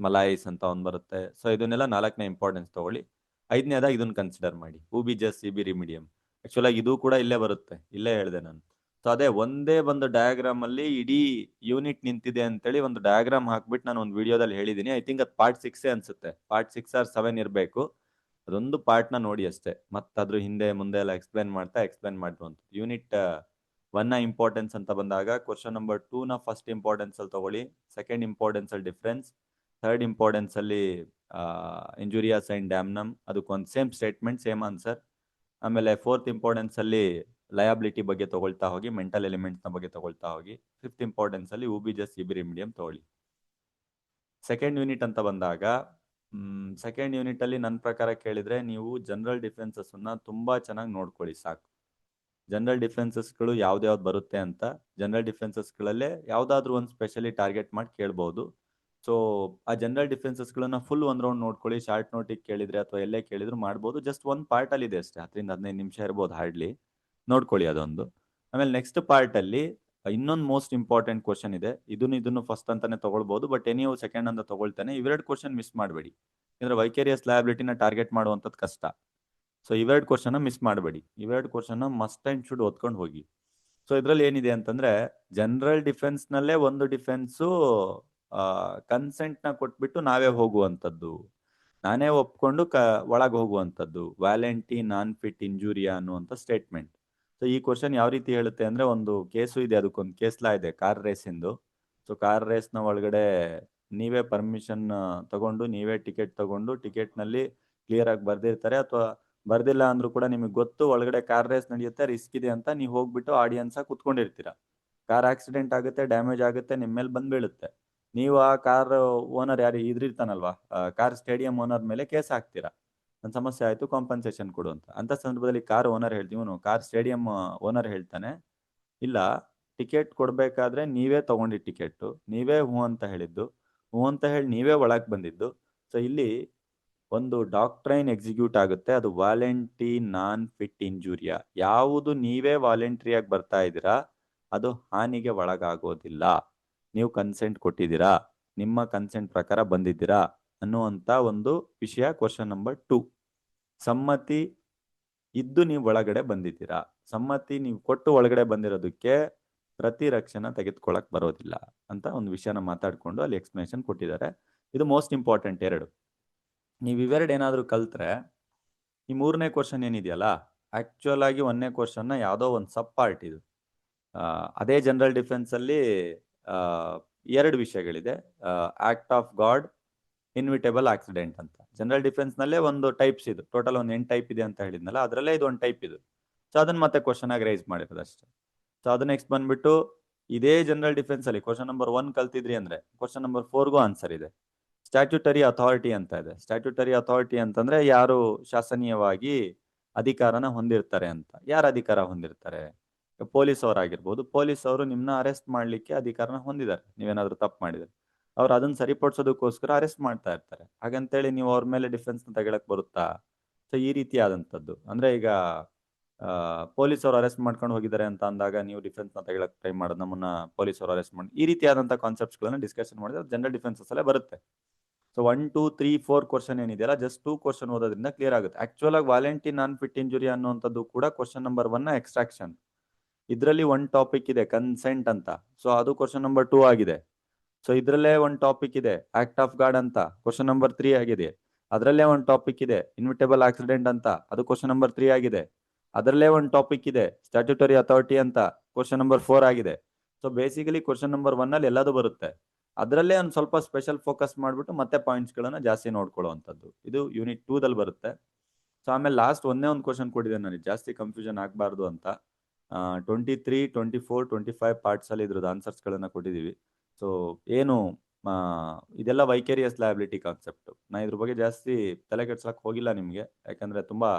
A: ಮಲೈಸ್ ಅಂತ ಒಂದು ಬರುತ್ತೆ. ಸೊ ಇದನ್ನೆಲ್ಲ 4ನೇ ಇಂಪಾರ್ಟೆನ್ಸ್ ತಗೊಳ್ಳಿ. 5ನೇದಾಗಿ ಇದನ್ನ ಕನ್ಸಿಡರ್ ಮಾಡಿ, ಊಬಿ ಜಸ್ ಸಿಬಿ ರಿಮಿಡಿಯಂ. ಆಕ್ಚುಲ್ ಆಗಿ ಇದು ಕೂಡ ಇಲ್ಲೇ ಬರುತ್ತೆ, ಇಲ್ಲೇ ಹೇಳಿದೆ ನಾನು. ಸೊ ಅದೇ ಒಂದೇ ಒಂದು ಡಯಾಗ್ರಾಮ್ ಅಲ್ಲಿ ಇಡೀ ಯೂನಿಟ್ ನಿಂತಿದೆ ಅಂತೇಳಿ ಒಂದು ಡಯಾಗ್ರಾಮ್ ಹಾಕ್ಬಿಟ್ಟು ನಾನು ಒಂದು ವಿಡಿಯೋದಲ್ಲಿ ಹೇಳಿದೀನಿ. ಐ ಥಿಂಕ್ ಅದು ಪಾರ್ಟ್ 6 ಅನ್ಸುತ್ತೆ, ಪಾರ್ಟ್ 6 ಆರ್ 7 ಇರಬೇಕು. ಅದೊಂದು ಪಾರ್ಟ್ ನ ನೋಡಿ ಅಷ್ಟೇ, ಮತ್ತೆ ಅದ್ರ ಹಿಂದೆ ಮುಂದೆ ಎಲ್ಲ ಎಕ್ಸ್ಪ್ಲೇನ್ ಮಾಡುವಂತ. ಯೂನಿಟ್ 1 ನ ಇಂಪಾರ್ಟೆನ್ಸ್ ಅಂತ ಬಂದಾಗ ಕ್ವಶನ್ ನಂಬರ್ 2 ನ ಫಸ್ಟ್ ಇಂಪಾರ್ಟೆನ್ಸ್ ಅಲ್ಲಿ ತಗೊಳ್ಳಿ, ಸೆಕೆಂಡ್ ಇಂಪಾರ್ಟೆನ್ಸ್ ಅಲ್ಲಿ ಡಿಫರೆನ್ಸ್, ಥರ್ಡ್ ಇಂಪಾರ್ಟೆನ್ಸ್ ಅಲ್ಲಿ ಇಂಜುರಿಯಾಸ್ ಅಂಡ್ ಡ್ಯಾಮ್ನಮ್, ಅದಕ್ಕೊಂದು ಸೇಮ್ ಸ್ಟೇಟ್ಮೆಂಟ್ ಸೇಮ್ ಆನ್ಸರ್. ಆಮೇಲೆ ಫೋರ್ತ್ ಇಂಪಾರ್ಟೆನ್ಸ್ ಅಲ್ಲಿ ಲಯಬಿಲಿಟಿ ಬಗ್ಗೆ ತಗೊಳ್ತಾ ಹೋಗಿ, ಮೆಂಟಲ್ ಎಲಿಮೆಂಟ್ಸ್ ನ ಬಗ್ಗೆ ತಗೊಳ್ತಾ ಹೋಗಿ. ಫಿಫ್ತ್ ಇಂಪಾರ್ಟೆನ್ಸ್ ಅಲ್ಲಿ UBJS ಇಬಿರಿಮಿಡಿಯಂ ತಗೊಳ್ಳಿ. ಸೆಕೆಂಡ್ ಯೂನಿಟ್ ಅಂತ ಬಂದಾಗ ಸೆಕೆಂಡ್ ಯೂನಿಟ್ ಅಲ್ಲಿ ನನ್ನ ಪ್ರಕಾರ ಕೇಳಿದ್ರೆ ನೀವು ಜನರಲ್ ಡಿಫೆನ್ಸಸ್ ಅನ್ನ ತುಂಬಾ ಚೆನ್ನಾಗಿ ನೋಡ್ಕೊಳ್ಳಿ ಸಾಕು. ಜನರಲ್ ಡಿಫೆನ್ಸಸ್ಗಳು ಯಾವ್ದು ಬರುತ್ತೆ ಅಂತ, ಜನರಲ್ ಡಿಫೆನ್ಸಸ್ಗಳಲ್ಲೇ ಯಾವ್ದಾದ್ರು ಒಂದು ಸ್ಪೆಷಲಿ ಟಾರ್ಗೆಟ್ ಮಾಡಿ ಕೇಳ್ಬೋದು. ಸೊ ಆ ಜನರಲ್ ಡಿಫೆನ್ಸಸ್ಗಳನ್ನ ಫುಲ್ ಒಂದ್ ರೌಂಡ್ ನೋಡ್ಕೊಳ್ಳಿ. ಶಾರ್ಟ್ ನೋಟಿಗೆ ಕೇಳಿದ್ರೆ ಅಥವಾ ಎಲ್ಲೇ ಕೇಳಿದ್ರು ಮಾಡ್ಬೋದು. ಜಸ್ಟ್ ಒಂದು ಪಾರ್ಟ್ ಅಲ್ಲಿ ಇದೆ ಅಷ್ಟೇ, 10-15 ನಿಮಿಷ ಇರ್ಬೋದು ಹಾರ್ಡ್ಲಿ, ನೋಡ್ಕೊಳ್ಳಿ ಅದೊಂದು. ಆಮೇಲೆ ನೆಕ್ಸ್ಟ್ ಪಾರ್ಟ್ ಅಲ್ಲಿ ಇನ್ನೊಂದು ಮೋಸ್ಟ್ ಇಂಪಾರ್ಟೆಂಟ್ ಕ್ವಶನ್ ಇದೆ. ಇದನ್ನು ಫಸ್ಟ್ ಅಂತಾನೆ ತಗೊಳ್ಬಹುದು, ಬಟ್ ನೀವು ಸೆಕೆಂಡ್ ಅಂತ ತಗೊಳ್ತಾನೆ. ಇವೆರಡು ಕ್ವಶನ್ ಮಿಸ್ ಮಾಡಬೇಡಿ, ಯಾಕಂದ್ರೆ ವೈಕೇರಿಯಸ್ ಲಯಬಿಲಿಟಿನ ಟಾರ್ಗೆಟ್ ಮಾಡುವಂಥದ್ದು ಕಷ್ಟ. ಸೊ ಇವೆರಡು ಕ್ವಶನ್ ಮಿಸ್ ಮಾಡಬೇಡಿ, ಇವೆರಡು ಕ್ವಶನ್ ಮಸ್ಟ್ ಅಂಡ್ ಶುಡ್ ಓದ್ಕೊಂಡು ಹೋಗಿ. ಸೊ ಇದ್ರಲ್ಲಿ ಏನಿದೆ ಅಂತಂದ್ರೆ ಜನರಲ್ ಡಿಫೆನ್ಸ್ ನಲ್ಲೇ ಒಂದು ಡಿಫೆನ್ಸು ಕನ್ಸೆಂಟ್ ನ ಕೊಟ್ಬಿಟ್ಟು ನಾವೇ ಹೋಗುವಂಥದ್ದು, ನಾನೇ ಒಪ್ಕೊಂಡು ಒಳಗೆ ಹೋಗುವಂಥದ್ದು, ವ್ಯಾಲೆಂಟಿ ನಾನ್ ಫಿಟ್ ಇಂಜುರಿಯಾ ಅನ್ನುವಂಥ ಸ್ಟೇಟ್ಮೆಂಟ್. ಸೊ ಈ ಕ್ವಶನ್ ಯಾವ ರೀತಿ ಹೇಳುತ್ತೆ ಅಂದ್ರೆ, ಒಂದು ಕೇಸು ಇದೆ, ಅದಕ್ಕೊಂದು ಕೇಸ್ ಲಾ ಇದೆ ಕಾರ್ ರೇಸ್ ಇಂದು. ಸೊ ಕಾರ್ ರೇಸ್ ನ ಒಳಗಡೆ ನೀವೇ ಪರ್ಮಿಷನ್ ತಗೊಂಡು, ನೀವೇ ಟಿಕೆಟ್ ತಗೊಂಡು, ಟಿಕೆಟ್ ನಲ್ಲಿ ಕ್ಲಿಯರ್ ಆಗಿ ಬರ್ದಿರ್ತಾರೆ, ಅಥವಾ ಬರ್ದಿಲ್ಲ ಅಂದ್ರೂ ಕೂಡ ನಿಮಗೆ ಗೊತ್ತು ಒಳಗಡೆ ಕಾರ್ ರೇಸ್ ನಡೆಯುತ್ತೆ, ರಿಸ್ಕ್ ಇದೆ ಅಂತ, ನೀವು ಹೋಗ್ಬಿಟ್ಟು ಆಡಿಯನ್ಸ್ ಆಗಿ ಕುತ್ಕೊಂಡಿರ್ತೀರಾ. ಕಾರ್ ಆಕ್ಸಿಡೆಂಟ್ ಆಗುತ್ತೆ, ಡ್ಯಾಮೇಜ್ ಆಗುತ್ತೆ, ನಿಮ್ಮ ಮೇಲೆ ಬಂದ್ ಬೀಳುತ್ತೆ. ನೀವು ಆ ಕಾರ್ ಓನರ್ ಯಾರು ಇದ್ರಿರ್ತಾನಲ್ವಾ, ಕಾರ್ ಸ್ಟೇಡಿಯಂ ಓನರ್ ಮೇಲೆ ಕೇಸ್ ಹಾಕ್ತೀರಾ, ನನ್ನ ಸಮಸ್ಯೆ ಆಯ್ತು ಕಾಂಪನ್ಸೇಷನ್ ಕೊಡು ಅಂತ ಸಂದರ್ಭದಲ್ಲಿ ಕಾರ್ ಓನರ್ ಹೇಳ್ತೀವಿ, ಕಾರ್ ಸ್ಟೇಡಿಯಂ ಓನರ್ ಹೇಳ್ತಾನೆ, ಇಲ್ಲ ಟಿಕೆಟ್ ಕೊಡ್ಬೇಕಾದ್ರೆ ನೀವೇ ತಗೊಂಡಿ ಟಿಕೆಟ್, ನೀವೇ ಹೂ ಅಂತ ಹೇಳಿದ್ದು, ಹೂ ಅಂತ ಹೇಳಿ ನೀವೇ ಒಳಗ್ ಬಂದಿದ್ದು. ಸೊ ಇಲ್ಲಿ ಒಂದು ಡಾಕ್ಟ್ರೈನ್ ಎಕ್ಸಿಕ್ಯೂಟ್ ಆಗುತ್ತೆ, ಅದು ವಾಲೆಂಟಿ ನಾನ್ ಫಿಟ್ ಇಂಜುರಿಯಾ. ಯಾವುದು ನೀವೇ ವಾಲೆಂಟ್ರಿಯಾಗಿ ಬರ್ತಾ ಇದ್ದೀರಾ ಅದು ಹಾನಿಗೆ ಒಳಗಾಗೋದಿಲ್ಲ, ನೀವು ಕನ್ಸೆಂಟ್ ಕೊಟ್ಟಿದ್ದೀರಾ, ನಿಮ್ಮ ಕನ್ಸೆಂಟ್ ಪ್ರಕಾರ ಬಂದಿದ್ದೀರಾ ಅನ್ನುವಂತ ಒಂದು ವಿಷಯ. ಕ್ವಶನ್ ನಂಬರ್ 2, ಸಮ್ಮತಿ ಇದ್ದು ನೀವು ಒಳಗಡೆ ಬಂದಿದ್ದೀರಾ, ಸಮ್ಮತಿ ನೀವು ಕೊಟ್ಟು ಒಳಗಡೆ ಬಂದಿರೋದಕ್ಕೆ ಪ್ರತಿರಕ್ಷಣೆ ತೆಗೆದುಕೊಳ್ಳಕ್ ಬರೋದಿಲ್ಲ ಅಂತ ಒಂದು ವಿಷಯನ ಮಾತಾಡ್ಕೊಂಡು ಅಲ್ಲಿ ಎಕ್ಸ್ಪ್ಲನೇಷನ್ ಕೊಟ್ಟಿದ್ದಾರೆ. ಇದು ಮೋಸ್ಟ್ ಇಂಪಾರ್ಟೆಂಟ್ ಎರಡು. ನೀವು ಇವೆರಡು ಏನಾದ್ರು ಕಲ್ತ್ರೆ ಈ ಮೂರನೇ ಕ್ವಶನ್ ಏನಿದೆಯಲ್ಲ, ಆಕ್ಚುಯಲ್ ಆಗಿ ಒಂದನೇ ಕ್ವಶನ್ ನ ಯಾವ್ದೋ ಒಂದು ಸಬ್ ಪಾರ್ಟ್ ಇದು. ಅದೇ ಜನರಲ್ ಡಿಫೆನ್ಸ್ ಅಲ್ಲಿ ಎರಡು ವಿಷಯಗಳಿದೆ, ಆಕ್ಟ್ ಆಫ್ ಗಾಡ್, ಇನ್ವಿಟೇಬಲ್ ಆಕ್ಸಿಡೆಂಟ್ ಅಂತ. ಜನರಲ್ ಡಿಫೆನ್ಸ್ ನಲ್ಲೇ ಒಂದು ಟೈಪ್ಸ್ ಇದು, ಟೋಟಲ್ ಒಂದು 8 ಟೈಪ್ ಇದೆ ಅಂತ ಹೇಳಿದ್ನಲ್ಲ, ಅದರಲ್ಲೇ ಇದು ಒಂದು ಟೈಪ್ ಇದು. ಸೊ ಅದನ್ನ ಮತ್ತೆ ಕ್ವಶನ್ ಆಗಿ ರೈಸ್ ಮಾಡಿರೋದು ಅಷ್ಟೇ. ಸೊ ಅದು ನೆಕ್ಸ್ಟ್ ಬಂದ್ಬಿಟ್ಟು ಇದೇ ಜನರಲ್ ಡಿಫೆನ್ಸ್ ಅಲ್ಲಿ ಕ್ವಶನ್ ನಂಬರ್ 1 ಕಲ್ತಿದ್ರಿ ಅಂದ್ರೆ ಕ್ವಶನ್ ನಂಬರ್ 4ಗೂ ಆನ್ಸರ್ ಇದೆ. ಸ್ಟ್ಯಾಟ್ಯೂಟರಿ ಅಥಾರಿಟಿ ಅಂತ ಇದೆ. ಸ್ಟ್ಯಾಟ್ಯೂಟರಿ ಅಥಾರಿಟಿ ಅಂತಂದ್ರೆ ಯಾರು ಶಾಸನೀಯವಾಗಿ ಅಧಿಕಾರನ ಹೊಂದಿರ್ತಾರೆ ಅಂತ. ಯಾರು ಅಧಿಕಾರ ಹೊಂದಿರ್ತಾರೆ? ಪೊಲೀಸ್ ಅವರಾಗಿರ್ಬೋದು. ಪೊಲೀಸ್ ಅವರು ನಿಮ್ನ ಅರೆಸ್ಟ್ ಮಾಡ್ಲಿಕ್ಕೆ ಅಧಿಕಾರನ ಹೊಂದಿದ್ದಾರೆ, ನೀವೇನಾದ್ರೂ ತಪ್ಪು ಮಾಡಿದ್ರೆ ಅವ್ರು ಅದನ್ನ ಸರಿಪಡಿಸೋದಕ್ಕೋಸ್ಕರ ಅರೆಸ್ಟ್ ಮಾಡ್ತಾ ಇರ್ತಾರೆ. ಹಾಗಂತೇಳಿ ನೀವು ಅವ್ರ ಮೇಲೆ ಡಿಫೆನ್ಸ್ ನ ತಗೊಳಕ್ ಬರುತ್ತಾ? ಸೊ ಈ ರೀತಿ ಆದಂತದ್ದು ಅಂದ್ರೆ, ಈಗ ಪೊಲೀಸ್ ಅವರು ಅರೆಸ್ಟ್ ಮಾಡ್ಕೊಂಡು ಹೋಗಿದ್ದಾರೆ ಅಂತ ಅಂದಾಗ ನೀವು ಡಿಫೆನ್ಸ್ ನ ತಗೊಳಕ್ ಟ್ರೈ ಮಾಡೋದು, ನಮ್ಮನ್ನ ಪೊಲೀಸ್ ಅವರು ಅರೆಸ್ಟ್ ಮಾಡಿ, ಈ ರೀತಿಯಾದಂತಹ ಕಾನ್ಸೆಪ್ಟ್ಸ್ ಗಳನ್ನ ಡಿಸ್ಕಷನ್ ಮಾಡಿದ್ರೆ ಜನರಲ್ ಡಿಫೆನ್ಸಸ್ ಅಲ್ಲೇ ಬರುತ್ತೆ. ಸೊ 1, 2, 3, 4 ಕ್ವಶನ್ ಏನಿದೆಯಲ್ಲ, ಜಸ್ಟ್ 2 ಕ್ವಶನ್ ಓದೋದ್ರಿಂದ ಕ್ಲಿಯರ್ ಆಗುತ್ತೆ. ಆಕ್ಚುಯಲ್ ಆಗಿ ವಾಲೆಂಟಿ ನಾನ್ ಫಿಟ್ ಇಂಜುರಿ ಅನ್ನುವಂಥದ್ದು ಕೂಡ ಕ್ವಶನ್ ನಂಬರ್ 1 ನ ಎಕ್ಸ್ಟ್ರಾಕ್ಷನ್. ಇದರಲ್ಲಿ ಒಂದು ಟಾಪಿಕ್ ಇದೆ ಕನ್ಸೆಂಟ್ ಅಂತ, ಸೊ ಅದು ಕ್ವಶನ್ ನಂಬರ್ 2 ಆಗಿದೆ. ಸೊ ಇದ್ರಲ್ಲೇ ಒಂದು ಟಾಪಿಕ್ ಇದೆ ಆಕ್ಟ್ ಆಫ್ ಗಾಡ್ ಅಂತ, ಕ್ವಶನ್ ನಂಬರ್ 3 ಆಗಿದೆ. ಅದರಲ್ಲೇ ಒಂದು ಟಾಪಿಕ್ ಇದೆ ಇನ್ವಿಟೇಬಲ್ ಆಕ್ಸಿಡೆಂಟ್ ಅಂತ, ಅದು ಕ್ವಶನ್ ನಂಬರ್ 3 ಆಗಿದೆ. ಅದರಲ್ಲೇ ಒಂದು ಟಾಪಿಕ್ ಇದೆ ಸ್ಟ್ಯಾಟ್ಯೂಟರಿ ಅಥಾರಿಟಿ ಅಂತ, ಕ್ವಶನ್ ನಂಬರ್ 4 ಆಗಿದೆ. ಸೊ ಬೇಸಿಕಲಿ ಕ್ವಶನ್ ನಂಬರ್ 1 ಅಲ್ಲಿ ಎಲ್ಲದೂ ಬರುತ್ತೆ, ಅದರಲ್ಲೇ ಒಂದು ಸ್ವಲ್ಪ ಸ್ಪೆಷಲ್ ಫೋಕಸ್ ಮಾಡ್ಬಿಟ್ಟು ಮತ್ತೆ ಪಾಯಿಂಟ್ಸ್ ಗಳನ್ನ ಜಾಸ್ತಿ ನೋಡ್ಕೊಳ್ಳುವಂಥದ್ದು. ಇದು ಯೂನಿಟ್ 2 ದಲ್ಲಿ ಬರುತ್ತೆ. ಸೊ ಆಮೇಲೆ ಲಾಸ್ಟ್ ಒಂದೇ ಒಂದು ಕ್ವಶನ್ ಕೊಟ್ಟಿದೆ ನನಗೆ, ಜಾಸ್ತಿ ಕನ್ಫ್ಯೂಷನ್ ಆಗಬಾರ್ದು ಅಂತ. 23, 24, 25 ಪಾರ್ಟ್ಸ್ ಅಲ್ಲಿ ಇದ್ರದ್ದು ಆನ್ಸರ್ಸ್ ಗಳನ್ನ ಕೊಟ್ಟಿದೀವಿ. ಸೊ ಏನು ಇದೆಲ್ಲ ವೈಕೇರಿಯಸ್ ಲಯಬಿಲಿಟಿ ಕಾನ್ಸೆಪ್ಟ್. ನಾ ಇದ್ರ ಬಗ್ಗೆ ಜಾಸ್ತಿ ತಲೆ ಕೆಡ್ಸಕ್ ಹೋಗಿಲ್ಲ ನಿಮ್ಗೆ, ಯಾಕಂದ್ರೆ ತುಂಬಾ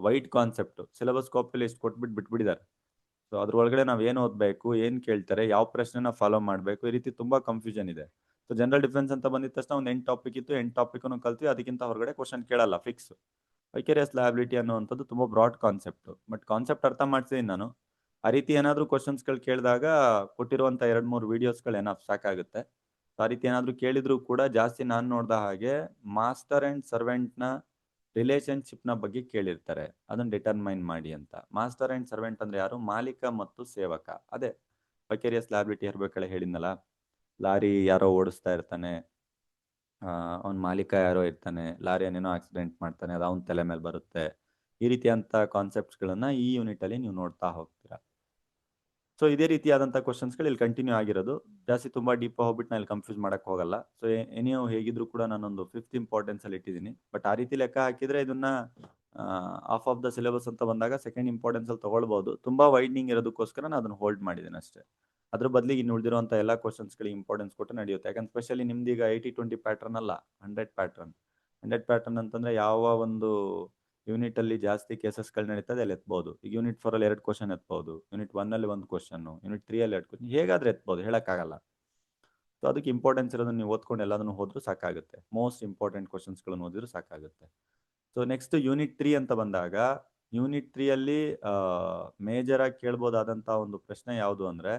A: ವೈಟ್ ಕಾನ್ಸೆಪ್ಟ್. ಸಿಲೆಬಸ್ ಕಾಪಿಲಿ ಇಷ್ಟು ಕೊಟ್ಬಿಟ್ಟು ಬಿಟ್ಬಿಟ್ಟಿದ್ದಾರೆ. ಸೊ ಅದ್ರ ಒಳಗಡೆ ನಾವ್ ಏನ್ ಓದ್ಬೇಕು, ಏನ್ ಕೇಳ್ತಾರೆ, ಯಾವ ಪ್ರಶ್ನೆನ ಫಾಲೋ ಮಾಡ್ಬೇಕು, ಈ ರೀತಿ ತುಂಬಾ ಕನ್ಫ್ಯೂಷನ್ ಇದೆ. ಸೊ ಜನರಲ್ ಡಿಫೆನ್ಸ್ ಅಂತ ಬಂದಿದ ತಕ್ಷಣ ಒಂದು 8 ಟಾಪಿಕ್ ಇತ್ತು, 8 ಟಾಪಿಕ್ ಕಲ್ತ್ವಿ, ಅದಕ್ಕಿಂತ ಹೊರಗಡೆ ಕ್ವಶನ್ ಕೇಳಲ್ಲ ಫಿಕ್ಸ್. ವೈಕೇರಿಯಸ್ ಲಯಬಿಲಿಟಿ ಅನ್ನುವಂಥದ್ದು ತುಂಬಾ ಬ್ರಾಡ್ ಕಾನ್ಸೆಪ್ಟ್, ಬಟ್ ಕಾನ್ಸೆಪ್ಟ್ ಅರ್ಥ ಮಾಡ್ಸಿದೀನಿ ನಾನು. ಆ ರೀತಿ ಏನಾದ್ರು ಕ್ವಶನ್ಸ್ ಗಳು ಕೇಳಿದಾಗ ಕೊಟ್ಟಿರುವಂತ 2-3 ವಿಡಿಯೋಸ್ಗಳು ಏನಾದ್ರು ಸಾಕಾಗುತ್ತೆ. ಆ ರೀತಿ ಏನಾದ್ರು ಕೇಳಿದ್ರು ಕೂಡ ಜಾಸ್ತಿ ನಾನು ನೋಡ್ದ ಹಾಗೆ ಮಾಸ್ಟರ್ ಅಂಡ್ ಸರ್ವೆಂಟ್ ನ ರಿಲೇಶನ್ಶಿಪ್ ನ ಬಗ್ಗೆ ಕೇಳಿರ್ತಾರೆ, ಅದನ್ನ ಡಿಟರ್ಮೈನ್ ಮಾಡಿ ಅಂತ. ಮಾಸ್ಟರ್ ಅಂಡ್ ಸರ್ವೆಂಟ್ ಅಂದ್ರೆ ಯಾರು? ಮಾಲೀಕ ಮತ್ತು ಸೇವಕ. ಅದೇ ವೈಕೇರಿಯಸ್ ಲ್ಯಾಬಿಲಿಟಿ ಇರ್ಬೇಕಲ್ಲ ಹೇಳಿದ್ನಲ್ಲ, ಲಾರಿ ಯಾರೋ ಓಡಿಸ್ತಾ ಇರ್ತಾನೆ, ಅವ್ನ ಮಾಲೀಕ ಯಾರೋ ಇರ್ತಾನೆ, ಲಾರಿಯನ್ನೇನೋ ಆಕ್ಸಿಡೆಂಟ್ ಮಾಡ್ತಾನೆ, ಅದು ಅವನ ತಲೆ ಮೇಲೆ ಬರುತ್ತೆ. ಈ ರೀತಿಯಂತ ಕಾನ್ಸೆಪ್ಟ್ಸ್ಗಳನ್ನ ಈ ಯೂನಿಟ್ ಅಲ್ಲಿ ನೀವು ನೋಡ್ತಾ ಹೋಗ್ತೀರಾ. ಸೊ ಇದೇ ರೀತಿಯಾದಂಥ ಕ್ವಶನ್ಸ್ಗಳು ಇಲ್ಲಿ ಕಂಟಿನ್ಯೂ ಆಗಿರೋದು. ಜಾಸ್ತಿ ತುಂಬಾ ಡೀಪ್ ಹೋಗ್ಬಿಟ್ಟು ನಾನು ಇಲ್ಲಿ ಕನ್ಫ್ಯೂಸ್ ಮಾಡಕ್ ಹೋಗಲ್ಲ. ಸೊ ಎನಿಯೋ ಹೇಗಿದ್ರು ಕೂಡ ನಾನೊಂದು 5th ಇಂಪಾರ್ಟೆನ್ಸ್ ಅಲ್ಲಿ ಇಟ್ಟಿದ್ದೀನಿ. ಬಟ್ ಆ ರೀತಿ ಲೆಕ್ಕ ಹಾಕಿದ್ರೆ ಇದನ್ನ ಆಫ್ ಆಫ್ ದ ಸಿಲೆಬಸ್ ಅಂತ ಬಂದಾಗ ಸೆಕೆಂಡ್ ಇಂಪಾರ್ಟೆನ್ಸ್ ಅಲ್ಲಿ ತಗೊಳ್ಬಹುದು. ತುಂಬಾ ವೈಡ್ನಿಂಗ್ ಇರೋದಕ್ಕೋಸ್ಕರ ನಾನು ಅದನ್ನ ಹೋಲ್ಡ್ ಮಾಡಿದ್ದೀನಿ ಅಷ್ಟೇ. ಅದ್ರ ಬದಲಿಗೆ ಇನ್ನು ಉಳಿದಿರುವಂಥ ಎಲ್ಲ ಕ್ವಶನ್ಸ್ಗಳಿಗೆ ಇಂಪಾರ್ಟೆನ್ಸ್ ಕೊಟ್ಟು ನಡೆಯುತ್ತೆ. ಯಾಕಂದ್ರೆ ಸ್ಪೆಷಲಿ ನಿಮ್ದೀಗ 80-20 ಪ್ಯಾಟರ್ನ್ ಅಲ್ಲ, 100 ಪ್ಯಾಟರ್ನ್. 100 ಪ್ಯಾಟರ್ನ್ ಅಂತಂದ್ರೆ ಯಾವ ಒಂದು ಯೂನಿಟ್ ಅಲ್ಲಿ ಜಾಸ್ತಿ ಕೇಸಸ್ಗಳು ನಡೀತದೆ ಅಲ್ಲಿ ಎತ್ಬಹುದು. ಈಗ ಯೂನಿಟ್ 4 ಅಲ್ಲಿ 2 ಕ್ವಶನ್ ಎತ್ಬಹುದು, ಯೂನಿಟ್ 1 ಅಲ್ಲಿ 1 ಕ್ವಶನ್, ಯೂನಿಟ್ 3 ಅಲ್ಲಿ 2 ಕ್ವಶನ್, ಹೇಗಾದ್ರೆ ಎತ್ಬಹುದು, ಹೇಳಕ್ಕಾಗಲ್ಲ. ಸೊ ಅದಕ್ಕೆ ಇಂಪಾರ್ಟೆನ್ಸ್ ಇರೋದನ್ನ ನೀವು ಓದ್ಕೊಂಡು ಎಲ್ಲದನ್ನು ಹೋದ್ರೂ ಸಾಕಾಗುತ್ತೆ. ಮೋಸ್ಟ್ ಇಂಪಾರ್ಟೆಂಟ್ ಕ್ವಶನ್ಸ್ಗಳನ್ನು ಓದಿದ್ರು ಸಾಕಾಗುತ್ತೆ. ಸೊ ನೆಕ್ಸ್ಟ್ ಯೂನಿಟ್ 3 ಅಂತ ಬಂದಾಗ, ಯೂನಿಟ್ 3 ಅಲ್ಲಿ ಮೇಜರ್ ಆಗಿ ಕೇಳ್ಬೋದಾದಂತ ಒಂದು ಪ್ರಶ್ನೆ ಯಾವುದು ಅಂದ್ರೆ,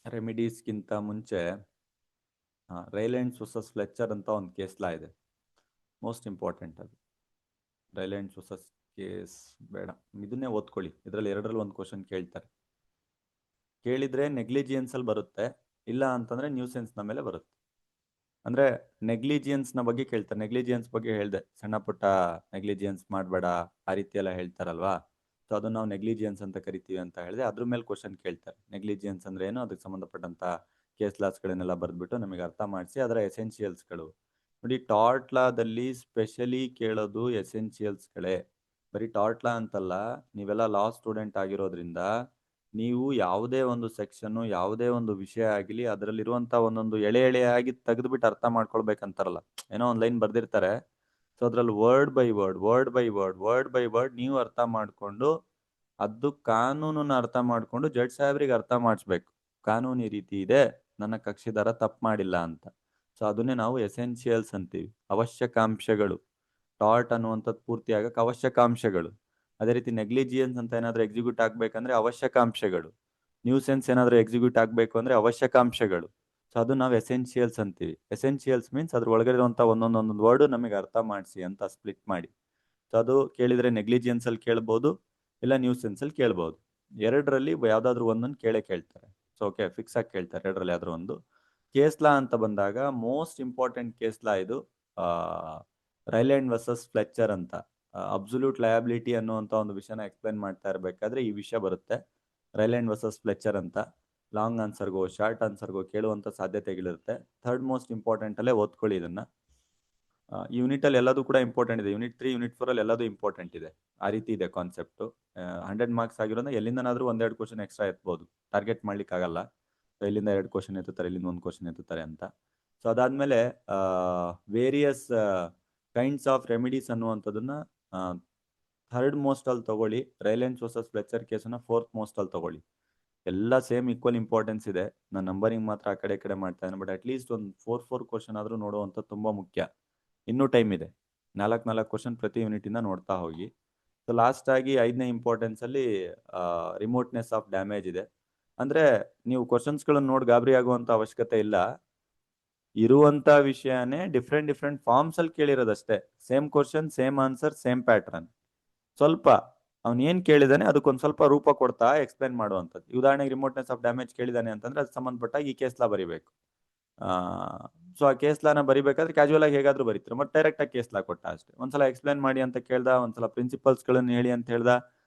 A: ರೆಮಿಡೀಸ್ಗಿಂತ ಮುಂಚೆ ರೈಲೆಂಡ್ಸ್ ವರ್ಸಸ್ ಫ್ಲೆಚರ್ ಅಂತ ಒಂದು ಕೇಸ್ ಲಾ ಇದೆ. ಮೋಸ್ಟ್ ಇಂಪಾರ್ಟೆಂಟ್ ಅದು. ರೈಲೆಂಡ್ಸ್ ವರ್ಸಸ್ ಕೇಸ್ ಬೇಡ, ಇದನ್ನೇ ಓದ್ಕೊಳ್ಳಿ. ಇದರಲ್ಲಿ 2ರಲ್ಲಿ 1 ಕ್ವಶನ್ ಕೇಳ್ತಾರೆ. ಕೇಳಿದ್ರೆ ನೆಗ್ಲಿಜಿಯನ್ಸ್ ಅಲ್ಲಿ ಬರುತ್ತೆ, ಇಲ್ಲ ಅಂತಂದ್ರೆ ನ್ಯೂಸೆನ್ಸ್ ನ ಮೇಲೆ ಬರುತ್ತೆ. ಅಂದ್ರೆ ನೆಗ್ಲಿಜಿಯನ್ಸ್ ನ ಬಗ್ಗೆ ಕೇಳ್ತಾರೆ. ನೆಗ್ಲಿಜಿಯನ್ಸ್ ಬಗ್ಗೆ ಹೇಳ್ದೆ, ಸಣ್ಣ ಪುಟ್ಟ ನೆಗ್ಲಿಜಿಯನ್ಸ್ ಮಾಡಬೇಡ ಆ ರೀತಿ ಎಲ್ಲ ಹೇಳ್ತಾರಲ್ವಾ. ಸೊ ಅದನ್ನ ನಾವು ನೆಗ್ಲಿಜಿಯನ್ಸ್ ಅಂತ ಕರಿತೀವಿ ಅಂತ ಹೇಳಿದೆ. ಅದ್ರ ಮೇಲೆ ಕ್ವಶನ್ ಕೇಳ್ತಾರೆ. ನೆಗ್ಲಿಜಿಯನ್ಸ್ ಅಂದ್ರೆ ಏನು, ಅದಕ್ಕೆ ಸಂಬಂಧಪಟ್ಟಂತ ಕೇಸ್ ಲಾಸ್ಗಳನ್ನೆಲ್ಲ ಬರೆದ್ಬಿಟ್ಟು ನಮಗೆ ಅರ್ಥ ಮಾಡಿಸಿ ಅದರ ಎಸೆನ್ಷಿಯಲ್ಸ್ಗಳು. ನೋಡಿ, ಟಾರ್ಟ್ ಲಾದಲ್ಲಿ ಸ್ಪೆಷಲಿ ಕೇಳೋದು ಎಸೆನ್ಷಿಯಲ್ಸ್ಗಳೇ. ಬರೀ ಟಾರ್ಟ್ ಲಾ ಅಂತಲ್ಲ, ನೀವೆಲ್ಲ ಲಾ ಸ್ಟೂಡೆಂಟ್ ಆಗಿರೋದ್ರಿಂದ ನೀವು ಯಾವುದೇ ಒಂದು ಸೆಕ್ಷನ್, ಯಾವುದೇ ಒಂದು ವಿಷಯ ಆಗಲಿ, ಅದರಲ್ಲಿರುವಂತ ಒಂದೊಂದು ಎಳೆ ಎಳೆಯಾಗಿ ತೆಗೆದುಬಿಟ್ಟು ಅರ್ಥ ಮಾಡ್ಕೊಳ್ಬೇಕಂತಾರಲ್ಲ. ಏನೋ ಒಂದು ಲೈನ್ ಬರ್ದಿರ್ತಾರೆ, ಸೊ ಅದ್ರಲ್ಲಿ word by word, word by word, word by word ನೀವು ಅರ್ಥ ಮಾಡ್ಕೊಂಡು, ಅದು ಕಾನೂನನ್ನ ಅರ್ಥ ಮಾಡ್ಕೊಂಡು ಜಡ್ಜ್ ಸಾಹೇಬ್ರಿಗೆ ಅರ್ಥ ಮಾಡಿಸ್ಬೇಕು. ಕಾನೂನು ಈ ರೀತಿ ಇದೆ, ನನ್ನ ಕಕ್ಷಿದಾರ ತಪ್ಪು ಮಾಡಿಲ್ಲ ಅಂತ. ಸೊ ಅದನ್ನೇ ನಾವು ಎಸೆನ್ಷಿಯಲ್ಸ್ ಅಂತೀವಿ, ಅವಶ್ಯಕಾಂಶಗಳು. ಟಾರ್ಟ್ ಅನ್ನುವಂಥದ್ದು ಪೂರ್ತಿ ಆಗಕ್ಕೆ ಅವಶ್ಯಕಾಂಶಗಳು. ಅದೇ ರೀತಿ ನೆಗ್ಲಿಜಿಯನ್ಸ್ ಅಂತ ಏನಾದರೂ ಎಕ್ಸಿಕ್ಯೂಟ್ ಆಗ್ಬೇಕಂದ್ರೆ ಅವಶ್ಯಕಾಂಶಗಳು. ನ್ಯೂಸೆನ್ಸ್ ಏನಾದರೂ ಎಕ್ಸಿಕ್ಯೂಟ್ ಆಗಬೇಕು ಅಂದ್ರೆ ಅವಶ್ಯಕಾಂಶಗಳು. ಸೊ ಅದು ನಾವು ಎಸೆನ್ಷಿಯಲ್ಸ್ ಅಂತೀವಿ. ಎಸೆನ್ಷಿಯಲ್ಸ್ ಮೀನ್ಸ್ ಅದ್ರ ಒಳಗಡೆ ಇರುವಂಥ ಒಂದೊಂದೊಂದು ವರ್ಡ್ ನಮಗೆ ಅರ್ಥ ಮಾಡಿಸಿ ಅಂತ ಸ್ಪ್ಲಿಟ್ ಮಾಡಿ. ಸೊ ಅದು ಕೇಳಿದ್ರೆ ನೆಗ್ಲಿಜಿಯನ್ಸ್ ಅಲ್ಲಿ ಕೇಳ್ಬೋದು, ಇಲ್ಲ ನ್ಯೂಸೆನ್ಸ್ ಅಲ್ಲಿ ಕೇಳ್ಬೋದು. 2ರಲ್ಲಿ ಯಾವ್ದಾದ್ರು ಒಂದನ್ನು ಕೇಳ್ತಾರೆ. ಸೊ ಓಕೆ, ಫಿಕ್ಸ್ ಆಗಿ ಕೇಳ್ತಾರೆ 2ರಲ್ಲಿ ಯಾವ್ದಾದ್ರು ಒಂದು. ಕೇಸ್ ಲಾ ಅಂತ ಬಂದಾಗ ಮೋಸ್ಟ್ ಇಂಪಾರ್ಟೆಂಟ್ ಕೇಸ್ ಲಾ ಇದು ರೈಲ್ಯಾಂಡ್ ವರ್ಸಸ್ ಫ್ಲೆಚರ್ ಅಂತ. ಅಬ್ಸಲ್ಯೂಟ್ ಲಯಬಿಲಿಟಿ ಅನ್ನುವಂಥ ಒಂದು ವಿಷಯನ ಎಕ್ಸ್ಪ್ಲೈನ್ ಮಾಡ್ತಾ ಇರಬೇಕಾದ್ರೆ ಈ ವಿಷಯ ಬರುತ್ತೆ, ರೈಲ್ಯಾಂಡ್ ವರ್ಸಸ್ ಫ್ಲೆಚರ್ ಅಂತ. ಲಾಂಗ್ ಆನ್ಸರ್ಗೋ ಶಾರ್ಟ್ ಆನ್ಸರ್ಗೋ ಕೇಳುವಂಥ ಸಾಧ್ಯತೆಗಳಿರುತ್ತೆ. 3rd ಮೋಸ್ಟ್ ಇಂಪಾರ್ಟೆಂಟ್ ಅಲ್ಲೇ ಓದ್ಕೊಳ್ಳಿ ಇದನ್ನ. ಯೂನಿಟ್ ಅಲ್ಲಿ ಎಲ್ಲದೂ ಕೂಡ ಇಂಪಾರ್ಟೆಂಟ್ ಇದೆ. ಯೂನಿಟ್ 3, ಯೂನಿಟ್ 4 ಅಲ್ಲಿ ಎಲ್ಲದೂ ಇಂಪಾರ್ಟೆಂಟ್ ಇದೆ. ಆ ರೀತಿ ಇದೆ ಕಾನ್ಸೆಪ್ಟ್. 100 ಮಾರ್ಕ್ಸ್ ಆಗಿರೋದ್ರೆ ಎಲ್ಲಿಂದನಾದ್ರೂ 1-2 ಕ್ವಶನ್ ಎಕ್ಸ್ಟ್ರಾ ಎತ್ಬೋದು, ಟಾರ್ಗೆಟ್ ಮಾಡ್ಲಿಕ್ಕೆ ಆಗಲ್ಲ. ಇಲ್ಲಿಂದ 2 ಕ್ವಶನ್ ಎತ್ತುತ್ತಾರೆ, ಇಲ್ಲಿಂದ 1 ಕ್ವಶನ್ ಎತ್ತುತ್ತಾರೆ ಅಂತ. ಸೊ ಅದಾದ್ಮೇಲೆ ವೇರಿಯಸ್ ಕೈಂಡ್ಸ್ ಆಫ್ ರೆಮಿಡೀಸ್ ಅನ್ನುವಂಥದ್ದನ್ನ 3rd ಮೋಸ್ಟ್ ಅಲ್ಲಿ ತಗೊಳ್ಳಿ. ರೈಲೆಂಡ್ಸ್ ವರ್ಸಸ್ ಫ್ಲೆಚರ್ ಕೇಸನ್ನ 4th ಮೋಸ್ಟ್ ಅಲ್ಲಿ ತಗೊಳ್ಳಿ. ಎಲ್ಲ ಸೇಮ್ ಈಕ್ವಲ್ ಇಂಪಾರ್ಟೆನ್ಸ್ ಇದೆ. ನಾನು ನಂಬರಿಂಗ್ ಮಾತ್ರ ಆ ಕಡೆ ಮಾಡ್ತಾ ಇದ್ದೇನೆ. ಬಟ್ ಅಟ್ಲೀಸ್ಟ್ ಒಂದು 4 ಕ್ವಶನ್ ಆದ್ರೂ ನೋಡುವಂತ ತುಂಬಾ ಮುಖ್ಯ. ಇನ್ನೂ ಟೈಮ್ ಇದೆ. 4 ಕ್ವಶನ್ ಪ್ರತಿ ಯೂನಿಟ್ ಇಂದ ನೋಡ್ತಾ ಹೋಗಿ. ಸೊ ಲಾಸ್ಟ್ ಆಗಿ 5ನೇ ಇಂಪಾರ್ಟೆನ್ಸ್ ಅಲ್ಲಿ ರಿಮೋಟ್ನೆಸ್ ಆಫ್ ಡ್ಯಾಮೇಜ್ ಇದೆ. ಅಂದ್ರೆ ನೀವು ಕ್ವಶನ್ಸ್ಗಳನ್ನು ನೋಡಿ ಗಾಬರಿ ಆಗುವಂತ ಅವಶ್ಯಕತೆ ಇಲ್ಲ. ಇರುವಂತ ವಿಷಯನೇ ಡಿಫ್ರೆಂಟ್ ಫಾರ್ಮ್ಸ್ ಅಲ್ಲಿ ಕೇಳಿರೋದಷ್ಟೇ. Same question, same answer, same pattern. ಸ್ವಲ್ಪ ಅವ್ನು ಏನ್ ಕೇಳಿದಾನೆ ಅದಕ್ಕೊಂದು ಸ್ವಲ್ಪ ರೂಪ ಕೊಡ್ತಾ ಎಕ್ಸ್ಪ್ಲೈನ್ ಮಾಡುವಂಥದ್ದು. ಉದಾಹರಣೆಗೆ ರಿಮೋಟ್ನೆಸ್ ಆಫ್ ಡ್ಯಾಮೇಜ್ ಕೇಳಿದಾನೆ ಅಂತಂದ್ರೆ ಅದು ಸಂಬಂಧಪಟ್ಟಾಗ ಈ ಕೇಸ್ ಲಾ ಬರಿಬೇಕು. ಸೊ ಆ ಕೇಸ್ ಲಾನ ಬರಿಬೇಕಾದ್ರೆ ಕ್ಯಾಶುವಲ್ ಆಗಿ ಹೇಗಾದ್ರೂ ಬರೀತಾರೆ, ಮತ್ತೆ ಡೈರೆಕ್ಟ್ ಆಗಿ ಕೇಸ್ ಲಾ ಕೊಟ್ಟ ಅಷ್ಟೇ. ಒಂದ್ಸಲ ಎಕ್ಸ್ಪ್ಲೈನ್ ಮಾಡಿ ಅಂತ ಕೇಳ್ದ, ಒಂದ್ಸಲ ಪ್ರಿನ್ಸಿಪಲ್ಸ್ ಗಳನ್ನು ಹೇಳಿ ಅಂತ ಹೇಳ್ದ,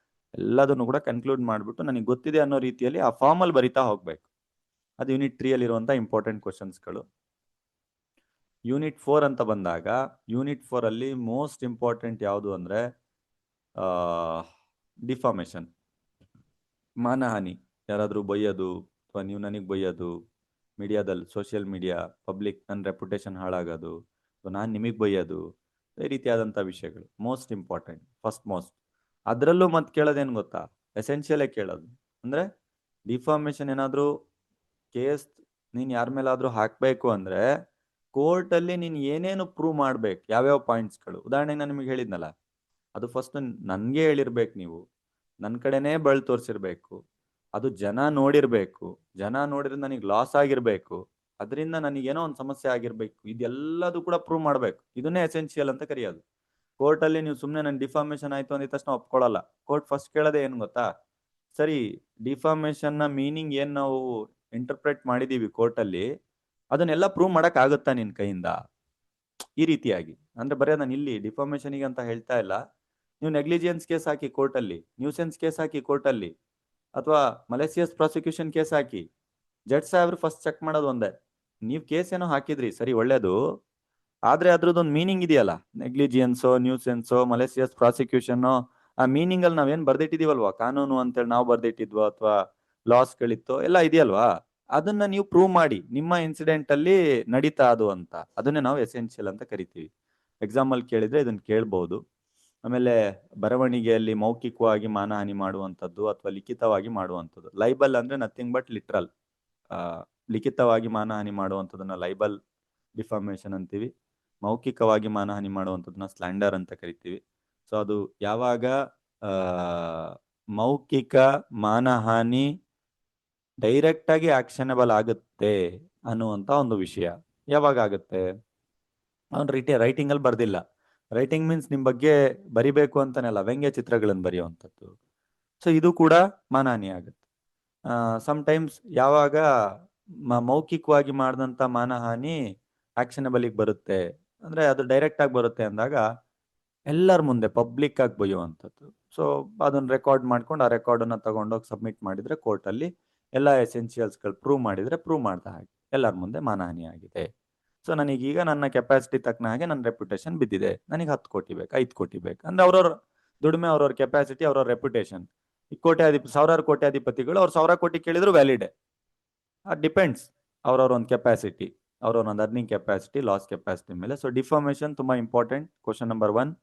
A: ಎಲ್ಲದನ್ನು ಕೂಡ ಕನ್ಕ್ಲೂಡ್ ಮಾಡ್ಬಿಟ್ಟು ನನಗೆ ಗೊತ್ತಿದೆ ಅನ್ನೋ ರೀತಿಯಲ್ಲಿ ಆ ಫಾರ್ಮ್ ಅಲ್ಲಿ ಬರಿತಾ ಹೋಗ್ಬೇಕು. ಅದು ಯೂನಿಟ್ 3 ಅಲ್ಲಿ ಇರುವಂತ ಇಂಪಾರ್ಟೆಂಟ್ ಕ್ವಶನ್ಸ್ಗಳು. ಯೂನಿಟ್ 4 ಅಂತ ಬಂದಾಗ, ಯೂನಿಟ್ 4 ಅಲ್ಲಿ ಮೋಸ್ಟ್ ಇಂಪಾರ್ಟೆಂಟ್ ಯಾವುದು ಅಂದ್ರೆ ಡಿಫಾಮೇಶನ್, ಮಾನಹಾನಿ. ಯಾರಾದ್ರೂ ಬೈಯೋದು ಅಥವಾ ನೀವು ನನಗೆ ಬೈಯೋದು, ಮೀಡಿಯಾದಲ್ಲಿ, ಸೋಷಿಯಲ್ ಮೀಡಿಯಾ, ಪಬ್ಲಿಕ್ ನನ್ನ ರೆಪ್ಯುಟೇಷನ್ ಹಾಳಾಗೋದು, ನಾನು ನಿಮಗೆ ಬೈಯೋದು, ಈ ರೀತಿಯಾದಂಥ ವಿಷಯಗಳು ಮೋಸ್ಟ್ ಇಂಪಾರ್ಟೆಂಟ್, ಫಸ್ಟ್ ಮೋಸ್ಟ್. ಅದರಲ್ಲೂ ಮತ್ತೆ ಕೇಳೋದೇನು ಗೊತ್ತಾ, ಎಸೆನ್ಷಿಯಲೇ ಕೇಳೋದು. ಅಂದ್ರೆ ಡಿಫಾಮೇಶನ್ ಏನಾದರೂ ಕೇಸ್ ನೀನು ಯಾರ ಮೇಲಾದ್ರೂ ಹಾಕಬೇಕು ಅಂದ್ರೆ ಕೋರ್ಟಲ್ಲಿ ನೀನು ಏನೇನು ಪ್ರೂವ್ ಮಾಡ್ಬೇಕು, ಯಾವ್ಯಾವ ಪಾಯಿಂಟ್ಸ್ಗಳು. ಉದಾಹರಣೆಗೆ ನಾನು ನಿಮಗೆ ಹೇಳಿದ್ನಲ್ಲ, ಅದು ಫಸ್ಟ್ ನನಗೆ ಹೇಳಿರ್ಬೇಕು, ನೀವು ನನ್ನ ಕಡೆನೇ ಬಳ್ಳು ತೋರಿಸಿರ್ಬೇಕು, ಅದು ಜನ ನೋಡಿರ್ಬೇಕು, ಜನ ನೋಡಿದ್ರೆ ನನಗೆ ಲಾಸ್ ಆಗಿರ್ಬೇಕು. ಅದರಿಂದ ನನಗೇನೋ ಒಂದು ಸಮಸ್ಯೆ ಆಗಿರ್ಬೇಕು, ಇದೆಲ್ಲದೂ ಕೂಡ ಪ್ರೂವ್ ಮಾಡ್ಬೇಕು. ಇದನ್ನೇ ಎಸೆನ್ಷಿಯಲ್ ಅಂತ ಕರೆಯೋದು. ಕೋರ್ಟಲ್ಲಿ ನೀವು ಸುಮ್ಮನೆ ನನ್ನ ಡಿಫಾರ್ಮೇಶನ್ ಆಯ್ತು ಅಂದಿದ ತಕ್ಷಣ ಒಪ್ಕೊಳ್ಳಲ್ಲ. ಕೋರ್ಟ್ ಫಸ್ಟ್ ಕೇಳೋದೇ ಏನು ಗೊತ್ತಾ, ಸರಿ ಡಿಫಾರ್ಮೇಶನ್ ನ ಮೀನಿಂಗ್ ಏನ್ ನಾವು ಇಂಟರ್ಪ್ರೆಟ್ ಮಾಡಿದೀವಿ ಕೋರ್ಟಲ್ಲಿ, ಅದನ್ನೆಲ್ಲ ಪ್ರೂವ್ ಮಾಡಕ್ ಆಗುತ್ತಾ ನಿನ್ ಕೈಯಿಂದ, ಈ ರೀತಿಯಾಗಿ. ಅಂದ್ರೆ ಬರೀ ನಾನು ಇಲ್ಲಿ ಡಿಫಾರ್ಮೇಶನ್ಗೆ ಅಂತ ಹೇಳ್ತಾ ಇಲ್ಲ, ನೀವು ನೆಗ್ಲಿಜಿಯನ್ಸ್ ಕೇಸ್ ಹಾಕಿ ಕೋರ್ಟಲ್ಲಿ, ನ್ಯೂಸೆನ್ಸ್ ಕೇಸ್ ಹಾಕಿ ಕೋರ್ಟಲ್ಲಿ, ಅಥವಾ ಮಲೇಸಿಯಸ್ ಪ್ರಾಸಿಕ್ಯೂಷನ್ ಕೇಸ್ ಹಾಕಿ, ಜಡ್ಜ್ ಸಾಹೇಬ್ರು ಫಸ್ಟ್ ಚೆಕ್ ಮಾಡೋದು ಒಂದೇ, ನೀವು ಕೇಸ್ ಏನೋ ಹಾಕಿದ್ರಿ ಸರಿ ಒಳ್ಳೇದು, ಆದ್ರೆ ಅದ್ರದ್ದೊಂದು ಮೀನಿಂಗ್ ಇದೆಯಲ್ಲ, ನೆಗ್ಲಿಜಿಯನ್ಸೋ ನ್ಯೂಸೆನ್ಸೋ ಮಲೇಸಿಯಸ್ ಪ್ರಾಸಿಕ್ಯೂಷನ್, ಆ ಮೀನಿಂಗ್ ಅಲ್ಲಿ ನಾವೇನ್ ಬರ್ದಿಟ್ಟಿದೀವಲ್ವಾ, ಕಾನೂನು ಅಂತೇಳಿ ನಾವು ಬರ್ದಿಟ್ಟಿದ್ವೋ ಅಥವಾ ಲಾಸ್ಗಳಿತ್ತೋ ಎಲ್ಲ ಇದೆಯಲ್ವಾ, ಅದನ್ನ ನೀವು ಪ್ರೂವ್ ಮಾಡಿ ನಿಮ್ಮ ಇನ್ಸಿಡೆಂಟ್ ಅಲ್ಲಿ ನಡೀತಾ ಅದು ಅಂತ, ಅದನ್ನೇ ನಾವು ಎಸೆನ್ಷಿಯಲ್ ಅಂತ ಕರಿತೀವಿ. ಎಕ್ಸಾಮ್ ಅಲ್ಲಿ ಕೇಳಿದ್ರೆ ಇದನ್ನ ಕೇಳ್ಬಹುದು. ಆಮೇಲೆ ಬರವಣಿಗೆಯಲ್ಲಿ ಮೌಖಿಕವಾಗಿ ಮಾನಹಾನಿ ಮಾಡುವಂಥದ್ದು ಅಥವಾ ಲಿಖಿತವಾಗಿ ಮಾಡುವಂಥದ್ದು. ಲೈಬಲ್ ಅಂದ್ರೆ ನಥಿಂಗ್ ಬಟ್ ಲಿಟ್ರಲ್. ಲಿಖಿತವಾಗಿ ಮಾನಹಾನಿ ಮಾಡುವಂಥದ್ದನ್ನ ಲೈಬಲ್ ಡಿಫಾರ್ಮೇಶನ್ ಅಂತೀವಿ. ಮೌಖಿಕವಾಗಿ ಮಾನಹಾನಿ ಮಾಡುವಂಥದ್ದನ್ನ ಸ್ಲ್ಯಾಂಡರ್ ಅಂತ ಕರಿತೀವಿ. ಸೊ ಅದು ಯಾವಾಗ ಮೌಖಿಕ ಮಾನಹಾನಿ ಡೈರೆಕ್ಟ್ ಆಗಿ ಆಕ್ಷನಬಲ್ ಆಗುತ್ತೆ ಅನ್ನುವಂತ ಒಂದು ವಿಷಯ ಯಾವಾಗ ಆಗುತ್ತೆ, ಅವ್ನು ರೈಟಿಂಗ್ ಅಲ್ಲಿ ಬರ್ದಿಲ್ಲ. ರೈಟಿಂಗ್ ಮೀನ್ಸ್ ನಿಮ್ ಬಗ್ಗೆ ಬರಿಬೇಕು ಅಂತಾನೆಲ್ಲ, ವ್ಯಂಗ್ಯ ಚಿತ್ರಗಳನ್ನು ಬರೆಯುವಂಥದ್ದು. ಸೊ ಇದು ಕೂಡ ಮಾನಹಾನಿ ಆಗುತ್ತೆ. ಸಮ್ಟೈಮ್ಸ್ ಯಾವಾಗ ಮೌಖಿಕವಾಗಿ ಮಾಡಿದಂಥ ಮಾನಹಾನಿ ಆಕ್ಷನಬಲಿಗೆ ಬರುತ್ತೆ, ಅಂದ್ರೆ ಅದು ಡೈರೆಕ್ಟ್ ಆಗಿ ಬರುತ್ತೆ ಅಂದಾಗ ಎಲ್ಲರ ಮುಂದೆ ಪಬ್ಲಿಕ್ ಆಗಿ ಬೈಯುವಂಥದ್ದು. ಸೊ ಅದನ್ನ ರೆಕಾರ್ಡ್ ಮಾಡ್ಕೊಂಡು ಆ ರೆಕಾರ್ಡನ್ನು ತಗೊಂಡೋಗಿ ಸಬ್ಮಿಟ್ ಮಾಡಿದ್ರೆ ಕೋರ್ಟಲ್ಲಿ ಎಲ್ಲ ಎಸೆನ್ಷಿಯಲ್ಸ್ಗಳು ಪ್ರೂವ್ ಮಾಡಿದ್ರೆ, ಪ್ರೂವ್ ಮಾಡ್ದ ಹಾಗೆ ಎಲ್ಲರ ಮುಂದೆ ಮಾನಹಾನಿ ಆಗಿದೆ. ಸೊ ನನಗೀಗ ನನ್ನ ಕೆಪಾಸಿಟಿ ತಕ್ಕನ ಹಾಗೆ ನನ್ನ ರೆಪ್ಯುಟೇಷನ್ ಬಿದ್ದಿದೆ, ನನಗೆ 10 ಕೋಟಿ ಬೇಕು, 5 ಕೋಟಿ ಬೇಕು ಅಂದ್ರೆ ಅವ್ರವ್ರ ದುಡಿಮೆ, ಅವ್ರವ್ರ ಕೆಪಾಸಿಟಿ, ಅವ್ರವ್ರ ರೆಪ್ಯುಟೇಷನ್. ಈ ಸಾವಿರಾರು ಕೋಟ್ಯಾಧಿಪತಿಗಳು ಅವ್ರು 1000 ಕೋಟಿ ಕೇಳಿದ್ರು ವ್ಯಾಲಿಡೆ. ಡಿಪೆಂಡ್ಸ್ ಅವ್ರವ್ರ ಒಂದು ಕೆಪಾಸಿಟಿ, ಅವ್ರವ್ರ ಒಂದು ಅರ್ನಿಂಗ್ ಕೆಪಾಸಿಟಿ, ಲಾಸ್ ಕೆಪಾಸಿಟಿ ಮೇಲೆ. ಸೊ ಡಿಫಾರ್ಮೇಶನ್ ತುಂಬಾ important, question number 1.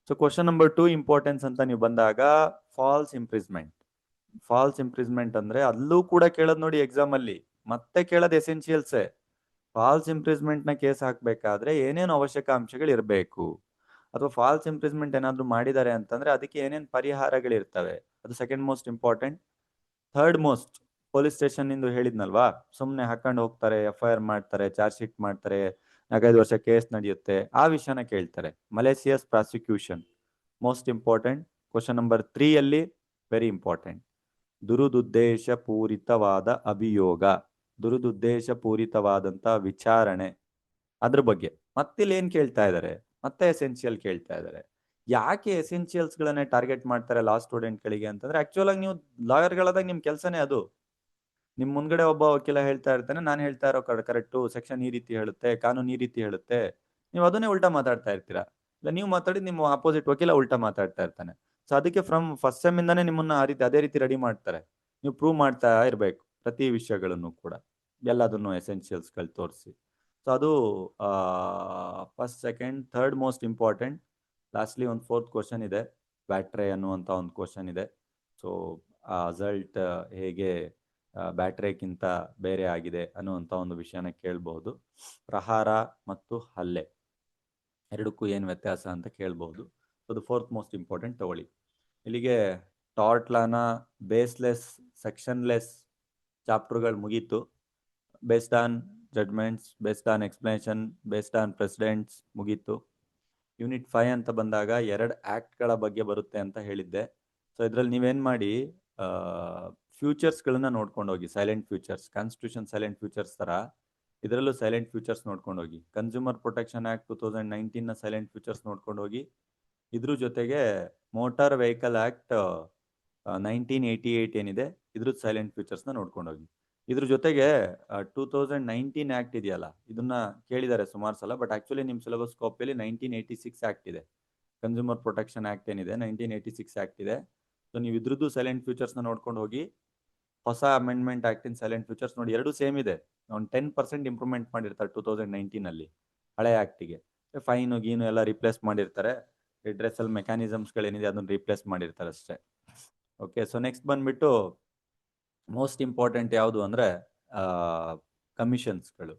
A: So question number 2 importance ಅಂತ ನೀವು ಬಂದಾಗ, ಫಾಲ್ಸ್ ಇಂಪ್ರಿಸ್ಮೆಂಟ್. ಫಾಲ್ಸ್ ಇಂಪ್ರಿಸ್ಮೆಂಟ್ ಅಂದ್ರೆ ಅಲ್ಲೂ ಕೂಡ ಕೇಳೋದು ನೋಡಿ ಎಕ್ಸಾಮ್ ಅಲ್ಲಿ, ಮತ್ತೆ ಕೇಳೋದು ಎಸೆನ್ಷಿಯಲ್ಸ್. ಫಾಲ್ಸ್ ಇಂಪ್ರಿಸ್ಮೆಂಟ್ ನ ಕೇಸ್ ಹಾಕ್ಬೇಕಾದ್ರೆ ಏನೇನು ಅವಶ್ಯಕ ಅಂಶಗಳು ಇರಬೇಕು, ಅಥವಾ ಫಾಲ್ಸ್ ಇಂಪ್ರಿಸ್ಮೆಂಟ್ ಏನಾದ್ರು ಮಾಡಿದ್ದಾರೆ ಅಂತಂದ್ರೆ ಅದಕ್ಕೆ ಏನೇನು ಪರಿಹಾರಗಳಿರ್ತವೆ, ಅದು second most important. Third most, police station ಇಂದ ಹೇಳಿದ್ನಲ್ವಾ, ಸುಮ್ಮನೆ ಹಾಕೊಂಡು ಹೋಗ್ತಾರೆ, FIR ಮಾಡ್ತಾರೆ, ಚಾರ್ಜ್ ಶೀಟ್ ಮಾಡ್ತಾರೆ, 4-5 ವರ್ಷ ಕೇಸ್ ನಡೆಯುತ್ತೆ, ಆ ವಿಷಯನ ಕೇಳ್ತಾರೆ. Malicious prosecution most important. Question number 3 ಅಲ್ಲಿ ವೆರಿ ಇಂಪಾರ್ಟೆಂಟ್, ದುರುದುದ್ದೇಶ ಪೂರಿತವಾದ ಅಭಿಯೋಗ, ದುರುದುದ್ದೇಶ ಪೂರಿತವಾದಂತ ವಿಚಾರಣೆ, ಅದ್ರ ಬಗ್ಗೆ ಮತ್ತಿಲ್ಲಿ ಏನ್ ಕೇಳ್ತಾ ಇದ್ದಾರೆ, ಮತ್ತೆ ಎಸೆನ್ಷಿಯಲ್ ಕೇಳ್ತಾ ಇದ್ದಾರೆ. ಯಾಕೆ ಎಸೆನ್ಷಿಯಲ್ಸ್ ಗಳನ್ನೇ ಟಾರ್ಗೆಟ್ ಮಾಡ್ತಾರೆ ಲಾ ಸ್ಟೂಡೆಂಟ್ ಗಳಿಗೆ ಅಂತಂದ್ರೆ, ಆಕ್ಚುಲ್ ಆಗಿ ನೀವು ಲಾಯರ್ ಗಳಾದಾಗ ನಿಮ್ ಕೆಲಸನೇ ಅದು. ನಿಮ್ ಮುಂದ್ಗಡೆ ಒಬ್ಬ ವಕೀಲ ಹೇಳ್ತಾ ಇರ್ತಾನೆ, ನಾನು ಹೇಳ್ತಾ ಇರೋ ಕರೆಕ್ಟು, ಸೆಕ್ಷನ್ ಈ ರೀತಿ ಹೇಳುತ್ತೆ, ಕಾನೂನು ಈ ರೀತಿ ಹೇಳುತ್ತೆ, ನೀವು ಅದನ್ನೇ ಉಲ್ಟಾ ಮಾತಾಡ್ತಾ ಇರ್ತೀರಾ. ಇಲ್ಲ ನೀವು ಮಾತಾಡಿ ನಿಮ್ಮ ಅಪೋಸಿಟ್ ವಕೀಲ ಉಲ್ಟಾ ಮಾತಾಡ್ತಾ ಇರ್ತಾನೆ. ಸೊ ಅದಕ್ಕೆ ಫ್ರಮ್ ಫಸ್ಟ್ ಸೆಮ್ ಇಂದಾನೆ ನಿಮ್ಮನ್ನ ಆ ರೀತಿ ಅದೇ ರೀತಿ ರೆಡಿ ಮಾಡ್ತಾರೆ. ನೀವು ಪ್ರೂವ್ ಮಾಡ್ತಾ ಇರ್ಬೇಕು ಪ್ರತಿ ವಿಷಯಗಳನ್ನು ಕೂಡ, ಎಲ್ಲದನ್ನು ಎಸೆನ್ಷಿಯಲ್ಸ್ ಗಳು ತೋರಿಸಿ. ಸೊ ಅದು first, second, third most important. Lastly ಒಂದು 4th ಕ್ವಶನ್ ಇದೆ, ಬ್ಯಾಟ್ರೆ ಅನ್ನುವಂತ ಒಂದು ಕ್ವಶನ್ ಇದೆ. ಸೊ ಆ ಅಸಲ್ಟ್ ಹೇಗೆ ಬ್ಯಾಟ್ರೇಕ್ಕಿಂತ ಬೇರೆ ಆಗಿದೆ ಅನ್ನುವಂತ ಒಂದು ವಿಷಯನ ಕೇಳಬಹುದು. ಪ್ರಹಾರ ಮತ್ತು ಹಲ್ಲೆ ಎರಡಕ್ಕೂ ಏನು ವ್ಯತ್ಯಾಸ ಅಂತ ಕೇಳಬಹುದು. ಅದು 4th ಮೋಸ್ಟ್ ಇಂಪಾರ್ಟೆಂಟ್ ತಗೊಳ್ಳಿ. ಇಲ್ಲಿಗೆ ಟಾರ್ಟ್ ಲಾನ ಬೇಸ್ಲೆಸ್, ಸೆಕ್ಷನ್ಲೆಸ್ ಚಾಪ್ಟರ್ಗಳು ಮುಗೀತು. Based on judgments, based on explanation, based on precedents ಮುಗೀತು. ಯೂನಿಟ್ 5 ಅಂತ ಬಂದಾಗ 2 ಆಕ್ಟ್ಗಳ ಬಗ್ಗೆ ಬರುತ್ತೆ ಅಂತ ಹೇಳಿದ್ದೆ. ಸೊ ಇದ್ರಲ್ಲಿ ನೀವೇನ್ ಮಾಡಿ, ಫ್ಯೂಚರ್ಸ್ಗಳನ್ನ ನೋಡ್ಕೊಂಡು ಹೋಗಿ, salient features, constitution salient features ತರ ಇದರಲ್ಲೂ ಸೈಲೆಂಟ್ ಫ್ಯೂಚರ್ಸ್ ನೋಡ್ಕೊಂಡು ಹೋಗಿ. ಕನ್ಸ್ಯೂಮರ್ ಪ್ರೊಟೆಕ್ಷನ್ ಆಕ್ಟ್ 2019 ನ ಸೈಲೆಂಟ್ ಫ್ಯೂಚರ್ಸ್ ನೋಡ್ಕೊಂಡು ಹೋಗಿ. ಇದ್ರ ಜೊತೆಗೆ ಮೋಟಾರ್ ವೆಹಿಕಲ್ ಆಕ್ಟ್ 1988 ಏನಿದೆ, ಇದ್ರದ್ದು ಸೈಲೆಂಟ್ ಫ್ಯೂಚರ್ಸ್ ನ ನೋಡ್ಕೊಂಡು ಹೋಗಿ. ಇದ್ರ ಜೊತೆಗೆ 2019 ಆಕ್ಟ್ ಇದೆಯಲ್ಲ, ಇದನ್ನ ಕೇಳಿದ್ದಾರೆ ಸುಮಾರು ಸಲ, ಬಟ್ ಆಕ್ಚುಲಿ ನಿಮ್ ಸಿಲೆಬಸ್ ಕಾಪಿಯಲ್ಲಿ 1986 ಆಕ್ಟ್ ಇದೆ. ಕನ್ಸ್ಯೂಮರ್ ಪ್ರೊಟೆಕ್ಷನ್ ಆಕ್ಟ್ ಏನಿದೆ 1986 ಆಕ್ಟ್ ಇದೆ. ಸೊ ನೀವು ಇದ್ರದ್ದು ಸೈಲೆಂಟ್ ಫ್ಯೂಚರ್ಸ್ ನ ನೋಡ್ಕೊಂಡು ಹೋಗಿ. ಹೊಸ amendment act in salient features ನೋಡಿ, ಎರಡು ಸೇಮ್ ಇದೆ. ಒಂದು 10% ಇಂಪ್ರೂವ್ಮೆಂಟ್ ಮಾಡಿರ್ತಾರೆ 2019 ಅಲ್ಲಿ ಹಳೆ ಆಕ್ಟಿಗೆ. ಫೈನು ಗೀನು ಎಲ್ಲ ರಿಪ್ಲೇಸ್ ಮಾಡಿರ್ತಾರೆ, ರಿಡ್ರೆಸಲ್ ಮೆಕ್ಯಾನಿಸಮ್ಸ್ಗಳೇನಿದೆ ಅದನ್ನ ರಿಪ್ಲೇಸ್ ಮಾಡಿರ್ತಾರೆ ಅಷ್ಟೇ. ಓಕೆ, ಸೊ ನೆಕ್ಸ್ಟ್ ಬಂದ್ಬಿಟ್ಟು ಮೋಸ್ಟ್ ಇಂಪಾರ್ಟೆಂಟ್ ಯಾವುದು ಅಂದ್ರೆ ಕಮಿಷನ್ಸ್ಗಳು.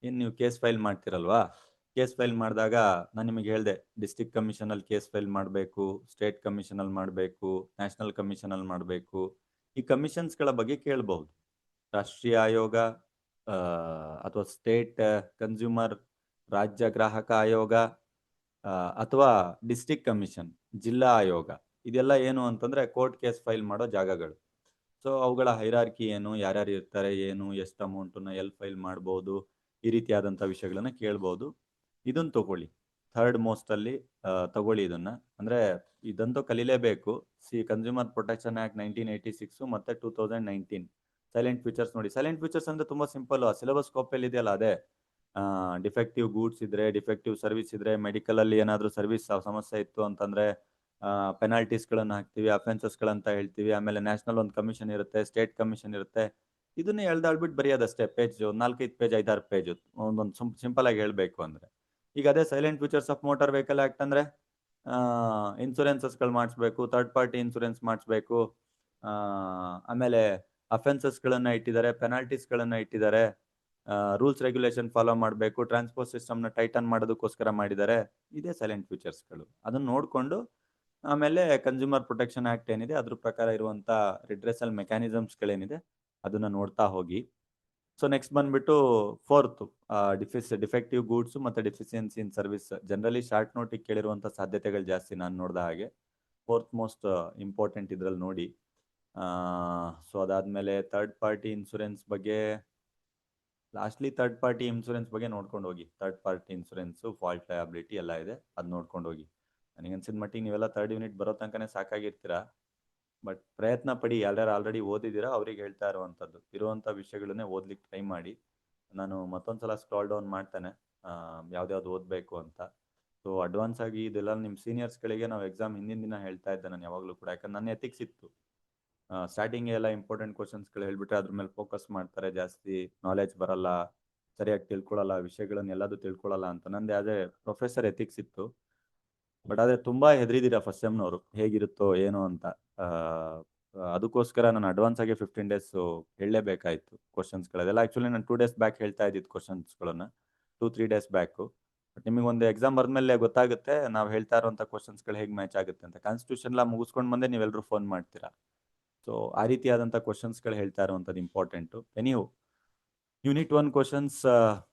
A: ಏನು ನೀವು ಕೇಸ್ ಫೈಲ್ ಮಾಡ್ತಿರಲ್ವಾ, ಕೇಸ್ ಫೈಲ್ ಮಾಡಿದಾಗ ನಾನು ನಿಮಗೆ ಹೇಳಿದೆ, ಡಿಸ್ಟ್ರಿಕ್ಟ್ ಕಮಿಷನ್ ಅಲ್ಲಿ ಕೇಸ್ ಫೈಲ್ ಮಾಡಬೇಕು, ಸ್ಟೇಟ್ ಕಮಿಷನ್ ಅಲ್ಲಿ ಮಾಡಬೇಕು, ನ್ಯಾಷನಲ್ ಕಮಿಷನ್ ಅಲ್ಲಿ ಮಾಡಬೇಕು. ಈ ಕಮಿಷನ್ಸ್ಗಳ ಬಗ್ಗೆ ಕೇಳಬಹುದು. ರಾಷ್ಟ್ರೀಯ ಆಯೋಗ, ಅಥವಾ ಸ್ಟೇಟ್ ಕನ್ಸ್ಯೂಮರ್ ರಾಜ್ಯ ಗ್ರಾಹಕ ಆಯೋಗ ಅಥವಾ ಡಿಸ್ಟ್ರಿಕ್ಟ್ ಕಮಿಷನ್ ಜಿಲ್ಲಾ ಆಯೋಗ, ಇದೆಲ್ಲ ಏನು ಅಂತಂದ್ರೆ ಕೋರ್ಟ್ ಕೇಸ್ ಫೈಲ್ ಮಾಡೋ ಜಾಗಗಳು. ಸೊ ಅವುಗಳ ಹೈರಾರ್ಕಿ ಏನು, ಯಾರ್ಯಾರು ಇರ್ತಾರೆ, ಏನು, ಎಷ್ಟು ಅಮೌಂಟನ್ನ ಎಲ್ಲಿ ಫೈಲ್ ಮಾಡ್ಬೋದು, ಈ ರೀತಿಯಾದಂಥ ವಿಷಯಗಳನ್ನ ಕೇಳ್ಬೋದು. ಇದನ್ನ ತಗೊಳ್ಳಿ, ಥರ್ಡ್ ಮೋಸ್ಟ್ ಅಲ್ಲಿ ತಗೊಳ್ಳಿ ಇದನ್ನ. ಅಂದ್ರೆ ಇದಂತೂ ಕಲಿಲೇಬೇಕು. ಕನ್ಸ್ಯೂಮರ್ ಪ್ರೊಟೆಕ್ಷನ್ ಆಕ್ಟ್ 1986 ಮತ್ತೆ 2019 ಸೈಲೆಂಟ್ ಫೀಚರ್ಸ್ ನೋಡಿ. ಸೈಲೆಂಟ್ ಫೀಚರ್ಸ್ ಅಂದ್ರೆ ತುಂಬಾ ಸಿಂಪಲ್, ಸಿಲೆಬಸ್ ಕಾಪಿಯಲ್ಲಿ ಇದೆಯಲ್ಲ ಅದೇ. ಡಿಫೆಕ್ಟಿವ್ ಗೂಡ್ಸ್ ಇದ್ರೆ, ಡಿಫೆಕ್ಟಿವ್ ಸರ್ವಿಸ್ ಇದ್ರೆ, ಮೆಡಿಕಲ್ ಅಲ್ಲಿ ಏನಾದ್ರೂ ಸರ್ವಿಸ್ ಸಮಸ್ಯೆ ಇತ್ತು ಅಂತಂದ್ರೆ ಪೆನಾಲ್ಟೀಸ್ ಗಳನ್ನ ಹಾಕ್ತಿವಿ, ಅಫೆನ್ಸಸ್ ಗಳಂತ ಹೇಳ್ತೀವಿ. ಆಮೇಲೆ ನ್ಯಾಷನಲ್ ಒಂದು ಕಮಿಷನ್ ಇರುತ್ತೆ, ಸ್ಟೇಟ್ ಕಮಿಷನ್ ಇರುತ್ತೆ. ಇದನ್ನೇ ಎಳ್ದಾಳ್ಬಿಟ್ಟು ಬರೆಯೋದಷ್ಟೇ, ಪೇಜ್ 4-5 ಪೇಜ್ 5-6 ಪೇಜ್ ಒಂದೊಂದು ಸಿಂಪಲ್ ಆಗಿ ಹೇಳ್ಬೇಕು ಅಂದ್ರೆ. ಈಗ ಅದೇ silent features of motor vehicle act ಅಂದ್ರೆ ಇನ್ಸೂರೆನ್ಸಸ್ಗಳು ಮಾಡಿಸ್ಬೇಕು, ಥರ್ಡ್ ಪಾರ್ಟಿ ಇನ್ಸೂರೆನ್ಸ್ ಮಾಡಿಸ್ಬೇಕು, ಆಮೇಲೆ ಅಫೆನ್ಸಸ್ ಗಳನ್ನ ಇಟ್ಟಿದ್ದಾರೆ, ಪೆನಾಲ್ಟೀಸ್ ಗಳನ್ನ ಇಟ್ಟಿದ್ದಾರೆ, ರೂಲ್ಸ್ ರೆಗ್ಯುಲೇಷನ್ ಫಾಲೋ ಮಾಡಬೇಕು, ಟ್ರಾನ್ಸ್ಪೋರ್ಟ್ ಸಿಸ್ಟಮ್ ನ ಟೈಟನ್ ಮಾಡೋದಕ್ಕೋಸ್ಕರ ಮಾಡಿದ್ದಾರೆ. ಇದೇ ಸೈಲೆಂಟ್ ಫೀಚರ್ಸ್ಗಳು. ಅದನ್ನ ನೋಡ್ಕೊಂಡು ಆಮೇಲೆ ಕನ್ಸ್ಯೂಮರ್ ಪ್ರೊಟೆಕ್ಷನ್ ಆಕ್ಟ್ ಏನಿದೆ ಅದ್ರ ಪ್ರಕಾರ ಇರುವಂತ ರಿಡ್ರೆಸಲ್ ಮೆಕ್ಯಾನಿಸಮ್ಸ್ಗಳೇನಿದೆ ಅದನ್ನ ನೋಡ್ತಾ ಹೋಗಿ. ಸೊ ನೆಕ್ಸ್ಟ್ ಬಂದ್ಬಿಟ್ಟು ಫೋರ್ತ್, ಡಿಫೆಕ್ಟಿವ್ ಗೂಡ್ಸ್ ಮತ್ತೆ deficiency in service. Generally short ನೋಟಿಗೆ ಕೇಳಿರುವಂತ ಸಾಧ್ಯತೆಗಳು ಜಾಸ್ತಿ ನಾನು ನೋಡ್ದ ಹಾಗೆ. ಫೋರ್ತ್ ಮೋಸ್ಟ್ ಇಂಪಾರ್ಟೆಂಟ್ ಇದ್ರಲ್ಲಿ ನೋಡಿ. ಸೊ ಅದಾದ್ಮೇಲೆ ಥರ್ಡ್ ಪಾರ್ಟಿ ಇನ್ಸೂರೆನ್ಸ್ ಬಗ್ಗೆ, ಲಾಸ್ಟ್ಲಿ ಥರ್ಡ್ ಪಾರ್ಟಿ ಇನ್ಸೂರೆನ್ಸ್ ಬಗ್ಗೆ ನೋಡ್ಕೊಂಡು ಹೋಗಿ. Third party insurance, fault liability ಎಲ್ಲ ಇದೆ, ಅದು ನೋಡ್ಕೊಂಡು ಹೋಗಿ. ನನಗನ್ಸಿದ ಮಟ್ಟಿಗೆ ನೀವೆಲ್ಲ ಥರ್ಡ್ ಯೂನಿಟ್ ಬರೋ ತನಕನೇ ಸಾಕಾಗಿರ್ತೀರಾ. ಬಟ್ ಪ್ರಯತ್ನ ಪಡಿ, ಯಾರ್ಯಾರು ಆಲ್ರೆಡಿ ಓದಿದ್ದೀರಾ ಅವ್ರಿಗೆ ಹೇಳ್ತಾ ಇರುವಂಥ ವಿಷಯಗಳನ್ನೇ ಓದ್ಲಿಕ್ಕೆ ಟ್ರೈ ಮಾಡಿ. ನಾನು ಮತ್ತೊಂದ್ಸಲ ಸ್ಕ್ರಾಲ್ ಡೌನ್ ಮಾಡ್ತೇನೆ ಯಾವ್ದ್ಯಾವ್ದು ಓದಬೇಕು ಅಂತ. ಸೊ ಅಡ್ವಾನ್ಸ್ ಆಗಿ ಇದೆಲ್ಲ ನಿಮ್ಮ ಸೀನಿಯರ್ಸ್ಗಳಿಗೆ ನಾವು ಎಕ್ಸಾಮ್ ಹಿಂದಿನ ದಿನ ಹೇಳ್ತಾ ಇದ್ದೆ ನಾನು ಯಾವಾಗಲೂ ಕೂಡ. ಯಾಕಂದ್ರೆ ನನ್ನ ಎಥಿಕ್ಸ್ ಇತ್ತು, ಸ್ಟಾರ್ಟಿಂಗ್ ಎಲ್ಲ ಇಂಪಾರ್ಟೆಂಟ್ ಕ್ವಶನ್ಸ್ಗಳು ಹೇಳ್ಬಿಟ್ರೆ ಅದ್ರ ಮೇಲೆ ಫೋಕಸ್ ಮಾಡ್ತಾರೆ, ಜಾಸ್ತಿ ನಾಲೆಜ್ ಬರಲ್ಲ, ಸರಿಯಾಗಿ ತಿಳ್ಕೊಳ್ಳಲ್ಲ, ವಿಷಯಗಳನ್ನ ಎಲ್ಲದೂ ತಿಳ್ಕೊಳ್ಳಲ್ಲ ಅಂತ ನಂದು ಅದೇ ಪ್ರೊಫೆಸರ್ ಎಥಿಕ್ಸ್ ಇತ್ತು. ಬಟ್ ಆದ್ರೆ ತುಂಬಾ ಹೆದರಿದ್ದೀರಾ ಫಸ್ಟ್ ಸೆಮ್ನವರು, ಹೇಗಿರುತ್ತೋ ಏನೋ ಅಂತ. ಅದಕ್ಕೋಸ್ಕರ ನಾನು ಅಡ್ವಾನ್ಸ್ ಆಗಿ 15 ಡೇಸ್ ಹೇಳಲೇಬೇಕಾಯ್ತು ಕ್ವಶನ್ಸ್ಗಳದೆಲ್ಲ. ಆಕ್ಚುಲಿ ನಾನು 2 ಡೇಸ್ ಬ್ಯಾಕ್ ಹೇಳ್ತಾ ಇದ್ದಿದ್ದು ಕ್ವಶನ್ಸ್ಗಳನ್ನ, 2-3 ಡೇಸ್ ಬ್ಯಾಕು. ಬಟ್ ನಿಮಗೆ ಒಂದು ಎಕ್ಸಾಮ್ ಬರ್ದ್ಮೇಲೆ ಗೊತ್ತಾಗುತ್ತೆ ನಾವು ಹೇಳ್ತಾ ಇರುವಂಥ ಕ್ವಶನ್ಸ್ಗಳು ಹೇಗೆ ಮ್ಯಾಚ್ ಆಗುತ್ತೆ ಅಂತ. ಕಾನ್ಸ್ಟಿಟ್ಯೂಷನ್ ಎಲ್ಲ ಮುಗಿಸ್ಕೊಂಡು ಬಂದೆ ನೀವೆಲ್ಲರೂ ಫೋನ್ ಮಾಡ್ತೀರಾ. ಸೊ ಆ ರೀತಿಯಾದಂಥ ಕ್ವಶನ್ಸ್ಗಳು ಹೇಳ್ತಾ ಇರುವಂಥದ್ದು ಇಂಪಾರ್ಟೆಂಟು. ನೀವು ಯೂನಿಟ್ 1 ಕ್ವಶನ್ಸ್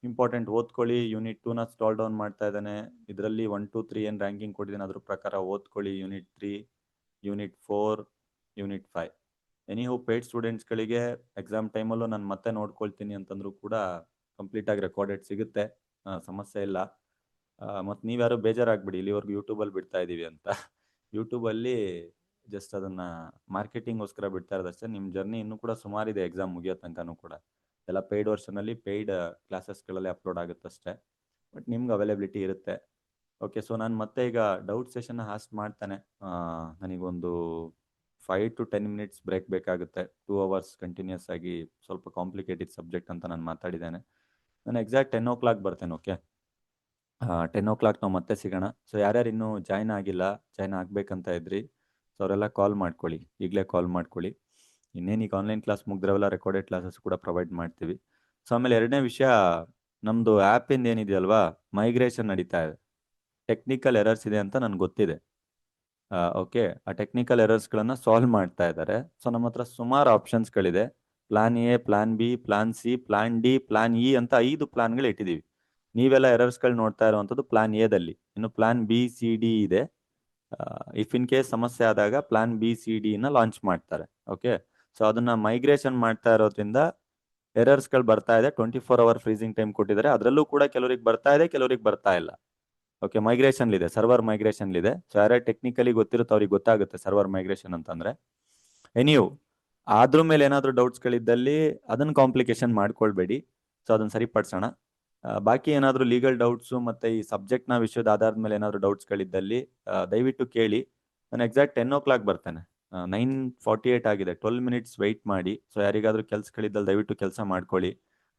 A: ಇಂಪಾರ್ಟೆಂಟ್ ಓದ್ಕೊಳ್ಳಿ. ಯೂನಿಟ್ 2ನ ಸ್ಟಾಲ್ ಡೌನ್ ಮಾಡ್ತಾ ಇದ್ದಾನೆ. ಇದರಲ್ಲಿ 1, 2, 3 ಏನು ರ್ಯಾಂಕಿಂಗ್ ಕೊಟ್ಟಿದ್ದೀನಿ ಅದ್ರ ಪ್ರಕಾರ ಓದ್ಕೊಳ್ಳಿ. Unit 3, unit 4, unit 5. Anyhow paid ಸ್ಟೂಡೆಂಟ್ಸ್ಗಳಿಗೆ ಎಕ್ಸಾಮ್ ಟೈಮಲ್ಲೂ ನಾನು ಮತ್ತೆ ನೋಡ್ಕೊಳ್ತೀನಿ ಅಂತಂದ್ರೂ ಕೂಡ ಕಂಪ್ಲೀಟಾಗಿ ರೆಕಾರ್ಡೆಡ್ ಸಿಗುತ್ತೆ, ಸಮಸ್ಯೆ ಇಲ್ಲ. ಮತ್ತು ನೀವ್ಯಾರು ಬೇಜಾರಾಗ್ಬಿಡಿ, ಇಲ್ಲಿವರೆಗೂ ಯೂಟ್ಯೂಬಲ್ಲಿ ಬಿಡ್ತಾ ಇದ್ದೀವಿ ಅಂತ. ಯೂಟ್ಯೂಬಲ್ಲಿ ಜಸ್ಟ್ ಅದನ್ನ ಮಾರ್ಕೆಟಿಂಗ್ಗೋಸ್ಕರ ಬಿಡ್ತಾ ಇರೋದಷ್ಟೇ. ನಿಮ್ಮ ಜರ್ನಿ ಇನ್ನೂ ಕೂಡ ಸುಮಾರಿದೆ ಎಕ್ಸಾಮ್ ಮುಗಿಯೋ ತನಕನೂ ಕೂಡ. ಎಲ್ಲ ಪೇಯ್ಡ್ ವರ್ಷನಲ್ಲಿ ಪೇಯ್ಡ್ ಕ್ಲಾಸಸ್ಗಳಲ್ಲಿ ಅಪ್ಲೋಡ್ ಆಗುತ್ತಷ್ಟೇ, ಬಟ್ ನಿಮ್ಗೆ ಅವೈಲೇಬಿಲಿಟಿ ಇರುತ್ತೆ. ಓಕೆ, ಸೊ ನಾನು ಮತ್ತೆ ಈಗ ಡೌಟ್ ಸೆಷನ್ನ ಹಾಸ್ಟ್ ಮಾಡ್ತಾನೆ. ನನಗೊಂದು 5 to 10 minutes ಬ್ರೇಕ್ ಬೇಕಾಗುತ್ತೆ. 2 hours ಕಂಟಿನ್ಯೂಸ್ ಆಗಿ ಸ್ವಲ್ಪ ಕಾಂಪ್ಲಿಕೇಟೆಡ್ ಸಬ್ಜೆಕ್ಟ್ ಅಂತ ನಾನು ಮಾತಾಡಿದ್ದೇನೆ. ನಾನು ಎಕ್ಸಾಕ್ಟ್ 10 o'clock ಬರ್ತೇನೆ. ಓಕೆ, 10 o'clock ನಾವು ಮತ್ತೆ ಸಿಗೋಣ. ಸೊ ಯಾರ್ಯಾರು ಇನ್ನೂ ಜಾಯ್ನ್ ಆಗಿಲ್ಲ, ಜಾಯ್ನ್ ಆಗ್ಬೇಕಂತ ಇದ್ರಿ, ಸೊ ಅವರೆಲ್ಲ ಕಾಲ್ ಮಾಡ್ಕೊಳ್ಳಿ, ಈಗಲೇ ಕಾಲ್ ಮಾಡ್ಕೊಳ್ಳಿ. ಇನ್ನೇನು ಈಗ ಆನ್ಲೈನ್ ಕ್ಲಾಸ್ ಮುಗ್ದ್ರವೆಲ್ಲ ರೆಕಾರ್ಡೆಡ್ ಕ್ಲಾಸಸ್ ಕೂಡ ಪ್ರೊವೈಡ್ ಮಾಡ್ತೀವಿ. ಸೊ ಆಮೇಲೆ ಎರಡನೇ ವಿಷಯ, ನಮ್ಮದು ಆ್ಯಪಿಂದ ಏನಿದೆಯಲ್ವಾ, ಮೈಗ್ರೇಷನ್ ನಡೀತಾ ಇದೆ. ಟೆಕ್ನಿಕಲ್ ಎರರ್ಸ್ ಇದೆ ಅಂತ ನನಗೆ ಗೊತ್ತಿದೆ. ಓಕೆ, ಆ ಟೆಕ್ನಿಕಲ್ ಎರರ್ಸ್ಗಳನ್ನ ಸಾಲ್ವ್ ಮಾಡ್ತಾ ಇದ್ದಾರೆ. ಸೊ ನಮ್ಮ ಹತ್ರ ಸುಮಾರು ಆಪ್ಷನ್ಸ್ಗಳಿದೆ. Plan A, plan B, plan C, plan D, plan E ಅಂತ 5 ಪ್ಲಾನ್ಗಳು ಇಟ್ಟಿದ್ದೀವಿ. ನೀವೆಲ್ಲ ಎರರ್ಸ್ಗಳು ನೋಡ್ತಾ ಇರುವಂಥದ್ದು ಪ್ಲಾನ್ ಎದಲ್ಲಿ. ಇನ್ನು ಪ್ಲಾನ್ ಬಿ, ಸಿ, ಡಿ ಇದೆ. ಇಫ್ ಇನ್ ಕೇಸ್ ಸಮಸ್ಯೆ ಆದಾಗ ಪ್ಲಾನ್ ಬಿ, ಸಿ, ಡಿ ನ ಲಾಂಚ್ ಮಾಡ್ತಾರೆ. ಓಕೆ, ಸೊ ಅದನ್ನ ಮೈಗ್ರೇಷನ್ ಮಾಡ್ತಾ ಇರೋದ್ರಿಂದ ಎರರ್ಸ್ಗಳು ಬರ್ತಾ ಇದೆ. 24 hour ಫ್ರೀಸಿಂಗ್ ಟೈಮ್ ಕೊಟ್ಟಿದ್ದಾರೆ. ಅದರಲ್ಲೂ ಕೂಡ ಕೆಲವರಿಗೆ ಬರ್ತಾ ಇದೆ, ಕೆಲವರಿಗೆ ಬರ್ತಾ ಇಲ್ಲ. ಓಕೆ, ಮೈಗ್ರೇಷನ್ ಇದೆ, ಸರ್ವರ್ ಮೈಗ್ರೇಷನ್ ಇದೆ. ಸೊ ಯಾರೇ ಟೆಕ್ನಿಕಲಿ ಗೊತ್ತಿರುತ್ತೆ ಅವ್ರಿಗೆ ಗೊತ್ತಾಗುತ್ತೆ ಸರ್ವರ್ ಮೈಗ್ರೇಷನ್ ಅಂತಂದ್ರೆ. ಎನಿಯು ಅದ್ರ ಮೇಲೆ ಏನಾದರೂ ಡೌಟ್ಸ್ಗಳಿದ್ದಲ್ಲಿ ಅದನ್ನ ಕಾಂಪ್ಲಿಕೇಶನ್ ಮಾಡ್ಕೊಳ್ಬೇಡಿ. ಸೊ ಅದನ್ನ ಸರಿಪಡಿಸೋಣ. ಬಾಕಿ ಏನಾದರೂ ಲೀಗಲ್ ಡೌಟ್ಸು ಮತ್ತೆ ಈ ಸಬ್ಜೆಕ್ಟ್ನ ವಿಷಯದ ಆಧಾರದ ಮೇಲೆ ಏನಾದರೂ ಡೌಟ್ಸ್ಗಳಿದ್ದಲ್ಲಿ ದಯವಿಟ್ಟು ಕೇಳಿ. ನಾನು ಎಕ್ಸಾಕ್ಟ್ 10 o'clock ಬರ್ತೇನೆ. 9:48 ಆಗಿದೆ, 12 minutes ವೆಯ್ಟ್ ಮಾಡಿ. ಸೊ ಯಾರಿಗಾದ್ರೂ ಕೆಲ್ಸಗಳಿದ್ದಲ್ಲಿ ದಯವಿಟ್ಟು ಕೆಲಸ ಮಾಡ್ಕೊಳ್ಳಿ.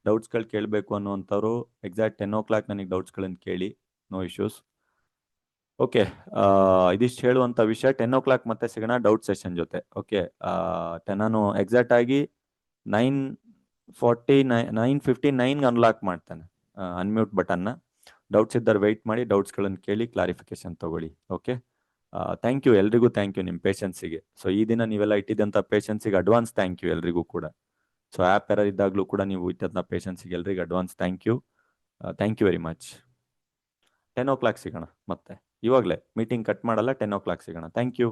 A: ಡೌಟ್ಸ್ಗಳು ಕೇಳಬೇಕು ಅನ್ನುವಂಥವ್ರು ಎಕ್ಸಾಕ್ಟ್ 10 o'clock ನನಗೆ ಡೌಟ್ಸ್ಗಳನ್ನು ಕೇಳಿ, ನೋ ಇಶ್ಯೂಸ್. ಓಕೆ, ಇದಿಷ್ಟು ಹೇಳುವಂಥ ವಿಷಯ. 10 o'clock ಮತ್ತೆ ಸಿಗೋಣ ಡೌಟ್ ಸೆಷನ್ ಜೊತೆ. ಓಕೆ, ನಾನು ಎಕ್ಸಾಕ್ಟ್ ಆಗಿ 9:59 ಅನ್ಲಾಕ್ ಮಾಡ್ತೇನೆ ಅನ್ಮ್ಯೂಟ್ ಬಟನ್ನ. ಡೌಟ್ಸ್ ಇದ್ದರೆ ವೆಯ್ಟ್ ಮಾಡಿ, ಡೌಟ್ಸ್ಗಳನ್ನು ಕೇಳಿ, ಕ್ಲಾರಿಫಿಕೇಶನ್ ತಗೊಳ್ಳಿ. ಓಕೆ, ಥ್ಯಾಂಕ್ ಯು ಎಲ್ರಿಗೂ, ಥ್ಯಾಂಕ್ ಯು ನಿಮ್ಮ ಪೇಷನ್ಸಿಗೆ. ಸೊ ಈ ದಿನ ನೀವೆಲ್ಲ ಇಟ್ಟಿದ್ದಂಥ ಪೇಷನ್ಸಿಗೆ ಅಡ್ವಾನ್ಸ್ ಥ್ಯಾಂಕ್ ಯು ಎಲ್ರಿಗೂ ಕೂಡ. ಸೊ ಆ್ಯಪ್ ಎರರ್ ಇದ್ದಾಗಲೂ ಕೂಡ ನೀವು ಇಟ್ಟಂಥ ಪೇಷನ್ಸಿಗೆ ಎಲ್ರಿಗೆ advance thank you very much. 10 o'clock ಸಿಗೋಣ ಮತ್ತೆ. ಇವಾಗಲೇ ಮೀಟಿಂಗ್ ಕಟ್ ಮಾಡಲ್ಲ, 10 o'clock ಸಿಗೋಣ. Thank you.